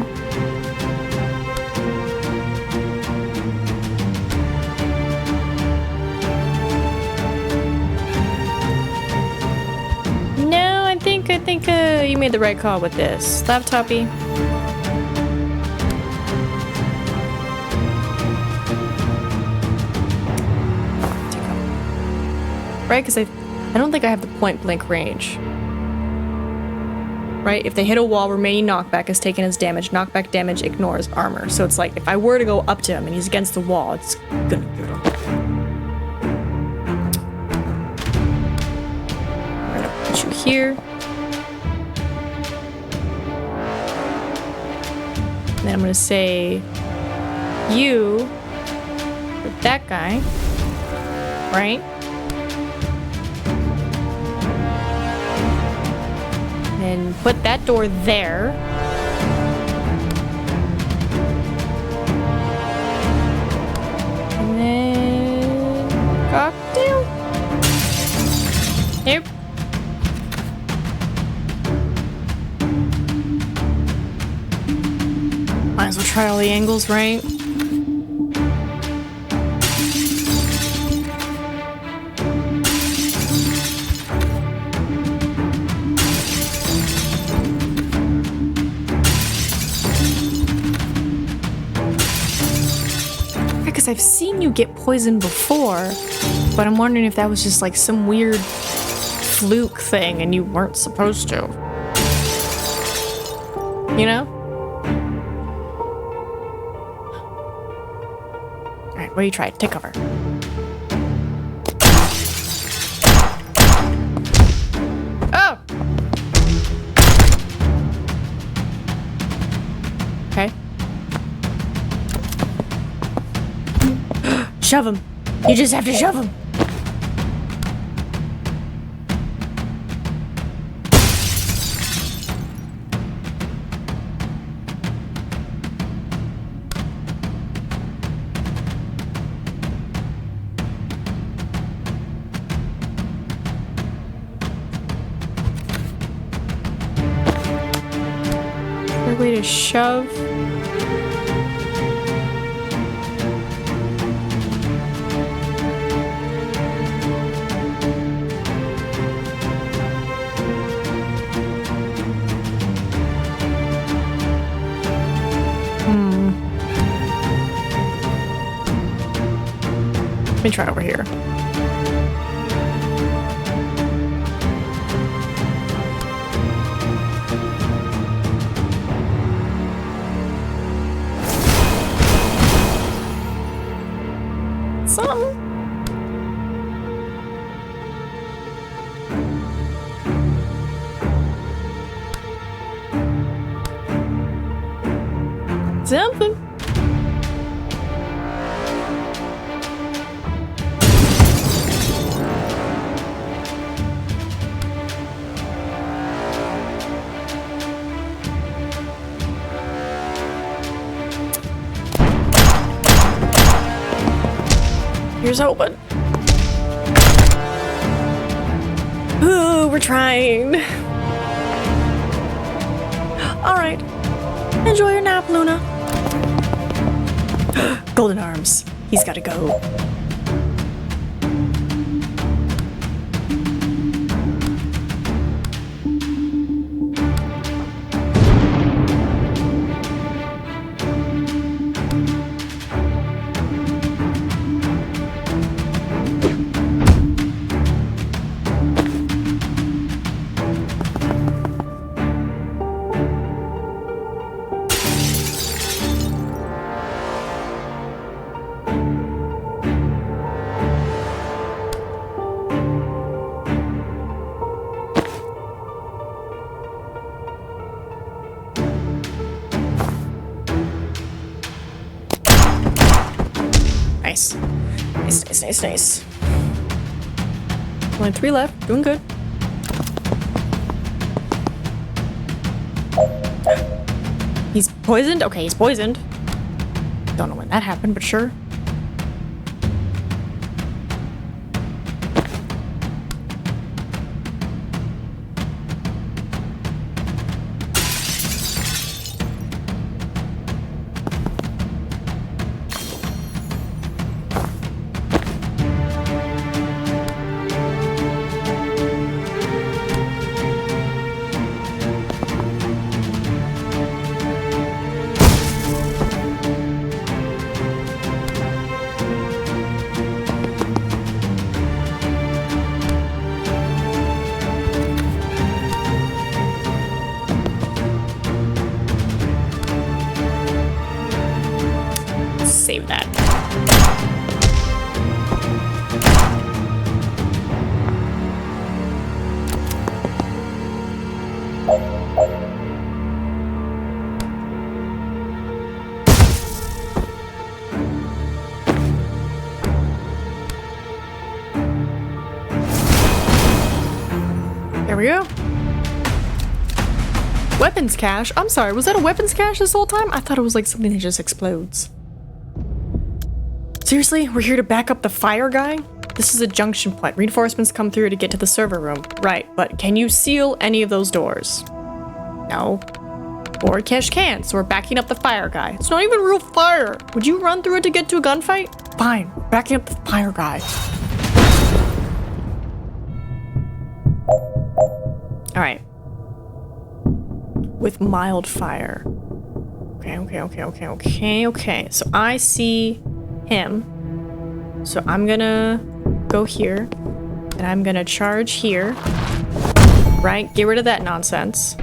No, I think you made the right call with this. Laptopy. Right, because I don't think I have the point blank range. Right? If they hit a wall, remaining knockback is taken as damage. Knockback damage ignores armor. So it's like, if I were to go up to him and he's against the wall, it's gonna get him. I'm gonna put you here. And then I'm gonna say, you, with that guy, right? And put that door there. And then cocktail. Yep. Might as well try all the angles, right? I've seen you get poisoned before, but I'm wondering if that was just like some weird fluke thing and you weren't supposed to. You know? Alright, what do you try? Take cover. Oh! Okay. Shove him. You just have to shove him. Is there a way to shove? Let me try over here. Something. Something. Here's hoping. Ooh, we're trying. All right. Enjoy your nap, Luna. Golden arms. He's gotta go. Nice. Nice. Only 3 left. Doing good. He's poisoned? Okay, he's poisoned. Don't know when that happened, but sure. Save that. There we go. Weapons cache? I'm sorry, was that a weapons cache this whole time? I thought it was like something that just explodes. Seriously? We're here to back up the fire guy? This is a junction point. Reinforcements come through to get to the server room. Right, but can you seal any of those doors? No. Board cache can, so we're backing up the fire guy. It's not even real fire. Would you run through it to get to a gunfight? Fine, we're backing up the fire guy. Alright. With mild fire. Okay. So I see him. So I'm gonna go here. And I'm gonna charge here. Right? Get rid of that nonsense.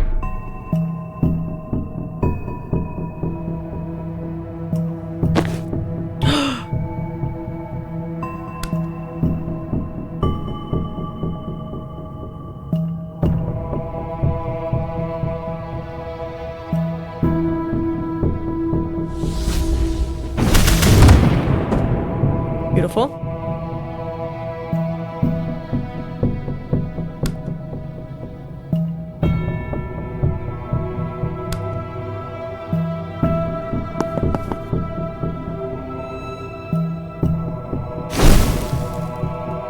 Beautiful.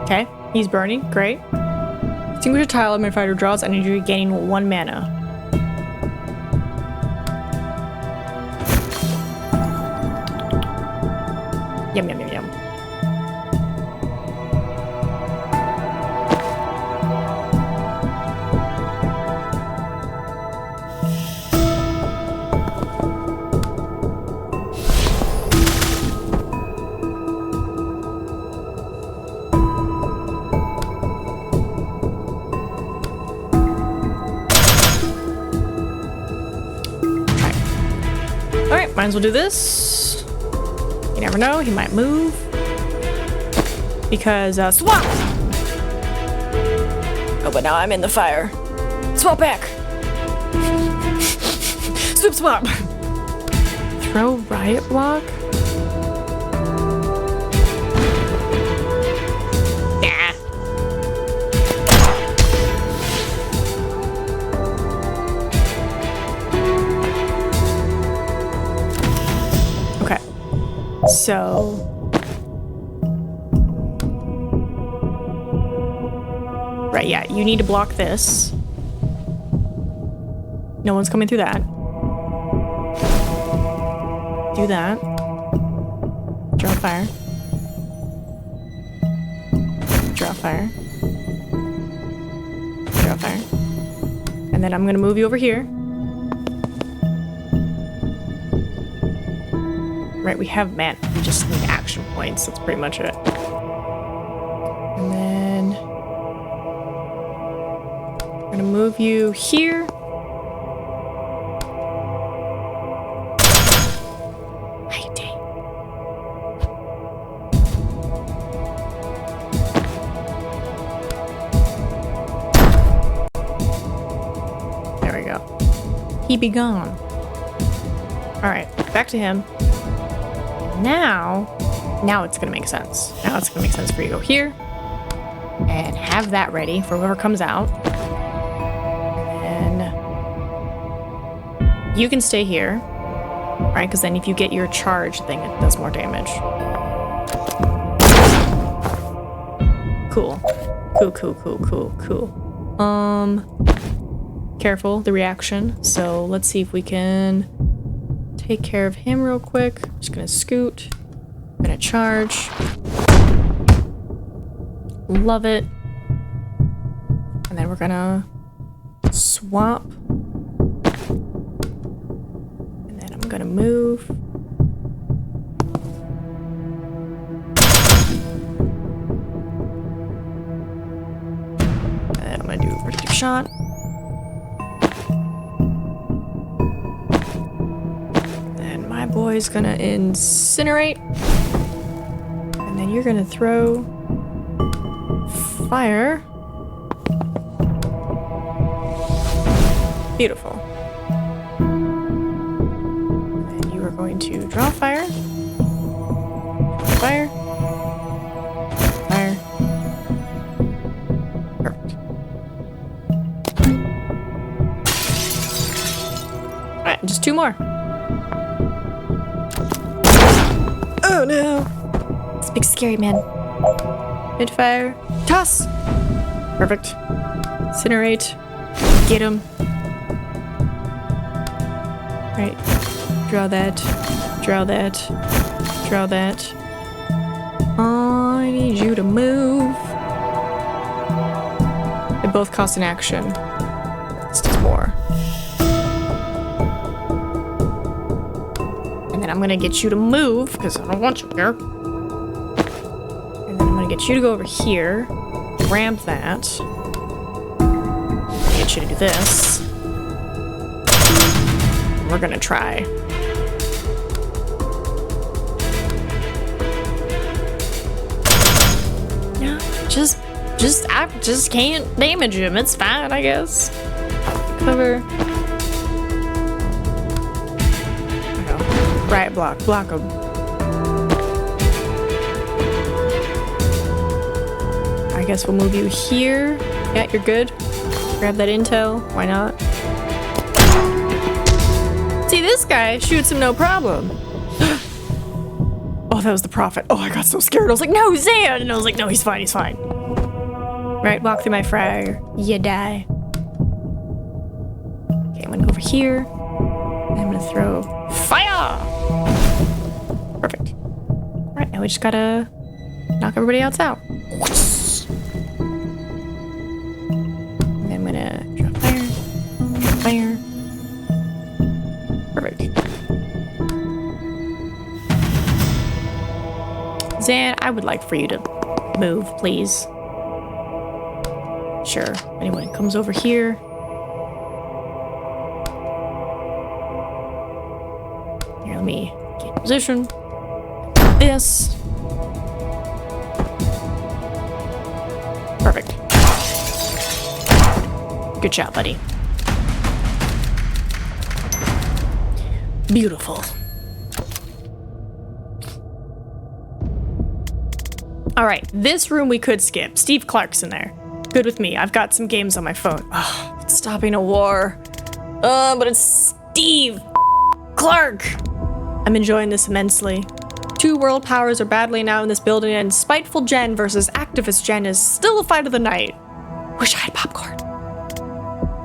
Okay, he's burning. Great. Extinguish a tile when my fighter draws energy, gaining 1 mana. Yum. might as well do this. You never know, he might move. Because, swap! Oh, but now I'm in the fire. Swap back! Swoop swap! Throw riot block? Nah. Okay. So... Right, yeah, you need to block this. No one's coming through that. Do that. Draw fire. Draw fire. Draw fire. And then I'm gonna move you over here. Right, we have man. We just need action points. That's pretty much it. And then I'm gonna move you here. He be gone. Alright, back to him. Now it's gonna make sense. Now it's gonna make sense for you to go here and have that ready for whoever comes out. And you can stay here, right? Because then if you get your charge thing, it does more damage. Cool. Cool. Careful, the reaction. So let's see if we can take care of him real quick. Just gonna scoot. Gonna charge. Love it. And then we're gonna swap. And then I'm gonna move. And then I'm gonna do a predictive shot. Boy's gonna incinerate, and then you're gonna throw fire. Beautiful. And then you are going to draw fire. Fire. Fire. Perfect. Alright, just two more. Oh no! It's a big scary man. Midfire. Toss! Perfect. Incinerate. Get him. Right. Draw that. Draw that. Draw that. I need you to move. They both cost an action. This does more. I'm gonna get you to move because I don't want you here. And then I'm gonna get you to go over here, ramp that. Get you to do this. We're gonna try. Yeah, I just can't damage him. It's fine, I guess. Cover. Right, block him. I guess we'll move you here. Yeah, you're good. Grab that intel. Why not? See, this guy shoots him no problem. Oh, that was the prophet. Oh, I got so scared. I was like, no, Zan! And I was like, no, he's fine. Right, walk through my fryer. You die. Okay, I'm gonna go over here. And I'm gonna throw fire! Perfect. Alright, now we just gotta knock everybody else out. And then I'm gonna drop fire. Perfect. Zan, I would like for you to move, please. Sure. Anyone comes over here. Here, let me position. This. Perfect. Good job, buddy. Beautiful. All right, this room we could skip. Steve Clark's in there. Good with me. I've got some games on my phone. Oh, it's stopping a war. But it's Steve Clark. I'm enjoying this immensely. Two world powers are battling out in this building, and Spiteful Jen versus Activist Jen is still a fight of the night. Wish I had popcorn.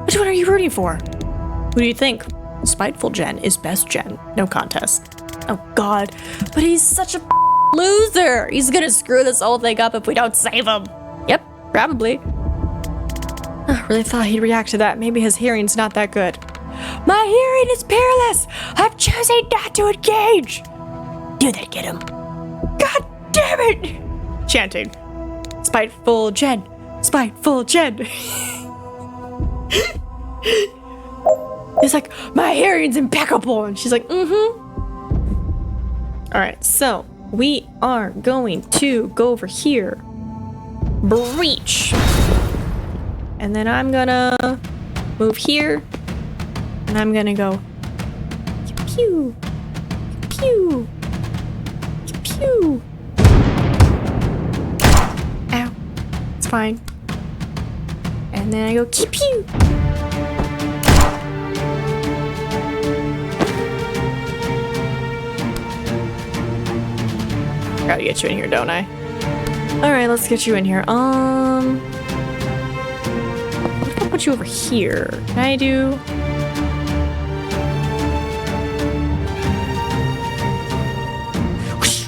Which one are you rooting for? Who do you think? Spiteful Jen is best Jen. No contest. Oh god, but he's such a loser. He's gonna screw this whole thing up if we don't save him. Yep, probably. I really thought he'd react to that. Maybe his hearing's not that good. My hearing is peerless. I'm choosing not to engage. Do that, get him. God damn it! Chanting. Spiteful Jen. Spiteful Jen. It's like, my hearing's impeccable. And she's like, Alright, so we are going to go over here. Breach. And then I'm gonna move here. And I'm gonna go pew, pew, pew. Ow. It's fine. And then I go pew. Gotta get you in here, don't I? Alright, let's get you in here. What if I put you over here? Can I do... Whoosh.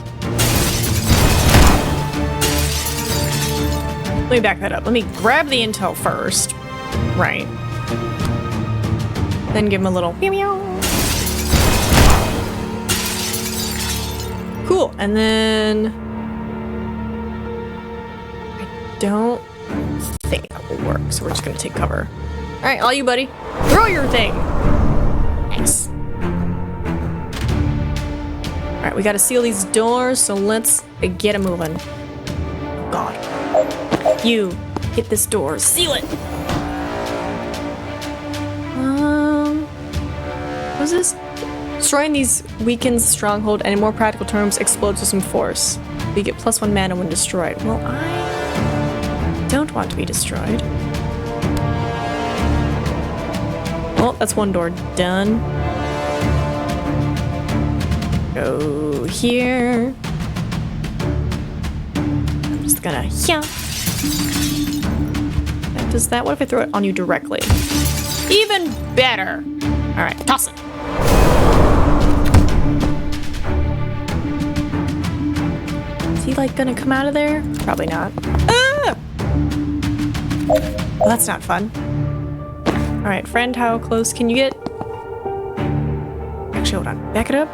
Let me back that up. Let me grab the intel first. Right. Then give him a little meow meow. Cool, and then I don't think that will work, so we're just gonna take cover. All right, all you, buddy, throw your thing. Nice. All right, we gotta seal these doors, so let's get 'em moving. Oh, God, you hit this door, seal it. What's this? Destroying these weakens the stronghold, and in more practical terms, explodes with some force. You get +1 mana when destroyed. Well, I don't want to be destroyed. Well, that's one door done. Go here. I'm just gonna, yeah. Does that, what if I throw it on you directly? Even better. All right, toss it. Is he like gonna come out of there? Probably not. Ah! Well, that's not fun. All right, friend, how close can you get? Actually, hold on. Back it up.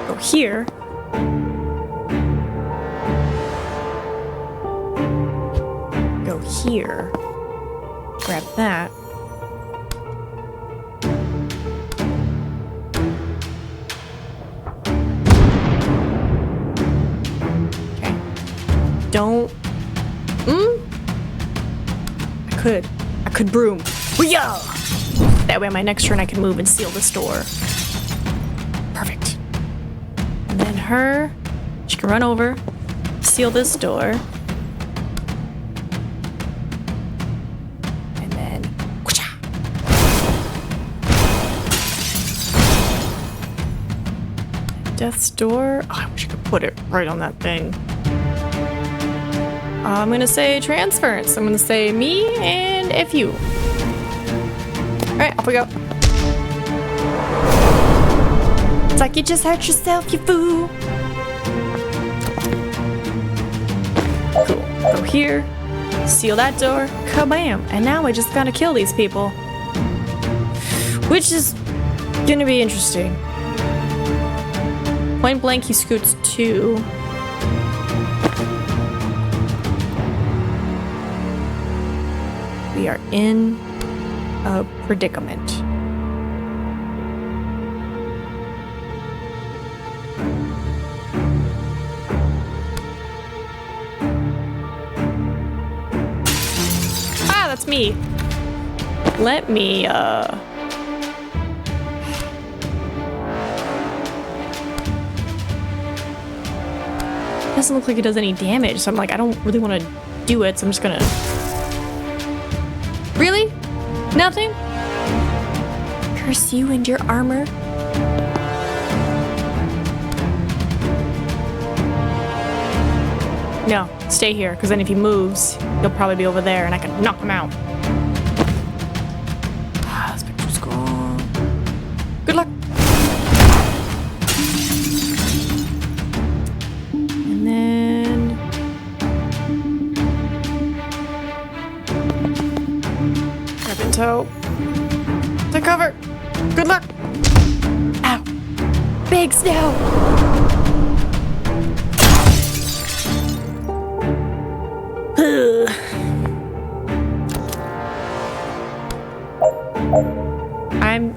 Go here. Go here. Grab that. Don't. I could broom. Hoo-yah! That way on my next turn I can move and seal this door. Perfect. And then her, she can run over, seal this door. And then, whoosh-ah! Death's door. Oh, I wish I could put it right on that thing. I'm gonna say transference. I'm gonna say me and F you. Alright, off we go. It's like you just hurt yourself, you fool. Cool. Go here. Seal that door. Kabam. And now I just gotta kill these people. Which is gonna be interesting. Point blank, he scoots 2. We are in a predicament. me. Let me, doesn't look like it does any damage, so I'm like, I don't really want to do it, so I'm just gonna... Really? Nothing? Curse you and your armor. No, stay here, because then if he moves, he'll probably be over there and I can knock him out. Ah, this picture's gone. Good luck. And then... grab and toe. To cover. Good luck. Ow. Big snow.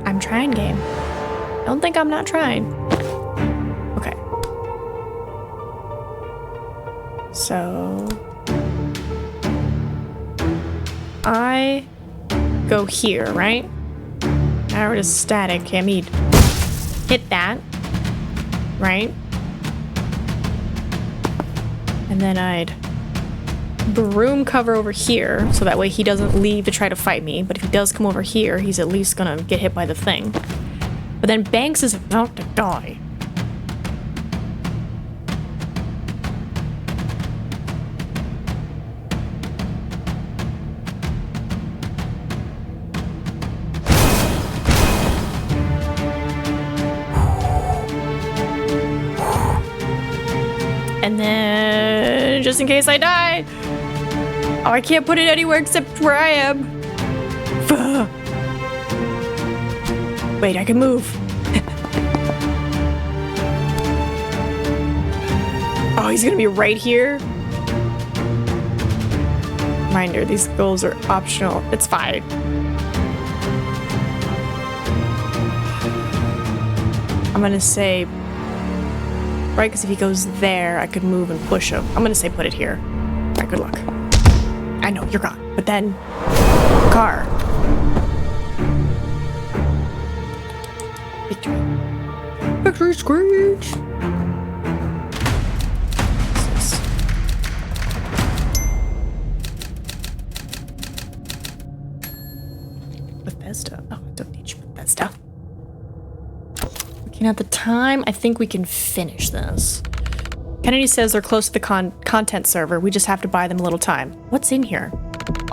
I'm trying, game. Don't think I'm not trying. Okay. So I go here, right? Now we're just static. Okay, I mean, hit that, right? And then I'd broom cover over here, so that way he doesn't leave to try to fight me. But if he does come over here, he's at least gonna get hit by the thing. But then Banks is about to die. And then, just in case I die, oh, I can't put it anywhere except where I am. Wait, I can move. Oh, he's gonna be right here. Reminder, these goals are optional. It's fine. I'm gonna say, right, because if he goes there, I could move and push him. I'm gonna say put it here. All right, good luck. I know, you're gone. But then, car. Victory. Victory screech! What's this? Bethesda. Oh, I don't need you, Bethesda. Looking at the time, I think we can finish this. Kennedy says they're close to the content server. We just have to buy them a little time. What's in here?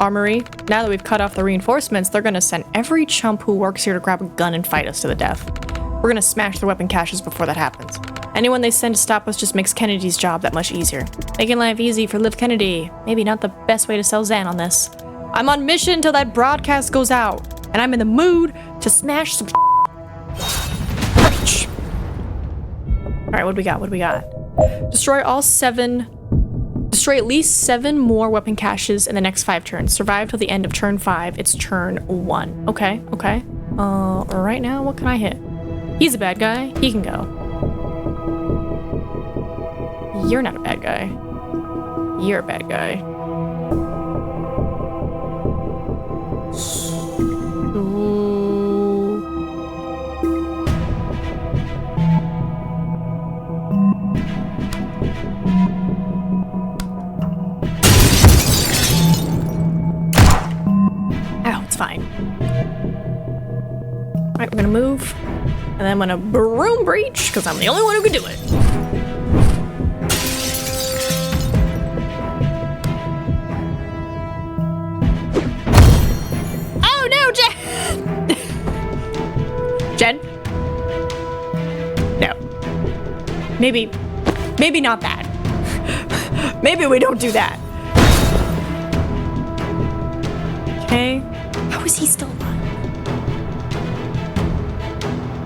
Armory. Now that we've cut off the reinforcements, they're gonna send every chump who works here to grab a gun and fight us to the death. We're gonna smash their weapon caches before that happens. Anyone they send to stop us just makes Kennedy's job that much easier. Making life easy for Liv Kennedy. Maybe not the best way to sell Xan on this. I'm on mission till that broadcast goes out, and I'm in the mood to smash some Preach. Alright, what do we got? What do we got? Destroy at least 7 more weapon caches in the next 5 turns. Survive till the end of turn 5. It's turn 1. Okay, okay. Right now, what can I hit? He's a bad guy. He can go. You're not a bad guy. You're a bad guy. Ow, it's fine. Alright, we're gonna move. And then I'm gonna broom breach, because I'm the only one who can do it. Oh no, Jen! Jen? No. Maybe not that. Maybe we don't do that. Okay. How is he still alive?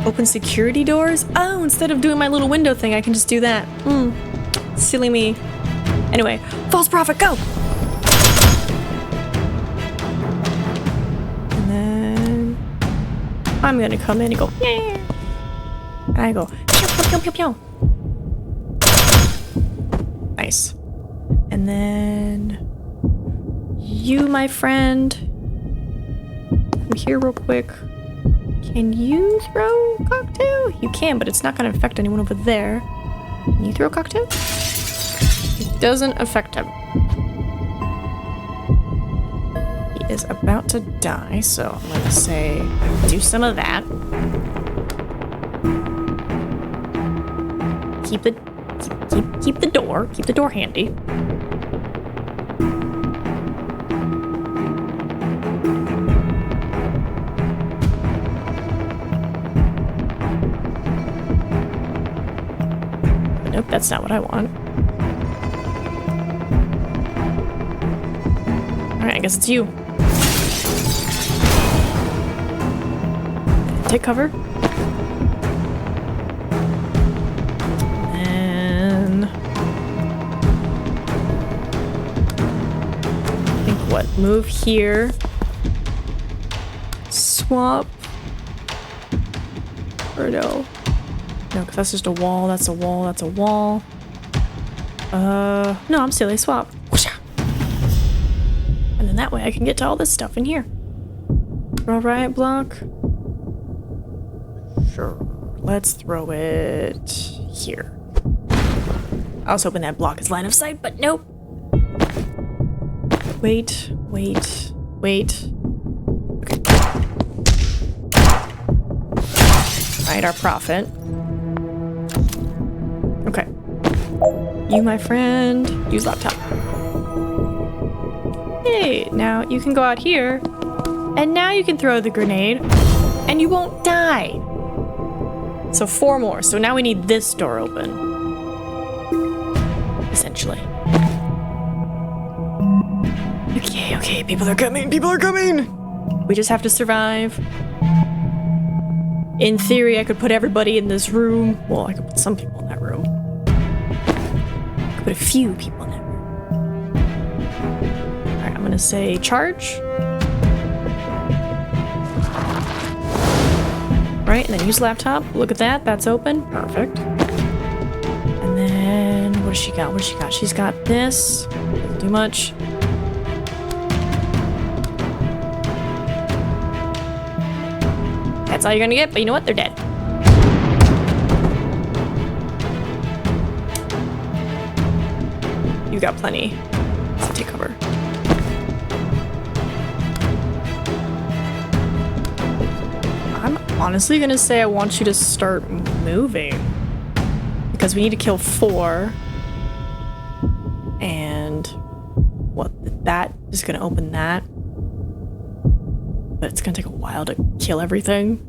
Open security doors? Oh, instead of doing my little window thing, I can just do that. Silly me. Anyway, false prophet, go! And then I'm gonna come in and go, yeah. And I go, pew, pew, pew, pew, pew. Nice. And then you, my friend, from here real quick. Can you throw cocktail? You can, but it's not going to affect anyone over there. Can you throw cocktail? It doesn't affect him. He is about to die, so I'm going to say do some of that. Keep the door handy. Nope, that's not what I want. Alright, I guess it's you. Take cover. And I think what? Move here. Swap. Or no. No, because that's just a wall, that's a wall, that's a wall. No, I'm silly. Swap. And then that way I can get to all this stuff in here. Throw a riot block. Sure. Let's throw it here. I was hoping that block is line of sight, but nope. Wait. Okay. Right, our profit. Okay. You, my friend, use laptop. Hey, now you can go out here, and now you can throw the grenade, and you won't die. So 4 more. So now we need this door open. Essentially. Okay, people are coming, We just have to survive. In theory, I could put everybody in this room. Well, I could put some people in that room. I could put a few people in that room. Alright, I'm gonna say charge. Right, and then use laptop. Look at that, that's open. Perfect. And then, what does she got? She's got this. Doesn't do much. That's all you're gonna get, but you know what? They're dead. You got plenty. So take cover. I'm honestly gonna say I want you to start moving. Because we need to kill 4. And what, that is gonna open that. But it's gonna take a while to kill everything.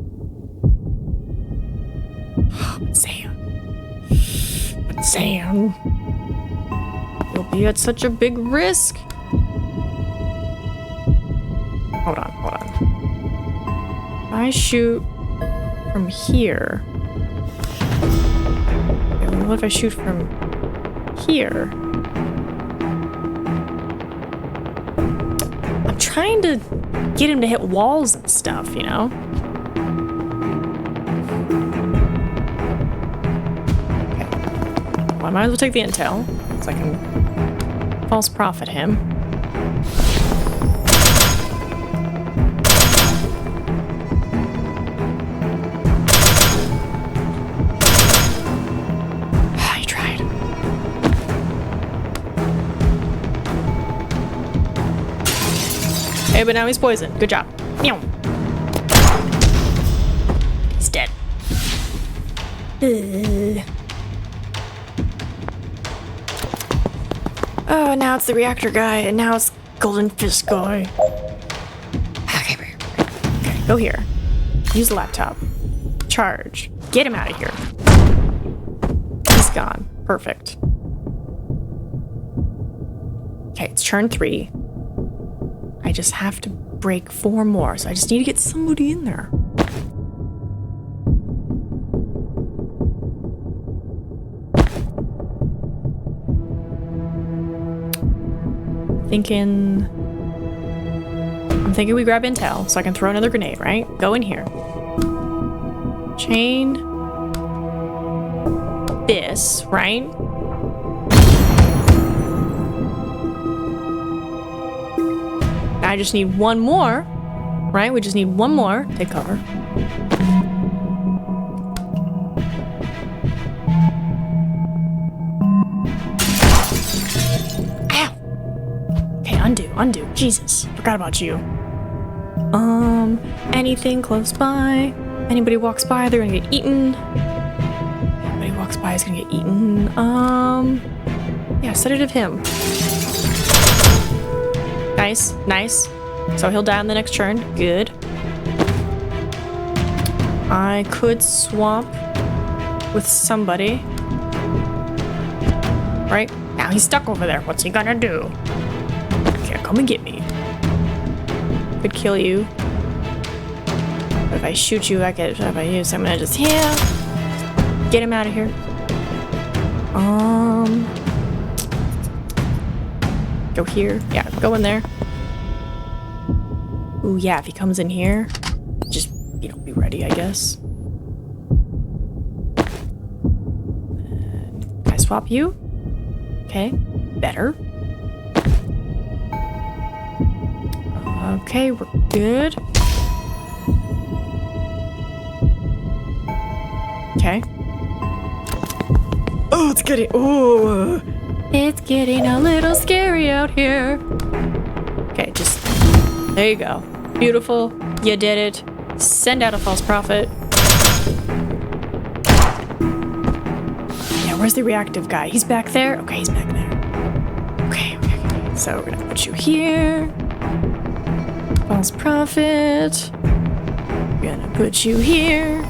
But Sam. You'll be at such a big risk. Hold on. If I shoot from here. Okay, what if I shoot from here? I'm trying to get him to hit walls and stuff, you know? Okay. Well, I might as well take the intel, so I can false prophet him. He tried. Hey, but now he's poisoned. Good job. He's dead. Oh, now it's the reactor guy, and now it's Golden Fist guy. Okay, go here. Use the laptop. Charge. Get him out of here. He's gone. Perfect. Okay, it's turn 3. I just have to break 4 more, so I just need to get somebody in there. I'm thinking we grab intel so I can throw another grenade, right? Go in here. Chain this, right? I just need 1 more. Right, we just need one more. Take cover. Ow! Okay, undo. Jesus, forgot about you. Anything close by? Anybody walks by, they're gonna get eaten. Anybody walks by is gonna get eaten. Yeah, sedative him. Nice. So he'll die on the next turn. Good. I could swap with somebody. Right? Now he's stuck over there. What's he gonna do? Okay, come and get me. Could kill you. But if I shoot you, I get if I use, I'm gonna just get him out of here. Go here. Yeah, go in there. Ooh, yeah, if he comes in here, just, you know, be ready, I guess. And can I swap you? Okay, better. Okay, we're good. Okay. Oh, it's getting, it's getting a little scary out here. Okay, just, there you go. Beautiful, you did it. Send out a false prophet. Yeah, where's the reactive guy? He's back there? Okay, he's back there. Okay. So we're gonna put you here. False prophet. We're gonna put you here.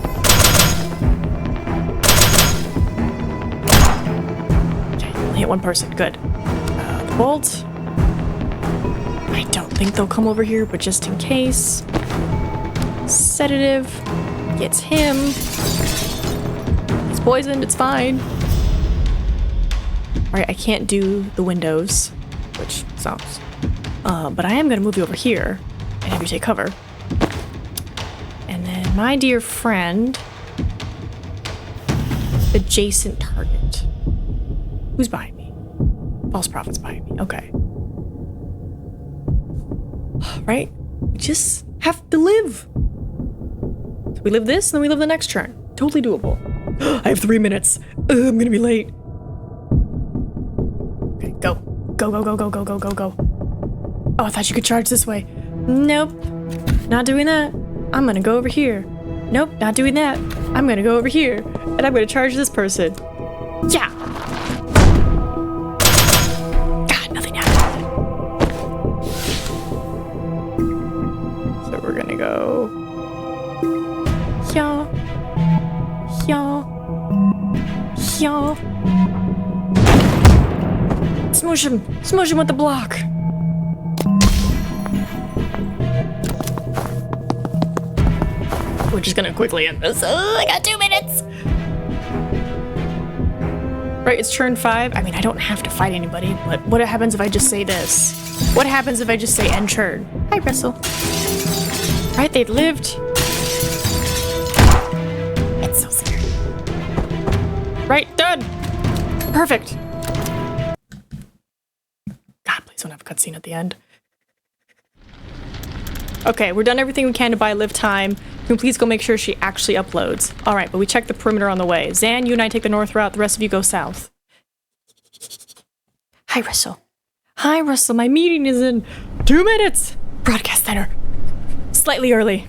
Okay, only hit one person, good. The bolt. I don't think they'll come over here, but just in case. Sedative gets him. He's poisoned, it's fine. Alright, I can't do the windows, which sucks. But I am gonna move you over here and have you take cover. And then my dear friend, adjacent target. Who's behind me? False prophet's behind me, okay. Right? We just have to live. So we live this, and then we live the next turn. Totally doable. I have 3 minutes. I'm gonna be late. Okay, go. Go. Oh, I thought you could charge this way. Nope. Not doing that. I'm gonna go over here. Nope, not doing that. I'm gonna go over here. And I'm gonna charge this person. Yeah! God, nothing happened. So we're gonna go... Yeah. Smoosh him with the block. We're just gonna quickly end this. I got 2 minutes. Right, it's turn 5. I mean, I don't have to fight anybody, but what happens if I just say this? What happens if I just say end turn? Hi, Russell. Right, they lived. It's so scary. Right, done. Perfect. God, please don't have a cutscene at the end. Okay, we're done everything we can to buy live time. Can we please go make sure she actually uploads? All right, but we checked the perimeter on the way. Zan, you and I take the north route. The rest of you go south. Hi, Russell. Hi, Russell. My meeting is in 2 minutes. Broadcast center. Slightly early.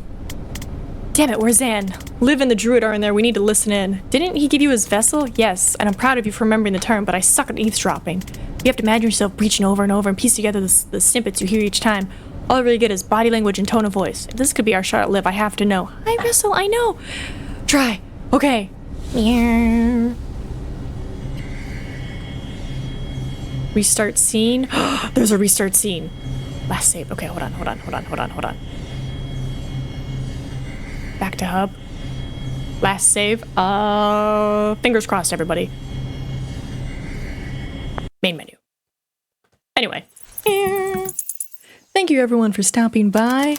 Damn it, where's Zan? Liv and the druid are in there. We need to listen in. Didn't he give you his vessel? Yes, and I'm proud of you for remembering the term, but I suck at eavesdropping. You have to imagine yourself breaching over and over and piece together the snippets you hear each time. All I really get is body language and tone of voice. If this could be our shot at Liv, I have to know. Hi, Russell, I know. Try. Okay. Meow. Restart scene. There's a restart scene. Last save. Okay, hold on. Back to hub. Last save. Fingers crossed, everybody. Main menu. Anyway. Thank you everyone for stopping by,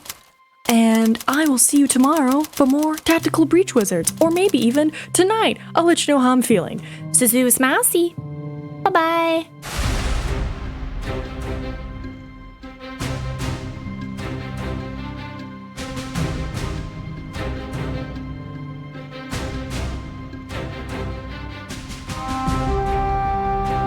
and I will see you tomorrow for more Tactical Breach Wizards, or maybe even tonight. I'll let you know how I'm feeling. Suzu Smousy. Bye-bye.